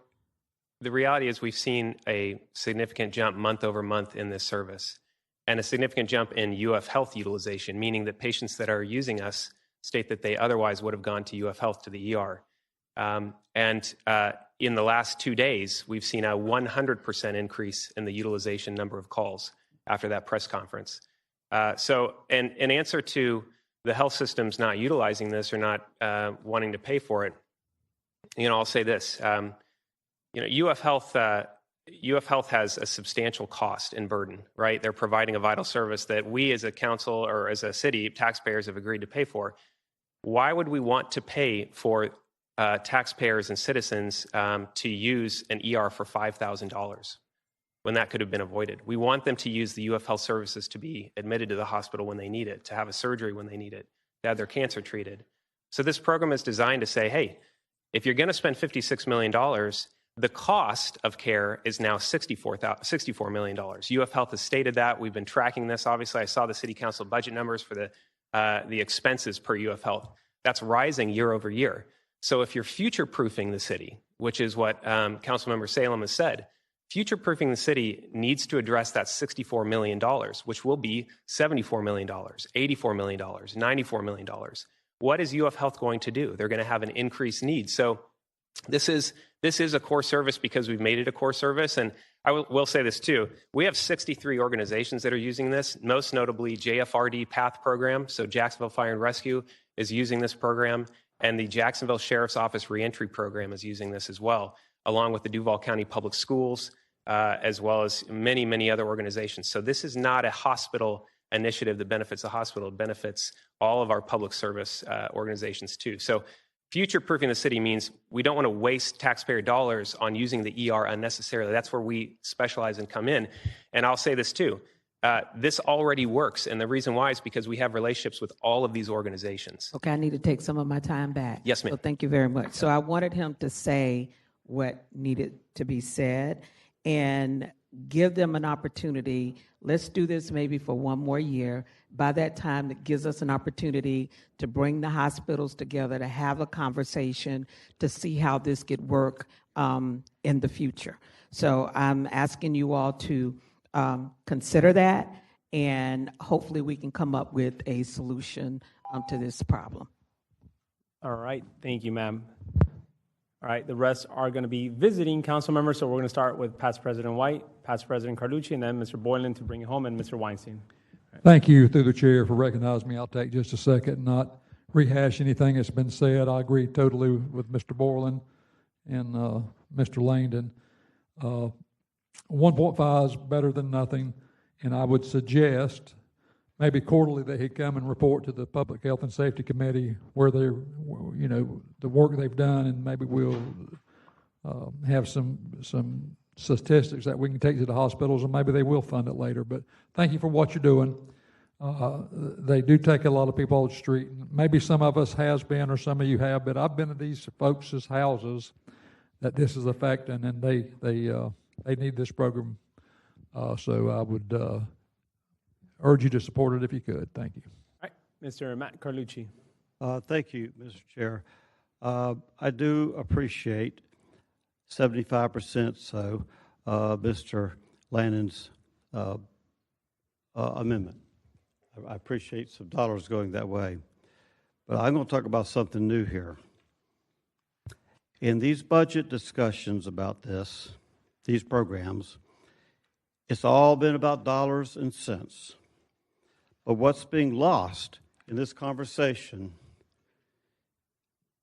S19: the reality is we've seen a significant jump month over month in this service and a significant jump in UF Health utilization, meaning that patients that are using us state that they otherwise would have gone to UF Health to the ER. In the last 2 days, we've seen a 100% increase in the utilization number of calls after that press conference. So in answer to the health systems not utilizing this or not wanting to pay for it, I'll say this. UF Health has a substantial cost and burden, right? They're providing a vital service that we as a council or as a city, taxpayers have agreed to pay for. Why would we want to pay for taxpayers and citizens to use an ER for $5,000 when that could have been avoided. We want them to use the UF Health Services to be admitted to the hospital when they need it, to have a surgery when they need it, to have their cancer treated. So this program is designed to say, hey, if you're going to spend $56 million, the cost of care is now $64 million. UF Health has stated that. We've been tracking this. Obviously, I saw the city council budget numbers for the expenses per UF Health. That's rising year over year. So if you're future-proofing the city, which is what Councilmember Salem has said, future-proofing the city needs to address that $64 million, which will be $74 million, $84 million, $94 million. What is UF Health going to do? They're going to have an increased need. So this is a core service because we've made it a core service. And I will say this too. We have 63 organizations that are using this, most notably JFRD PATH program. So Jacksonville Fire and Rescue is using this program. And the Jacksonville Sheriff's Office Reentry Program is using this as well, along with the Duval County Public Schools, as well as many, many other organizations. So this is not a hospital initiative that benefits the hospital. It benefits all of our public service organizations too. So future-proofing the city means we don't want to waste taxpayer dollars on using the ER unnecessarily. That's where we specialize and come in. And I'll say this too. This already works, and the reason why is because we have relationships with all of these organizations.
S6: Okay, I need to take some of my time back.
S19: Yes, ma'am.
S6: So thank you very much. So I wanted him to say what needed to be said and give them an opportunity. Let's do this maybe for one more year. By that time, that gives us an opportunity to bring the hospitals together, to have a conversation, to see how this could work in the future. So I'm asking you all to consider that, and hopefully we can come up with a solution to this problem.
S1: All right, thank you, ma'am. All right, the rest are going to be visiting council members, so we're going to start with Past President White, Past President Carlucci, and then Mr. Boylan to bring it home, and Mr. Weinstein.
S12: Thank you, through the chair, for recognizing me. I'll take just a second and not rehash anything that's been said. I agree totally with Mr. Borland and Mr. Langdon. 1.5 is better than nothing, and I would suggest maybe quarterly they could come and report to the Public Health and Safety Committee where they're, you know, the work they've done, and maybe we'll have some statistics that we can take to the hospitals, and maybe they will fund it later. But thank you for what you're doing. They do take a lot of people off the street. Maybe some of us has been, or some of you have, but I've been to these folks' houses that this is affecting, and they need this program. So I would urge you to support it if you could. Thank you.
S1: All right, Mr. Matt Carlucci.
S11: Thank you, Mr. Chair. I do appreciate 75% so Mr. Lannon's amendment. I appreciate some dollars going that way. But I'm going to talk about something new here. In these budget discussions about this, these programs, it's all been about dollars and cents. But what's being lost in this conversation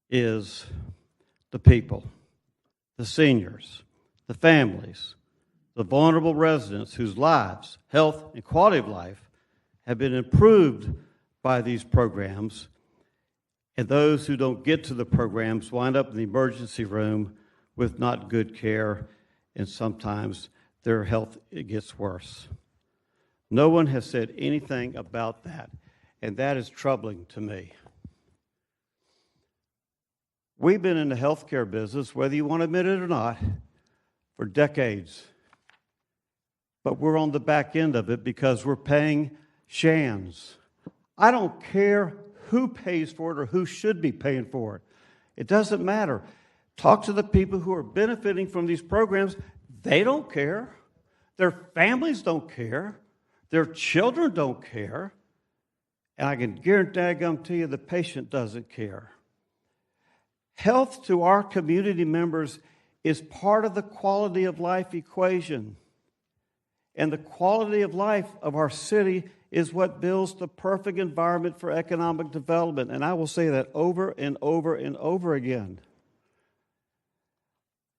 S11: is the people, the seniors, the families, the vulnerable residents whose lives, health, and quality of life have been improved by these programs, and those who don't get to the programs wind up in the emergency room with not good care, and sometimes their health gets worse. No one has said anything about that, and that is troubling to me. We've been in the healthcare business, whether you want to admit it or not, for decades. But we're on the back end of it because we're paying shams. I don't care who pays for it or who should be paying for it. It doesn't matter. Talk to the people who are benefiting from these programs. They don't care. Their families don't care. Their children don't care. And I can guarantee you the patient doesn't care. Health to our community members is part of the quality of life equation. And the quality of life of our city is what builds the perfect environment for economic development. And I will say that over and over and over again.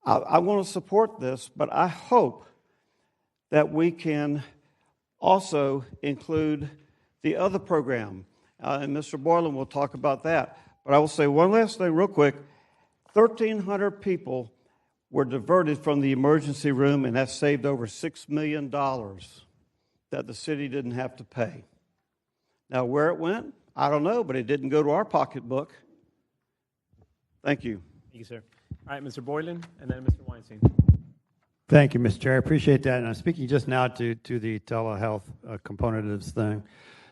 S11: I want to support this, but I hope that we can also include the other program. And Mr. Boylan will talk about that. But I will say one last thing real quick. 1,300 people were diverted from the emergency room, and that saved over $6 million that the city didn't have to pay. Now, where it went, I don't know, but it didn't go to our pocketbook. Thank you.
S1: Thank you, sir. All right, Mr. Boylan, and then Mr. Weinstein.
S16: Thank you, Mr. Chair. I appreciate that. And I'm speaking just now to the telehealth component of this thing.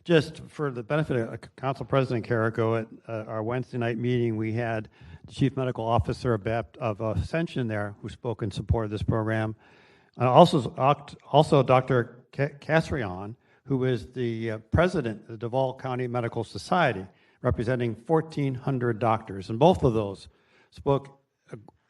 S16: Just for the benefit of Council President Carrico, at our Wednesday night meeting, we had the Chief Medical Officer of Ascension there who spoke in support of this program. And also Dr. Castrion, who is the president of the Duval County Medical Society, representing 1,400 doctors. And both of those spoke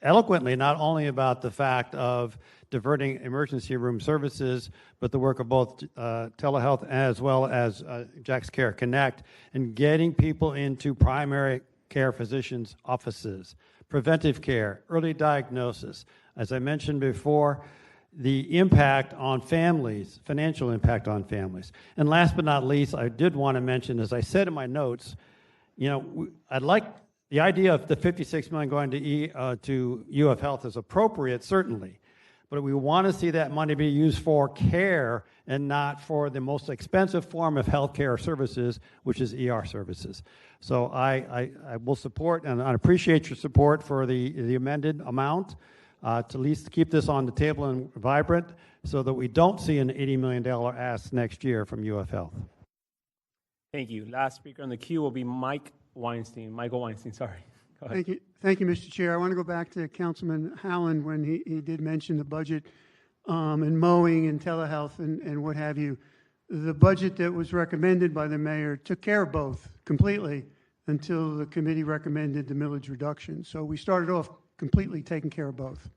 S16: eloquently not only about the fact of diverting emergency room services, but the work of both telehealth as well as Jack's Care Connect and getting people into primary care physicians' offices, preventive care, early diagnosis. As I mentioned before, the impact on families, financial impact on families. And last but not least, I did want to mention, as I said in my notes, I'd like the idea of the $56 million going to UF Health is appropriate, certainly, but we want to see that money be used for care and not for the most expensive form of healthcare services, which is ER services. So I will support and I appreciate your support for the amended amount to at least keep this on the table and vibrant so that we don't see an $80 million ask next year from UF Health.
S1: Thank you. Last speaker on the queue will be Michael Weinstein, sorry. Go ahead.
S15: Thank you, Mr. Chair. I want to go back to Councilman Howland when he did mention the budget and mowing and telehealth and what have you. The budget that was recommended by the mayor took care of both completely until the committee recommended the millage reduction. So we started off completely taking care of both.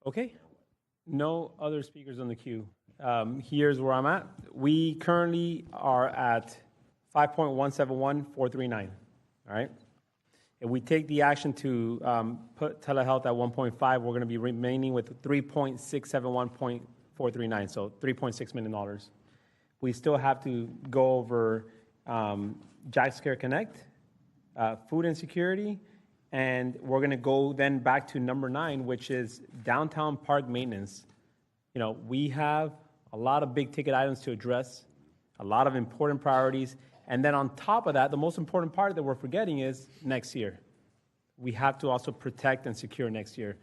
S15: Okay.
S1: No other speakers on the queue. Here's where I'm at. We currently are at 5.171439, all right? If we take the action to put telehealth at 1.5, we're going to be remaining with 3.671.439, so $3.6 million. We still have to go over Jack's Care Connect, food insecurity, and we're going to go then back to number 9, which is downtown park maintenance. We have a lot of big ticket items to address, a lot of important priorities. And then on top of that, the most important part that we're forgetting is next year. We have to also protect and secure next year.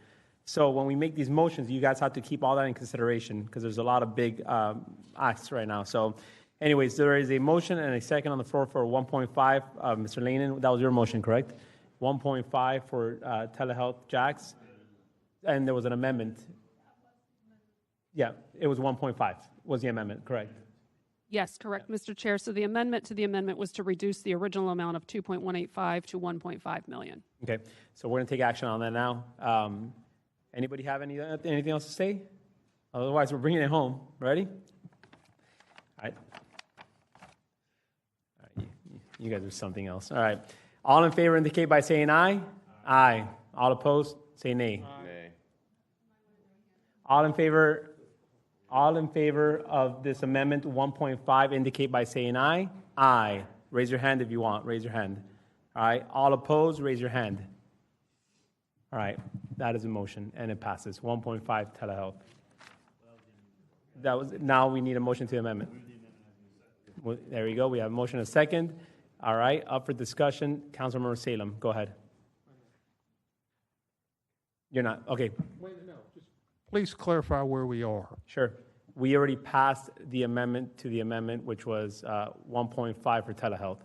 S1: So when we make these motions, you guys have to keep all that in consideration because there's a lot of big acts right now. So anyways, there is a motion and a second on the floor for 1.5. Mr. Lanen, that was your motion, correct? 1.5 for telehealth Jacks. And there was an amendment. Yeah, it was 1.5 was the amendment, correct?
S4: Yes, correct, Mr. Chair. So the amendment to the amendment was to reduce the original amount of 2.185 to 1.5 million.
S1: Okay, so we're going to take action on that now. Anybody have anything else to say? Otherwise, we're bringing it home. Ready? All right. You guys are something else. All right. All in favor indicate by saying aye. Aye. All opposed, say nay.
S9: Nay.
S1: All in favor of this amendment 1.5 indicate by saying aye. Aye. Raise your hand if you want. Raise your hand. All right. All opposed, raise your hand. All right. That is a motion, and it passes. 1.5 telehealth. Now we need a motion to the amendment. Well, there we go. We have a motion and a second. All right. Up for discussion. Councilmember Salem, go ahead. You're not. Okay.
S8: Please clarify where we are.
S1: Sure. We already passed the amendment to the amendment, which was 1.5 for telehealth.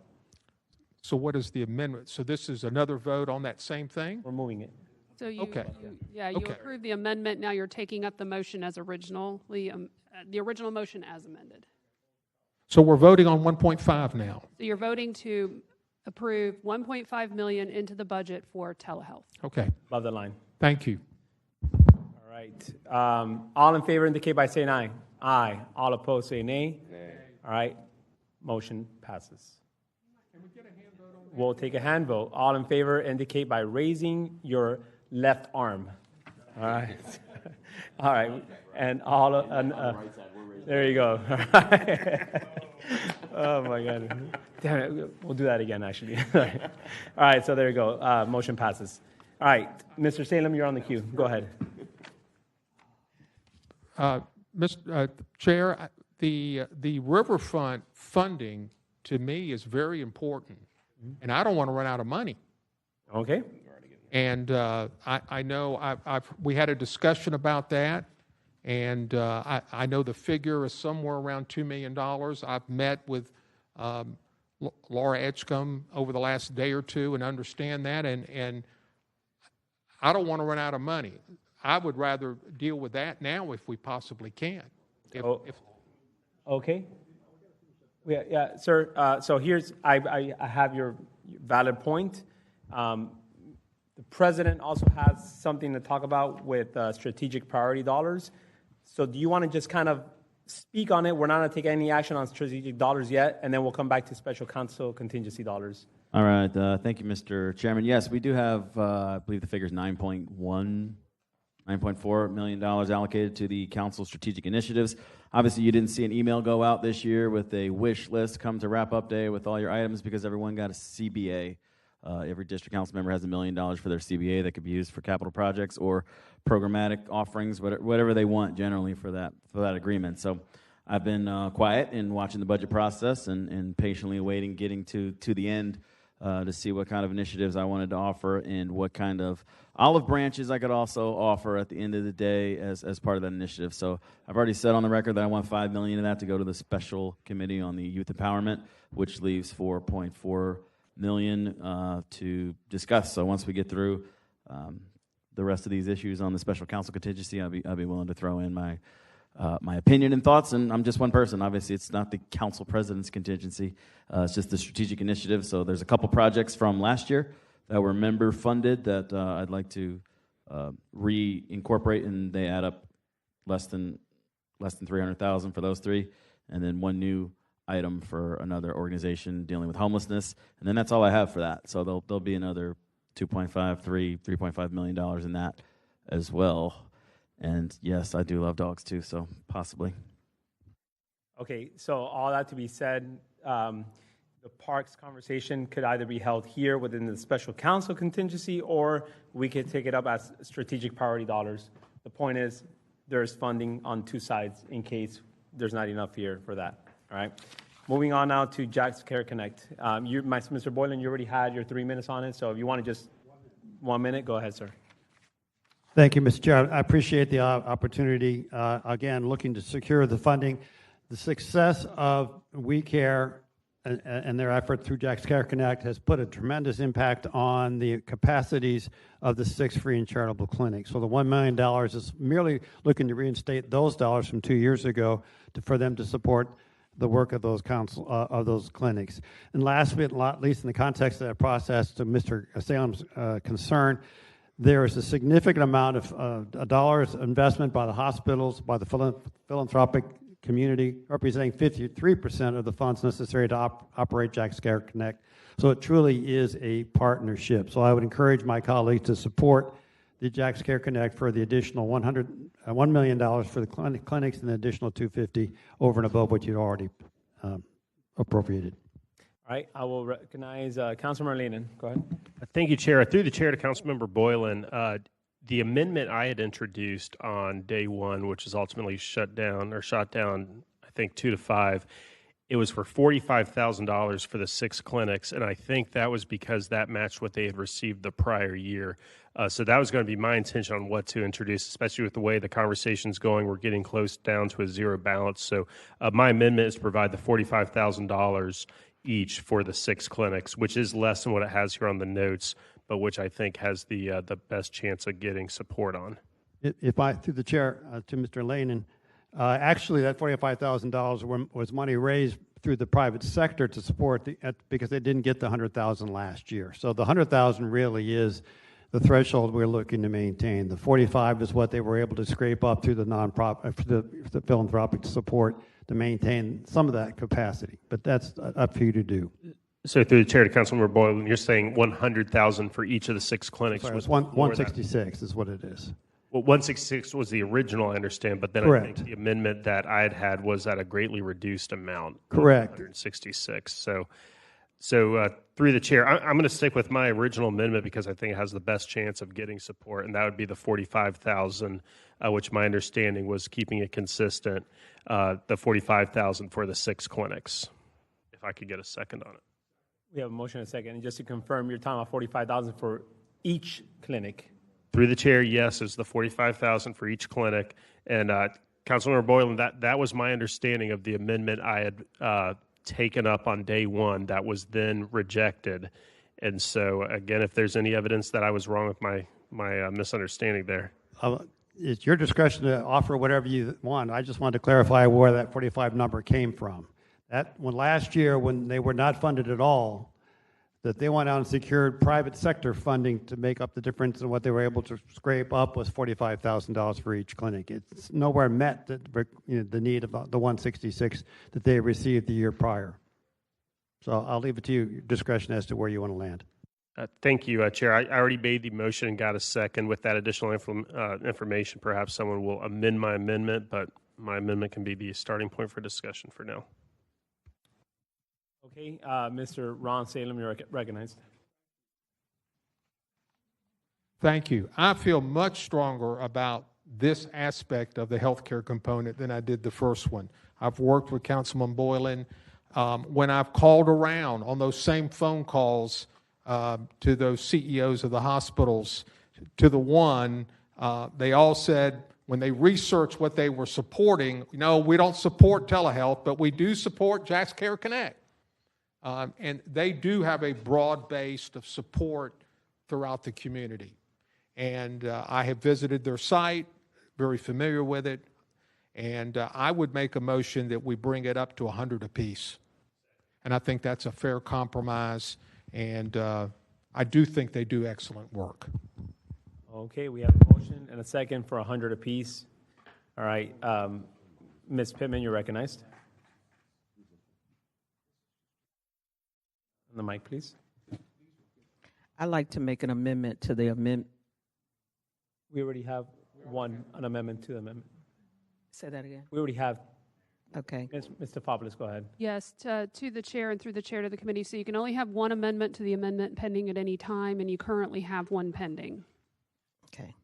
S8: So what is the amendment? So this is another vote on that same thing?
S1: We're moving it.
S4: So you approved the amendment. Now you're taking up the motion as originally, the original motion as amended.
S8: So we're voting on 1.5 now.
S4: So you're voting to approve 1.5 million into the budget for telehealth.
S8: Okay.
S1: Above the line.
S8: Thank you.
S1: All right. All in favor indicate by saying aye. Aye. All opposed say nay.
S9: Nay.
S1: All right. Motion passes. Can we get a hand vote on that? We'll take a hand vote. All in favor indicate by raising your left arm. All right. All right. And there you go. Oh, my God. Damn it. We'll do that again, actually. All right. So there you go. Motion passes. All right. Mr. Salem, you're on the queue. Go ahead.
S8: Mr. Chair, the riverfront funding to me is very important, and I don't want to run out of money.
S1: Okay.
S8: And I know we had a discussion about that, and I know the figure is somewhere around $2 million. I've met with Laura Edgecombe over the last day or two and understand that, and I don't want to run out of money. I would rather deal with that now if we possibly can.
S1: Okay. Yeah, sir. So I have your valid point. The president also has something to talk about with strategic priority dollars. So do you want to just kind of speak on it? We're not going to take any action on strategic dollars yet, and then we'll come back to special counsel contingency dollars.
S17: All right. Thank you, Mr. Chairman. Yes, we do have, I believe the figure is $9.4 million allocated to the council strategic initiatives. Obviously, you didn't see an email go out this year with a wish list come to wrap-up day with all your items because everyone got a CBA. Every district council member has $1 million for their CBA that could be used for capital projects or programmatic offerings, whatever they want generally for that agreement. So I've been quiet in watching the budget process and patiently awaiting getting to the end to see what kind of initiatives I wanted to offer and what kind of olive branches I could also offer at the end of the day as part of that initiative. So I've already said on the record that I want $5 million of that to go to the special committee on the youth empowerment, which leaves $4.4 million to discuss. So once we get through the rest of these issues on the special counsel contingency, I'll be willing to throw in my opinion and thoughts. And I'm just one person. Obviously, it's not the council president's contingency. It's just the strategic initiative. So there's a couple projects from last year that were member funded that I'd like to reincorporate, and they add up less than $300,000 for those three, and then one new item for another organization dealing with homelessness, and then that's all I have for that. So there'll be another $3.5 million in that as well. And yes, I do love dogs too, so possibly.
S1: Okay, so all that to be said, the parks conversation could either be held here within the special counsel contingency, or we could take it up as strategic priority dollars. The point is, there's funding on two sides in case there's not enough here for that. All right. Moving on now to Jack's Care Connect. Mr. Boylan, you already had your 3 minutes on it, so if you want to just 1 minute, go ahead, sir.
S16: Thank you, Mr. Chair. I appreciate the opportunity. Again, looking to secure the funding. The success of We Care and their effort through Jack's Care Connect has put a tremendous impact on the capacities of the 6 free and charitable clinics. So the $1 million is merely looking to reinstate those dollars from 2 years ago for them to support the work of those clinics. And last but not least, in the context of that process, to Mr. Salem's concern, there is a significant amount of dollars investment by the hospitals, by the philanthropic community, representing 53% of the funds necessary to operate Jack's Care Connect. So it truly is a partnership. So I would encourage my colleagues to support the Jack's Care Connect for the additional $1 million for the clinics and the additional $250 over and above what you'd already appropriated.
S1: All right, I will recognize Councilmember Lenin. Go ahead.
S10: Thank you, Chair. Through the Chair to Councilmember Boylan, the amendment I had introduced on day one, which is ultimately shot down, I think 2 to 5, it was for $45,000 for the 6 clinics, and I think that was because that matched what they had received the prior year. So that was going to be my intention on what to introduce, especially with the way the conversation's going. We're getting close down to a zero balance. So my amendment is to provide the $45,000 each for the 6 clinics, which is less than what it has here on the notes, but which I think has the best chance of getting support on.
S16: If I, through the chair, to Mr. Lenin, actually that $45,000 was money raised through the private sector to support because they didn't get the $100,000 last year. So the $100,000 really is the threshold we're looking to maintain. The 45 is what they were able to scrape up through the nonprofit, the philanthropic support to maintain some of that capacity. But that's up for you to do.
S10: So through the Chair to Councilmember Boylan, you're saying $100,000 for each of the 6 clinics?
S16: Sorry, it's 166 is what it is.
S10: Well, 166 was the original, I understand, but then
S16: Correct.
S10: I think the amendment that I had was at a greatly reduced amount.
S16: Correct.
S10: 166. So through the chair, I'm going to stick with my original amendment because I think it has the best chance of getting support, and that would be the 45,000, which my understanding was keeping it consistent, the 45,000 for the 6 clinics. If I could get a second on it.
S1: We have a motion and a second. And just to confirm, you're talking about 45,000 for each clinic.
S10: Through the chair, yes, is the 45,000 for each clinic. And Councilmember Boylan, that was my understanding of the amendment I had taken up on day one that was then rejected. And so, again, if there's any evidence that I was wrong with my misunderstanding there.
S16: It's your discretion to offer whatever you want. I just wanted to clarify where that 45 number came from. That when last year, when they were not funded at all, that they went out and secured private sector funding to make up the difference, and what they were able to scrape up was $45,000 for each clinic. It's nowhere met the need of the 166 that they received the year prior. So I'll leave it to you, your discretion as to where you want to land.
S10: Thank you, Chair. I already made the motion and got a second. With that additional information, perhaps someone will amend my amendment, but my amendment can be the starting point for discussion for now.
S1: Okay, Mr. Ron Salem, you're recognized.
S8: Thank you. I feel much stronger about this aspect of the healthcare component than I did the first one. I've worked with Councilman Boylan. When I've called around on those same phone calls to those CEOs of the hospitals, to the one, they all said when they researched what they were supporting, no, we don't support telehealth, but we do support JaxCare Connect. And they do have a broad base of support throughout the community. And I have visited their site, very familiar with it, and I would make a motion that we bring it up to 100 apiece. And I think that's a fair compromise, and I do think they do excellent work.
S1: Okay, we have a motion and a second for 100 apiece. All right, Ms. Pittman, you're recognized. On the mic, please.
S6: I'd like to make an amendment to the amendment.
S1: We already have an amendment to the amendment.
S6: Say that again.
S1: We already have.
S6: Okay.
S1: Mr. Fopoulos, go ahead.
S4: Yes, to the chair and through the chair to the committee. So you can only have one amendment to the amendment pending at any time, and you currently have one pending.
S6: Okay.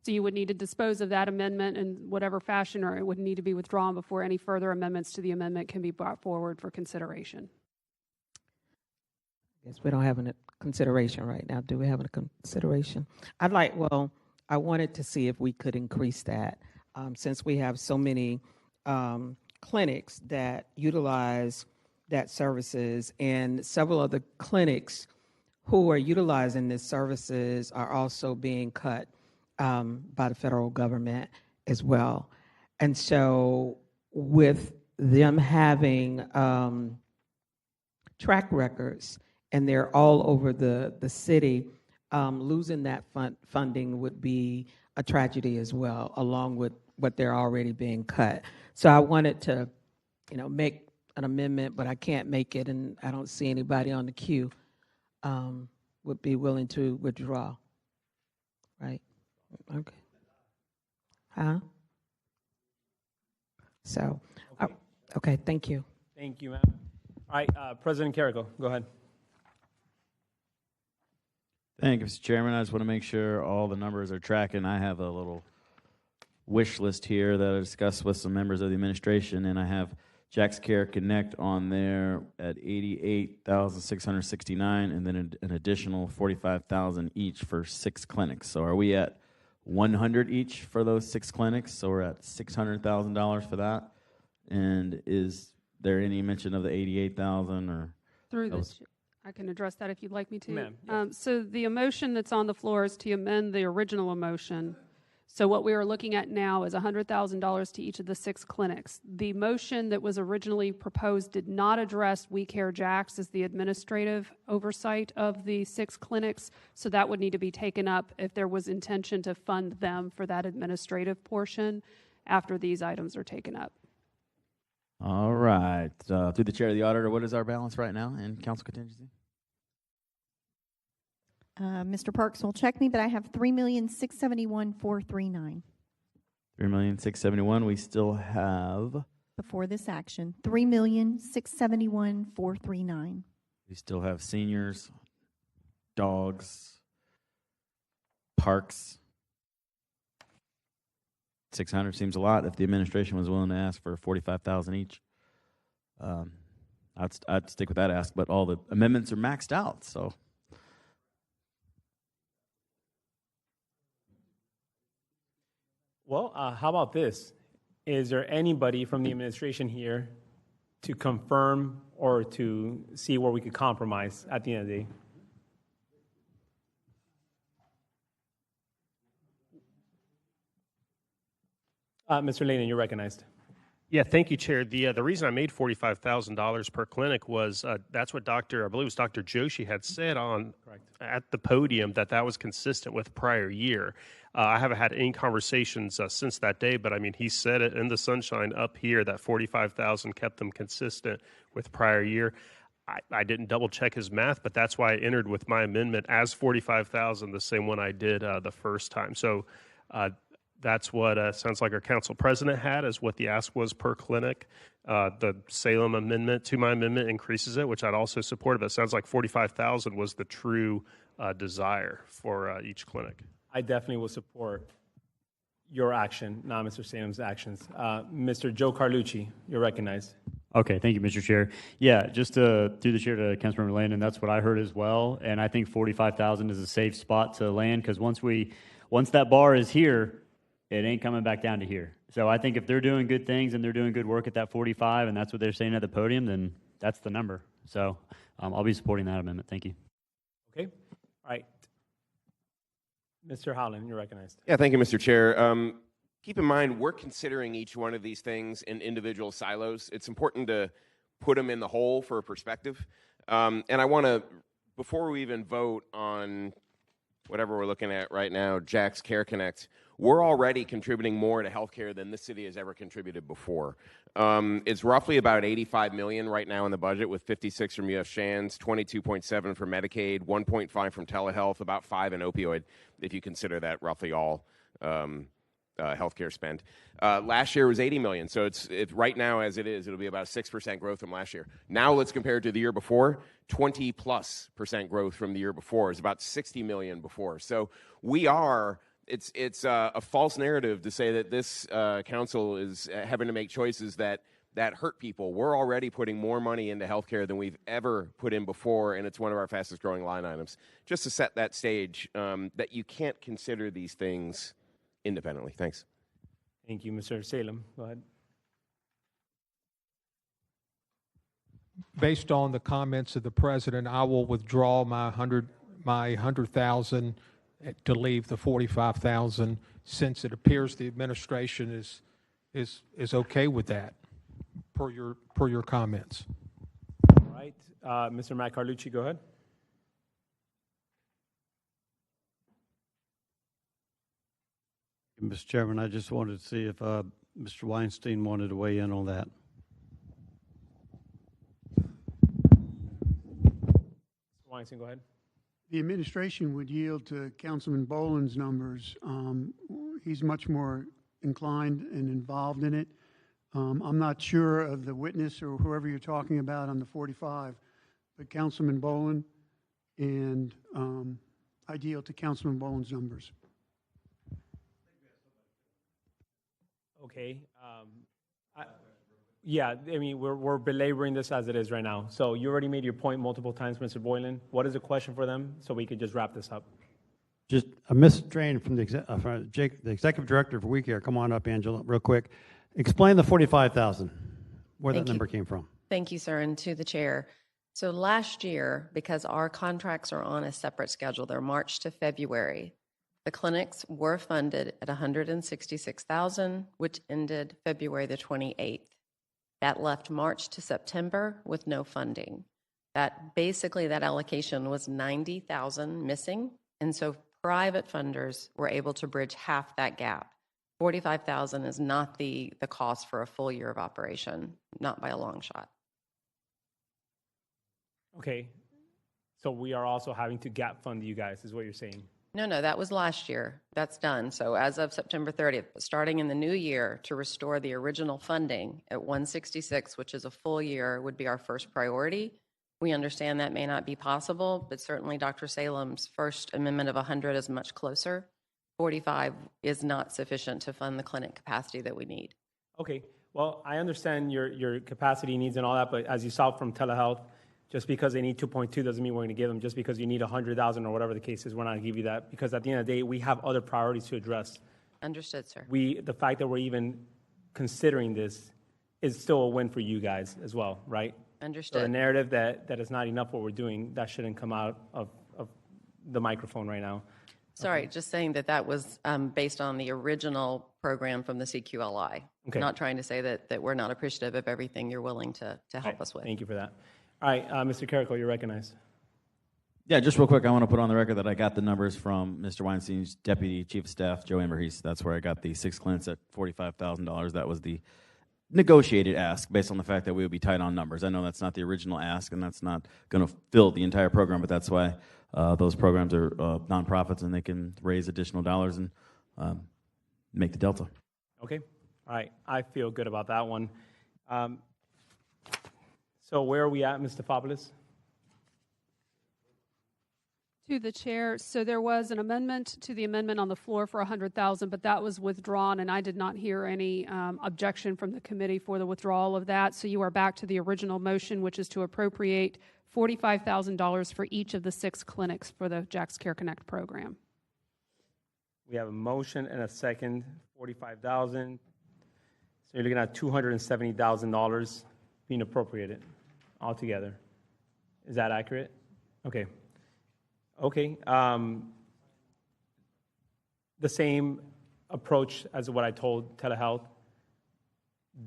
S4: So you would need to dispose of that amendment in whatever fashion, or it would need to be withdrawn before any further amendments to the amendment can be brought forward for consideration.
S6: Yes, we don't have a consideration right now. Do we have a consideration? I wanted to see if we could increase that since we have so many clinics that utilize that services, and several of the clinics who are utilizing these services are also being cut by the federal government as well. And so with them having track records, and they're all over the city, losing that funding would be a tragedy as well, along with what they're already being cut. So I wanted to, make an amendment, but I can't make it, and I don't see anybody on the queue would be willing to withdraw. Right? Okay. Huh? So, okay, thank you.
S1: Thank you, ma'am. All right, President Carrico, go ahead.
S17: Thank you, Mr. Chairman. I just want to make sure all the numbers are tracking. I have a little wish list here that I discussed with some members of the administration, and I have JaxCare Connect on there at $88,669, and then an additional $45,000 each for 6 clinics. So are we at 100 each for those 6 clinics? So we're at $600,000 for that. And is there any mention of the 88,000 or?
S4: Through this, I can address that if you'd like me to.
S1: Ma'am, yes.
S4: So the motion that's on the floor is to amend the original motion. So what we are looking at now is $100,000 to each of the 6 clinics. The motion that was originally proposed did not address We Care Jax as the administrative oversight of the 6 clinics, so that would need to be taken up if there was intention to fund them for that administrative portion after these items are taken up.
S17: All right. Through the chair of the auditor, what is our balance right now in council contingency?
S5: Mr. Parks will check me, but I have 3,671,439
S17: $3,671,000. We still have.
S5: before this action. 3,671,439.
S17: We still have seniors, dogs, parks. 600 seems a lot. If the administration was willing to ask for 45,000 each, I'd stick with that ask. But all the amendments are maxed out, so.
S1: Well, how about this? Is there anybody from the administration here to confirm or to see where we could compromise at the end of the day? Mr. Lehman, you're recognized.
S10: Yeah, thank you, Chair. The reason I made $45,000 per clinic was that's what I believe it was Dr. Joshi had said at the podium that was consistent with prior year. I haven't had any conversations since that day, but I mean, he said it in the sunshine up here that 45,000 kept them consistent with prior year. I didn't double check his math, but that's why I entered with my amendment as 45,000, the same one I did the first time. So that's what sounds like our council president had, is what the ask was per clinic. The Salem amendment to my amendment increases it, which I'd also support, but it sounds like 45,000 was the true desire for each clinic.
S1: I definitely will support your action, not Mr. Salem's actions. Mr. Joe Carlucci, you're recognized.
S21: Okay, thank you, Mr. Chair. Yeah, just through the chair to Councilmember Landon, that's what I heard as well, and I think 45,000 is a safe spot to land, because once that bar is here, it ain't coming back down to here. So I think if they're doing good things and they're doing good work at that 45, and that's what they're saying at the podium, then that's the number. So I'll be supporting that amendment. Thank you.
S1: Okay. All right. Mr. Howland, you're recognized.
S9: Yeah, thank you, Mr. Chair. Keep in mind, we're considering each one of these things in individual silos. It's important to put them in the whole for a perspective. And I want to, before we even vote on whatever we're looking at right now, Jack's Care Connect, we're already contributing more to healthcare than this city has ever contributed before. It's roughly about $85 million right now in the budget, with 56 from U.S. Shands, 22.7 for Medicaid, 1.5 from telehealth, about 5 in opioid, if you consider that roughly all healthcare spend. Last year was $80 million, so it's right now as it is, it'll be about 6% growth from last year. Now let's compare it to the year before. 20+% growth from the year before. It's about $60 million before. So we are. It's a false narrative to say that this council is having to make choices that hurt people. We're already putting more money into healthcare than we've ever put in before, and it's one of our fastest growing line items. Just to set that stage, that you can't consider these things independently. Thanks.
S1: Thank you, Mr. Salem. Go ahead.
S8: Based on the comments of the president, I will withdraw my 100,000 to leave the 45,000, since it appears the administration is okay with that, per your comments.
S1: All right, Mr. Matt Carlucci, go ahead.
S11: Mr. Chairman, I just wanted to see if Mr. Weinstein wanted to weigh in on that.
S1: Mr. Weinstein, go ahead.
S15: The administration would yield to Councilman Boland's numbers. He's much more inclined and involved in it. I'm not sure of the witness or whoever you're talking about on the 45, but Councilman Boland, and I'd yield to Councilman Boland's numbers.
S1: Okay. Yeah, I mean, we're belaboring this as it is right now. So you already made your point multiple times, Mr. Boylan. What is the question for them, so we could just wrap this up?
S16: Just a misstrain from the executive director for WeCare. Come on up, Angela, real quick. Explain the 45,000, where that number came from.
S20: Thank you, sir, and to the chair. So last year, because our contracts are on a separate schedule, they're March to February, the clinics were funded at $166,000, which ended February the 28th. That left March to September with no funding. That allocation was $90,000 missing, and so private funders were able to bridge half that gap. $45,000 is not the cost for a full year of operation, not by a long shot.
S1: Okay. So we are also having to gap fund you guys, is what you're saying?
S20: No, that was last year. That's done. So as of September 30th, starting in the new year, to restore the original funding at 166, which is a full year, would be our first priority. We understand that may not be possible, but certainly Dr. Salem's first amendment of 100 is much closer. 45 is not sufficient to fund the clinic capacity that we need.
S1: Okay, well, I understand your capacity needs and all that, but as you saw from telehealth, just because they need 2.2 doesn't mean we're going to give them. Just because you need 100,000 or whatever the case is, we're not going to give you that, because at the end of the day, we have other priorities to address.
S20: Understood, sir.
S1: The fact that we're even considering this is still a win for you guys as well, right?
S20: Understood.
S1: So the narrative that is not enough what we're doing, that shouldn't come out of the microphone right now.
S20: Sorry, just saying that was based on the original program from the CQLI.
S1: Okay.
S20: Not trying to say that we're not appreciative of everything you're willing to help us with.
S1: Thank you for that. All right, Mr. Carrico, you're recognized.
S17: Yeah, just real quick, I want to put on the record that I got the numbers from Mr. Weinstein's Deputy Chief of Staff, Joe Amberhees. That's where I got the 6 clinics at $45,000. That was the negotiated ask based on the fact that we would be tight on numbers. I know that's not the original ask, and that's not going to fill the entire program, but that's why those programs are nonprofits, and they can raise additional dollars and make the delta.
S1: Okay, all right, I feel good about that one. So where are we at, Ms. Stefopoulos?
S4: To the chair, so there was an amendment to the amendment on the floor for 100,000, but that was withdrawn, and I did not hear any objection from the committee for the withdrawal of that. So you are back to the original motion, which is to appropriate $45,000 for each of the 6 clinics for the Jack's Care Connect program.
S1: We have a motion and a second, 45,000. So you're looking at $270,000 being appropriated altogether. Is that accurate? Okay. Okay. The same approach as what I told telehealth.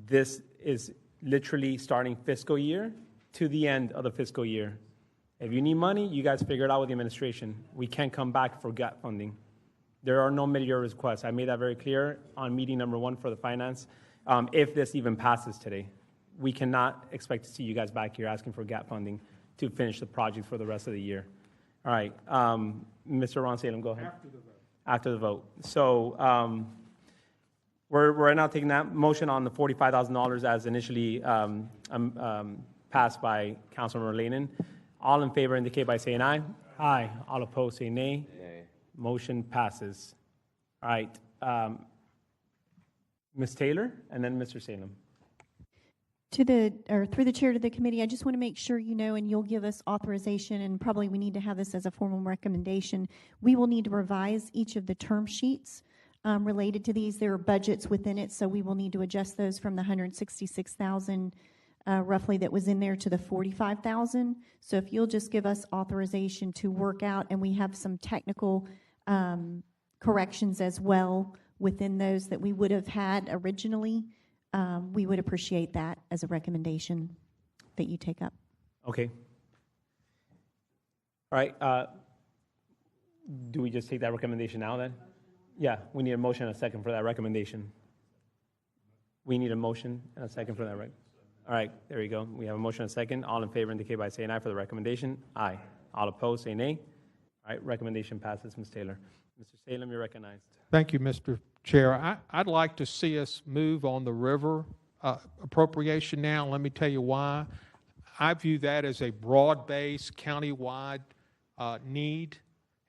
S1: This is literally starting fiscal year to the end of the fiscal year. If you need money, you guys figure it out with the administration. We can't come back for gap funding. There are no mid-year requests. I made that very clear on meeting number 1 for the finance. If this even passes today, we cannot expect to see you guys back here asking for gap funding to finish the project for the rest of the year. All right, Mr. Ron Salem, go ahead.
S8: After the vote.
S1: After the vote. So we're right now taking that motion on the $45,000 as initially passed by Councilmember Lenin. All in favor indicate by saying aye. Aye. All opposed say nay.
S9: Nay.
S1: Motion passes. All right, Ms. Taylor, and then Mr. Salem.
S5: Through the chair to the committee, I just want to make sure you know, and you'll give us authorization, and probably we need to have this as a formal recommendation. We will need to revise each of the term sheets related to these. There are budgets within it, so we will need to adjust those from the 166,000 roughly that was in there to the 45,000. So if you'll just give us authorization to work out, and we have some technical corrections as well within those that we would have had originally. We would appreciate that as a recommendation that you take up.
S1: Okay. All right. Do we just take that recommendation now then? Yeah, we need a motion and a second for that recommendation. We need a motion and a second for that. All right, there you go. We have a motion and a second. All in favor indicate by saying aye for the recommendation. Aye. All opposed say nay. All right, recommendation passes. Ms. Taylor. Mr. Salem, you're recognized.
S8: Thank you, Mr. Chair. I'd like to see us move on the river appropriation now. Let me tell you why. I view that as a broad-based, county-wide need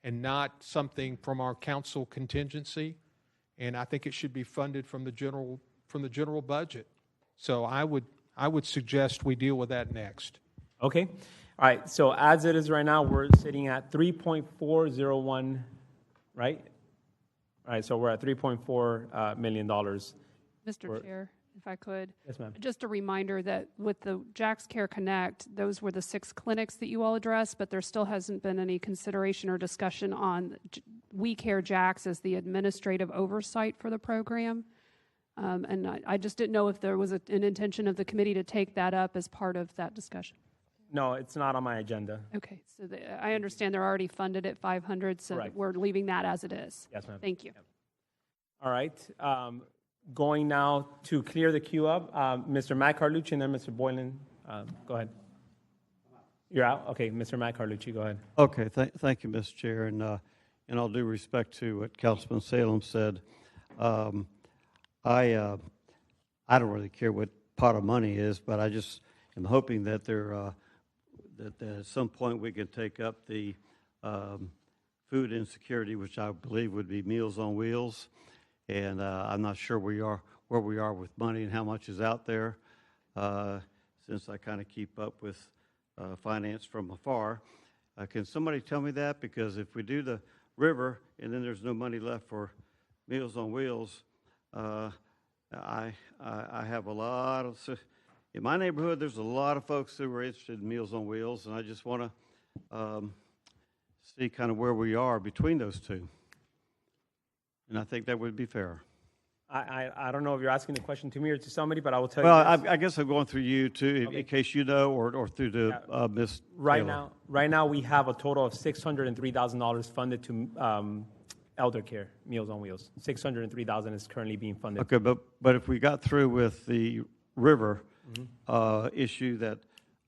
S8: and not something from our council contingency. And I think it should be funded from the general budget. So I would suggest we deal with that next.
S1: Okay. All right. So as it is right now, we're sitting at 3.401, right? All right. So we're at $3.4 million.
S4: Mr. Chair, if I could.
S1: Yes, ma'am.
S4: Just a reminder that with the Jack's Care Connect, those were the 6 clinics that you all addressed, but there still hasn't been any consideration or discussion on We Care Jack's as the administrative oversight for the program. And I just didn't know if there was an intention of the committee to take that up as part of that discussion.
S1: No, it's not on my agenda.
S4: Okay, so I understand they're already funded at 500, so
S1: Correct.
S4: we're leaving that as it is.
S1: Yes, ma'am.
S4: Thank you.
S1: Yep. All right. Going now to clear the queue up, Mr. Matt Carlucci and then Mr. Boylan. Go ahead. You're out? Okay, Mr. Matt Carlucci, go ahead.
S11: Okay, thank you, Mr. Chair. And in all due respect to what Councilman Salem said, I don't really care what pot of money is, but I just am hoping that that at some point we can take up the food insecurity, which I believe would be Meals on Wheels. And I'm not sure where we are with money and how much is out there, since I kind of keep up with finance from afar. Can somebody tell me that? Because if we do the river and then there's no money left for Meals on Wheels, I have a lot of, in my neighborhood, there's a lot of folks who are interested in Meals on Wheels, and I just want to see kind of where we are between those two. And I think that would be fair.
S1: I don't know if you're asking the question to me or to somebody, but I will tell you.
S11: Well, I guess I'm going through you too, in case you know, or through the Ms. Taylor.
S1: Right now, we have a total of $603,000 funded to elder care, Meals on Wheels. $603,000 is currently being funded.
S11: Okay, but if we got through with the river issue that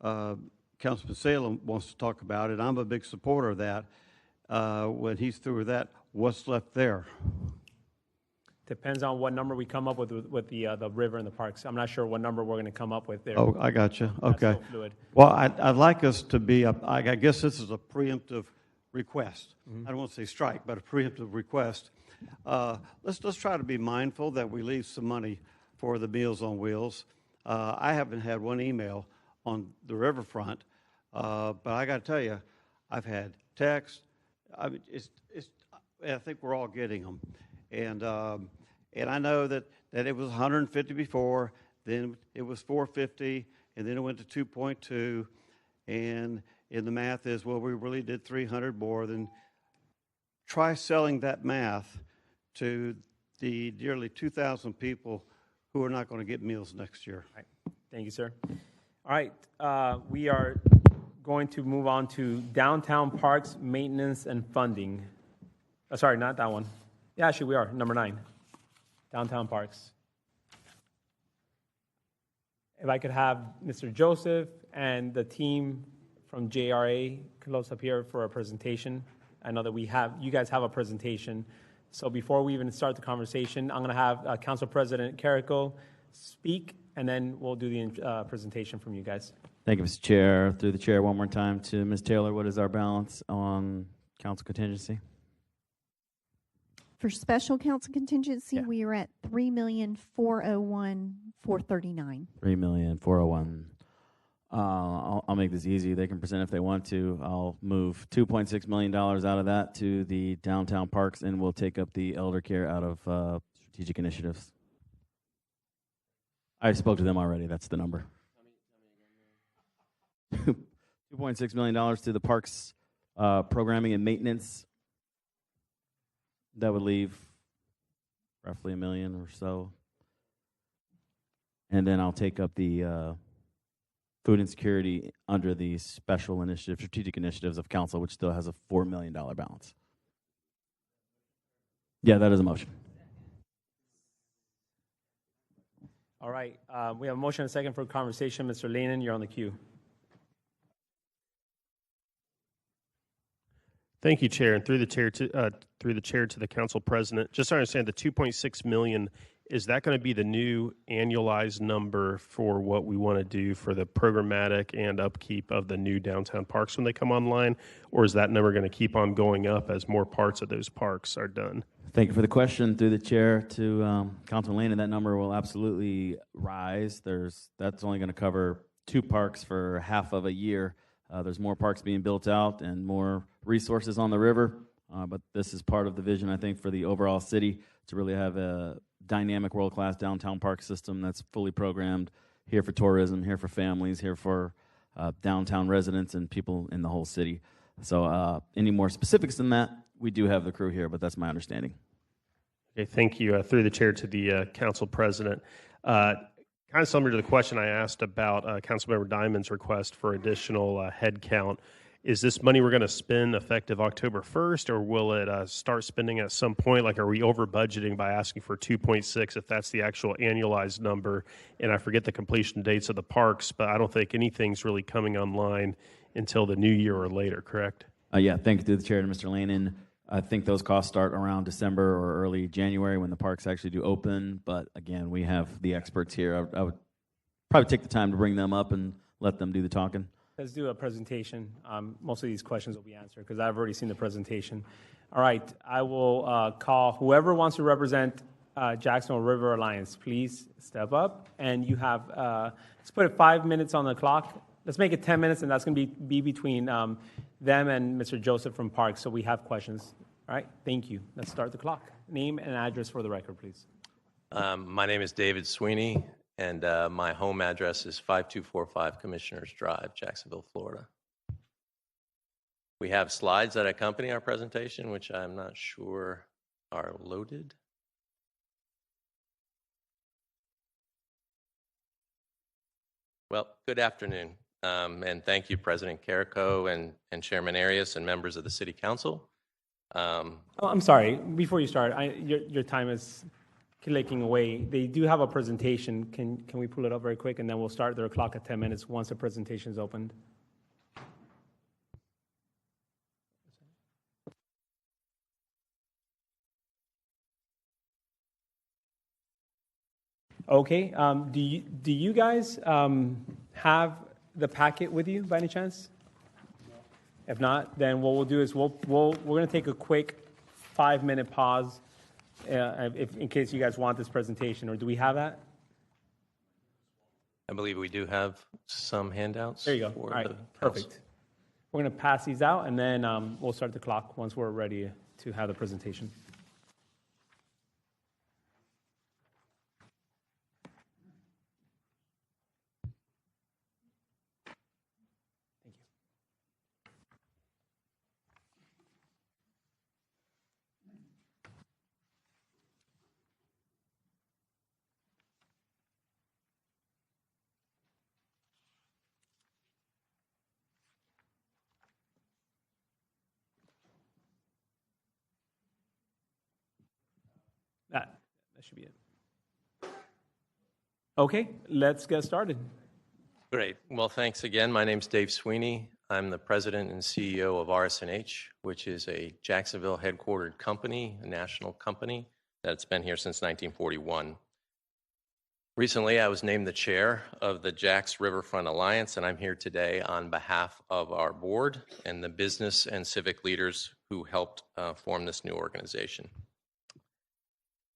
S11: Councilman Salem wants to talk about, and I'm a big supporter of that, when he's through with that, what's left there?
S1: Depends on what number we come up with the river and the parks. I'm not sure what number we're going to come up with there.
S11: Oh, I got you. Okay.
S1: That's so fluid.
S11: Well, I'd like us to be, I guess this is a preemptive request. I don't want to say strike, but a preemptive request. Let's try to be mindful that we leave some money for the Meals on Wheels. I haven't had one email on the riverfront, but I got to tell you, I've had texts. I mean, I think we're all getting them. And I know that it was 150 before, then it was 450, and then it went to 2.2, and the math is, well, we really did 300 more. Then try selling that math to the nearly 2,000 people who are not going to get meals next year.
S1: All right. Thank you, sir. All right, we are going to move on to downtown parks maintenance and funding. Sorry, not that one. Yeah, actually, we are. Number 9, downtown parks. If I could have Mr. Joseph and the team from JRA close up here for a presentation. I know that you guys have a presentation. So before we even start the conversation, I'm going to have Council President Carrico speak, and then we'll do the presentation from you guys.
S17: Thank you, Mr. Chair. Through the chair, one more time to Ms. Taylor. What is our balance on council contingency?
S5: For special council contingency, we are at $3,401,439.
S17: $3,401,000. I'll make this easy. They can present if they want to. I'll move $2.6 million out of that to the downtown parks, and we'll take up the elder care out of strategic initiatives. I spoke to them already. That's the number. $2.6 million to the parks programming and maintenance. That would leave roughly $1 million or so. And then I'll take up the food insecurity under the special initiative, strategic initiatives of council, which still has a $4 million balance. Yeah, that is a motion.
S1: All right, we have a motion and a second for conversation. Mr. Lenin, you're on the queue.
S10: Thank you, Chair, and through the chair to the council president. Just to understand, the 2.6 million, is that going to be the new annualized number for what we want to do for the programmatic and upkeep of the new downtown parks when they come online, or is that number going to keep on going up as more parts of those parks are done?
S17: Thank you for the question. Through the chair to Councilman Lane, and that number will absolutely rise. That's only going to cover 2 parks for half of a year. There's more parks being built out and more resources on the river, but this is part of the vision, I think, for the overall city to really have a dynamic world-class downtown park system that's fully programmed, here for tourism, here for families, here for downtown residents and people in the whole city. So any more specifics than that, we do have the crew here, but that's my understanding.
S10: Okay, thank you. Through the chair to the council president. Kind of similar to the question I asked about Councilmember Diamond's request for additional head count. Is this money we're going to spend effective October 1st, or will it start spending at some point? Like, are we over budgeting by asking for 2.6 if that's the actual annualized number? And I forget the completion dates of the parks, but I don't think anything's really coming online until the new year or later, correct?
S17: Yeah, thank you to the chair and Mr. Lannon. I think those costs start around December or early January when the parks actually do open. But again, we have the experts here. I would probably take the time to bring them up and let them do the talking.
S1: Let's do a presentation. Most of these questions will be answered because I've already seen the presentation. All right, I will call whoever wants to represent Jacksonville River Alliance. Please step up, and you have, let's put it 5 minutes on the clock. Let's make it 10 minutes, and that's going to be between them and Mr. Joseph from Parks, so we have questions. All right, thank you. Let's start the clock. Name and address for the record, please.
S13: My name is David Sweeney, and my home address is 5245 Commissioners Drive, Jacksonville, Florida. We have slides that accompany our presentation, which I'm not sure are loaded. Well, good afternoon, and thank you, President Carrico and Chairman Arias and members of the City Council.
S1: I'm sorry, before you start, your time is clicking away. They do have a presentation. Can we pull it up very quick, and then we'll start their clock at 10 minutes once the presentation is opened. Okay, do you guys have the packet with you by any chance? If not, then what we'll do is we're going to take a quick 5-minute pause in case you guys want this presentation, or do we have that?
S13: I believe we do have some handouts.
S1: There you go. All right, perfect. We're going to pass these out, and then we'll start the clock once we're ready to have the presentation. That should be it. Okay, let's get started.
S13: Great. Well, thanks again. My name's Dave Sweeney. I'm the president and CEO of RS&H, which is a Jacksonville headquartered company, a national company that's been here since 1941. Recently, I was named the chair of the Jax Riverfront Alliance, and I'm here today on behalf of our board and the business and civic leaders who helped form this new organization.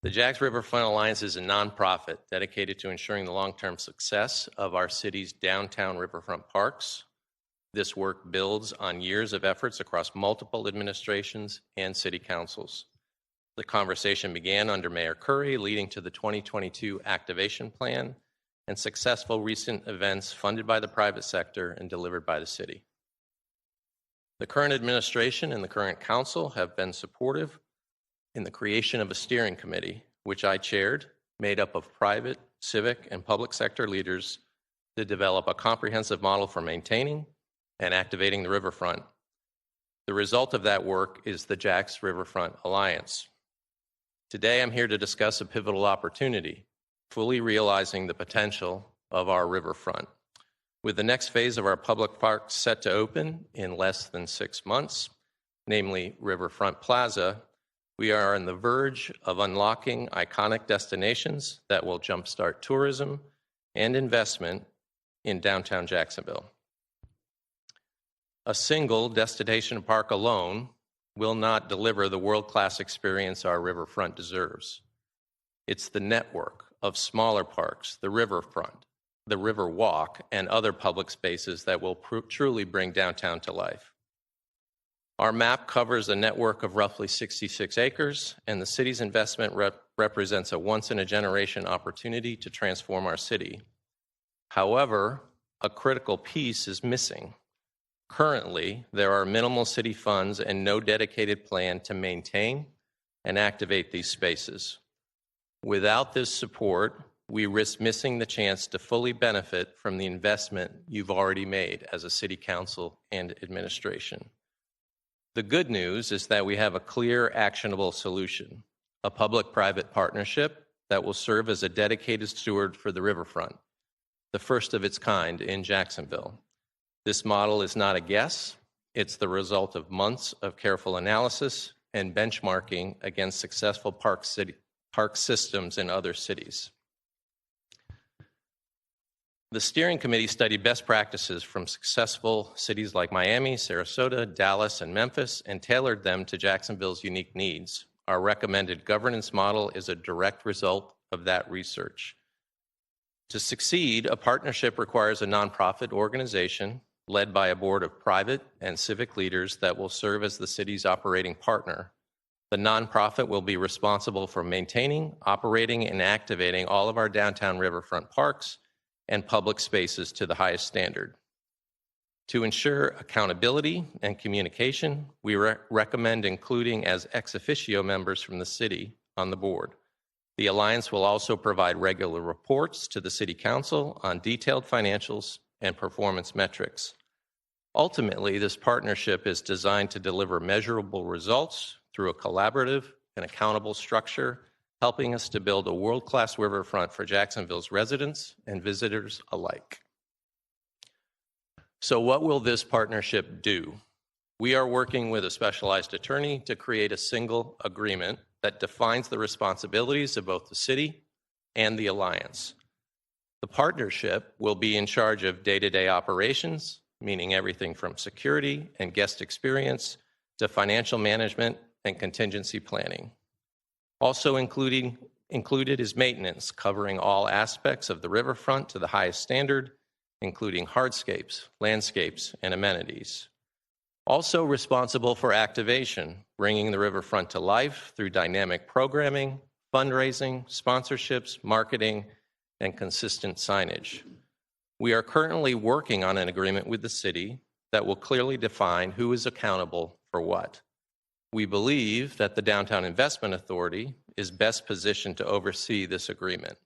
S13: The Jax Riverfront Alliance is a nonprofit dedicated to ensuring the long-term success of our city's downtown riverfront parks. This work builds on years of efforts across multiple administrations and city councils. The conversation began under Mayor Curry, leading to the 2022 activation plan and successful recent events funded by the private sector and delivered by the city. The current administration and the current council have been supportive in the creation of a steering committee, which I chaired, made up of private, civic, and public sector leaders to develop a comprehensive model for maintaining and activating the riverfront. The result of that work is the Jax Riverfront Alliance. Today, I'm here to discuss a pivotal opportunity, fully realizing the potential of our riverfront. With the next phase of our public parks set to open in less than 6 months, namely Riverfront Plaza, we are on the verge of unlocking iconic destinations that will jumpstart tourism and investment in downtown Jacksonville. A single destination park alone will not deliver the world-class experience our riverfront deserves. It's the network of smaller parks, the riverfront, the river walk, and other public spaces that will truly bring downtown to life. Our map covers a network of roughly 66 acres, and the city's investment represents a once-in-a-generation opportunity to transform our city. However, a critical piece is missing. Currently, there are minimal city funds and no dedicated plan to maintain and activate these spaces. Without this support, we risk missing the chance to fully benefit from the investment you've already made as a city council and administration. The good news is that we have a clear, actionable solution, a public-private partnership that will serve as a dedicated steward for the riverfront, the first of its kind in Jacksonville. This model is not a guess. It's the result of months of careful analysis and benchmarking against successful park systems in other cities. The steering committee studied best practices from successful cities like Miami, Sarasota, Dallas, and Memphis and tailored them to Jacksonville's unique needs. Our recommended governance model is a direct result of that research. To succeed, a partnership requires a nonprofit organization led by a board of private and civic leaders that will serve as the city's operating partner. The nonprofit will be responsible for maintaining, operating, and activating all of our downtown riverfront parks and public spaces to the highest standard. To ensure accountability and communication, we recommend including as ex officio members from the city on the board. The Alliance will also provide regular reports to the City Council on detailed financials and performance metrics. Ultimately, this partnership is designed to deliver measurable results through a collaborative and accountable structure, helping us to build a world-class riverfront for Jacksonville's residents and visitors alike. So what will this partnership do? We are working with a specialized attorney to create a single agreement that defines the responsibilities of both the city and the Alliance. The partnership will be in charge of day-to-day operations, meaning everything from security and guest experience to financial management and contingency planning. Also included is maintenance, covering all aspects of the riverfront to the highest standard, including hardscapes, landscapes, and amenities. Also responsible for activation, bringing the riverfront to life through dynamic programming, fundraising, sponsorships, marketing, and consistent signage. We are currently working on an agreement with the city that will clearly define who is accountable for what. We believe that the Downtown Investment Authority is best positioned to oversee this agreement,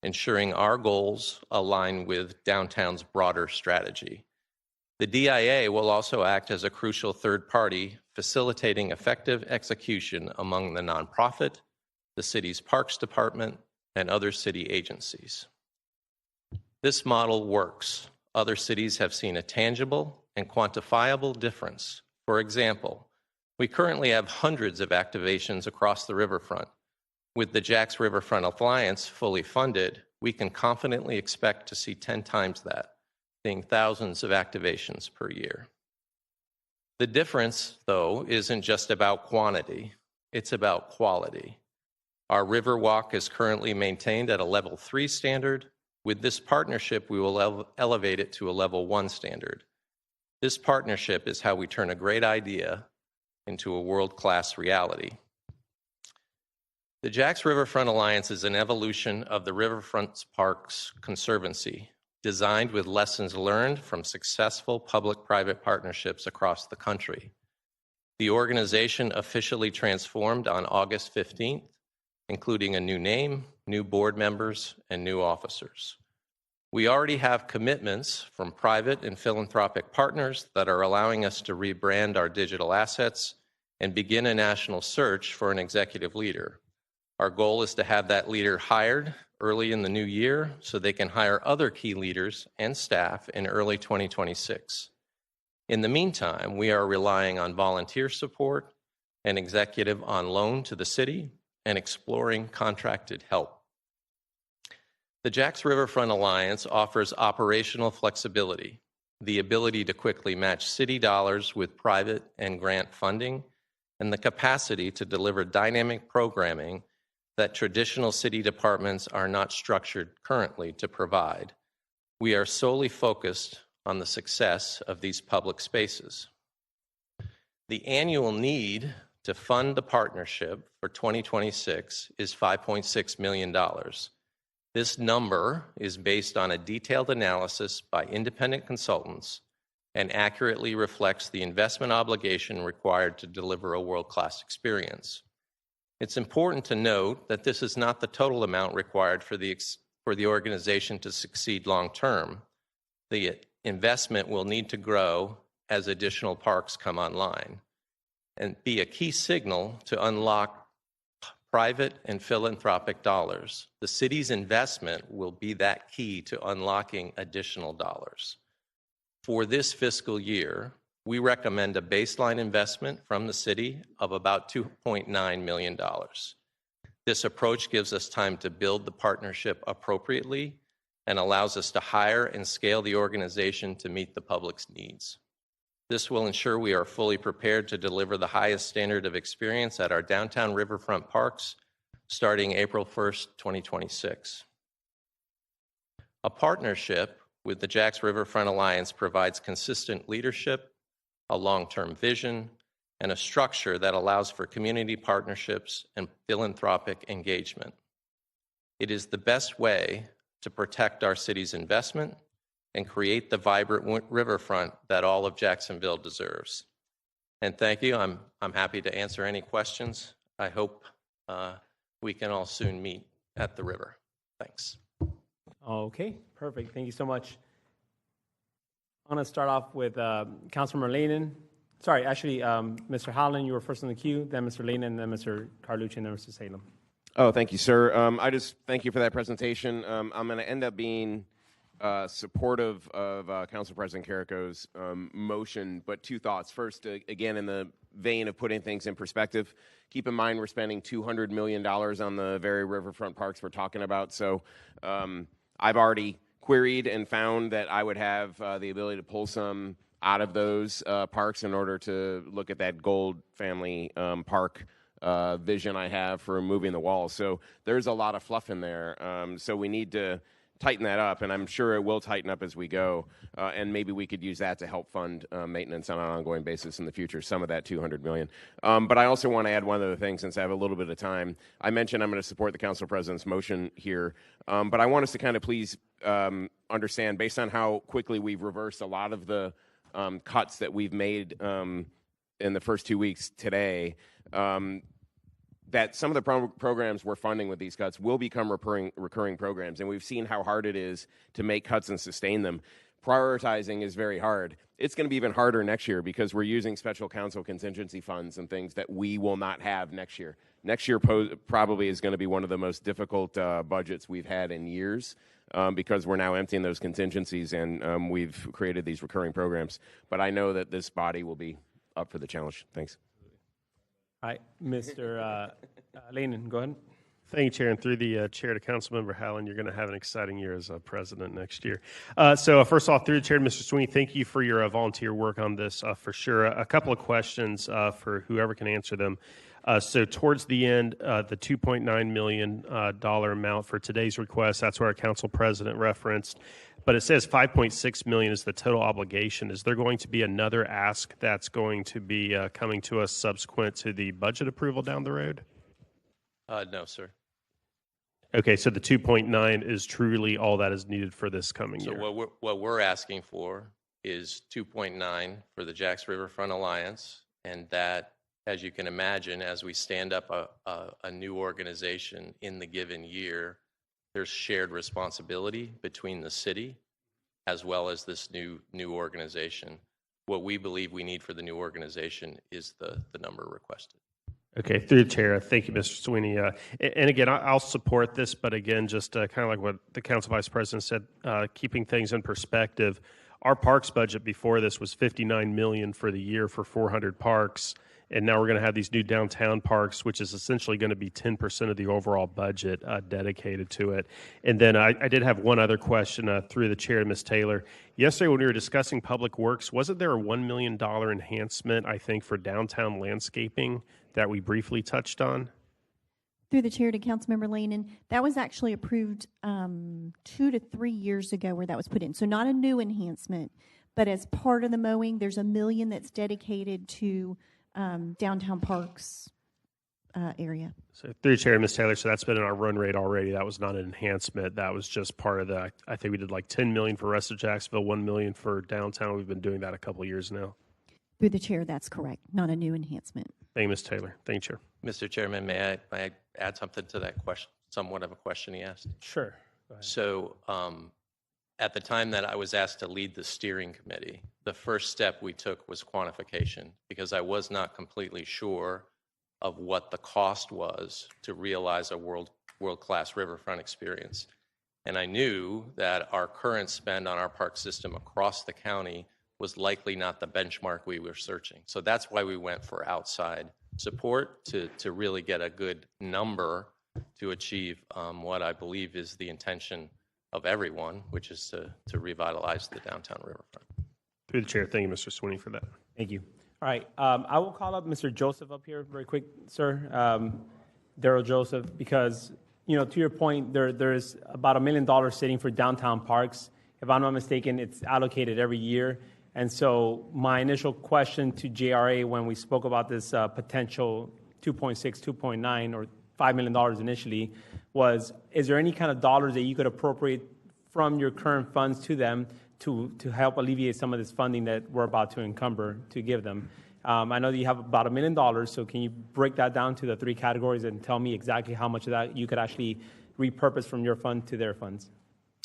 S13: ensuring our goals align with downtown's broader strategy. The DIA will also act as a crucial third party, facilitating effective execution among the nonprofit, the city's Parks Department, and other city agencies. This model works. Other cities have seen a tangible and quantifiable difference. For example, we currently have hundreds of activations across the riverfront. With the Jax Riverfront Alliance fully funded, we can confidently expect to see 10 times that, seeing thousands of activations per year. The difference, though, isn't just about quantity, it's about quality. Our Riverwalk is currently maintained at a level 3 standard. With this partnership, we will elevate it to a level 1 standard. This partnership is how we turn a great idea into a world-class reality. The Jax Riverfront Alliance is an evolution of the Riverfront Parks Conservancy, designed with lessons learned from successful public-private partnerships across the country. The organization officially transformed on August 15th, including a new name, new board members, and new officers. We already have commitments from private and philanthropic partners that are allowing us to rebrand our digital assets and begin a national search for an executive leader. Our goal is to have that leader hired early in the new year so they can hire other key leaders and staff in early 2026. In the meantime, we are relying on volunteer support and executive on loan to the city and exploring contracted help. The Jax Riverfront Alliance offers operational flexibility, the ability to quickly match city dollars with private and grant funding, and the capacity to deliver dynamic programming that traditional city departments are not structured currently to provide. We are solely focused on the success of these public spaces. The annual need to fund the partnership for 2026 is $5.6 million. This number is based on a detailed analysis by independent consultants and accurately reflects the investment obligation required to deliver a world-class experience. It's important to note that this is not the total amount required for the organization to succeed long-term. The investment will need to grow as additional parks come online and be a key signal to unlock private and philanthropic dollars. The city's investment will be that key to unlocking additional dollars. For this fiscal year, we recommend a baseline investment from the city of about $2.9 million. This approach gives us time to build the partnership appropriately and allows us to hire and scale the organization to meet the public's needs. This will ensure we are fully prepared to deliver the highest standard of experience at our downtown riverfront parks starting April 1st, 2026. A partnership with the Jax Riverfront Alliance provides consistent leadership, a long-term vision, and a structure that allows for community partnerships and philanthropic engagement. It is the best way to protect our city's investment and create the vibrant riverfront that all of Jacksonville deserves. And thank you. I'm happy to answer any questions. I hope we can all soon meet at the river. Thanks.
S1: Okay, perfect. Thank you so much. I'm going to start off with Councilmember Lehnen. Sorry, actually, Mr. Holland, you were first in the queue, then Mr. Lehnen, then Mr. Carlucci, and then Mr. Salem.
S9: Oh, thank you, sir. I just thank you for that presentation. I'm going to end up being supportive of Council President Carrico's motion, but two thoughts. First, again, in the vein of putting things in perspective, keep in mind we're spending $200 million on the very riverfront parks we're talking about. So I've already queried and found that I would have the ability to pull some out of those parks in order to look at that Gold Family Park vision I have for moving the walls. So there's a lot of fluff in there. So we need to tighten that up, and I'm sure it will tighten up as we go. And maybe we could use that to help fund maintenance on an ongoing basis in the future, some of that $200 million. But I also want to add one other thing since I have a little bit of time. I mentioned I'm going to support the Council President's motion here, but I want us to kind of please understand, based on how quickly we've reversed a lot of the cuts that we've made in the first 2 weeks today, that some of the programs we're funding with these cuts will become recurring programs. And we've seen how hard it is to make cuts and sustain them. Prioritizing is very hard. It's going to be even harder next year because we're using special counsel contingency funds and things that we will not have next year. Next year probably is going to be one of the most difficult budgets we've had in years because we're now emptying those contingencies and we've created these recurring programs. But I know that this body will be up for the challenge. Thanks.
S1: All right, Mr. Lehnen, go ahead.
S10: Thank you, Chair. And through the chair to Councilmember Howland, you're going to have an exciting year as president next year. So first off, through the chair to Mr. Sweeney, thank you for your volunteer work on this for sure. A couple of questions for whoever can answer them. So towards the end, the $2.9 million amount for today's request, that's where our council president referenced. But it says $5.6 million is the total obligation. Is there going to be another ask that's going to be coming to us subsequent to the budget approval down the road?
S13: No, sir.
S10: Okay, so the 2.9 is truly all that is needed for this coming year.
S13: So what we're asking for is 2.9 for the Jax Riverfront Alliance, and that, as you can imagine, as we stand up a new organization in the given year, there's shared responsibility between the city as well as this new organization. What we believe we need for the new organization is the number requested.
S10: Okay, through the chair, thank you, Mr. Sweeney. And again, I'll support this, but again, just kind of like what the council vice president said, keeping things in perspective, our parks budget before this was $59 million for the year for 400 parks, and now we're going to have these new downtown parks, which is essentially going to be 10% of the overall budget dedicated to it. And then I did have one other question through the chair to Ms. Taylor. Yesterday when we were discussing public works, wasn't there a $1 million enhancement, I think, for downtown landscaping that we briefly touched on?
S5: Through the chair to Councilmember Lehnen, that was actually approved 2 to 3 years ago where that was put in. So not a new enhancement, but as part of the mowing, there's $1 million that's dedicated to downtown parks area.
S10: So through Chair, Ms. Taylor, so that's been in our run rate already. That was not an enhancement. That was just part of the, I think we did like $10 million for rest of Jacksonville, $1 million for downtown. We've been doing that a couple of years now.
S5: Through the chair, that's correct. Not a new enhancement.
S10: Thank you, Ms. Taylor. Thank you, Chair.
S13: Mr. Chairman, may I add something to that question, somewhat of a question he asked?
S1: Sure. Go ahead.
S13: So at the time that I was asked to lead the steering committee, the first step we took was quantification because I was not completely sure of what the cost was to realize a world-class riverfront experience. And I knew that our current spend on our park system across the county was likely not the benchmark we were searching. So that's why we went for outside support to really get a good number to achieve what I believe is the intention of everyone, which is to revitalize the downtown riverfront.
S10: Through the chair, thank you, Mr. Sweeney, for that.
S1: Thank you. All right, I will call up Mr. Joseph up here very quick, sir. Daryl Joseph, because, you know, to your point, there's about $1 million sitting for downtown parks. If I'm not mistaken, it's allocated every year. And so my initial question to JRA when we spoke about this potential 2.6, 2.9, or $5 million initially was, is there any kind of dollars that you could appropriate from your current funds to them to help alleviate some of this funding that we're about to encumber to give them? I know that you have about $1 million, so can you break that down to the 3 categories and tell me exactly how much of that you could actually repurpose from your fund to their funds?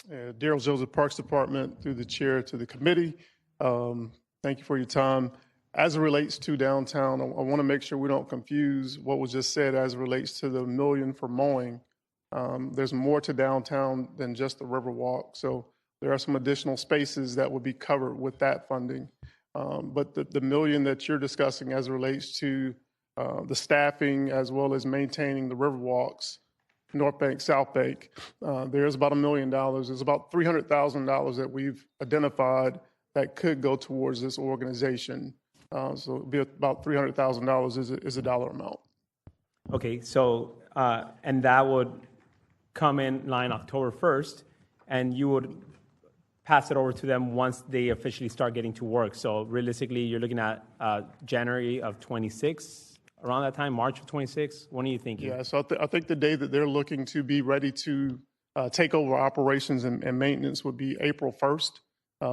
S18: Daryl Joseph, Parks Department, through the chair to the committee. Thank you for your time. As it relates to downtown, I want to make sure we don't confuse what was just said as it relates to the $1 million for mowing. There's more to downtown than just the Riverwalk. So there are some additional spaces that would be covered with that funding. But the $1 million that you're discussing as it relates to the staffing as well as maintaining the Riverwalks, North Bank, South Bank, there's about $1 million. There's about $300,000 that we've identified that could go towards this organization. So it'd be about $300,000 is a dollar amount.
S1: Okay, so, and that would come in line October 1st, and you would pass it over to them once they officially start getting to work. So realistically, you're looking at January of 26, around that time, March of 26. What are you thinking?
S18: Yeah, so I think the day that they're looking to be ready to take over operations and maintenance would be April 1st.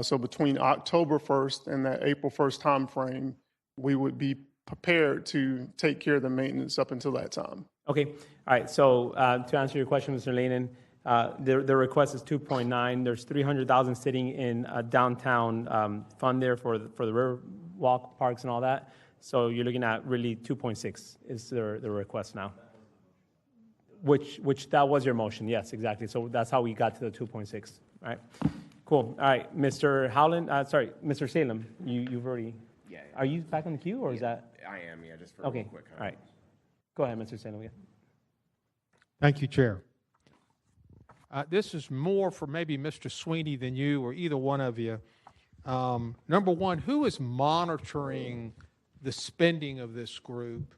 S18: So between October 1st and that April 1st time frame, we would be prepared to take care of the maintenance up until that time.
S1: Okay, all right. So to answer your question, Mr. Lanen, the request is 2.9. There's 300,000 sitting in a downtown fund there for the Riverwalk parks and all that. So you're looking at really 2.6 is the request now. Which that was your motion, yes, exactly. So that's how we got to the 2.6. All right, cool. All right, Mr. Howland, Mr. Salem, you've already.
S9: Yeah.
S1: Are you back on the queue, or is that?
S9: I am, yeah, just for a real quick comment.
S1: All right. Go ahead, Mr. Salem.
S8: Thank you, Chair. This is more for maybe Mr. Sweeney than you or either one of you. Number one, who is monitoring the spending of this group?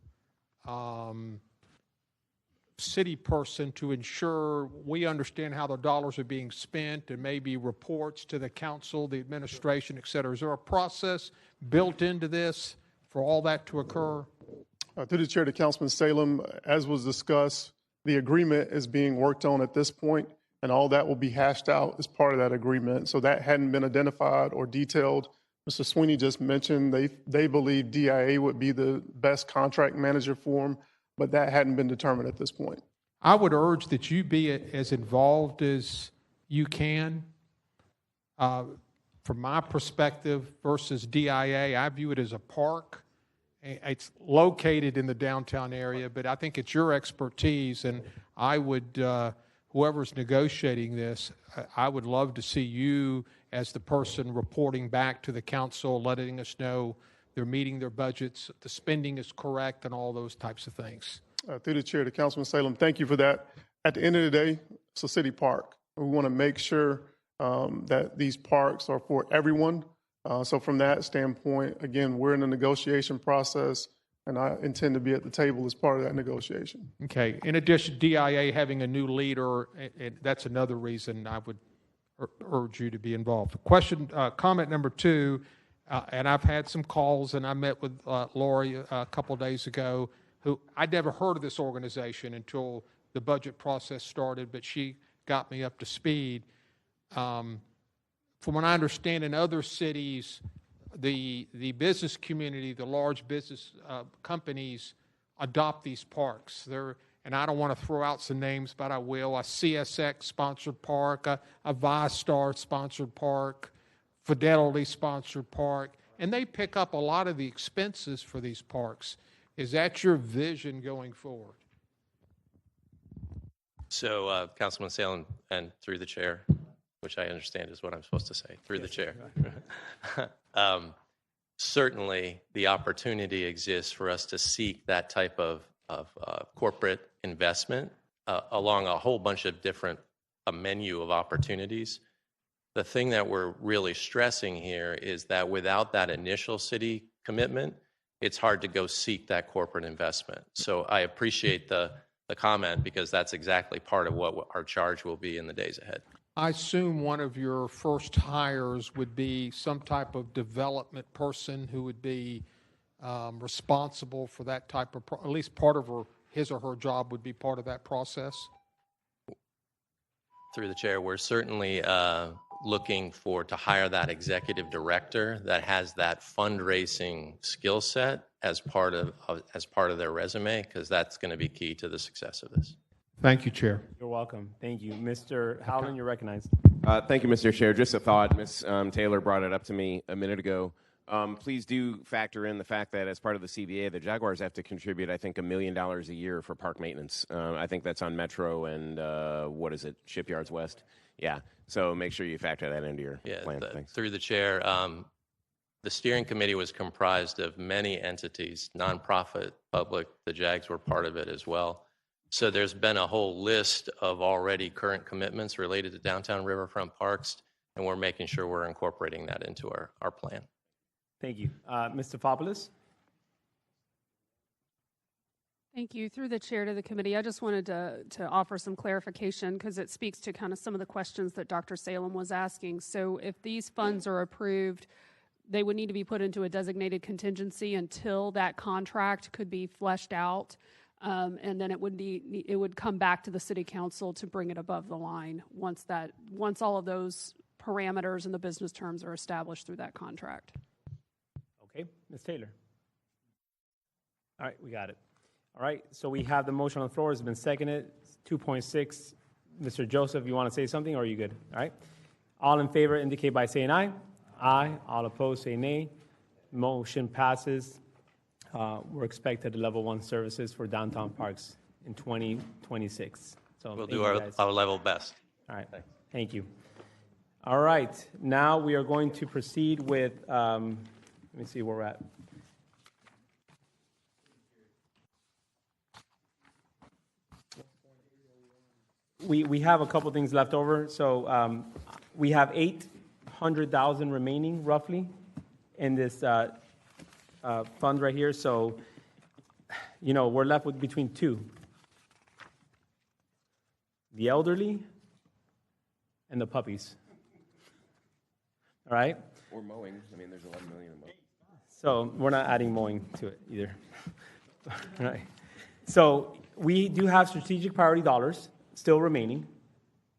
S8: City person to ensure we understand how the dollars are being spent and maybe reports to the council, the administration, et cetera. Is there a process built into this for all that to occur?
S18: Through the chair to Councilman Salem, as was discussed, the agreement is being worked on at this point, and all that will be hashed out as part of that agreement. So that hadn't been identified or detailed. Mr. Sweeney just mentioned they believe DIA would be the best contract manager for them, but that hadn't been determined at this point.
S8: I would urge that you be as involved as you can. From my perspective versus DIA, I view it as a park. It's located in the downtown area, but I think it's your expertise, and I would, whoever's negotiating this, I would love to see you as the person reporting back to the council, letting us know they're meeting their budgets, the spending is correct, and all those types of things.
S18: Through the chair to Councilman Salem, thank you for that. At the end of the day, it's a city park. We want to make sure that these parks are for everyone. So from that standpoint, again, we're in the negotiation process, and I intend to be at the table as part of that negotiation.
S8: Okay. In addition, DIA having a new leader, that's another reason I would urge you to be involved. Comment number two, and I've had some calls, and I met with Lori a couple days ago, who I'd never heard of this organization until the budget process started, but she got me up to speed. From what I understand, in other cities, the business community, the large business companies adopt these parks. And I don't want to throw out some names, but I will. A CSX-sponsored park, a ViStar-sponsored park, Fidelity-sponsored park, and they pick up a lot of the expenses for these parks. Is that your vision going forward?
S13: So, Councilman Salem, and through the chair, which I understand is what I'm supposed to say, through the chair. Certainly, the opportunity exists for us to seek that type of corporate investment along a whole bunch of different, a menu of opportunities. The thing that we're really stressing here is that without that initial city commitment, it's hard to go seek that corporate investment. So I appreciate the comment, because that's exactly part of what our charge will be in the days ahead.
S8: I assume one of your first hires would be some type of development person who would be responsible for that type of, at least part of his or her job would be part of that process.
S13: Through the chair, we're certainly looking to hire that executive director that has that fundraising skill set as part of their resume, because that's going to be key to the success of this.
S8: Thank you, Chair.
S1: You're welcome. Thank you. Mr. Howland, you're recognized.
S9: Thank you, Mr. Chair. Just a thought. Ms. Taylor brought it up to me a minute ago. Please do factor in the fact that as part of the CBA, the Jaguars have to contribute, I think, $1 million a year for park maintenance. I think that's on Metro and, Shipyards West? Yeah. So make sure you factor that into your plan. Thanks.
S13: Through the chair, the steering committee was comprised of many entities, nonprofit, public. The Jags were part of it as well. So there's been a whole list of already current commitments related to downtown riverfront parks, and we're making sure we're incorporating that into our plan.
S1: Thank you. Mr. Fopoulos?
S4: Thank you. Through the chair to the committee, I just wanted to offer some clarification, because it speaks to kind of some of the questions that Dr. Salem was asking. So if these funds are approved, they would need to be put into a designated contingency until that contract could be fleshed out. And then it would come back to the city council to bring it above the line once all of those parameters and the business terms are established through that contract.
S1: Okay, Ms. Taylor. All right, we got it. All right, so we have the motion on the floor. It's been seconded. 2.6. Mr. Joseph, you want to say something, or are you good? All right. All in favor indicate by saying aye. Aye. All opposed say nay. Motion passes. We're expected level 1 services for downtown parks in 2026. So
S13: we'll do our level best.
S1: All right. Thank you. All right. Now we are going to proceed with, let me see where we're at. We have a couple things left over. So we have $800,000 remaining roughly in this fund right here. So, we're left with between two: the elderly and the puppies. All right?
S9: Or mowing. I mean, there's 11 million in mowing.
S1: So we're not adding mowing to it either. All right. So we do have strategic priority dollars still remaining.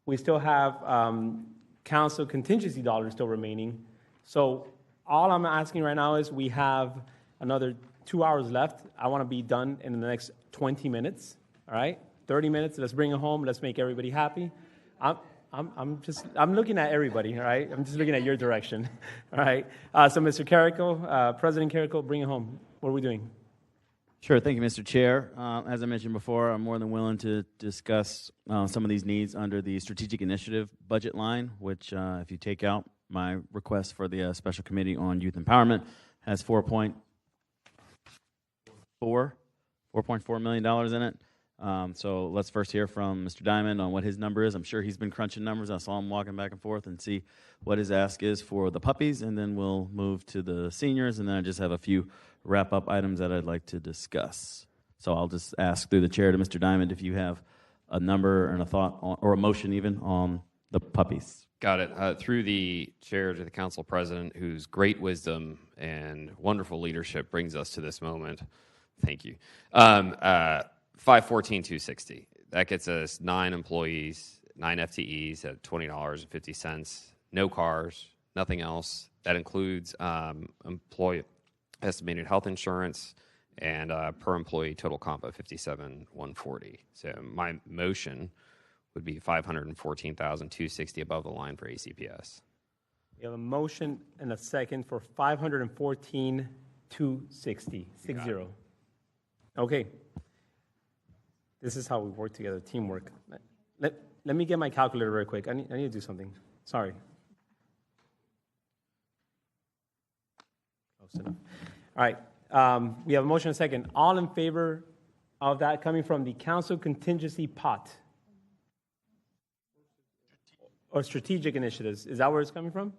S1: We still have council contingency dollars still remaining. So all I'm asking right now is we have another 2 hours left. I want to be done in the next 20 minutes. All right? 30 minutes. Let's bring it home. Let's make everybody happy. I'm looking at everybody, all right? I'm just looking at your direction, all right? So, Mr. Carrico, President Carrico, bring it home. What are we doing?
S17: Sure. Thank you, Mr. Chair. As I mentioned before, I'm more than willing to discuss some of these needs under the strategic initiative budget line, which, if you take out my request for the special committee on youth empowerment, has $4.4 million in it. So let's first hear from Mr. Diamond on what his number is. I'm sure he's been crunching numbers. I saw him walking back and forth, and see what his ask is for the puppies, and then we'll move to the seniors, and then I just have a few wrap-up items that I'd like to discuss. So I'll just ask through the chair to Mr. Diamond if you have a number and a thought or a motion even on the puppies.
S7: Got it. Through the chair to the council president, whose great wisdom and wonderful leadership brings us to this moment. Thank you. 514,260. That gets us 9 employees, 9 FTEs at $20.50. No cars, nothing else. That includes employee estimated health insurance and per employee total comp of $57,140. So my motion would be 514,260 above the line for ACPS.
S1: We have a motion and a second for 514,260. 60. Okay. This is how we work together, teamwork. Let me get my calculator real quick. I need to do something. Sorry. Close enough. All right. We have a motion and a second. All in favor of that coming from the council contingency pot? Or strategic initiatives? Is that where it's coming from?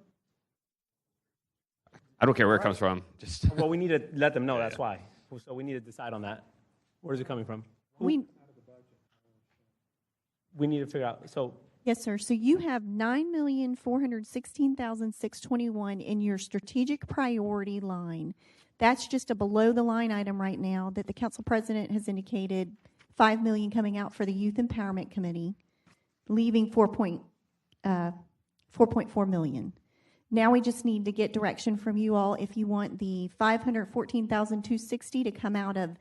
S7: I don't care where it comes from. Just
S1: Well, we need to let them know. That's why. So we need to decide on that. Where is it coming from? We need to figure out. So
S5: Yes, sir. So you have $9,416,621 in your strategic priority line. That's just a below the line item right now that the council president has indicated $5 million coming out for the Youth Empowerment Committee, leaving $4.4 million. Now we just need to get direction from you all if you want the $514,260 to come out of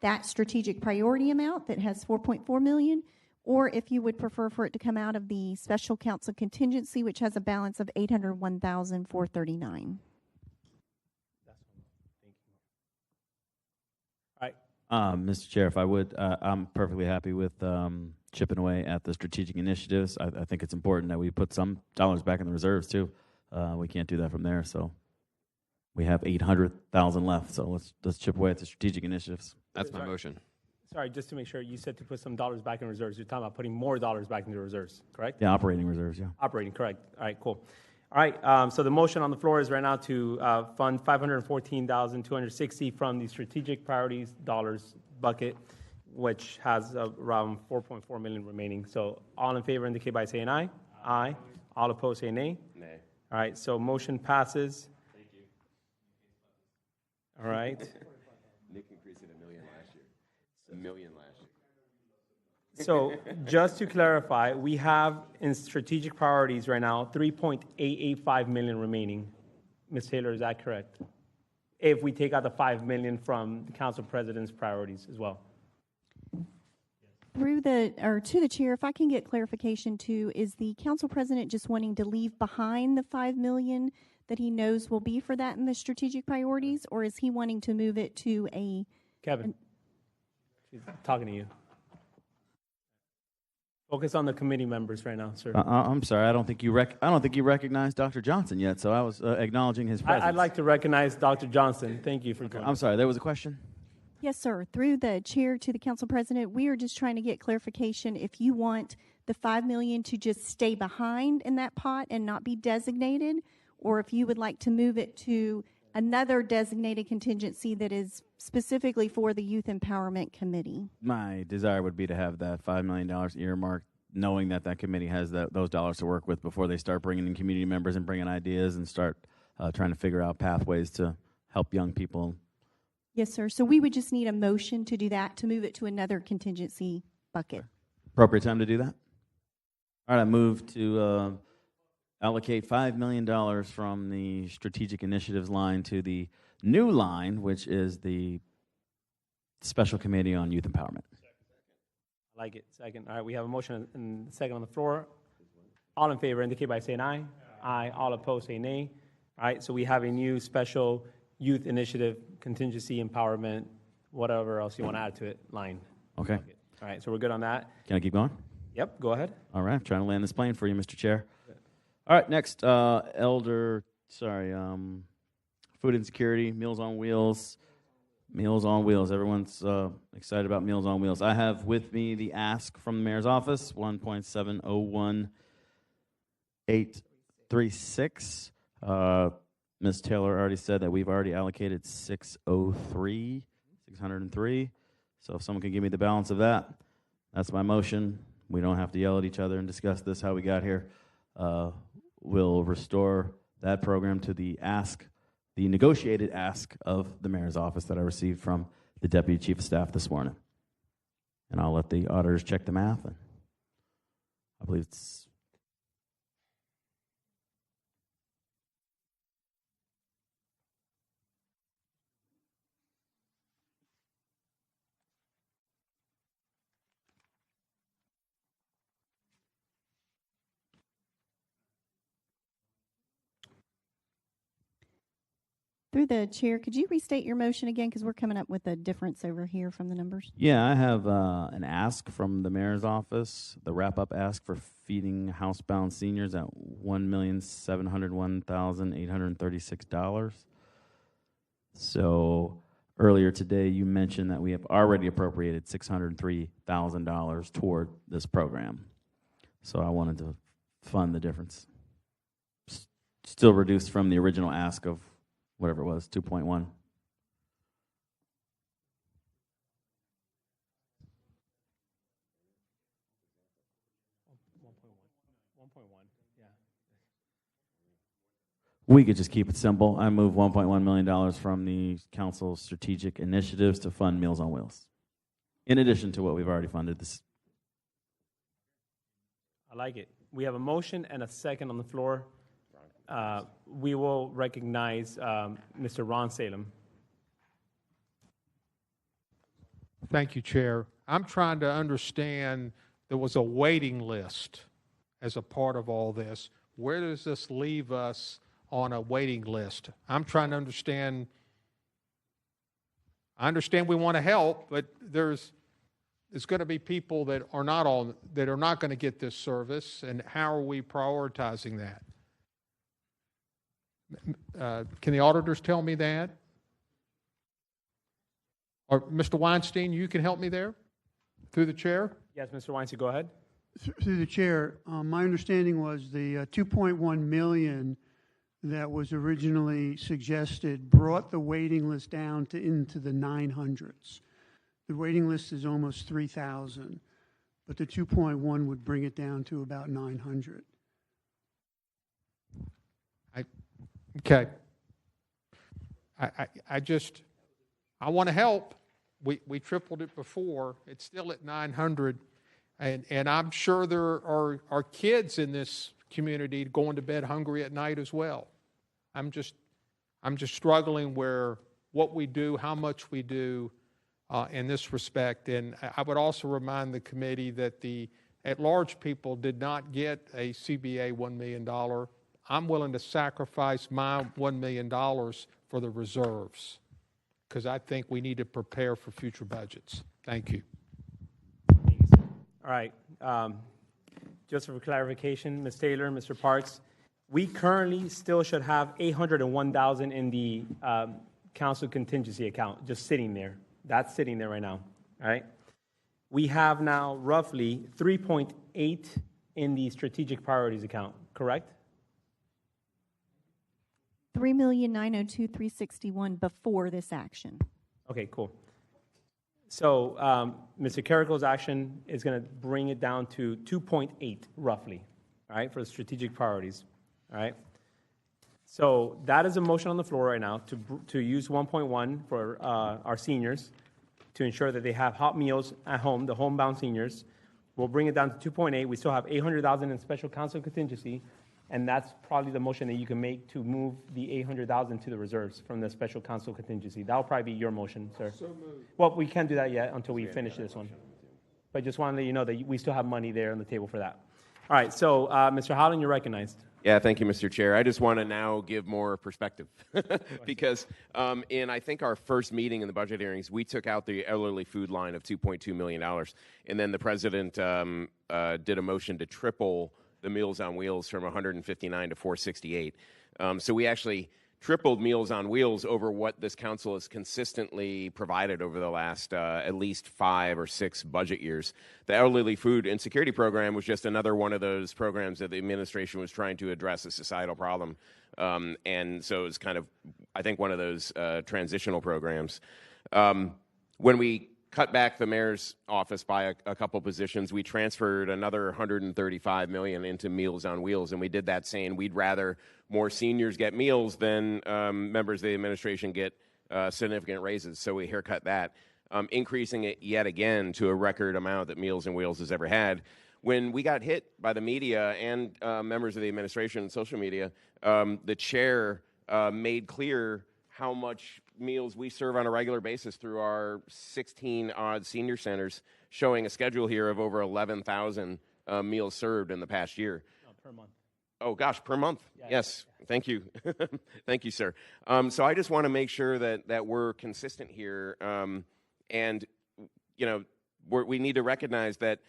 S5: that strategic priority amount that has $4.4 million, or if you would prefer for it to come out of the special council contingency, which has a balance of $801,439.
S17: Mr. Chair, if I would, I'm perfectly happy with chipping away at the strategic initiatives. I think it's important that we put some dollars back in the reserves too. We can't do that from there, so we have $800,000 left. So let's chip away at the strategic initiatives.
S7: That's my motion.
S1: Sorry, just to make sure, you said to put some dollars back in reserves. You're talking about putting more dollars back into reserves, correct?
S17: Yeah, operating reserves, yeah.
S1: Operating, correct. All right, cool. All right, so the motion on the floor is right now to fund $514,260 from the strategic priorities dollars bucket, which has around $4.4 million remaining. So all in favor indicate by saying aye. Aye. All opposed say nay.
S9: Nay.
S1: All right, so motion passes.
S9: Thank you.
S1: All right.
S9: Nick increased it $1 million last year. $1 million last year.
S1: So just to clarify, we have in strategic priorities right now $3.885 million remaining. Ms. Taylor, is that correct? If we take out the $5 million from the council president's priorities as well.
S5: To the chair, if I can get clarification too, is the council president just wanting to leave behind the $5 million that he knows will be for that in the strategic priorities, or is he wanting to move it to a?
S1: Kevin, she's talking to you. Focus on the committee members right now, sir.
S17: I'm sorry, I don't think you recognized Dr. Johnson yet, so I was acknowledging his presence.
S1: I'd like to recognize Dr. Johnson. Thank you for joining.
S17: I'm sorry, there was a question?
S5: Yes, sir. Through the chair to the council president, we are just trying to get clarification if you want the $5 million to just stay behind in that pot and not be designated, or if you would like to move it to another designated contingency that is specifically for the Youth Empowerment Committee.
S17: My desire would be to have that $5 million earmarked, knowing that that committee has those dollars to work with before they start bringing in community members and bringing ideas and start trying to figure out pathways to help young people.
S5: Yes, sir. So we would just need a motion to do that, to move it to another contingency bucket.
S17: Appropriate time to do that? All right, I move to allocate $5 million from the strategic initiatives line to the new line, which is the Special Committee on Youth Empowerment.
S1: I like it. Second. All right, we have a motion and a second on the floor. All in favor indicate by saying aye. Aye. All opposed say nay. All right, so we have a new Special Youth Initiative, Contingency, Empowerment, whatever else you want to add to it, line.
S17: Okay.
S1: All right, so we're good on that.
S17: Can I keep going?
S1: Yep, go ahead.
S17: All right, I'm trying to land this plane for you, Mr. Chair. All right, next, food insecurity, Meals on Wheels. Meals on Wheels. Everyone's excited about Meals on Wheels. I have with me the ask from the mayor's office, 1.701836. Ms. Taylor already said that we've already allocated 603. So if someone can give me the balance of that, that's my motion. We don't have to yell at each other and discuss this, how we got here. We'll restore that program to the negotiated ask of the mayor's office that I received from the deputy chief of staff this morning. And I'll let the auditors check the math. And I believe it's
S5: Through the chair, could you restate your motion again? Because we're coming up with a difference over here from the numbers.
S17: Yeah, I have an ask from the mayor's office, the wrap-up ask for feeding housebound seniors at $1,701,836. So earlier today, you mentioned that we have already appropriated $603,000 toward this program. So I wanted to fund the difference. Still reduced from the original ask of whatever it was, 2.1. We could just keep it simple. I move $1.1 million from the council's strategic initiatives to fund Meals on Wheels, in addition to what we've already funded. This.
S1: I like it. We have a motion and a second on the floor. We will recognize Mr. Ron Salem.
S8: Thank you, Chair. I'm trying to understand, there was a waiting list as a part of all this. Where does this leave us on a waiting list? I'm trying to understand. I understand we want to help, but there's going to be people that are not going to get this service, and how are we prioritizing that? Can the auditors tell me that? Or Mr. Weinstein, you can help me there through the chair?
S1: Yes, Mr. Weinstein, go ahead.
S15: Through the chair, my understanding was the 2.1 million that was originally suggested brought the waiting list down into the 900s. The waiting list is almost 3,000, but the 2.1 would bring it down to about 900.
S8: Okay. I want to help. We tripled it before. It's still at 900. And I'm sure there are kids in this community going to bed hungry at night as well. I'm just struggling where what we do, how much we do in this respect. And I would also remind the committee that the at-large people did not get a CBA $1 million. I'm willing to sacrifice my $1 million for the reserves, because I think we need to prepare for future budgets. Thank you.
S1: Thank you, sir. All right. Just for clarification, Ms. Taylor, Mr. Parks, we currently still should have $801,000 in the council contingency account, just sitting there. That's sitting there right now. All right. We have now roughly 3.8 in the strategic priorities account, correct?
S5: 3,902,361 before this action.
S1: Okay, cool. So Mr. Carrico's action is going to bring it down to 2.8 roughly, all right, for the strategic priorities, all right? So that is a motion on the floor right now to use 1.1 for our seniors to ensure that they have hot meals at home, the homebound seniors. We'll bring it down to 2.8. We still have 800,000 in special council contingency, and that's probably the motion that you can make to move the 800,000 to the reserves from the special council contingency. That'll probably be your motion, sir.
S8: So moved.
S1: Well, we can't do that yet until we finish this one. But just wanted to let you know that we still have money there on the table for that. All right, so Mr. Holland, you're recognized.
S9: Yeah, thank you, Mr. Chair. I just want to now give more perspective because in, I think, our first meeting in the budget hearings, we took out the elderly food line of $2.2 million. And then the president did a motion to triple the Meals on Wheels from 159 to 468. So we actually tripled Meals on Wheels over what this council has consistently provided over the last at least 5 or 6 budget years. The Elderly Food Insecurity Program was just another one of those programs that the administration was trying to address a societal problem. And so it's kind of, I think, one of those transitional programs. When we cut back the mayor's office by a couple positions, we transferred another $135 million into Meals on Wheels, and we did that saying we'd rather more seniors get meals than members of the administration get significant raises. So we haircut that, increasing it yet again to a record amount that Meals on Wheels has ever had. When we got hit by the media and members of the administration and social media, the chair made clear how much meals we serve on a regular basis through our 16-odd senior centers, showing a schedule here of over 11,000 meals served in the past year.
S1: Per month.
S9: Oh, gosh, per month. Yes. Thank you. Thank you, sir. So I just want to make sure that we're consistent here. And, you know, we need to recognize that,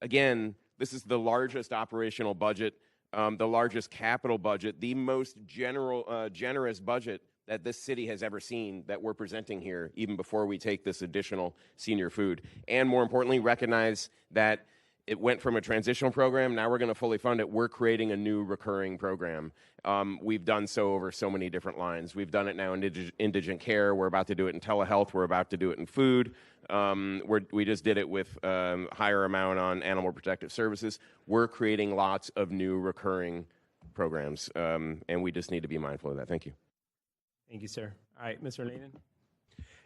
S9: again, this is the largest operational budget, the largest capital budget, the most generous budget that this city has ever seen that we're presenting here, even before we take this additional senior food. And more importantly, recognize that it went from a transitional program, now we're going to fully fund it. We're creating a new recurring program. We've done so over so many different lines. We've done it now in indigent care. We're about to do it in telehealth. We're about to do it in food. We just did it with higher amount on animal protective services. We're creating lots of new recurring programs, and we just need to be mindful of that. Thank you.
S1: Thank you, sir. All right, Mr. Layden.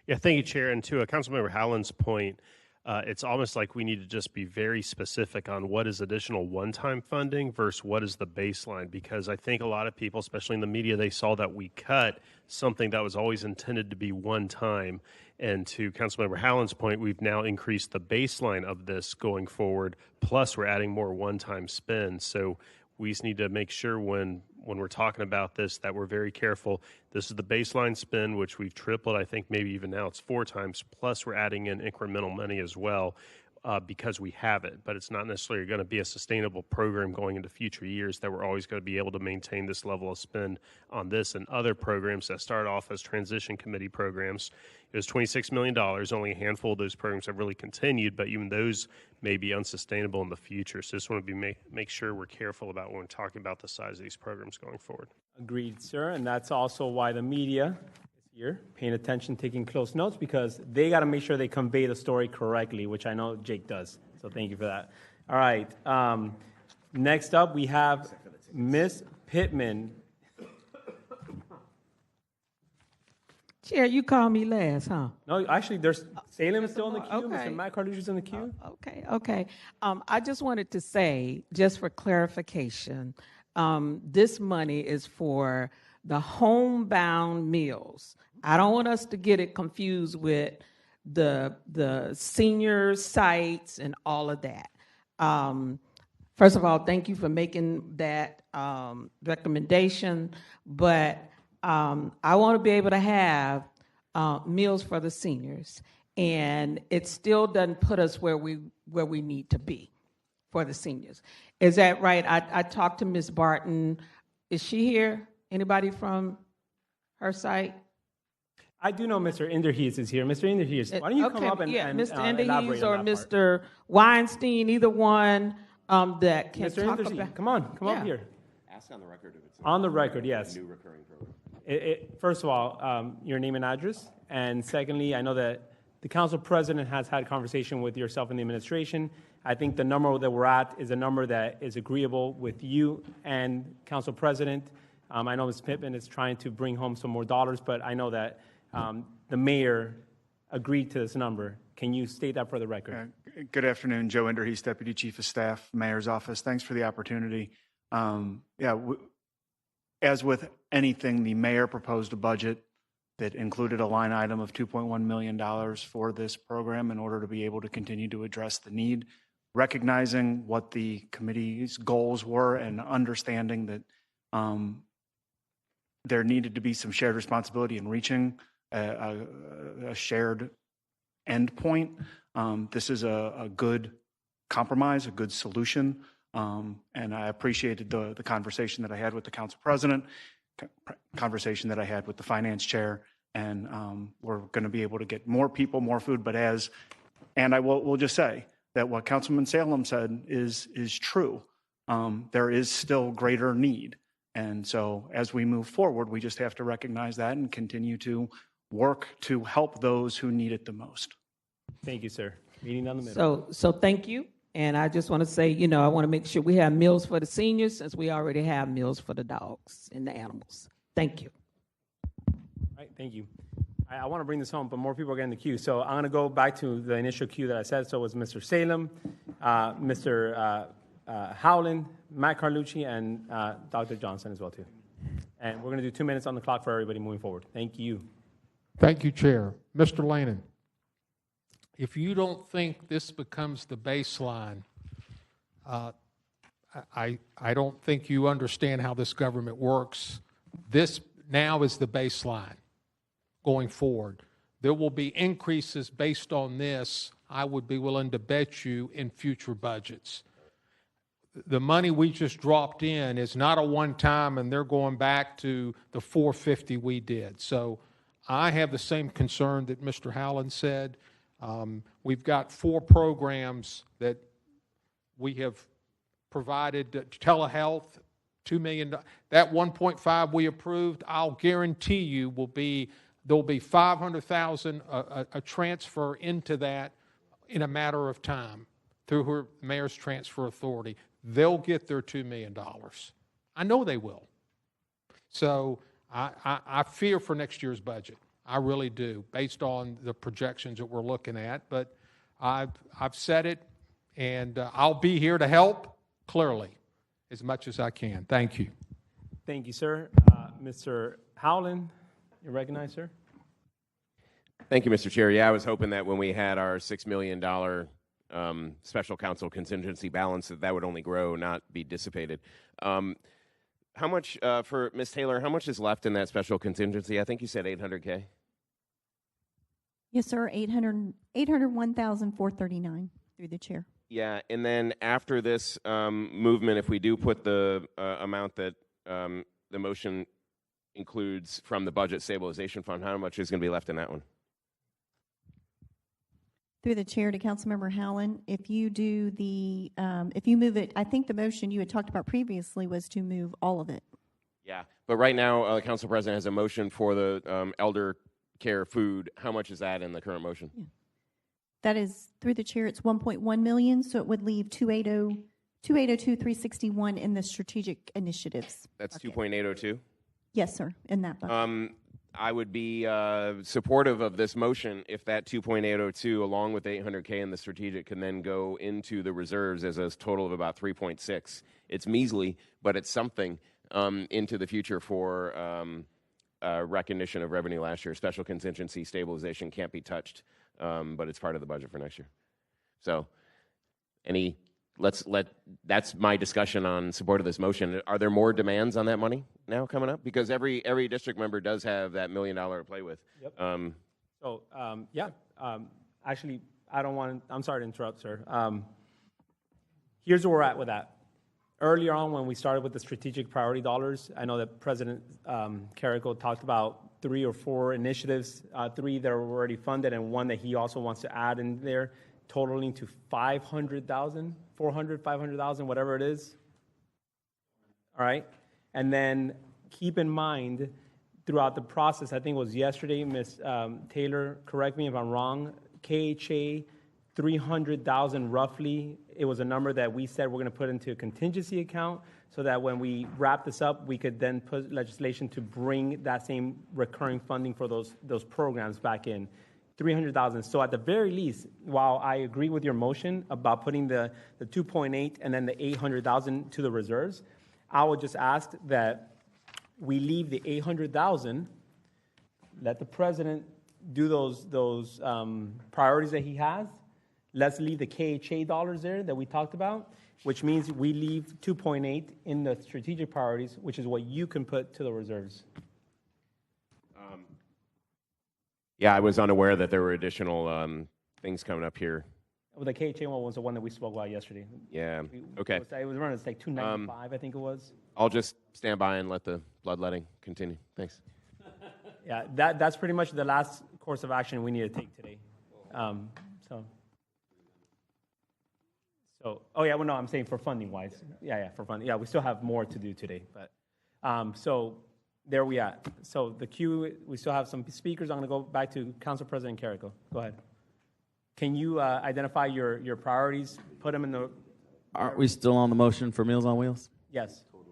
S10: Yeah, thank you, Chair. And to Councilmember Howland's point, it's almost like we need to just be very specific on what is additional one-time funding versus what is the baseline, because I think a lot of people, especially in the media, they saw that we cut something that was always intended to be one time. And to Councilmember Howland's point, we've now increased the baseline of this going forward, plus we're adding more one-time spend. So we just need to make sure when we're talking about this that we're very careful. This is the baseline spend, which we've tripled. I think maybe even now it's 4 times, plus we're adding in incremental money as well because we have it. But it's not necessarily going to be a sustainable program going into future years that we're always going to be able to maintain this level of spend on this and other programs that start off as transition committee programs. It was $26 million. Only a handful of those programs have really continued, but even those may be unsustainable in the future. So just want to make sure we're careful about when we're talking about the size of these programs going forward.
S1: Agreed, sir. And that's also why the media is here, paying attention, taking close notes, because they got to make sure they convey the story correctly, which I know Jake does. So thank you for that. All right. Next up, we have Ms. Pittman.
S6: Chair, you called me last, huh?
S1: No, actually, there's Salem is still in the queue.
S6: Okay.
S1: Mr. Matt Carlucci's in the queue.
S6: Okay. I just wanted to say, just for clarification, this money is for the homebound meals. I don't want us to get it confused with the senior sites and all of that. First of all, thank you for making that recommendation, but I want to be able to have meals for the seniors, and it still doesn't put us where we need to be for the seniors. Is that right? I talked to Ms. Barton. Is she here? Anybody from her site?
S1: I do know Mr. Inderhees is here. Mr. Inderhees, why don't you come up and
S6: Mr.
S1: elaborate
S6: Inderhees or
S1: on that part?
S6: Mr. Weinstein, either one that can
S1: Mr.
S6: talk
S1: Inderhees,
S6: about.
S1: come up here.
S9: Ask on the record if it's
S1: on the record, yes.
S9: a new recurring program.
S1: First of all, your name and address, and secondly, I know that the council president has had conversation with yourself and the administration. I think the number that we're at is a number that is agreeable with you and council president. I know Ms. Pittman is trying to bring home some more dollars, but I know that the mayor agreed to this number. Can you state that for the record?
S14: Good afternoon, Joe Inderhees, Deputy Chief of Staff, Mayor's Office. Thanks for the opportunity. As with anything, the mayor proposed a budget that included a line item of $2.1 million for this program in order to be able to continue to address the need, recognizing what the committee's goals were and understanding that there needed to be some shared responsibility in reaching a shared endpoint. This is a good compromise, a good solution. And I appreciated the conversation that I had with the council president, conversation that I had with the finance chair, and we're going to be able to get more people, more food. But and I will just say that what Councilman Salem said is true. There is still greater need. And so as we move forward, we just have to recognize that and continue to work to help those who need it the most.
S1: Thank you, sir. Meeting down the middle.
S6: So thank you. And I just want to say, I want to make sure we have meals for the seniors since we already have meals for the dogs and the animals. Thank you.
S1: All right, thank you. I want to bring this home, but more people are getting the queue. So I'm going to go back to the initial queue that I said. So it was Mr. Salem, Mr. Howland, Matt Carlucci, and Dr. Johnson as well, too. And we're going to do 2 minutes on the clock for everybody moving forward. Thank you.
S8: Thank you, Chair. Mr. Lannon, if you don't think this becomes the baseline, I don't think you understand how this government works. This now is the baseline going forward. There will be increases based on this, I would be willing to bet you, in future budgets. The money we just dropped in is not a one-time, and they're going back to the 450 we did. So I have the same concern that Mr. Howland said. We've got 4 programs that we have provided. Telehealth, $2 million. That 1.5 we approved, I'll guarantee you there'll be 500,000 a transfer into that in a matter of time through her mayor's transfer authority. They'll get their $2 million. I know they will. So I fear for next year's budget. I really do, based on the projections that we're looking at. But I've said it, and I'll be here to help, clearly, as much as I can. Thank you.
S1: Thank you, sir. Mr. Howland, you're recognized, sir.
S9: Thank you, Mr. Chair. Yeah, I was hoping that when we had our $6 million special counsel contingency balance, that would only grow, not be dissipated. How much, for Ms. Taylor, how much is left in that special contingency? I think you said $800K.
S5: Yes, sir. 801,439 through the chair.
S9: Yeah, and then after this movement, if we do put the amount that the motion includes from the budget stabilization fund, how much is going to be left in that one?
S5: Through the chair to Councilmember Howland, if you do if you move it, I think the motion you had talked about previously was to move all of it.
S9: Yeah, but right now, the Council President has a motion for the elder care food. How much is that in the current motion?
S5: Yeah. That is, through the chair, it's 1.1 million, so it would leave 280,361 in the strategic initiatives.
S9: That's 2.802?
S5: Yes, sir, in that bucket.
S9: I would be supportive of this motion if that 2.802, along with 800K in the strategic, can then go into the reserves as a total of about 3.6. It's measly, but it's something into the future for recognition of revenue last year. Special contingency stabilization can't be touched, but it's part of the budget for next year. So, that's my discussion on support of this motion. Are there more demands on that money now coming up? Because every district member does have that $1 million to play with.
S1: Yep. Actually, I'm sorry to interrupt, sir. Here's where we're at with that. Earlier on, when we started with the strategic priority dollars, I know that President Carrico talked about 3 or 4 initiatives, 3 that are already funded and 1 that he also wants to add in there, totaling to 500,000, 400, 500,000, whatever it is. All right. And then keep in mind, throughout the process, I think it was yesterday, Ms. Taylor, correct me if I'm wrong, KHA, 300,000 roughly. It was a number that we said we're going to put into a contingency account so that when we wrap this up, we could then put legislation to bring that same recurring funding for those programs back in. 300,000. So at the very least, while I agree with your motion about putting the 2.8 and then the 800,000 to the reserves, I would just ask that we leave the 800,000, let the president do those priorities that he has. Let's leave the KHA dollars there that we talked about, which means we leave 2.8 in the strategic priorities, which is what you can put to the reserves.
S9: Yeah, I was unaware that there were additional things coming up here.
S1: Well, the KHA one was the one that we spoke about yesterday.
S9: Yeah, okay.
S1: It was around, like 295, I think it was.
S9: I'll just stand by and let the bloodletting continue. Thanks.
S1: Yeah, that's pretty much the last course of action we need to take today. I'm saying for funding-wise. Yeah, for funding. Yeah, we still have more to do today. But there we are. So the queue, we still have some speakers. I'm going to go back to Council President Carrico. Go ahead. Can you identify your priorities, put them in the...
S17: Aren't we still on the motion for Meals on Wheels?
S1: Yes.
S17: All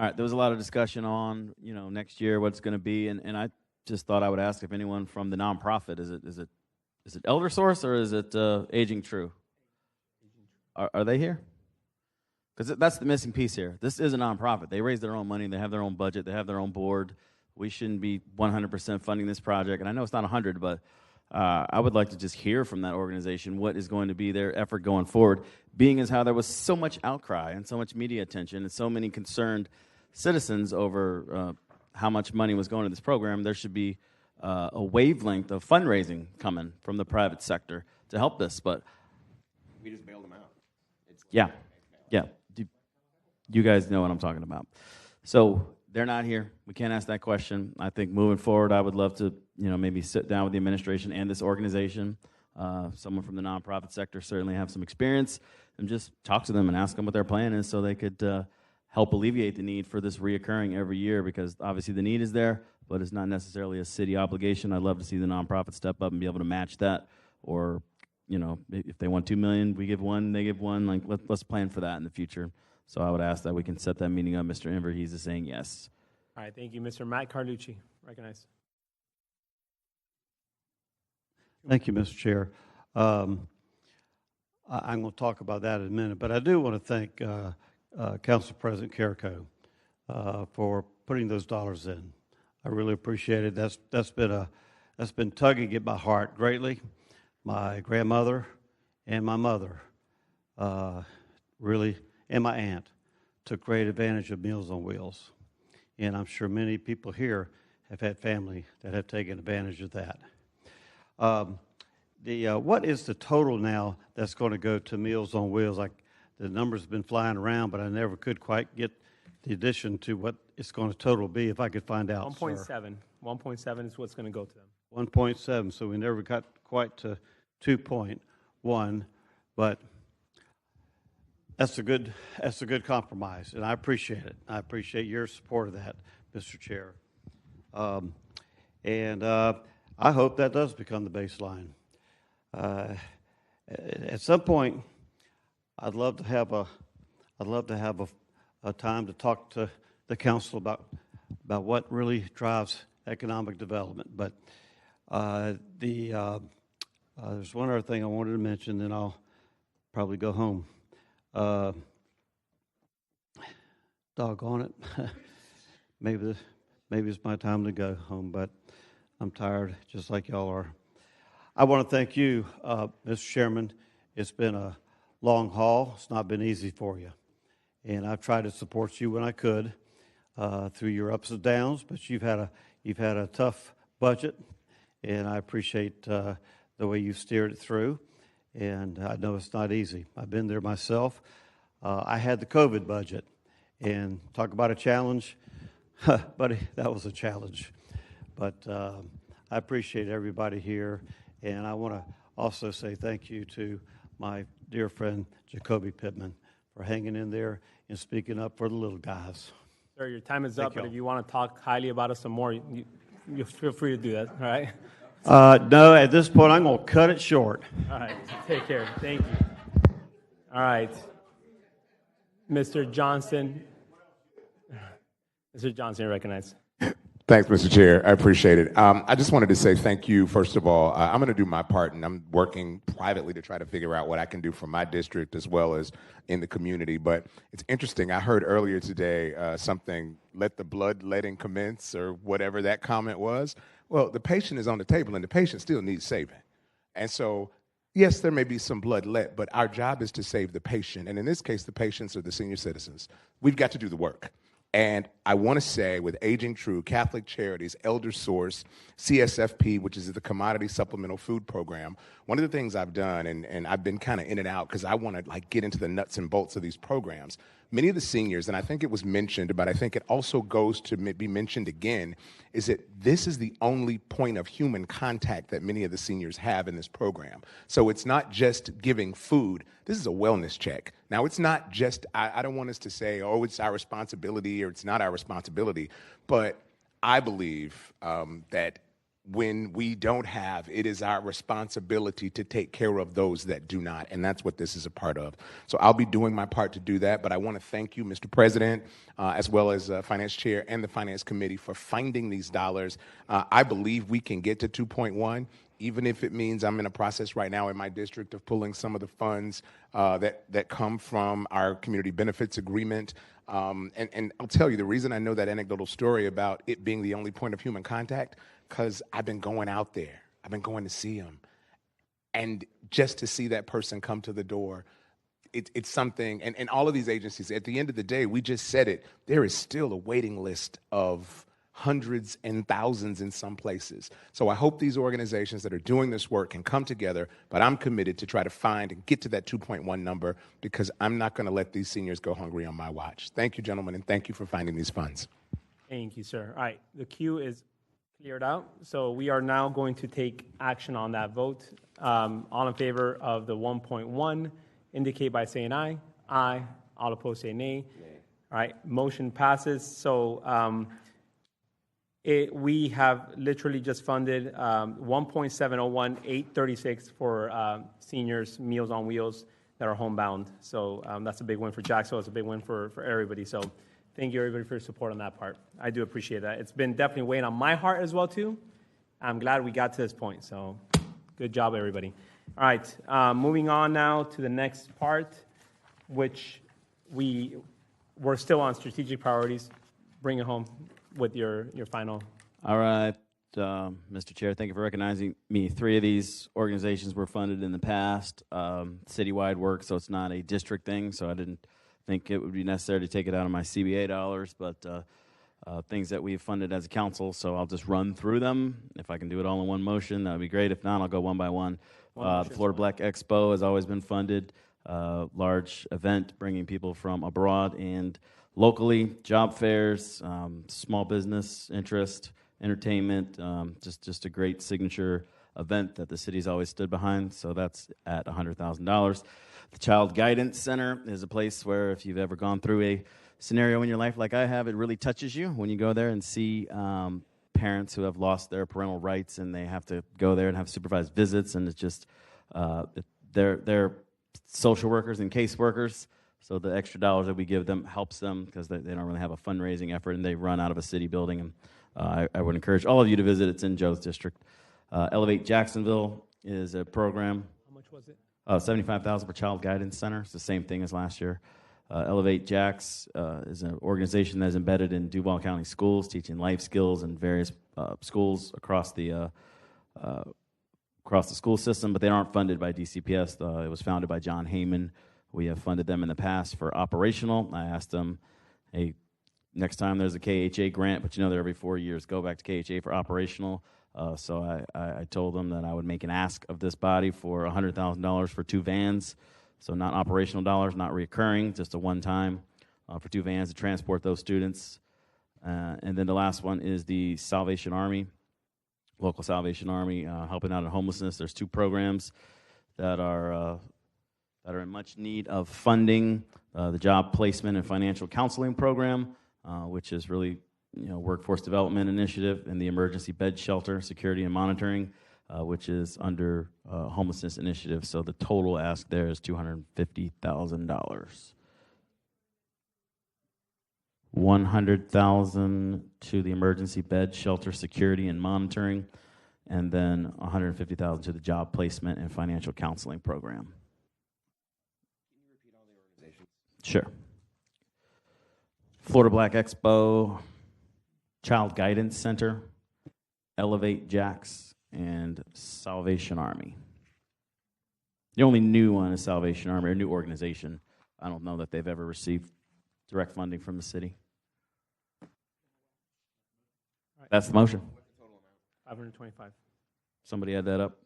S17: right, there was a lot of discussion on, next year, what it's going to be, and I just thought I would ask if anyone from the nonprofit, is it Elder Source or is it Aging True? Are they here? Because that's the missing piece here. This is a nonprofit. They raise their own money. They have their own budget. They have their own board. We shouldn't be 100% funding this project. And I know it's not 100, but I would like to just hear from that organization what is going to be their effort going forward, being as how there was so much outcry and so much media attention and so many concerned citizens over how much money was going to this program. There should be a wavelength of fundraising coming from the private sector to help this, but
S9: We just bailed them out.
S17: yeah. You guys know what I'm talking about. So they're not here. We can't ask that question. I think moving forward, I would love to, maybe sit down with the administration and this organization. Someone from the nonprofit sector certainly have some experience, and just talk to them and ask them what their plan is so they could help alleviate the need for this reoccurring every year, because obviously the need is there, but it's not necessarily a city obligation. I'd love to see the nonprofit step up and be able to match that, or if they want $2 million, we give one, they give one. Like, let's plan for that in the future. So I would ask that we can set that meeting up. Mr. Inverhees is saying yes.
S1: All right, thank you. Mr. Matt Carlucci, recognized.
S11: Thank you, Mr. Chair. I'm going to talk about that in a minute, but I do want to thank Council President Carrico for putting those dollars in. I really appreciate it. That's been tugging at my heart greatly. My grandmother and my mother really, and my aunt, took great advantage of Meals on Wheels. And I'm sure many people here have had family that have taken advantage of that. What is the total now that's going to go to Meals on Wheels? Like, the numbers have been flying around, but I never could quite get the addition to what it's going to total be. If I could find out,
S1: 1.7. 1.7 is what's going to go to them.
S11: 1.7. So we never got quite to 2.1, but that's a good compromise, and I appreciate it. I appreciate your support of that, Mr. Chair. And I hope that does become the baseline. At some point, I'd love to have a time to talk to the council about what really drives economic development. But there's one other thing I wanted to mention, then I'll probably go home. Doggone it. Maybe it's my time to go home, but I'm tired, just like y'all are. I want to thank you, Mr. Chairman. It's been a long haul. It's not been easy for you. And I've tried to support you when I could through your ups and downs, but you've had a tough budget, and I appreciate the way you've steered it through. And I know it's not easy. I've been there myself. I had the COVID budget, and talk about a challenge. Buddy, that was a challenge. But I appreciate everybody here, and I want to also say thank you to my dear friend Jacoby Pittman for hanging in there and speaking up for the little guys.
S1: Sir, your time is up, but if you want to talk highly about us some more, you feel free to do that, all right?
S11: No, at this point, I'm going to cut it short.
S1: All right, take care. Thank you. All right. Mr. Johnson. Mr. Johnson, you're recognized.
S3: Thanks, Mr. Chair. I appreciate it. I just wanted to say thank you, first of all. I'm going to do my part, and I'm working privately to try to figure out what I can do for my district as well as in the community. But it's interesting. I heard earlier today something, let the bloodletting commence, or whatever that comment was. Well, the patient is on the table, and the patient still needs saving. And so, yes, there may be some bloodlet, but our job is to save the patient. And in this case, the patients are the senior citizens. We've got to do the work. And I want to say, with Aging True, Catholic Charities, Elder Source, CSFP, which is the Commodity Supplemental Food Program, one of the things I've done, and I've been kind of in and out because I want to get into the nuts and bolts of these programs. Many of the seniors, and I think it was mentioned, but I think it also goes to be mentioned again, is that this is the only point of human contact that many of the seniors have in this program. So it's not just giving food. This is a wellness check. Now, it's not just, I don't want us to say, oh, it's our responsibility or it's not our responsibility, but I believe that when we don't have, it is our responsibility to take care of those that do not, and that's what this is a part of. So I'll be doing my part to do that, but I want to thank you, Mr. President, as well as Finance Chair and the Finance Committee for finding these dollars. I believe we can get to 2.1, even if it means I'm in a process right now in my district of pulling some of the funds that come from our community benefits agreement. And I'll tell you, the reason I know that anecdotal story about it being the only point of human contact, because I've been going out there. I've been going to see them. And just to see that person come to the door, it's something, and all of these agencies, at the end of the day, we just said it, there is still a waiting list of hundreds and thousands in some places. So I hope these organizations that are doing this work can come together, but I'm committed to try to find and get to that 2.1 number, because I'm not going to let these seniors go hungry on my watch. Thank you, gentlemen, and thank you for finding these funds.
S1: Thank you, sir. All right, the queue is cleared out, so we are now going to take action on that vote. All in favor of the 1.1, indicate by saying aye. Aye. All opposed say nay. All right, motion passes. So we have literally just funded 1.701836 for seniors, Meals on Wheels that are homebound. So that's a big win for Jacksonville. It's a big win for everybody. So thank you, everybody, for your support on that part. I do appreciate that. It's been definitely weighing on my heart as well, too. I'm glad we got to this point. So good job, everybody. All right, moving on now to the next part, which we're still on strategic priorities. Bring it home with your final.
S17: All right, Mr. Chair, thank you for recognizing me. 3 of these organizations were funded in the past, citywide work, so it's not a district thing, so I didn't think it would be necessary to take it out of my CBA dollars, but things that we've funded as a council, so I'll just run through them. If I can do it all in one motion, that would be great. If not, I'll go one by one. The Florida Black Expo has always been funded. Large event bringing people from abroad and locally, job fairs, small business interest, entertainment, just a great signature event that the city's always stood behind, so that's at $100,000. The Child Guidance Center is a place where if you've ever gone through a scenario in your life like I have, it really touches you when you go there and see parents who have lost their parental rights and they have to go there and have supervised visits, and it's just they're social workers and caseworkers, so the extra dollars that we give them helps them because they don't really have a fundraising effort, and they run out of a city building. And I would encourage all of you to visit. It's in Joe's district. Elevate Jacksonville is a program.
S1: How much was it?
S17: $75,000 for Child Guidance Center. It's the same thing as last year. Elevate Jax is an organization that is embedded in Duval County schools, teaching life skills in various schools across the school system, but they aren't funded by DCPS. It was founded by John Heyman. We have funded them in the past for operational. I asked them, hey, next time there's a KHA grant, but they're every 4 years, go back to KHA for operational. So I told them that I would make an ask of this body for $100,000 for 2 vans. So not operational dollars, not reoccurring, just a one-time for 2 vans to transport those students. And then the last one is the Salvation Army, local Salvation Army, helping out in homelessness. There's 2 programs that are in much need of funding. The Job Placement and Financial Counseling Program, which is really workforce development initiative, and the Emergency Bed Shelter Security and Monitoring, which is under homelessness initiative. So the total ask there is $250,000. $100,000 to the Emergency Bed Shelter Security and Monitoring, and then $150,000 to the Job Placement and Financial Counseling Program. Can you repeat all the organizations? Sure. Florida Black Expo, Child Guidance Center, Elevate Jax, and Salvation Army. The only new one is Salvation Army, a new organization. I don't know that they've ever received direct funding from the city.
S1: Right.
S17: That's the motion.
S1: What's the total amount? 525.
S17: Somebody add that up.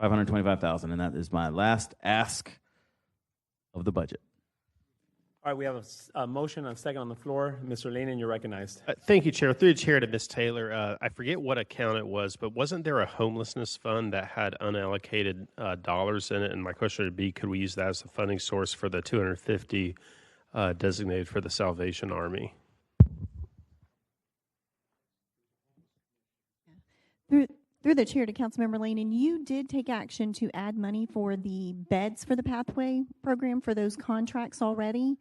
S17: 525,000, and that is my last ask of the budget.
S1: All right, we have a motion and a second on the floor. Mr. Laney, you're recognized.
S10: Thank you, Chair. Through the chair to Ms. Taylor, I forget what account it was, but wasn't there a homelessness fund that had unallocated dollars in it? And my question would be, could we use that as the funding source for the 250 designated for the Salvation Army?
S5: Through the chair to Councilmember Lane, and you did take action to add money for the beds for the Pathway program for those contracts already.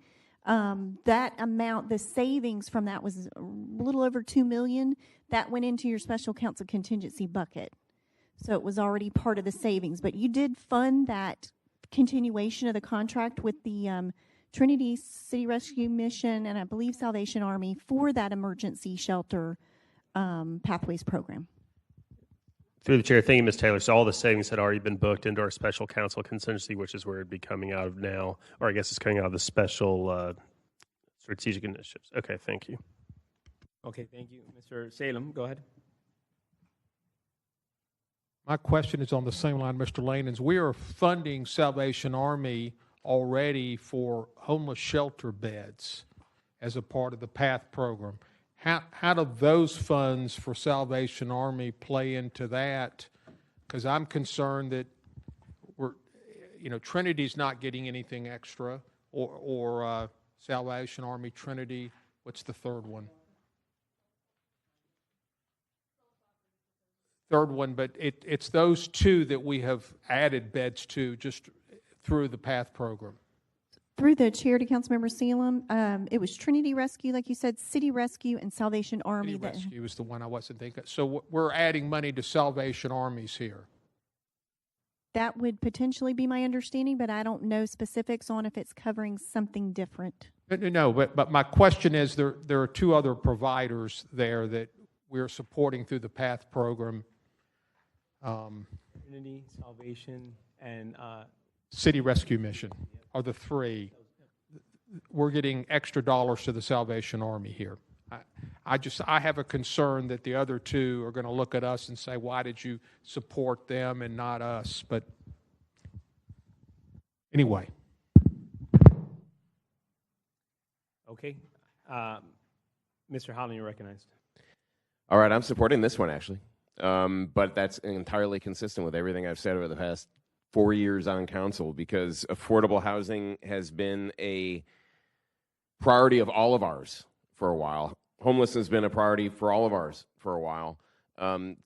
S5: That amount, the savings from that was a little over $2 million. That went into your special counsel contingency bucket. So it was already part of the savings. But you did fund that continuation of the contract with the Trinity City Rescue Mission and I believe Salvation Army for that emergency shelter Pathways program.
S10: Through the chair, thank you, Ms. Taylor. So all the savings had already been booked into our special counsel contingency, which is where it'd be coming out of now, or I guess it's coming out of the special strategic initiatives. Okay, thank you.
S1: Okay, thank you. Mr. Salem, go ahead.
S8: My question is on the same line, Mr. Lanon's. We are funding Salvation Army already for homeless shelter beds as a part of the PATH program. How do those funds for Salvation Army play into that? Because I'm concerned that Trinity's not getting anything extra, or Salvation Army, Trinity. What's the third one? Third one, but it's those two that we have added beds to just through the PATH program.
S5: Through the chair to Councilmember Salem, it was Trinity Rescue, like you said, City Rescue, and Salvation Army.
S8: City Rescue is the one I wasn't thinking. So we're adding money to Salvation Armies here.
S5: That would potentially be my understanding, but I don't know specifics on if it's covering something different.
S8: No, but my question is there are two other providers there that we're supporting through the PATH program.
S1: Trinity, Salvation, and
S8: City Rescue Mission are the three. We're getting extra dollars to the Salvation Army here. I have a concern that the other two are going to look at us and say, why did you support them and not us? But anyway.
S1: Okay. Mr. Holland, you're recognized.
S9: All right, I'm supporting this one, actually. But that's entirely consistent with everything I've said over the past 4 years on council, because affordable housing has been a priority of all of ours for a while. Homelessness has been a priority for all of ours for a while.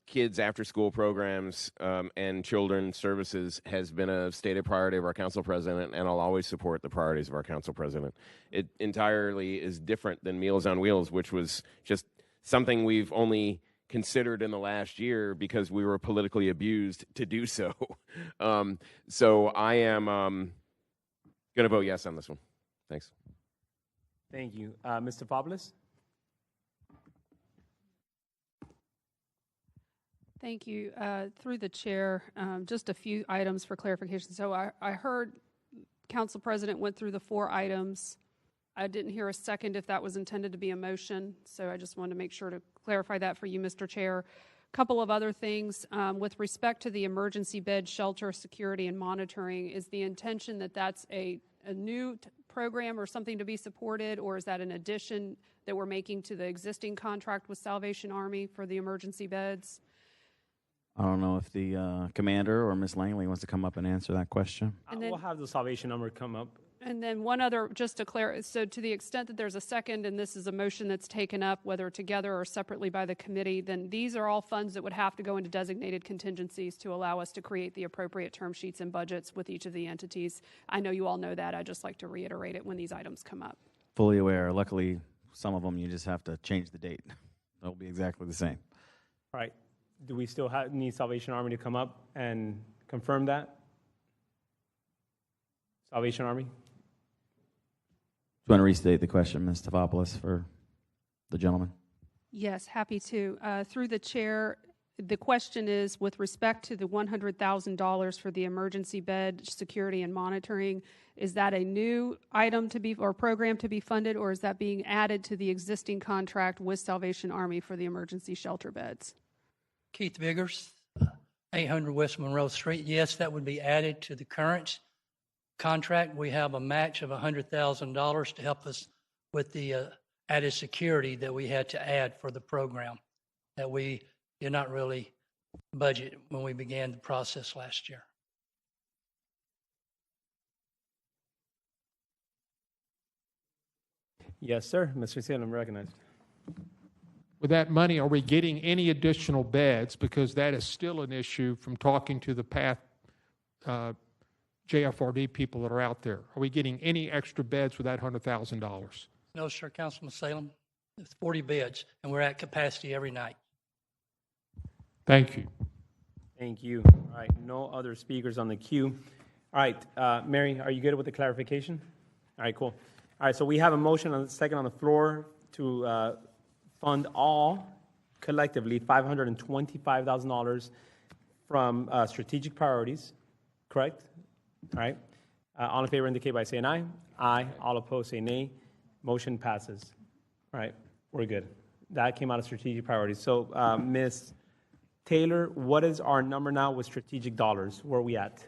S9: Kids after-school programs and children's services has been a stated priority of our council president, and I'll always support the priorities of our council president. It entirely is different than Meals on Wheels, which was just something we've only considered in the last year because we were politically abused to do so. So I am going to vote yes on this one. Thanks.
S1: Thank you. Mr. Popoulos?
S4: Thank you. Through the chair, just a few items for clarification. So I heard Council President went through the 4 items. I didn't hear a second if that was intended to be a motion, so I just wanted to make sure to clarify that for you, Mr. Chair. A couple of other things. With respect to the emergency bed shelter security and monitoring, is the intention that that's a new program or something to be supported, or is that an addition that we're making to the existing contract with Salvation Army for the emergency beds?
S17: I don't know if the commander or Ms. Langley wants to come up and answer that question.
S4: And then,
S1: we'll have the Salvation number come up.
S4: And then one other, just to clarify, so to the extent that there's a second and this is a motion that's taken up, whether together or separately by the committee, then these are all funds that would have to go into designated contingencies to allow us to create the appropriate term sheets and budgets with each of the entities. I know you all know that. I just like to reiterate it when these items come up.
S17: Fully aware. Luckily, some of them you just have to change the date. They'll be exactly the same.
S1: All right. Do we still need Salvation Army to come up and confirm that? Salvation Army?
S17: Do you want to restate the question, Ms. Stavopoulos, for the gentleman?
S4: Yes, happy to. Through the chair, the question is with respect to the $100,000 for the emergency bed security and monitoring, is that a new item to be or program to be funded, or is that being added to the existing contract with Salvation Army for the emergency shelter beds?
S2: Keith Biggers, 800 West Monroe Street. Yes, that would be added to the current contract. We have a match of $100,000 to help us with the added security that we had to add for the program that we did not really budget when we began the process last year.
S1: Yes, sir. Mr. Salem, recognized.
S8: With that money, are we getting any additional beds? Because that is still an issue from talking to the PATH JFRD people that are out there. Are we getting any extra beds with that $100,000?
S2: No, sir, Councilman Salem. It's 40 beds, and we're at capacity every night.
S8: Thank you.
S1: Thank you. All right, no other speakers on the queue. All right, Mary, are you good with the clarification? All right, cool. All right, so we have a motion on the second on the floor to fund all collectively $525,000 from strategic priorities, correct? All right. All in favor indicate by saying aye. Aye. All opposed say nay. Motion passes. All right, we're good. That came out of strategic priorities. So, Ms. Taylor, what is our number now with strategic dollars? Where are we at?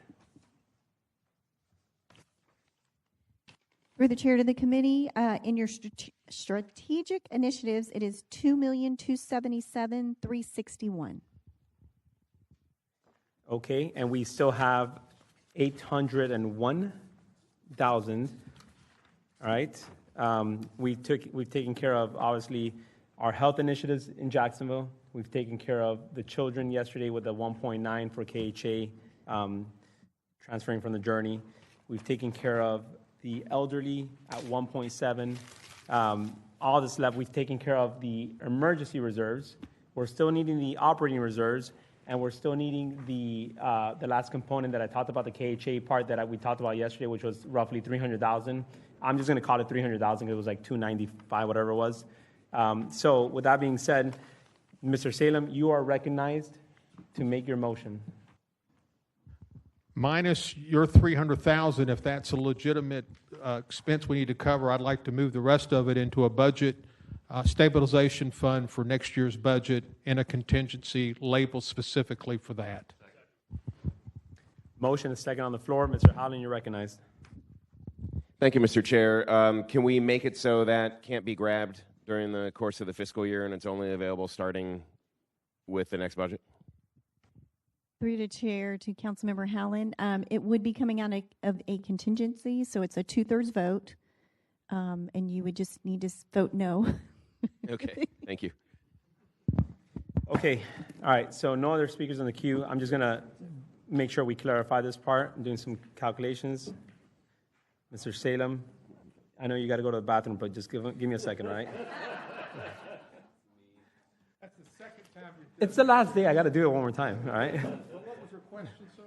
S5: Through the chair to the committee, in your strategic initiatives, it is $2,277,361.
S1: Okay, and we still have 801,000. All right. We've taken care of, obviously, our health initiatives in Jacksonville. We've taken care of the children yesterday with the 1.9 for KHA, transferring from the journey. We've taken care of the elderly at 1.7. All this left, we've taken care of the emergency reserves. We're still needing the operating reserves, and we're still needing the last component that I talked about, the KHA part that we talked about yesterday, which was roughly 300,000. I'm just going to call it 300,000 because it was like 295, whatever it was. So with that being said, Mr. Salem, you are recognized to make your motion.
S8: Minus your 300,000, if that's a legitimate expense we need to cover, I'd like to move the rest of it into a budget stabilization fund for next year's budget and a contingency labeled specifically for that.
S1: Motion is second on the floor. Mr. Howland, you're recognized.
S9: Thank you, Mr. Chair. Can we make it so that can't be grabbed during the course of the fiscal year and it's only available starting with the next budget?
S5: Through the chair to Councilmember Howland, it would be coming out of a contingency, so it's a 2/3 vote, and you would just need to vote no.
S9: Okay, thank you.
S1: Okay, all right, so no other speakers in the queue. I'm just going to make sure we clarify this part. I'm doing some calculations. Mr. Salem, I know you got to go to the bathroom, but just give me a second, all right?
S8: That's the second time
S1: It's the last day. I got to do it one more time, all right?
S8: What was your question, sir?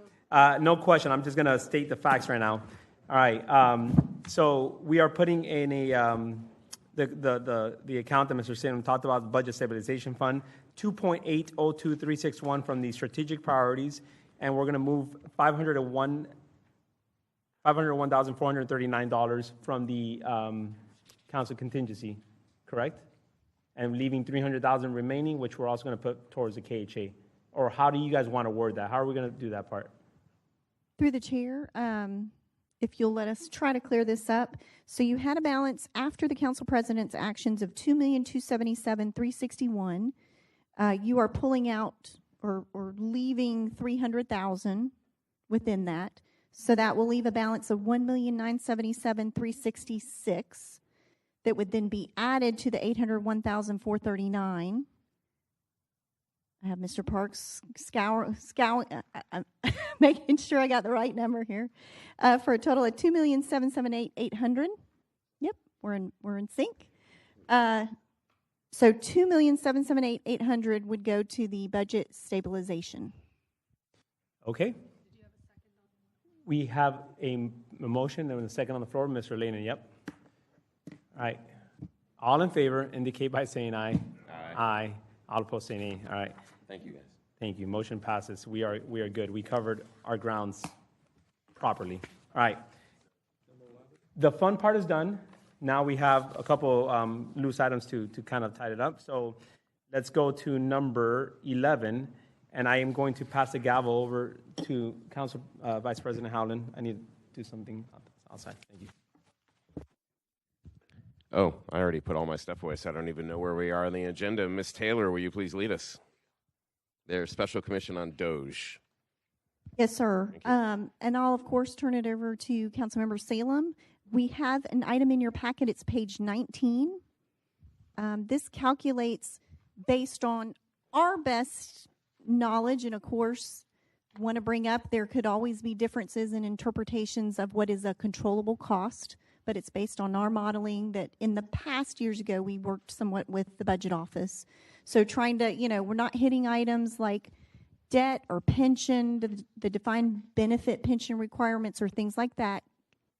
S1: No question. I'm just going to state the facts right now. All right, so we are putting in the account that Mr. Salem talked about, the Budget Stabilization Fund, 2.802361 from the strategic priorities, and we're going to move $501,439 from the council contingency, correct? And leaving $300,000 remaining, which we're also going to put towards the KHA. Or how do you guys want to word that? How are we going to do that part?
S5: Through the chair, if you'll let us try to clear this up. So you had a balance after the council president's actions of $2,277,361. You are pulling out or leaving $300,000 within that. So that will leave a balance of $1,977,366 that would then be added to the $801,439. I have Mr. Parks making sure I got the right number here, for a total of $2,778,800. Yep, we're in sync. So $2,778,800 would go to the budget stabilization.
S1: Okay. We have a motion and a second on the floor. Mr. Lehman, yep. All right. All in favor indicate by saying aye.
S9: Aye.
S1: Aye. All opposed say nay. All right.
S9: Thank you, guys.
S1: Thank you. Motion passes. We are good. We covered our grounds properly. All right. The fun part is done. Now we have a couple loose items to kind of tie it up. So let's go to number 11. And I am going to pass the gavel over to Council Vice President Howland. I need to do something outside. Thank you.
S9: Oh, I already put all my stuff away, so I don't even know where we are on the agenda. Ms. Taylor, will you please lead us? There's Special Commission on Doge.
S5: Yes, sir. And I'll, of course, turn it over to Councilmember Salem. We have an item in your packet. It's page 19. This calculates based on our best knowledge, and of course, want to bring up there could always be differences in interpretations of what is a controllable cost, but it's based on our modeling that in the past years ago we worked somewhat with the budget office. So trying to, we're not hitting items like debt or pension, the defined benefit pension requirements or things like that,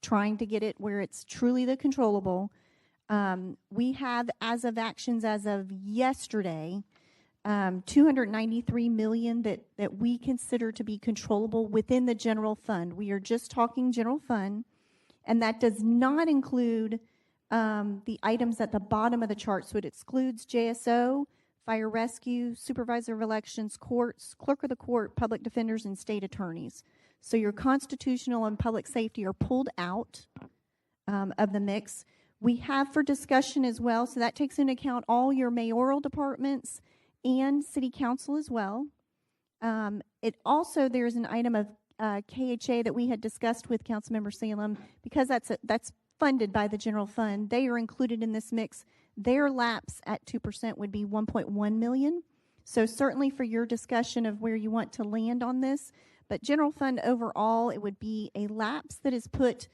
S5: trying to get it where it's truly the controllable. We have, as of actions as of yesterday, $293 million that we consider to be controllable within the general fund. We are just talking general fund, and that does not include the items at the bottom of the chart. So it excludes JSO, fire rescue, supervisor of elections, courts, clerk of the court, public defenders, and state attorneys. So your constitutional and public safety are pulled out of the mix. We have for discussion as well, so that takes into account all your mayoral departments and city council as well. It also, there's an item of KHA that we had discussed with Councilmember Salem, because that's funded by the general fund. They are included in this mix. Their lapse at 2% would be $1.1 million. So certainly for your discussion of where you want to land on this, but general fund overall, it would be a lapse that is put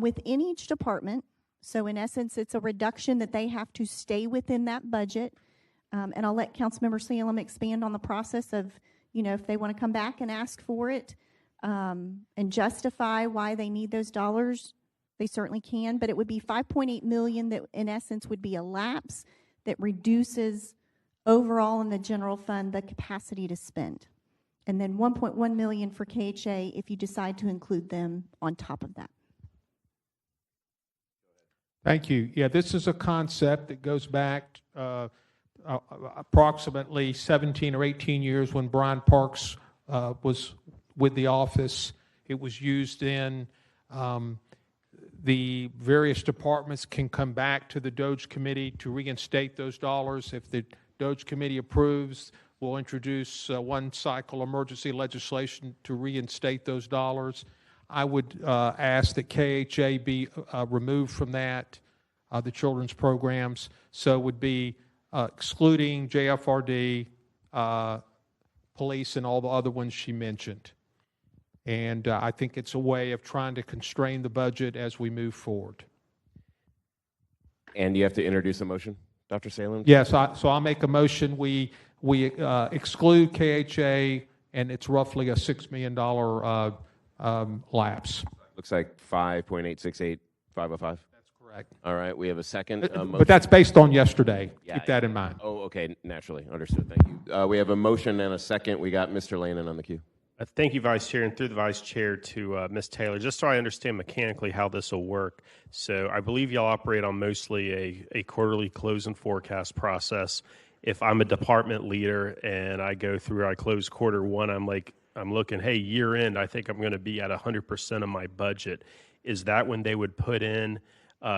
S5: within each department. So in essence, it's a reduction that they have to stay within that budget. And I'll let Councilmember Salem expand on the process of, if they want to come back and ask for it and justify why they need those dollars, they certainly can. But it would be $5.8 million that in essence would be a lapse that reduces overall in the general fund the capacity to spend. And then $1.1 million for KHA if you decide to include them on top of that.
S8: Thank you. Yeah, this is a concept that goes back approximately 17 or 18 years when Brian Parks was with the office. It was used in the various departments can come back to the DOJ committee to reinstate those dollars. If the DOJ committee approves, we'll introduce one cycle emergency legislation to reinstate those dollars. I would ask that KHA be removed from that, the children's programs. So it would be excluding JFRD, police, and all the other ones she mentioned. And I think it's a way of trying to constrain the budget as we move forward.
S9: And you have to introduce a motion, Dr. Salem?
S8: Yes, so I'll make a motion. We exclude KHA, and it's roughly a $6 million lapse.
S9: Looks like 5.868505.
S8: That's correct.
S9: All right, we have a second motion.
S8: But that's based on yesterday.
S9: Yeah,
S8: keep that in mind.
S9: Oh, okay, naturally. Understood. Thank you. We have a motion and a second. We got Mr. Lanin on the queue.
S10: Thank you, Vice Chair, and through the Vice Chair to Ms. Taylor, just so I understand mechanically how this will work. So I believe y'all operate on mostly a quarterly close and forecast process. If I'm a department leader and I go through, I close quarter one, I'm looking, hey, year end, I think I'm going to be at 100% of my budget. Is that when they would put in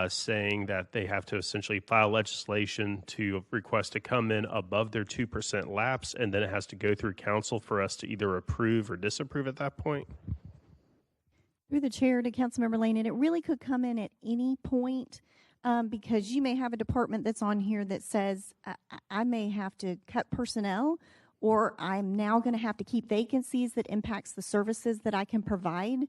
S10: saying that they have to essentially file legislation to request to come in above their 2% lapse, and then it has to go through council for us to either approve or disapprove at that point?
S5: Through the chair to Councilmember Lane, and it really could come in at any point because you may have a department that's on here that says, I may have to cut personnel, or I'm now going to have to keep vacancies that impacts the services that I can provide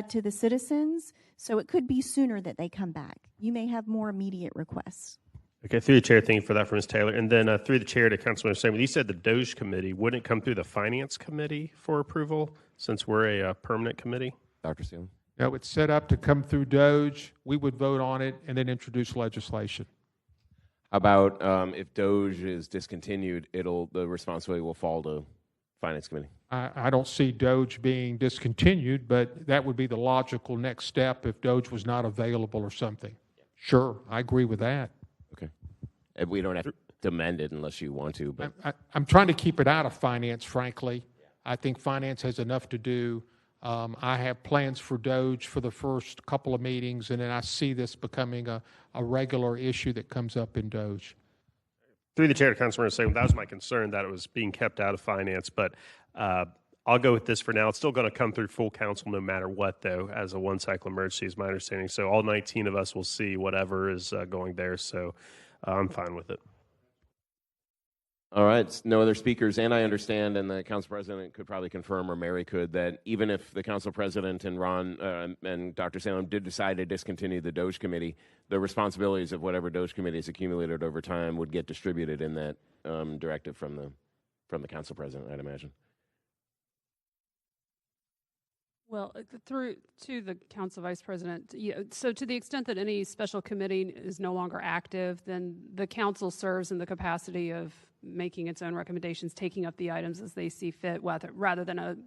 S5: to the citizens. So it could be sooner that they come back. You may have more immediate requests.
S10: Okay, through the chair, thank you for that, for Ms. Taylor. And then through the chair to Councilmember Salem, you said the DOJ committee wouldn't come through the finance committee for approval since we're a permanent committee?
S9: Dr. Salem?
S8: No, it's set up to come through DOJ. We would vote on it and then introduce legislation.
S9: How about if DOJ is discontinued, the responsibility will fall to Finance Committee?
S8: I don't see DOJ being discontinued, but that would be the logical next step if DOJ was not available or something. Sure, I agree with that.
S9: Okay. And we don't have to amend it unless you want to. But
S8: I'm trying to keep it out of finance, frankly. I think finance has enough to do. I have plans for DOJ for the first couple of meetings, and then I see this becoming a regular issue that comes up in DOJ.
S10: Through the chair to Councilmember Salem, that was my concern, that it was being kept out of finance, but I'll go with this for now. It's still going to come through full council no matter what, though, as a one-cycle emergency is my understanding. So all 19 of us will see whatever is going there, so I'm fine with it.
S9: all right, no other speakers, and I understand, and the council president could probably confirm, or Mary could, that even if the council president and Ron and Dr. Salem did decide to discontinue the DOJ committee, the responsibilities of whatever DOJ committee is accumulated over time would get distributed in that directive from the council president, I'd imagine.
S4: Well, through to the council vice president, so to the extent that any special committee is no longer active, then the council serves in the capacity of making its own recommendations, taking up the items as they see fit, rather than a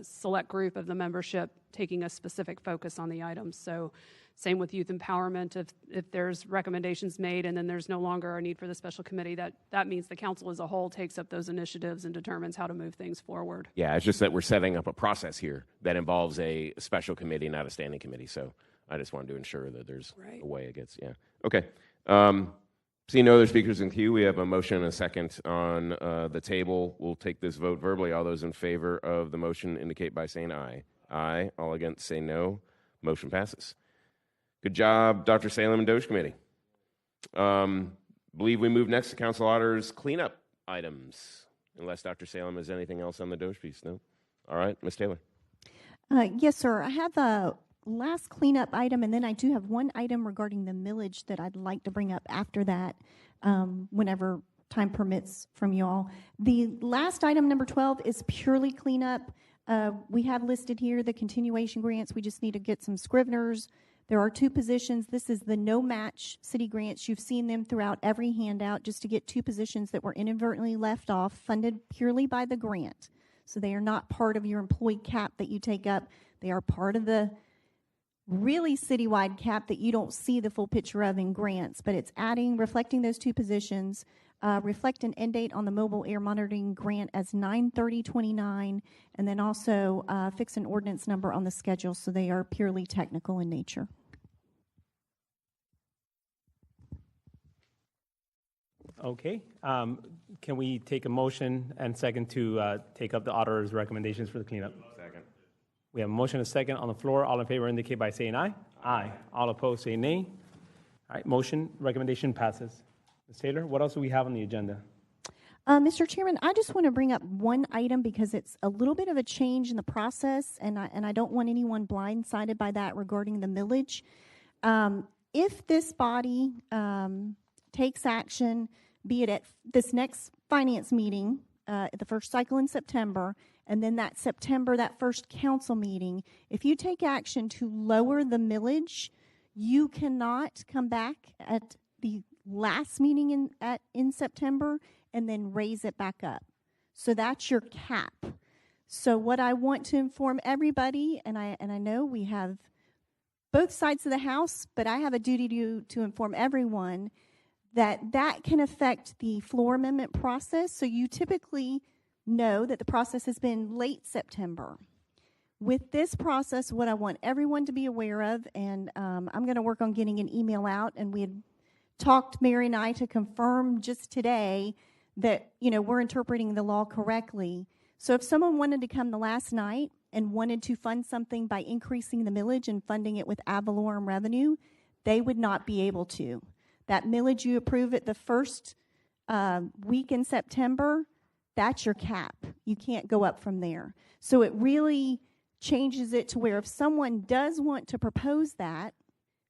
S4: select group of the membership taking a specific focus on the items. So same with youth empowerment. If there's recommendations made and then there's no longer a need for the special committee, that means the council as a whole takes up those initiatives and determines how to move things forward.
S9: Yeah, it's just that we're setting up a process here that involves a special committee, not a standing committee. So I just wanted to ensure that there's a way it gets, yeah. Okay. Seeing no other speakers in queue, we have a motion and a second on the table. We'll take this vote verbally. All those in favor of the motion indicate by saying aye. Aye. All against say no. Motion passes. Good job, Dr. Salem and Doge Committee. Believe we move next to Council Auditor's cleanup items, unless Dr. Salem has anything else on the Doge piece. No? All right, Ms. Taylor.
S5: Yes, sir. I have a last cleanup item, and then I do have one item regarding the millage that I'd like to bring up after that, whenever time permits from you all. The last item, number 12, is purely cleanup. We have listed here the continuation grants. We just need to get some scriveners. There are 2 positions. This is the no-match city grants. You've seen them throughout every handout, just to get 2 positions that were inadvertently left off, funded purely by the grant. So they are not part of your employee cap that you take up. They are part of the really citywide cap that you don't see the full picture of in grants, but it's reflecting those 2 positions, reflect an end date on the mobile air monitoring grant as 9/30/29, and then also fix an ordinance number on the schedule, so they are purely technical in nature.
S1: Okay. Can we take a motion and second to take up the auditor's recommendations for the cleanup?
S9: Second.
S1: We have a motion and a second on the floor. All in favor indicate by saying aye. Aye. All opposed say nay. All right, recommendation passes. Ms. Taylor, what else do we have on the agenda?
S5: Mr. Chairman, I just want to bring up one item because it's a little bit of a change in the process, and I don't want anyone blindsided by that regarding the millage. If this body takes action, be it at this next finance meeting, the first cycle in September, and then that first council meeting, if you take action to lower the millage, you cannot come back at the last meeting in September and then raise it back up. So that's your cap. So what I want to inform everybody, and I know we have both sides of the house, but I have a duty to inform everyone that can affect the floor amendment process. So you typically know that the process has been late September. With this process, what I want everyone to be aware of, and I'm going to work on getting an email out, and we had talked, Mary and I, to confirm just today that, we're interpreting the law correctly. So if someone wanted to come the last night and wanted to fund something by increasing the millage and funding it with ad valorem revenue, they would not be able to. That millage you approve it the first week in September, that's your cap. You can't go up from there. So it really changes it to where if someone does want to propose that,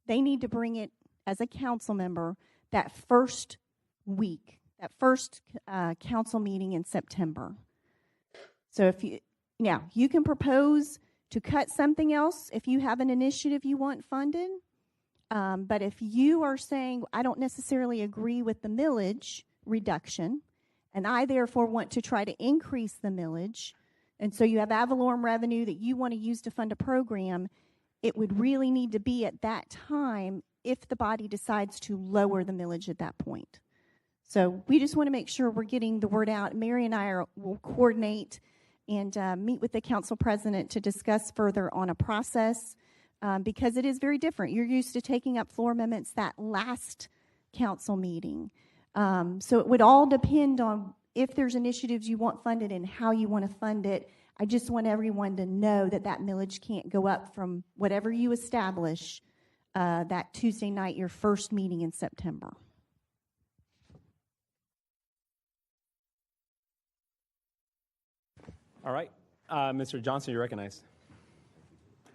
S5: they need to bring it as a council member that first week, that first council meeting in September. So if you can propose to cut something else if you have an initiative you want funded. But if you are saying, I don't necessarily agree with the millage reduction, and I therefore want to try to increase the millage, and so you have ad valorem revenue that you want to use to fund a program, it would really need to be at that time if the body decides to lower the millage at that point. So we just want to make sure we're getting the word out. Mary and I will coordinate and meet with the council president to discuss further on a process. Because it is very different. You're used to taking up floor amendments that last council meeting. So it would all depend on if there's initiatives you want funded and how you want to fund it. I just want everyone to know that millage can't go up from whatever you establish that Tuesday night, your first meeting in September.
S1: All right. Mr. Johnson, you're recognized.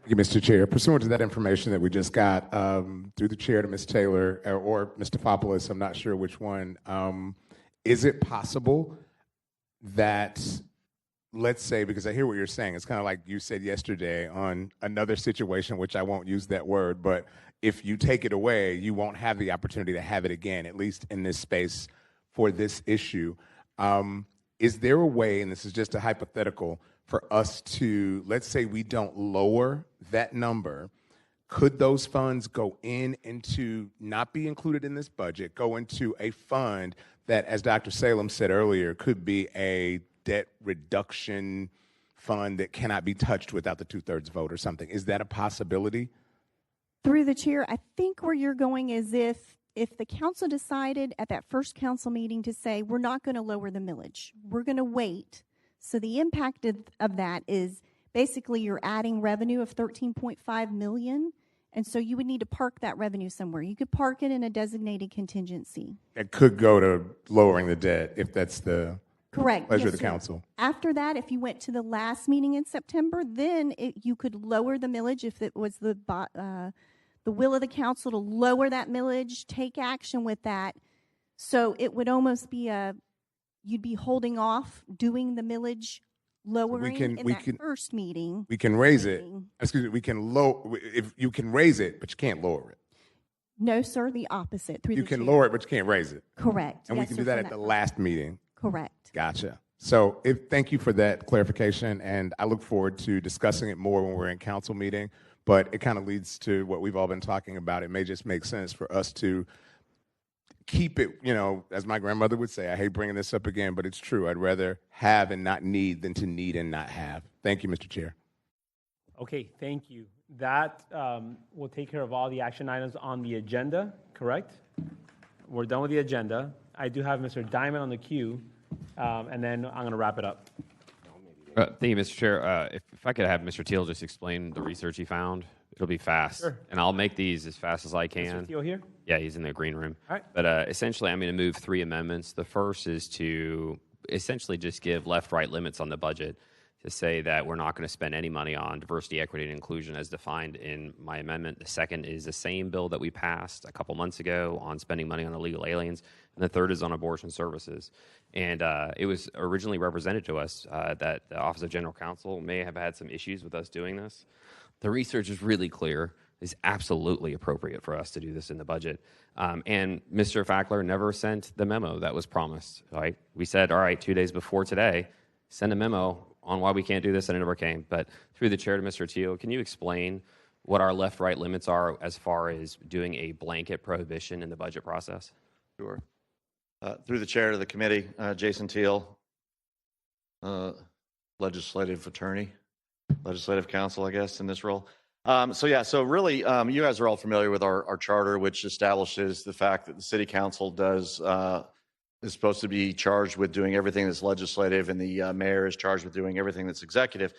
S3: Thank you, Mr. Chair. Pursuant to that information that we just got through the chair to Ms. Taylor or Mr. Fopoulos, I'm not sure which one, is it possible that, let's say, because I hear what you're saying, it's kind of like you said yesterday on another situation, which I won't use that word, but if you take it away, you won't have the opportunity to have it again, at least in this space for this issue. Is there a way, and this is just a hypothetical, for us to, let's say we don't lower that number, could those funds go into not be included in this budget, go into a fund that, as Dr. Salem said earlier, could be a debt reduction fund that cannot be touched without the 2/3 vote or something? Is that a possibility?
S5: Through the chair, I think where you're going is if the council decided at that first council meeting to say, we're not going to lower the millage, we're going to wait. So the impact of that is basically you're adding revenue of $13.5 million. And so you would need to park that revenue somewhere. You could park it in a designated contingency.
S3: It could go to lowering the debt if that's the
S5: Correct.
S3: pleasure
S5: Yes,
S3: of the
S5: sir.
S3: council.
S5: After that, if you went to the last meeting in September, then you could lower the millage if it was the will of the council to lower that millage, take action with that. So it would almost be you'd be holding off doing the millage lowering in that first meeting.
S3: We can raise it. Excuse me. We can if you can raise it, but you can't lower it.
S5: No, sir. The opposite. Through
S3: You
S5: the
S3: can
S5: chair.
S3: lower it, but you can't raise it.
S5: Correct.
S3: And we
S5: Yes,
S3: can
S5: sir,
S3: do that
S5: from
S3: at the
S5: first.
S3: last meeting.
S5: Correct.
S3: Gotcha. So thank you for that clarification, and I look forward to discussing it more when we're in council meeting, but it kind of leads to what we've all been talking about. It may just make sense for us to keep it, as my grandmother would say, I hate bringing this up again, but it's true. I'd rather have and not need than to need and not have. Thank you, Mr. Chair.
S1: Okay, thank you. That will take care of all the action items on the agenda, correct? We're done with the agenda. I do have Mr. Diamond on the queue, and then I'm going to wrap it up.
S7: Thank you, Mr. Chair. If I could have Mr. Teal just explain the research he found, it'll be fast.
S1: Sure.
S7: And I'll make these as fast as I can.
S1: Mr. Teal here?
S7: Yeah, he's in the green room.
S1: All right.
S7: But essentially, I'm going to move 3 amendments. The first is to essentially just give left-right limits on the budget to say that we're not going to spend any money on diversity, equity, and inclusion as defined in my amendment. The second is the same bill that we passed a couple months ago on spending money on illegal aliens. And the third is on abortion services. And it was originally represented to us that the Office of General Counsel may have had some issues with us doing this. The research is really clear. It's absolutely appropriate for us to do this in the budget. And Mr. Fackler never sent the memo that was promised. Right? We said, all right, 2 days before today, send a memo on why we can't do this, and it never came. But through the chair to Mr. Teal, can you explain what our left-right limits are as far as doing a blanket prohibition in the budget process?
S19: Sure. Through the chair to the committee, Jason Teal, legislative attorney, legislative counsel, I guess, in this role. So really, you guys are all familiar with our charter, which establishes the fact that the city council is supposed to be charged with doing everything that's legislative, and the mayor is charged with doing everything that's executive.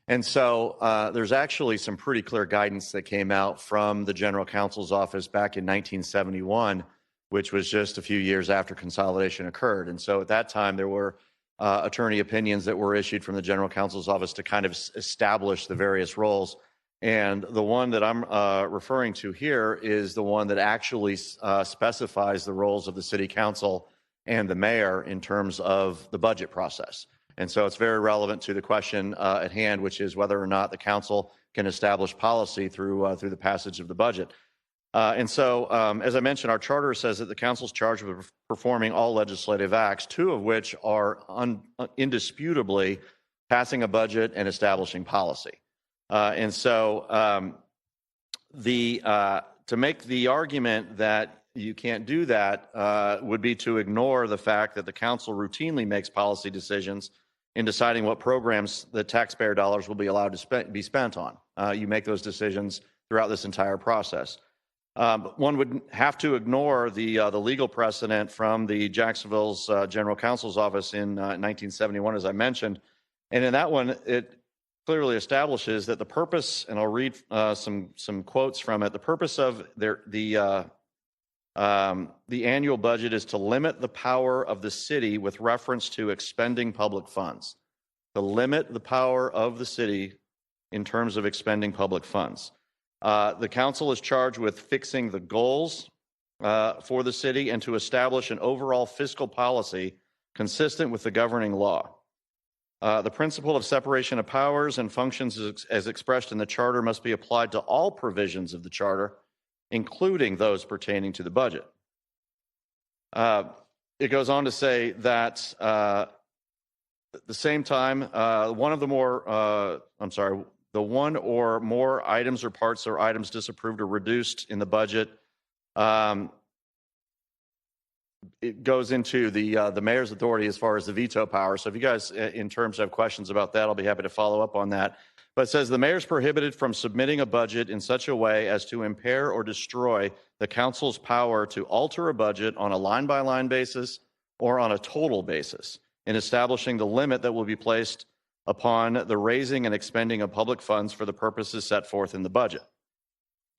S19: And so there's actually some pretty clear guidance that came out from the general counsel's office back in 1971, which was just a few years after consolidation occurred. And so at that time, there were attorney opinions that were issued from the general counsel's office to kind of establish the various roles. And the one that I'm referring to here is the one that actually specifies the roles of the city council and the mayor in terms of the budget process. And so it's very relevant to the question at hand, which is whether or not the council can establish policy through the passage of the budget. And so, as I mentioned, our charter says that the council is charged with performing all legislative acts, 2 of which are indisputably passing a budget and establishing policy. And so, to make the argument that you can't do that would be to ignore the fact that the council routinely makes policy decisions in deciding what programs the taxpayer dollars will be allowed to be spent on. You make those decisions throughout this entire process. But one would have to ignore the legal precedent from the Jacksonville's General Counsel's office in 1971, as I mentioned. And in that one, it clearly establishes that the purpose, and I'll read some quotes from it, the purpose of the annual budget is to limit the power of the city with reference to expending public funds. To limit the power of the city in terms of expending public funds. The council is charged with fixing the goals for the city and to establish an overall fiscal policy consistent with the governing law. The principle of separation of powers and functions as expressed in the charter must be applied to all provisions of the charter, including those pertaining to the budget. it goes on to say that at the same time, the one or more items or parts or items disapproved or reduced in the budget. It goes into the mayor's authority as far as the veto power. So if you guys, in terms, have questions about that, I'll be happy to follow up on that. But it says the mayor is prohibited from submitting a budget in such a way as to impair or destroy the council's power to alter a budget on a line-by-line basis or on a total basis in establishing the limit that will be placed upon the raising and expending of public funds for the purposes set forth in the budget.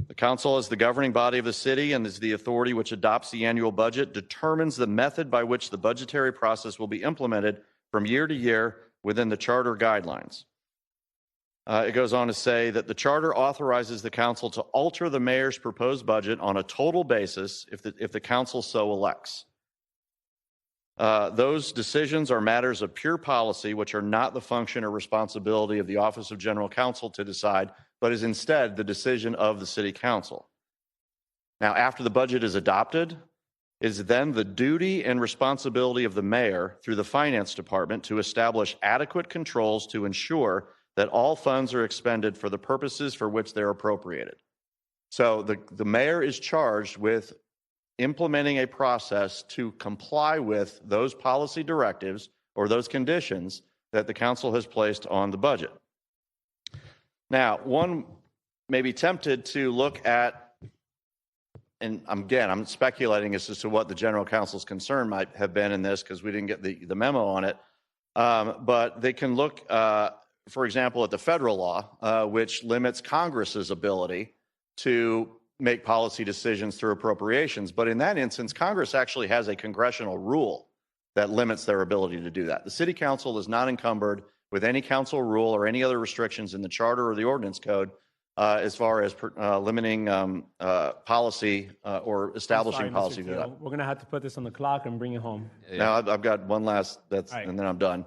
S19: The council, as the governing body of the city and is the authority which adopts the annual budget, determines the method by which the budgetary process will be implemented from year to year within the charter guidelines. It goes on to say that the charter authorizes the council to alter the mayor's proposed budget on a total basis if the council so elects. Those decisions are matters of pure policy, which are not the function or responsibility of the Office of General Counsel to decide, but is instead the decision of the City Council. Now, after the budget is adopted, it is then the duty and responsibility of the mayor through the Finance Department to establish adequate controls to ensure that all funds are expended for the purposes for which they're appropriated. So the mayor is charged with implementing a process to comply with those policy directives or those conditions that the council has placed on the budget. Now, one may be tempted to look at, and again, I'm speculating as to what the general counsel's concern might have been in this because we didn't get the memo on it, but they can look, for example, at the federal law, which limits Congress's ability to make policy decisions through appropriations. But in that instance, Congress actually has a congressional rule that limits their ability to do that. The City Council is not encumbered with any council rule or any other restrictions in the charter or the ordinance code as far as limiting policy or establishing policy.
S1: We're going to have to put this on the clock and bring it home.
S19: Now, I've got one last, and then I'm done.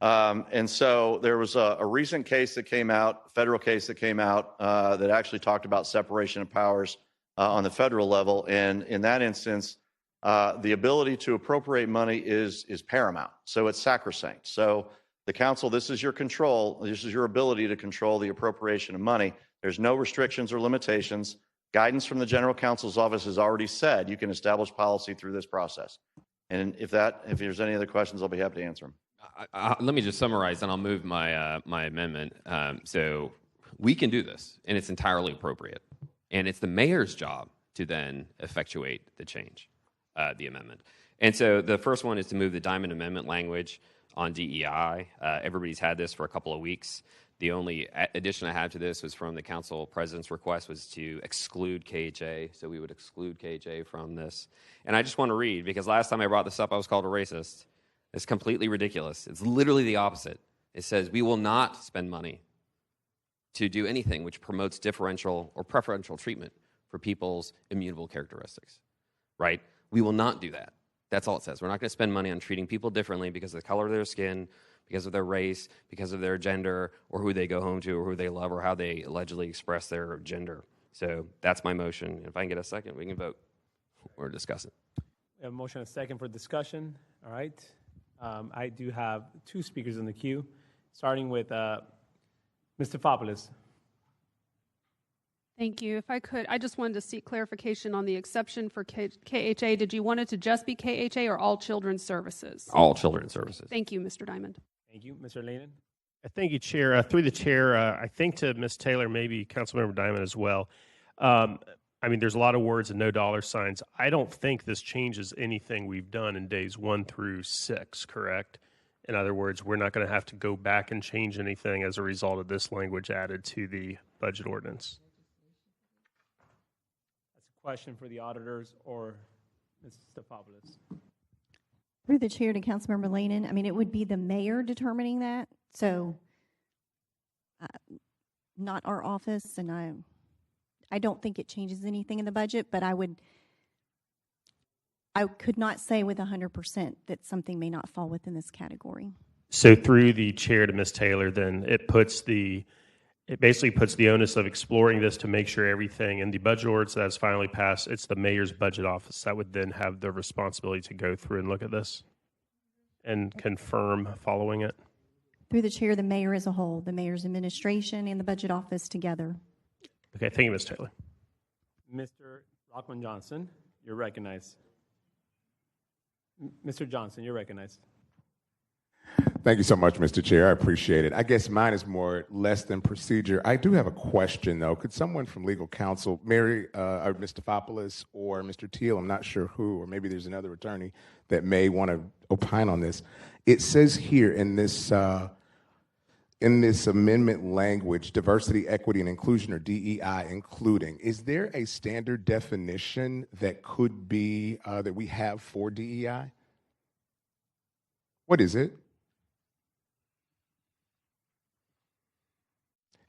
S19: And so there was a recent case that came out, federal case that came out that actually talked about separation of powers on the federal level. And in that instance, the ability to appropriate money is paramount. So it's sacrosanct. So the council, this is your control. This is your ability to control the appropriation of money. There's no restrictions or limitations. Guidance from the general counsel's office has already said you can establish policy through this process. And if there's any other questions, I'll be happy to answer them.
S7: Let me just summarize, and I'll move my my amendment. So we can do this, and it's entirely appropriate. And it's the mayor's job to then effectuate the change, the amendment. And so the first one is to move the Diamond Amendment language on DEI. Everybody's had this for a couple of weeks. The only addition I had to this was from the council president's request was to exclude KHA. So we would exclude KHA from this. And I just want to read, because last time I brought this up, I was called a racist. It's completely ridiculous. It's literally the opposite. It says we will not spend money to do anything which promotes differential or preferential treatment for people's immutable characteristics, right? We will not do that. That's all it says. We're not going to spend money on treating people differently because of the color of their skin, because of their race, because of their gender, or who they go home to, or who they love, or how they allegedly express their gender. So that's my motion. If I can get a second, we can vote or discuss it.
S1: We have a motion and a second for discussion. All right. I do have two speakers in the queue, starting with Mr. Fopoulos.
S4: Thank you. If I could, I just wanted to seek clarification on the exception for KHA. Did you want it to just be KHA or all children's services?
S7: All children's services.
S4: Thank you, Mr. Diamond.
S1: Thank you. Mr. Lehman.
S10: Thank you, Chair. Through the Chair, I think to Ms. Taylor, maybe Councilmember Diamond as well. I mean, there's a lot of words and no dollar signs. I don't think this changes anything we've done in days 1 through 6, correct? In other words, we're not going to have to go back and change anything as a result of this language added to the budget ordinance.
S1: That's a question for the auditors or Mr. Fopoulos.
S5: Through the chair to Councilmember Lanin, I mean, it would be the mayor determining that, so not our office, and I don't think it changes anything in the budget, but I could not say with 100% that something may not fall within this category.
S10: So through the Chair to Ms. Taylor, then it puts the it basically puts the onus of exploring this to make sure everything in the budget ordinance that's finally passed, it's the mayor's budget office that would then have the responsibility to go through and look at this and confirm following it.
S5: Through the chair, the mayor as a whole, the mayor's administration and the budget office together.
S10: Okay, thank you, Ms. Taylor.
S1: Mr. Rockman Johnson, you're recognized. Mr. Johnson, you're recognized.
S3: Thank you so much, Mr. Chair. I appreciate it. I guess mine is more less than procedure. I do have a question, though. Could someone from legal counsel, Mary or Mr. Fopoulos or Mr. Teal, I'm not sure who, or maybe there's another attorney that may want to opine on this. It says here in this amendment language, diversity, equity, and inclusion, or DEI, including. Is there a standard definition that could be, that we have for DEI? What is it?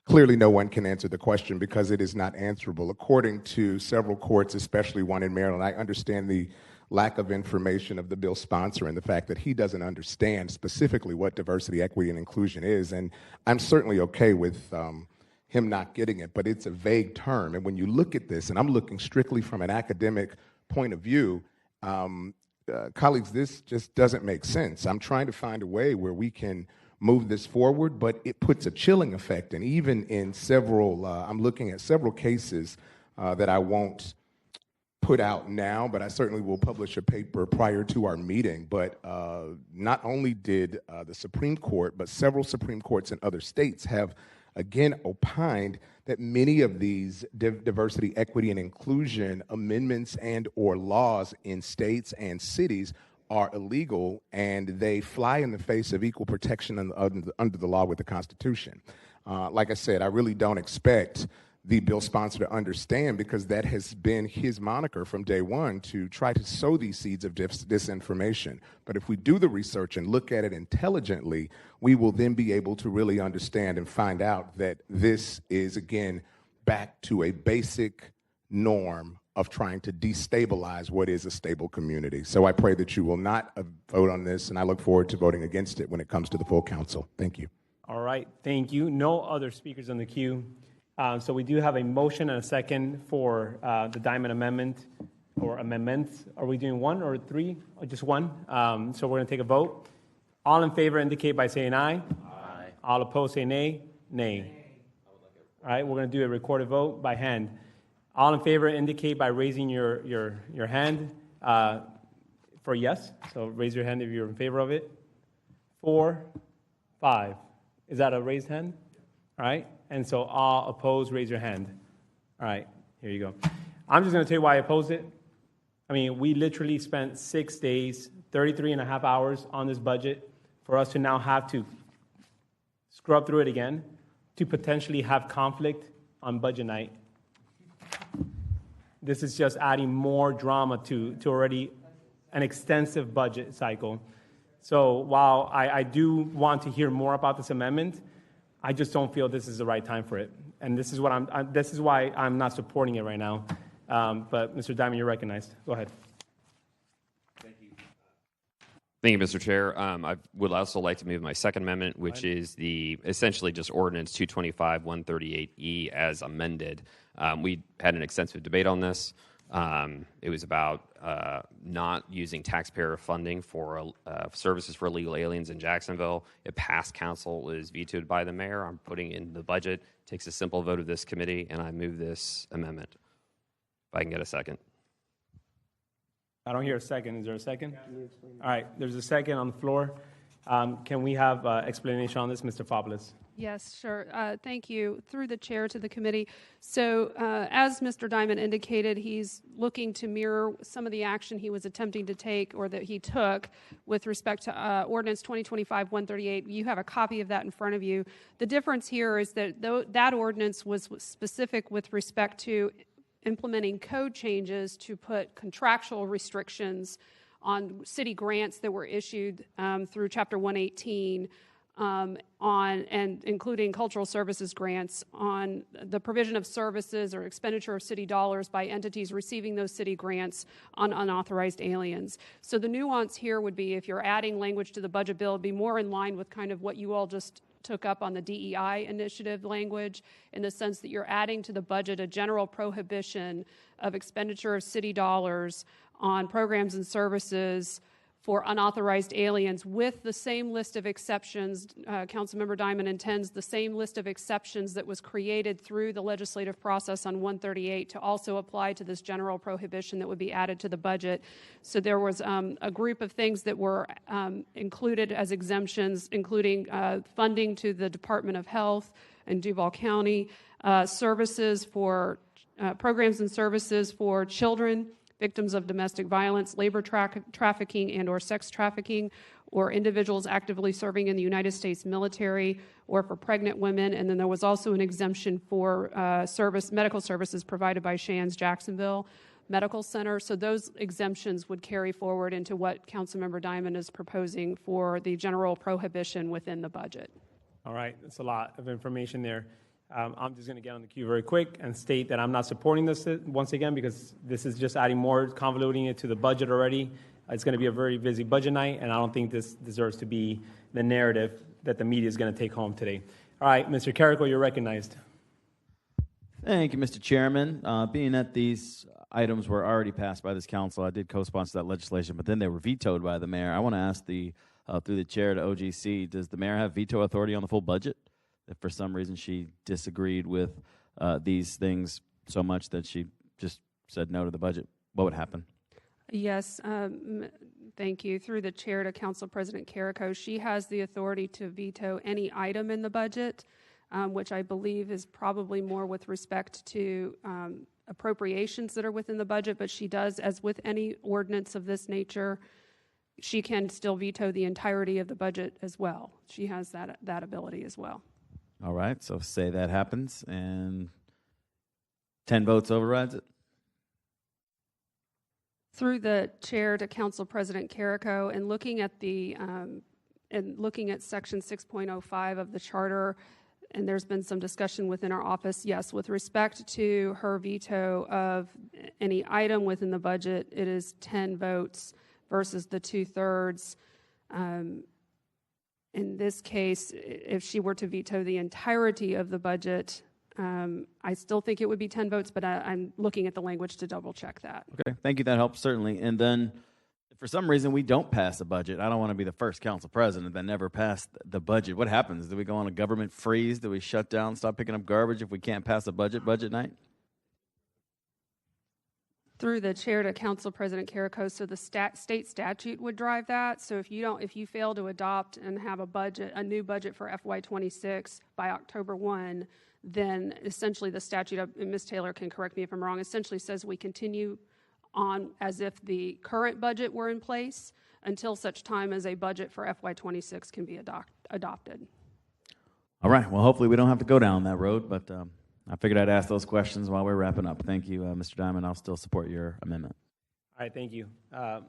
S3: Clearly, no one can answer the question because it is not answerable. According to several courts, especially one in Maryland, I understand the lack of information of the bill sponsor and the fact that he doesn't understand specifically what diversity, equity, and inclusion is. And I'm certainly okay with him not getting it, but it's a vague term. And when you look at this, and I'm looking strictly from an academic point of view, colleagues, this just doesn't make sense. I'm trying to find a way where we can move this forward, but it puts a chilling effect. And even in several, I'm looking at several cases that I won't put out now, but I certainly will publish a paper prior to our meeting. But not only did the Supreme Court, but several Supreme Courts in other states have again opined that many of these diversity, equity, and inclusion amendments and or laws in states and cities are illegal, and they fly in the face of equal protection under the law with the Constitution. Like I said, I really don't expect the bill sponsor to understand, because that has been his moniker from day one, to try to sow these seeds of disinformation. But if we do the research and look at it intelligently, we will then be able to really understand and find out that this is, again, back to a basic norm of trying to destabilize what is a stable community. So I pray that you will not vote on this, and I look forward to voting against it when it comes to the full council. Thank you.
S1: All right, thank you. No other speakers on the queue. So we do have a motion and a second for the Diamond Amendment or amendments. Are we doing one or three or just one? So we're going to take a vote. All in favor indicate by saying aye. Aye. All opposed say nay. Nay. All right, we're going to do a recorded vote by hand. All in favor indicate by raising your hand for yes. So raise your hand if you're in favor of it. 4, 5. Is that a raised hand? All right. And so all opposed, raise your hand. All right, here you go. I'm just going to tell you why I opposed it. I mean, we literally spent 6 days, 33 and a half hours on this budget for us to now have to scrub through it again, to potentially have conflict on budget night. This is just adding more drama to already an extensive budget cycle. So while I do want to hear more about this amendment, I just don't feel this is the right time for it. And this is what this is why I'm not supporting it right now. But Mr. Diamond, you're recognized. Go ahead.
S7: Thank you. Thank you, Mr. Chair. I would also like to move my second amendment, which is the essentially just ordinance 225-138E as amended. We had an extensive debate on this. It was about not using taxpayer funding for services for illegal aliens in Jacksonville. It passed council, is vetoed by the mayor. I'm putting in the budget. It takes a simple vote of this committee, and I move this amendment. If I can get a second.
S1: I don't hear a second. Is there a second? All right, there's a second on the floor. Can we have explanation on this, Mr. Fopoulos?
S4: Yes, sure. Thank you. Through the chair to the committee. So as Mr. Diamond indicated, he's looking to mirror some of the action he was attempting to take or that he took with respect to Ordinance 2025-138. You have a copy of that in front of you. The difference here is that that ordinance was specific with respect to implementing code changes to put contractual restrictions on city grants that were issued through Chapter 118 and including cultural services grants on the provision of services or expenditure of city dollars by entities receiving those city grants on unauthorized aliens. So the nuance here would be if you're adding language to the budget bill, it'd be more in line with kind of what you all just took up on the DEI initiative language, in the sense that you're adding to the budget a general prohibition of expenditure of city dollars on programs and services for unauthorized aliens, with the same list of exceptions. Councilmember Diamond intends the same list of exceptions that was created through the legislative process on 138 to also apply to this general prohibition that would be added to the budget. So there was a group of things that were included as exemptions, including funding to the Department of Health in Duval County, services for programs and services for children, victims of domestic violence, labor trafficking and or sex trafficking, or individuals actively serving in the United States military, or for pregnant women. And then there was also an exemption for medical services provided by Shands Jacksonville Medical Center. So those exemptions would carry forward into what Councilmember Diamond is proposing for the general prohibition within the budget.
S1: All right, that's a lot of information there. I'm just going to get on the queue very quick and state that I'm not supporting this once again, because this is just adding more, convoluting it to the budget already. It's going to be a very busy budget night, and I don't think this deserves to be the narrative that the media is going to take home today. All right, Mr. Carrico, you're recognized.
S17: Thank you, Mr. Chairman. Being that these items were already passed by this council, I did co-sponsor that legislation, but then they were vetoed by the mayor. I want to ask through the chair to OGC, does the mayor have veto authority on the full budget? If for some reason she disagreed with these things so much that she just said no to the budget, what would happen?
S4: Yes, thank you. Through the chair to Council President Carrico, she has the authority to veto any item in the budget, which I believe is probably more with respect to appropriations that are within the budget, but she does, as with any ordinance of this nature, she can still veto the entirety of the budget as well. She has that ability as well.
S17: All right, so say that happens and 10 votes overrides it.
S4: Through the chair to Council President Carrico, and looking at Section 6.05 of the charter, and there's been some discussion within our office, yes, with respect to her veto of any item within the budget, it is 10 votes versus the 2/3. In this case, if she were to veto the entirety of the budget, I still think it would be 10 votes, but I'm looking at the language to double check that.
S17: Okay, thank you. That helps, certainly. And then if for some reason we don't pass a budget, I don't want to be the first council president that never passed the budget. What happens? Do we go on a government freeze? Do we shut down, stop picking up garbage if we can't pass a budget night?
S4: Through the chair to Council President Carrico, so the state statute would drive that. So if you fail to adopt and have a new budget for FY26 by October 1, then essentially the statute, and Ms. Taylor can correct me if I'm wrong, essentially says we continue on as if the current budget were in place until such time as a budget for FY26 can be adopted.
S17: All right, well, hopefully we don't have to go down that road, but I figured I'd ask those questions while we're wrapping up. Thank you, Mr. Diamond. I'll still support your amendment.
S1: All right, thank you. 4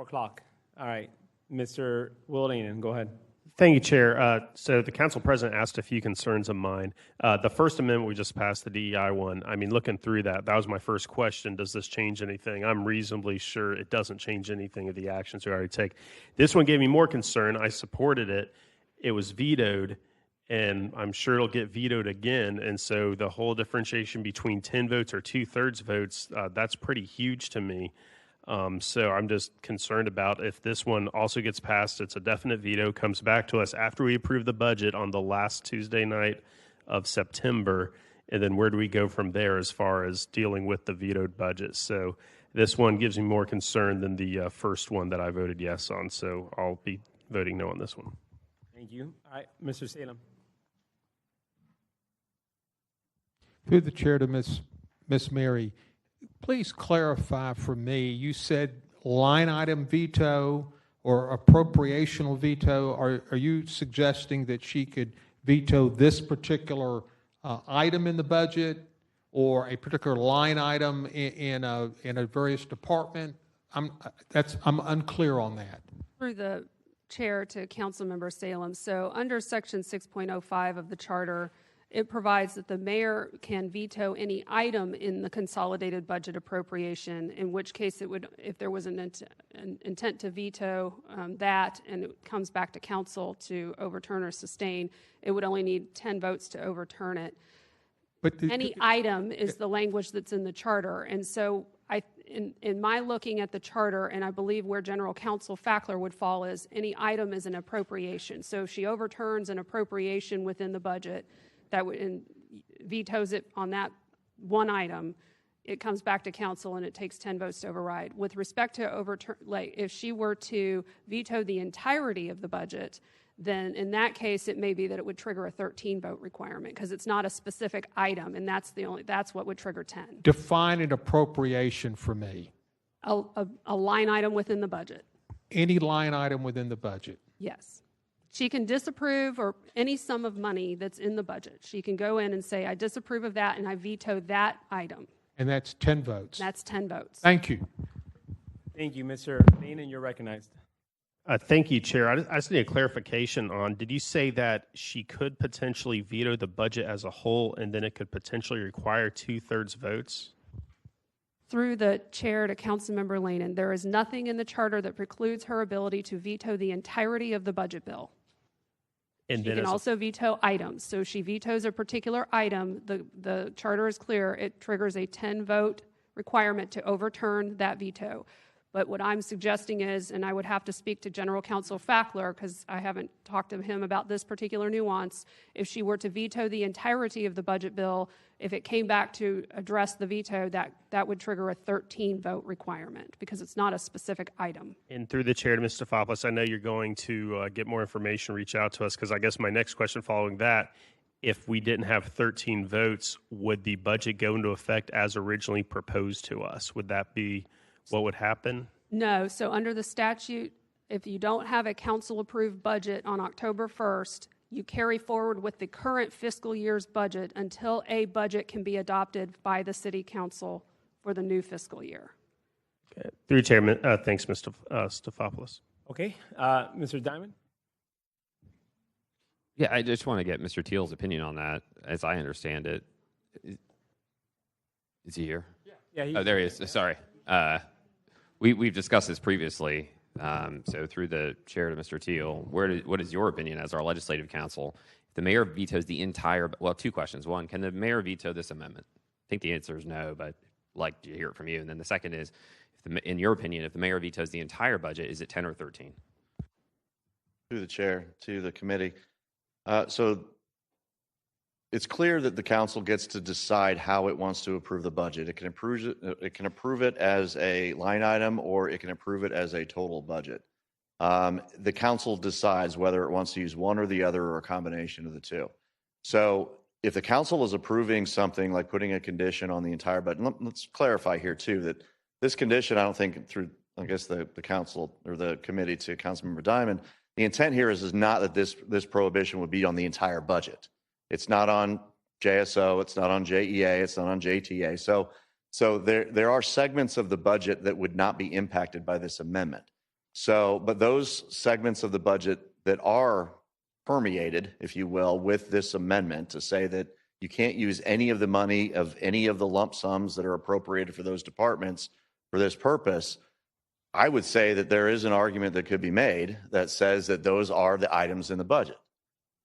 S1: o'clock. All right, Mr. Wilden, go ahead.
S10: Thank you, Chair. So the council president asked a few concerns of mine. The first amendment we just passed, the DEI one, I mean, looking through that was my first question. Does this change anything? I'm reasonably sure it doesn't change anything of the actions we already take. This one gave me more concern. I supported it. It was vetoed, and I'm sure it'll get vetoed again. And so the whole differentiation between 10 votes or 2/3 votes, that's pretty huge to me. So I'm just concerned about if this one also gets passed, it's a definite veto, comes back to us after we approve the budget on the last Tuesday night of September, and then where do we go from there as far as dealing with the vetoed budget? So this one gives me more concern than the first one that I voted yes on, so I'll be voting no on this one.
S1: Thank you. All right, Mr. Salem.
S8: Through the chair to Miss Mary, please clarify for me, you said line item veto or appropriational veto. Are you suggesting that she could veto this particular item in the budget or a particular line item in a various department? I'm unclear on that.
S4: Through the chair to Councilmember Salem. So under Section 6.05 of the Charter, it provides that the mayor can veto any item in the consolidated budget appropriation, in which case it would, if there was an intent to veto that and it comes back to council to overturn or sustain, it would only need 10 votes to overturn it.
S8: But
S4: any item is the language that's in the charter. And so in my looking at the charter, and I believe where General Counsel Fackler would fall is any item is an appropriation. So if she overturns an appropriation within the budget that would, and vetoes it on that one item, it comes back to council and it takes 10 votes to override. With respect to overturn, like if she were to veto the entirety of the budget, then in that case, it may be that it would trigger a 13-vote requirement because it's not a specific item, and that's what would trigger 10.
S8: Define an appropriation for me.
S4: A line item within the budget.
S8: Any line item within the budget.
S4: Yes. She can disapprove or any sum of money that's in the budget. She can go in and say, I disapprove of that and I veto that item.
S8: And that's 10 votes.
S4: That's 10 votes.
S8: Thank you.
S1: Thank you, Mr. Lane, and you're recognized.
S10: Thank you, Chair. I just need a clarification on, did you say that she could potentially veto the budget as a whole and then it could potentially require 2/3 votes?
S4: Through the chair to Councilmember Lane, and there is nothing in the charter that precludes her ability to veto the entirety of the budget bill.
S10: And
S4: she can also veto items. So if she vetoes a particular item, the charter is clear, it triggers a 10-vote requirement to overturn that veto. But what I'm suggesting is, and I would have to speak to General Counsel Fackler because I haven't talked to him about this particular nuance, if she were to veto the entirety of the budget bill, if it came back to address the veto, that would trigger a 13-vote requirement because it's not a specific item.
S10: And through the chair to Ms. Stefopoulos, I know you're going to get more information, reach out to us, because I guess my next question following that, if we didn't have 13 votes, would the budget go into effect as originally proposed to us? Would that be what would happen?
S4: No. So under the statute, if you don't have a council-approved budget on October 1st, you carry forward with the current fiscal year's budget until a budget can be adopted by the city council for the new fiscal year.
S10: Okay. Through Chairman, thanks, Mr. Stefopoulos.
S1: Okay, Mr. Diamond?
S7: Yeah, I just want to get Mr. Teal's opinion on that, as I understand it. Is he here?
S1: Yeah.
S7: Oh, there he is. Sorry. We've discussed this previously. So through the chair to Mr. Teal, what is your opinion as our legislative counsel? If the mayor vetoes the entire, well, two questions. One, can the mayor veto this amendment? I think the answer is no, but I'd like to hear it from you. And then the second is, in your opinion, if the mayor vetoes the entire budget, is it 10 or 13?
S19: To the chair, to the committee. So it's clear that the council gets to decide how it wants to approve the budget. It can approve it as a line item, or it can approve it as a total budget. The council decides whether it wants to use one or the other or a combination of the two. So if the council is approving something like putting a condition on the entire budget, let's clarify here too that this condition, I don't think through, I guess the council or the committee to Councilmember Diamond, the intent here is not that this prohibition would be on the entire budget. It's not on JSO, it's not on JEA, it's not on JTA. So there are segments of the budget that would not be impacted by this amendment. So, but those segments of the budget that are permeated, if you will, with this amendment to say that you can't use any of the money of any of the lump sums that are appropriated for those departments for this purpose, I would say that there is an argument that could be made that says that those are the items in the budget.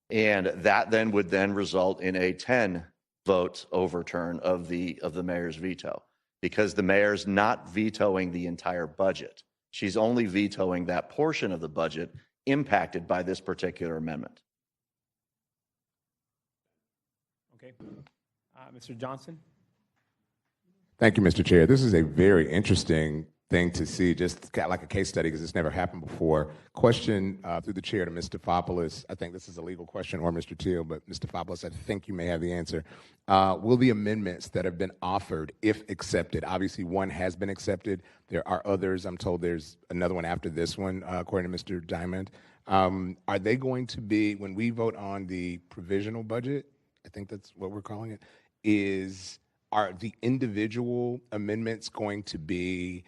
S19: And that then would then result in a 10-vote overturn of the mayor's veto, because the mayor's not vetoing the entire budget. She's only vetoing that portion of the budget impacted by this particular amendment.
S1: Okay. Mr. Johnson?
S3: Thank you, Mr. Chair. This is a very interesting thing to see, just like a case study, because it's never happened before. Question through the chair to Ms. Stefopoulos. I think this is a legal question, or Mr. Teal, but Ms. Stefopoulos, I think you may have the answer. Will the amendments that have been offered, if accepted, obviously one has been accepted, there are others, I'm told there's another one after this one, according to Mr. Diamond, are they going to be, when we vote on the provisional budget, I think that's what we're calling it, are the individual amendments going to be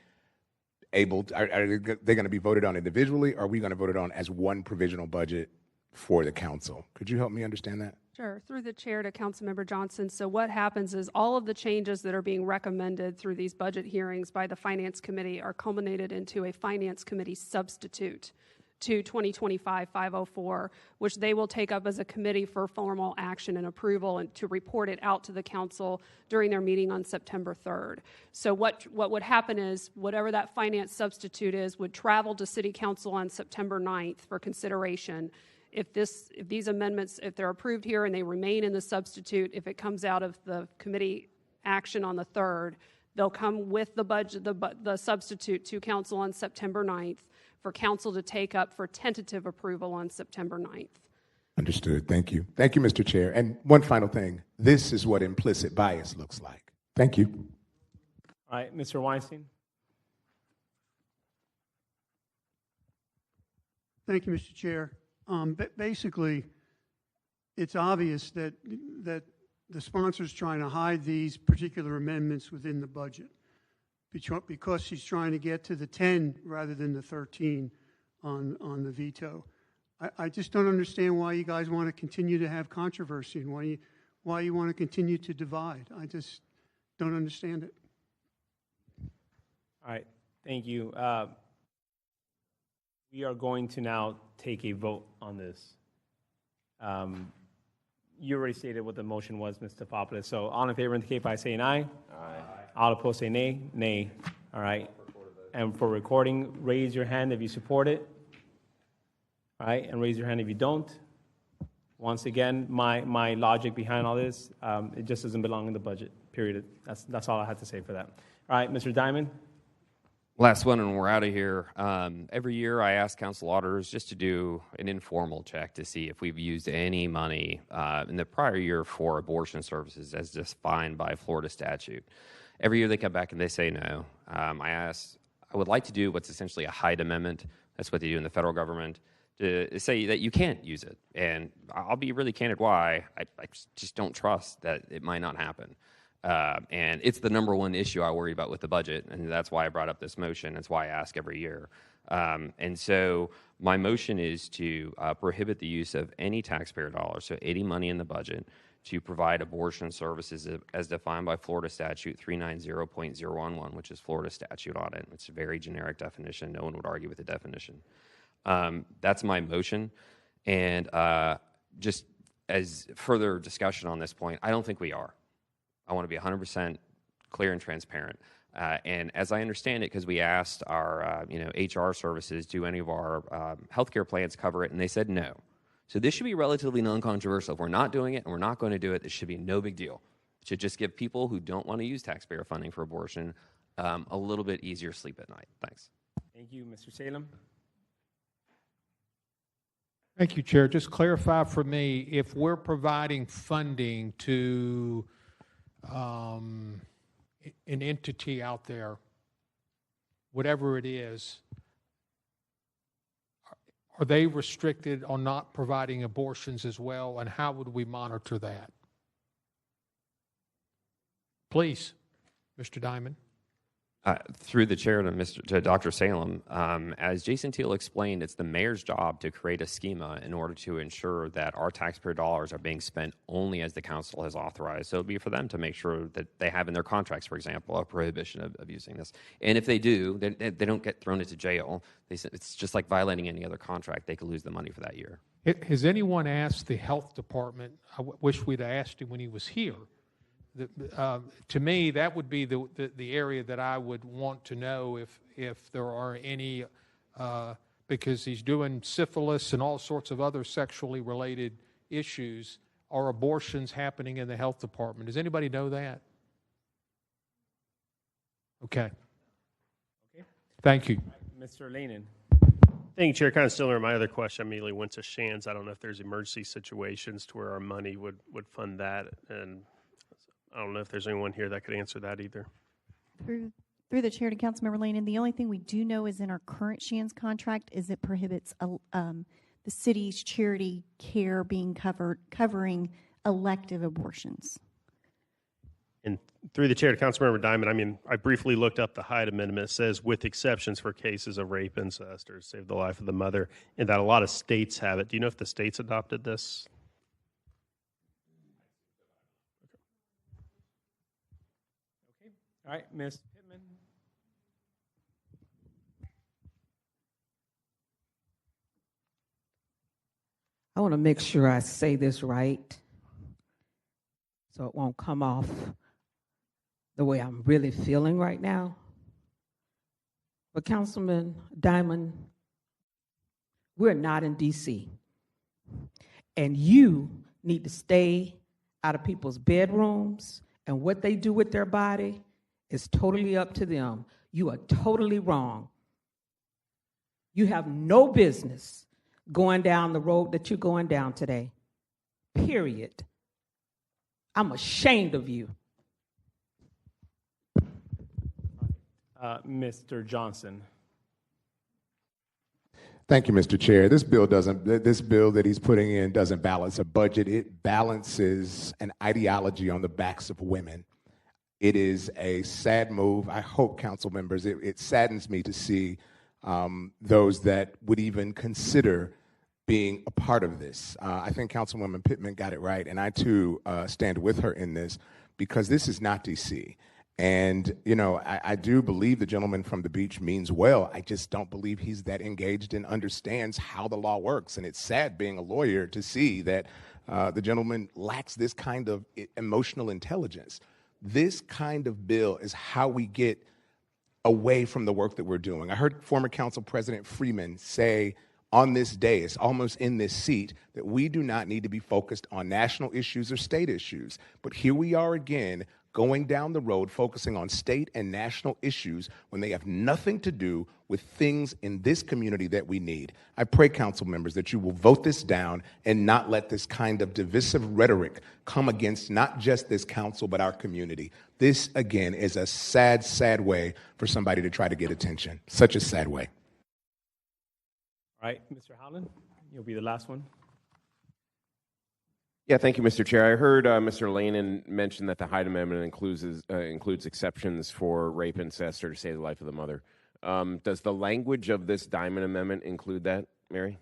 S3: able to, are they going to be voted on individually, or are we going to vote it on as one provisional budget for the council. Could you help me understand that?
S4: Sure. Through the chair to Councilmember Johnson. So what happens is all of the changes that are being recommended through these budget hearings by the Finance Committee are culminated into a Finance Committee substitute to 2025-504, which they will take up as a committee for formal action and approval and to report it out to the council during their meeting on September 3rd. So what would happen is whatever that finance substitute is would travel to City Council on September 9th for consideration. If these amendments, if they're approved here and they remain in the substitute, if it comes out of the committee action on the 3rd, they'll come with the budget, the substitute to council on September 9th for council to take up for tentative approval on September 9th.
S3: Understood. Thank you. Thank you, Mr. Chair. And one final thing. This is what implicit bias looks like. Thank you.
S1: All right, Mr. Weinstein.
S15: Thank you, Mr. Chair. Basically, it's obvious that the sponsor's trying to hide these particular amendments within the budget because she's trying to get to the 10 rather than the 13 on the veto. I just don't understand why you guys want to continue to have controversy and why you want to continue to divide. I just don't understand it.
S1: All right, thank you. We are going to now take a vote on this. You already stated what the motion was, Mr. Topoulos. So all in favor indicate by saying aye. Aye. All opposed say nay. Nay. All right. And for recording, raise your hand if you support it. All right, and raise your hand if you don't. Once again, my logic behind all this, it just doesn't belong in the budget, period. That's all I had to say for that. All right, Mr. Diamond.
S7: Last one, and we're out of here. Every year, I ask council auditors just to do an informal check to see if we've used any money in the prior year for abortion services as defined by Florida statute. Every year, they come back and they say no. I would like to do what's essentially a Hyde Amendment. That's what they do in the federal government, to say that you can't use it. And I'll be really candid why. I just don't trust that it might not happen. And it's the number one issue I worry about with the budget, and that's why I brought up this motion. That's why I ask every year. And so my motion is to prohibit the use of any taxpayer dollars, so any money in the budget, to provide abortion services as defined by Florida statute 390.011, which is Florida statute audit. It's a very generic definition. No one would argue with the definition. That's my motion. And just as further discussion on this point, I don't think we are. I want to be 100% clear and transparent. And as I understand it, because we asked our HR services, do any of our healthcare plans cover it? And they said no. So this should be relatively non-controversial. If we're not doing it and we're not going to do it, this should be no big deal. It should just give people who don't want to use taxpayer funding for abortion a little bit easier sleep at night. Thanks.
S1: Thank you, Mr. Salem.
S8: Thank you, Chair. Just clarify for me, if we're providing funding to an entity out there, whatever it is, are they restricted on not providing abortions as well, and how would we monitor that? Please, Mr. Diamond.
S7: Through the chair to Dr. Salem, as Jason Teal explained, it's the mayor's job to create a schema in order to ensure that our taxpayer dollars are being spent only as the council has authorized. So it would be for them to make sure that they have in their contracts, for example, a prohibition of using this. And if they do, they don't get thrown into jail. It's just like violating any other contract. They could lose the money for that year.
S8: Has anyone asked the health department? I wish we'd asked him when he was here. To me, that would be the area that I would want to know if there are any, because he's doing syphilis and all sorts of other sexually related issues. Are abortions happening in the health department? Does anybody know that? Okay. Thank you.
S1: Mr. Lanin.
S10: Thank you, Chair. Kind of still in my other question, I immediately went to Shands. I don't know if there's emergency situations to where our money would fund that, and I don't know if there's anyone here that could answer that either.
S5: Through the chair to Councilmember Lane, and the only thing we do know is in our current Shands contract is it prohibits the city's charity care being covering elective abortions.
S10: And through the chair to Councilmember Diamond, I mean, I briefly looked up the Hyde Amendment. It says with exceptions for cases of rape, incest, or save the life of the mother, and that a lot of states have it. Do you know if the states adopted this?
S1: Okay. All right, Ms. Pittman.
S6: I want to make sure I say this right so it won't come off the way I'm really feeling right now. But Councilman Diamond, we're not in D.C. And you need to stay out of people's bedrooms, and what they do with their body is totally up to them. You are totally wrong. You have no business going down the road that you're going down today. Period. I'm ashamed of you.
S1: Mr. Johnson.
S3: Thank you, Mr. Chair. This bill that he's putting in doesn't balance a budget. It balances an ideology on the backs of women. It is a sad move. I hope, council members, it saddens me to see those that would even consider being a part of this. I think Councilwoman Pittman got it right, and I too stand with her in this, because this is not DC. And, you know, I do believe the gentleman from the beach means well. I just don't believe he's that engaged and understands how the law works. And it's sad, being a lawyer, to see that the gentleman lacks this kind of emotional intelligence. This kind of bill is how we get away from the work that we're doing. I heard former Council President Freeman say on this day, it's almost in this seat, that we do not need to be focused on national issues or state issues. But here we are again, going down the road, focusing on state and national issues when they have nothing to do with things in this community that we need. I pray, council members, that you will vote this down and not let this kind of divisive rhetoric come against not just this council, but our community. This, again, is a sad, sad way for somebody to try to get attention. Such a sad way.
S1: All right, Mr. Howland, you'll be the last one.
S9: Yeah, thank you, Mr. Chair. I heard Mr. Lanin mention that the Hyde Amendment includes exceptions for rape, incest, or to save the life of the mother. Does the language of this Diamond Amendment include that, Mary?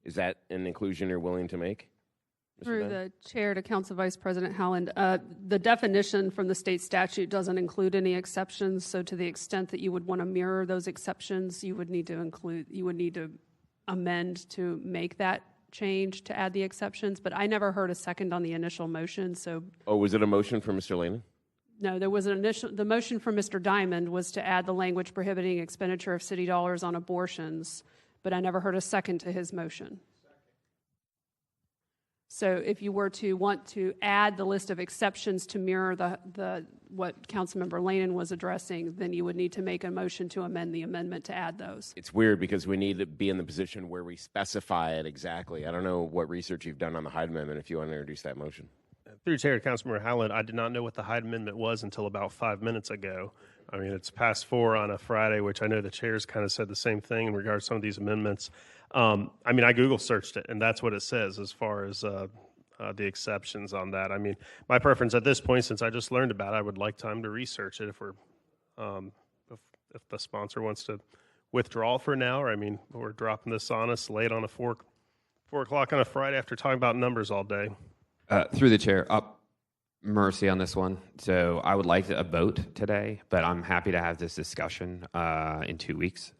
S9: Is that an inclusion you're willing to make?
S4: Through the chair to Council Vice President Howland, the definition from the state statute doesn't include any exceptions. So to the extent that you would want to mirror those exceptions, you would need to amend to make that change to add the exceptions. But I never heard a second on the initial motion. So,
S9: was it a motion from Mr. Lanin?
S4: No, there was the motion from Mr. Diamond was to add the language prohibiting expenditure of city dollars on abortions, but I never heard a second to his motion. So if you were to want to add the list of exceptions to mirror the what Councilmember Lanin was addressing, then you would need to make a motion to amend the amendment to add those.
S9: It's weird because we need to be in the position where we specify it exactly. I don't know what research you've done on the Hyde Amendment if you want to introduce that motion.
S10: Through Chair to Councilmember Howland, I did not know what the Hyde Amendment was until about 5 minutes ago. I mean, it's past 4 on a Friday, which I know the chairs kind of said the same thing in regards to some of these amendments. I mean, I Google searched it, and that's what it says as far as the exceptions on that. I mean, my preference at this point, since I just learned about it, I would like time to research it if we're, if the sponsor wants to withdraw for now, or I mean, we're dropping this on us late on a 4 o'clock on a Friday after talking about numbers all day.
S7: Through the chair, mercy on this one. So I would like a vote today, but I'm happy to have this discussion in 2 weeks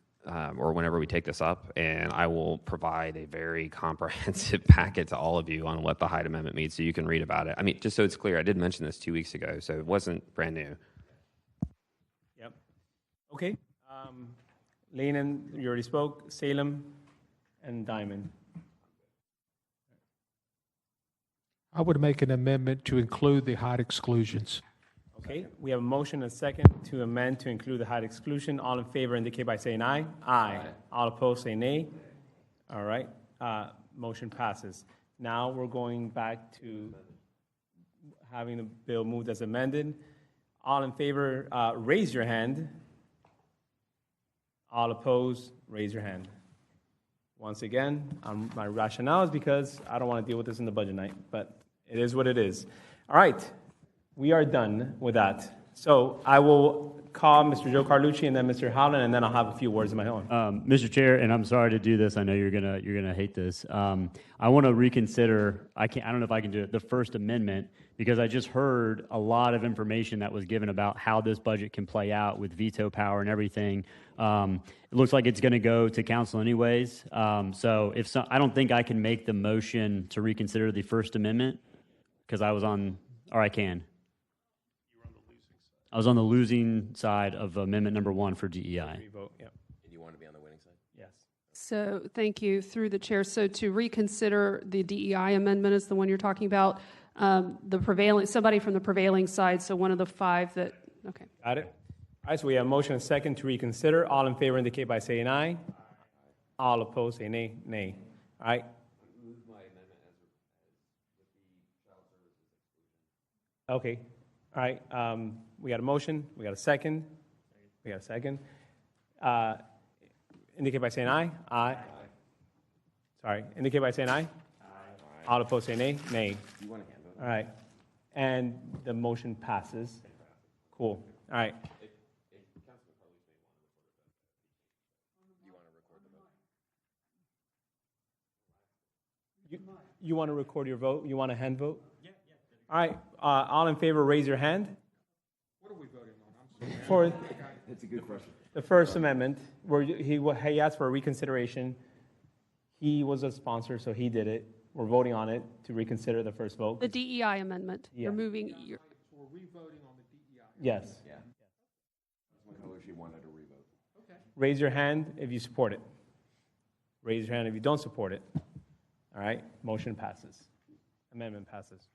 S7: or whenever we take this up, and I will provide a very comprehensive packet to all of you on what the Hyde Amendment means so you can read about it. I mean, just so it's clear, I did mention this 2 weeks ago, so it wasn't brand new.
S1: Yep. Okay. Lanin, you already spoke. Salem and Diamond.
S8: I would make an amendment to include the Hyde exclusions.
S1: Okay, we have a motion and a second to amend to include the Hyde exclusion. All in favor indicate by saying aye. Aye. All opposed say nay. All right, motion passes. Now we're going back to having the bill moved as amended. All in favor, raise your hand. All opposed, raise your hand. Once again, my rationale is because I don't want to deal with this in the budget night, but it is what it is. All right, we are done with that. So I will call Mr. Joe Carlucci and then Mr. Howland, and then I'll have a few words of my own.
S21: Mr. Chair, and I'm sorry to do this. I know you're gonna hate this. I want to reconsider. I don't know if I can do it. The First Amendment, because I just heard a lot of information that was given about how this budget can play out with veto power and everything. It looks like it's going to go to council anyways. So I don't think I can make the motion to reconsider the First Amendment because I was on, or I can. I was on the losing side of amendment number 1 for DEI.
S1: Vote, yeah.
S9: And you want to be on the winning side?
S1: Yes.
S4: So thank you through the chair. So to reconsider the DEI amendment is the one you're talking about. Somebody from the prevailing side. So one of the 5 that, okay.
S1: Got it. All right, so we have a motion and a second to reconsider. All in favor indicate by saying aye. All opposed say nay. Nay. All right. Okay. All right. We got a motion. We got a second. We got a second. Indicate by saying aye. Aye. Sorry. Indicate by saying aye. Aye. All opposed say nay. Nay. All right. And the motion passes. Cool. All right. You want to record your vote? You want a hand vote? Yeah. All right. All in favor, raise your hand.
S8: What are we voting on?
S1: For
S9: That's a good question.
S1: the First Amendment, where he asked for a reconsideration. He was a sponsor, so he did it. We're voting on it to reconsider the first vote.
S4: The DEI amendment.
S1: Yeah.
S4: You're moving.
S8: We're re-voting on the DEI.
S1: Yes.
S9: Yeah. She wanted a revote.
S8: Okay.
S1: Raise your hand if you support it. Raise your hand if you don't support it. All right. Motion passes. Amendment passes.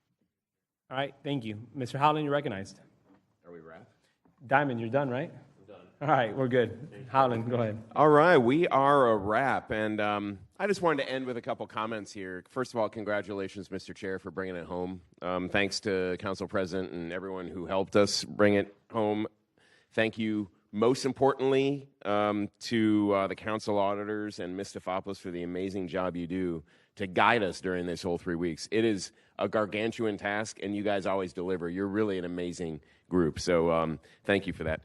S1: All right. Thank you. Mr. Howland, you're recognized.
S9: Are we wrapped?
S1: Diamond, you're done, right?
S9: We're done.
S1: All right. We're good. Howland, go ahead.
S9: All right, we are a wrap, and I just wanted to end with a couple comments here. First of all, congratulations, Mr. Chair, for bringing it home. Thanks to Council President and everyone who helped us bring it home. Thank you, most importantly, to the council auditors and Ms. Stefopoulos for the amazing job you do to guide us during this whole 3 weeks. It is a gargantuan task, and you guys always deliver. You're really an amazing group, so thank you for that.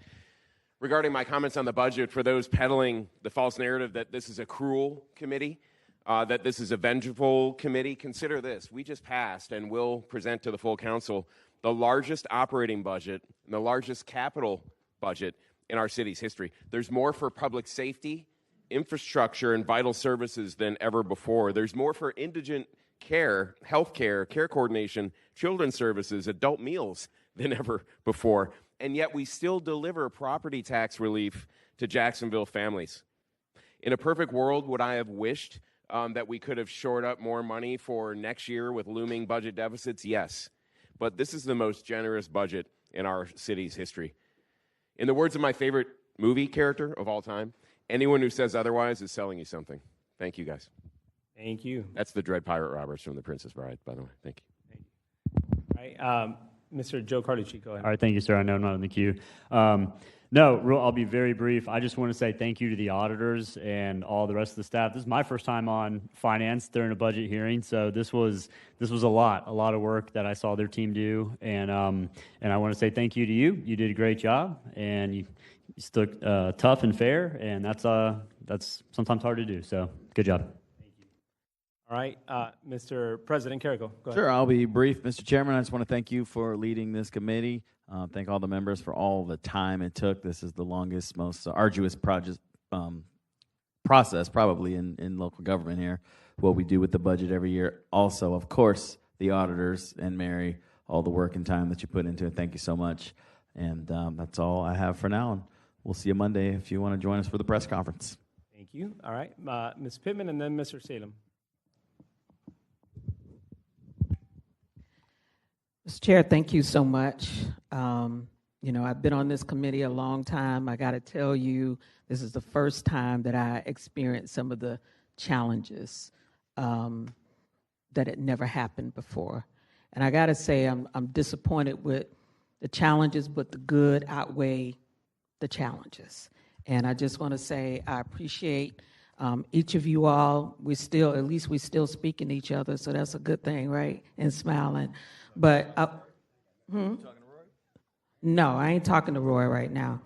S9: Regarding my comments on the budget, for those peddling the false narrative that this is a cruel committee, that this is a vengeful committee, consider this. We just passed and will present to the full council the largest operating budget and the largest capital budget in our city's history. There's more for public safety, infrastructure, and vital services than ever before. There's more for indigent care, health care, care coordination, children's services, adult meals than ever before. And yet we still deliver property tax relief to Jacksonville families. In a perfect world, would I have wished that we could have shored up more money for next year with looming budget deficits? Yes. But this is the most generous budget in our city's history. In the words of my favorite movie character of all time, anyone who says otherwise is selling you something. Thank you, guys.
S1: Thank you.
S9: That's the Dread Pirate Roberts from The Princess Bride, by the way. Thank you.
S1: All right. Mr. Joe Carlucci, go ahead.
S21: All right, thank you, sir. I know I'm not in the queue. I'll be very brief. I just want to say thank you to the auditors and all the rest of the staff. This is my first time on finance during a budget hearing, so this was a lot of work that I saw their team do, and I want to say thank you to you. You did a great job, and you stood tough and fair, and that's sometimes hard to do. So good job.
S1: All right, Mr. President Carrico, go ahead.
S17: Sure, I'll be brief, Mr. Chairman. I just want to thank you for leading this committee. Thank all the members for all the time it took. This is the longest, most arduous process probably in local government here, what we do with the budget every year. Also, of course, the auditors and Mary, all the work and time that you put into it. Thank you so much. And that's all I have for now. And we'll see you Monday if you want to join us for the press conference.
S1: Thank you. All right, Ms. Pittman and then Mr. Salem.
S6: Mr. Chair, thank you so much. I've been on this committee a long time. I got to tell you, this is the first time that I experienced some of the challenges that had never happened before. And I got to say, I'm disappointed with the challenges, but the good outweigh the challenges. And I just want to say I appreciate each of you all. We still speaking to each other, so that's a good thing, right? And smiling. But No, I ain't talking to Roy right now.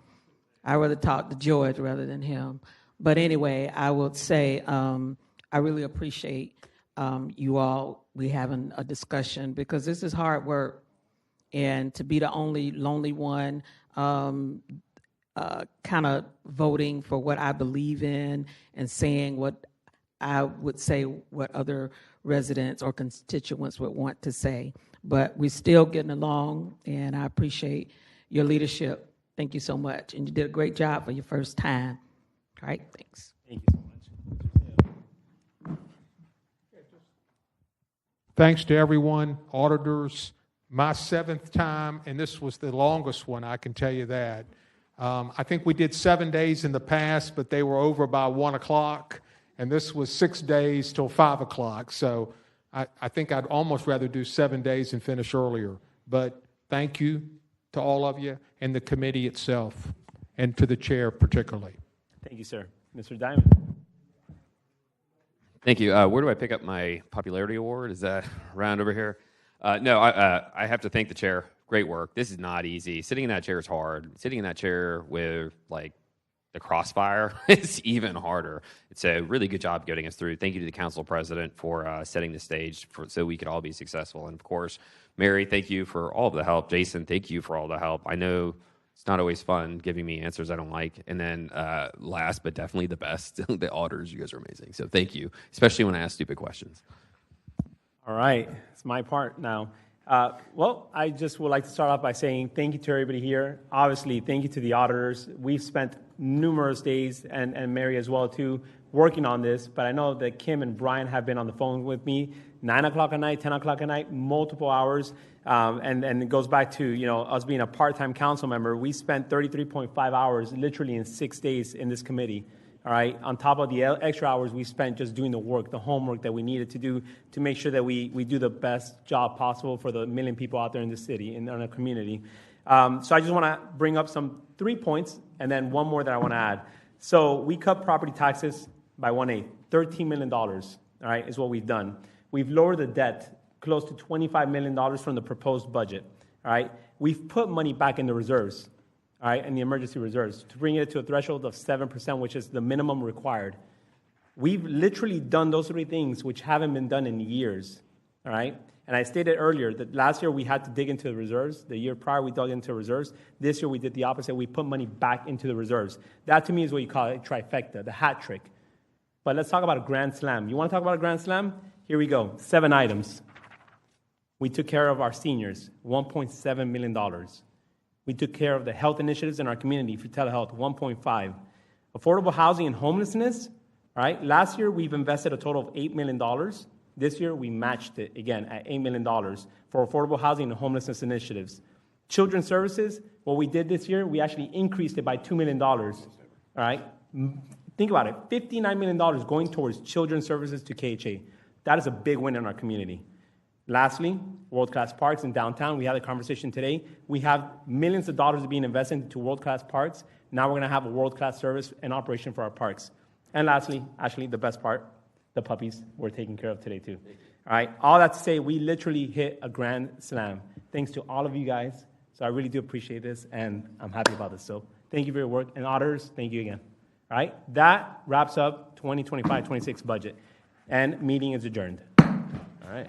S6: I rather talk to George rather than him. But anyway, I would say I really appreciate you all, we having a discussion because this is hard work. And to be the only lonely one kind of voting for what I believe in and saying what I would say what other residents or constituents would want to say. But we're still getting along, and I appreciate your leadership. Thank you so much. And you did a great job for your first time. All right, thanks.
S1: Thank you so much.
S8: Thanks to everyone, auditors. My 7th time, and this was the longest one, I can tell you that. I think we did 7 days in the past, but they were over by 1 o'clock, and this was 6 days till 5 o'clock. So I think I'd almost rather do 7 days and finish earlier. But thank you to all of you and the committee itself, and to the chair particularly.
S1: Thank you, sir. Mr. Diamond.
S7: Thank you. Where do I pick up my popularity award? Is that around over here? No, I have to thank the chair. Great work. This is not easy. Sitting in that chair is hard. Sitting in that chair with like the crossfire is even harder. It's a really good job getting us through. Thank you to the council president for setting the stage so we could all be successful. And of course, Mary, thank you for all of the help. Jason, thank you for all the help. I know it's not always fun giving me answers I don't like. And then last but definitely the best, the auditors. You guys are amazing. So thank you, especially when I ask stupid questions.
S1: All right, it's my part now. Well, I just would like to start off by saying thank you to everybody here. Obviously, thank you to the auditors. We've spent numerous days, and Mary as well too, working on this. But I know that Kim and Brian have been on the phone with me 9 o'clock at night, 10 o'clock at night, multiple hours. And it goes back to us being a part-time council member. We spent 33.5 hours literally in 6 days in this committee. All right, on top of the extra hours we spent just doing the work, the homework that we needed to do to make sure that we do the best job possible for the million people out there in the city, in our community. So I just want to bring up 3 points and then one more that I want to add. So we cut property taxes by 1/8, $13 million, all right, is what we've done. We've lowered the debt close to $25 million from the proposed budget, all right. We've put money back in the reserves. All right, and the emergency reserves to bring it to a threshold of 7%, which is the minimum required. We've literally done those 3 things which haven't been done in years, all right? And I stated earlier that last year we had to dig into the reserves. The year prior we dug into reserves. This year we did the opposite. We put money back into the reserves. That to me is what you call a trifecta, the hat trick. But let's talk about a grand slam. You want to talk about a grand slam? Here we go, 7 items. We took care of our seniors, $1.7 million. We took care of the health initiatives in our community for telehealth, 1.5. Affordable housing and homelessness, all right? Last year, we've invested a total of $8 million. This year, we matched it again at $8 million for affordable housing and homelessness initiatives. Children's services, what we did this year, we actually increased it by $2 million, all right? Think about it, $59 million going towards children's services to KHA. That is a big win in our community. Lastly, world-class parks in downtown. We had a conversation today. We have millions of dollars being invested into world-class parks. Now we're going to have a world-class service and operation for our parks. And lastly, actually the best part, the puppies were taken care of today too. All right, all that to say, we literally hit a grand slam. Thanks to all of you guys. So I really do appreciate this, and I'm happy about this. So thank you for your work. And auditors, thank you again. All right, that wraps up 2025-26 budget. And meeting is adjourned. All right.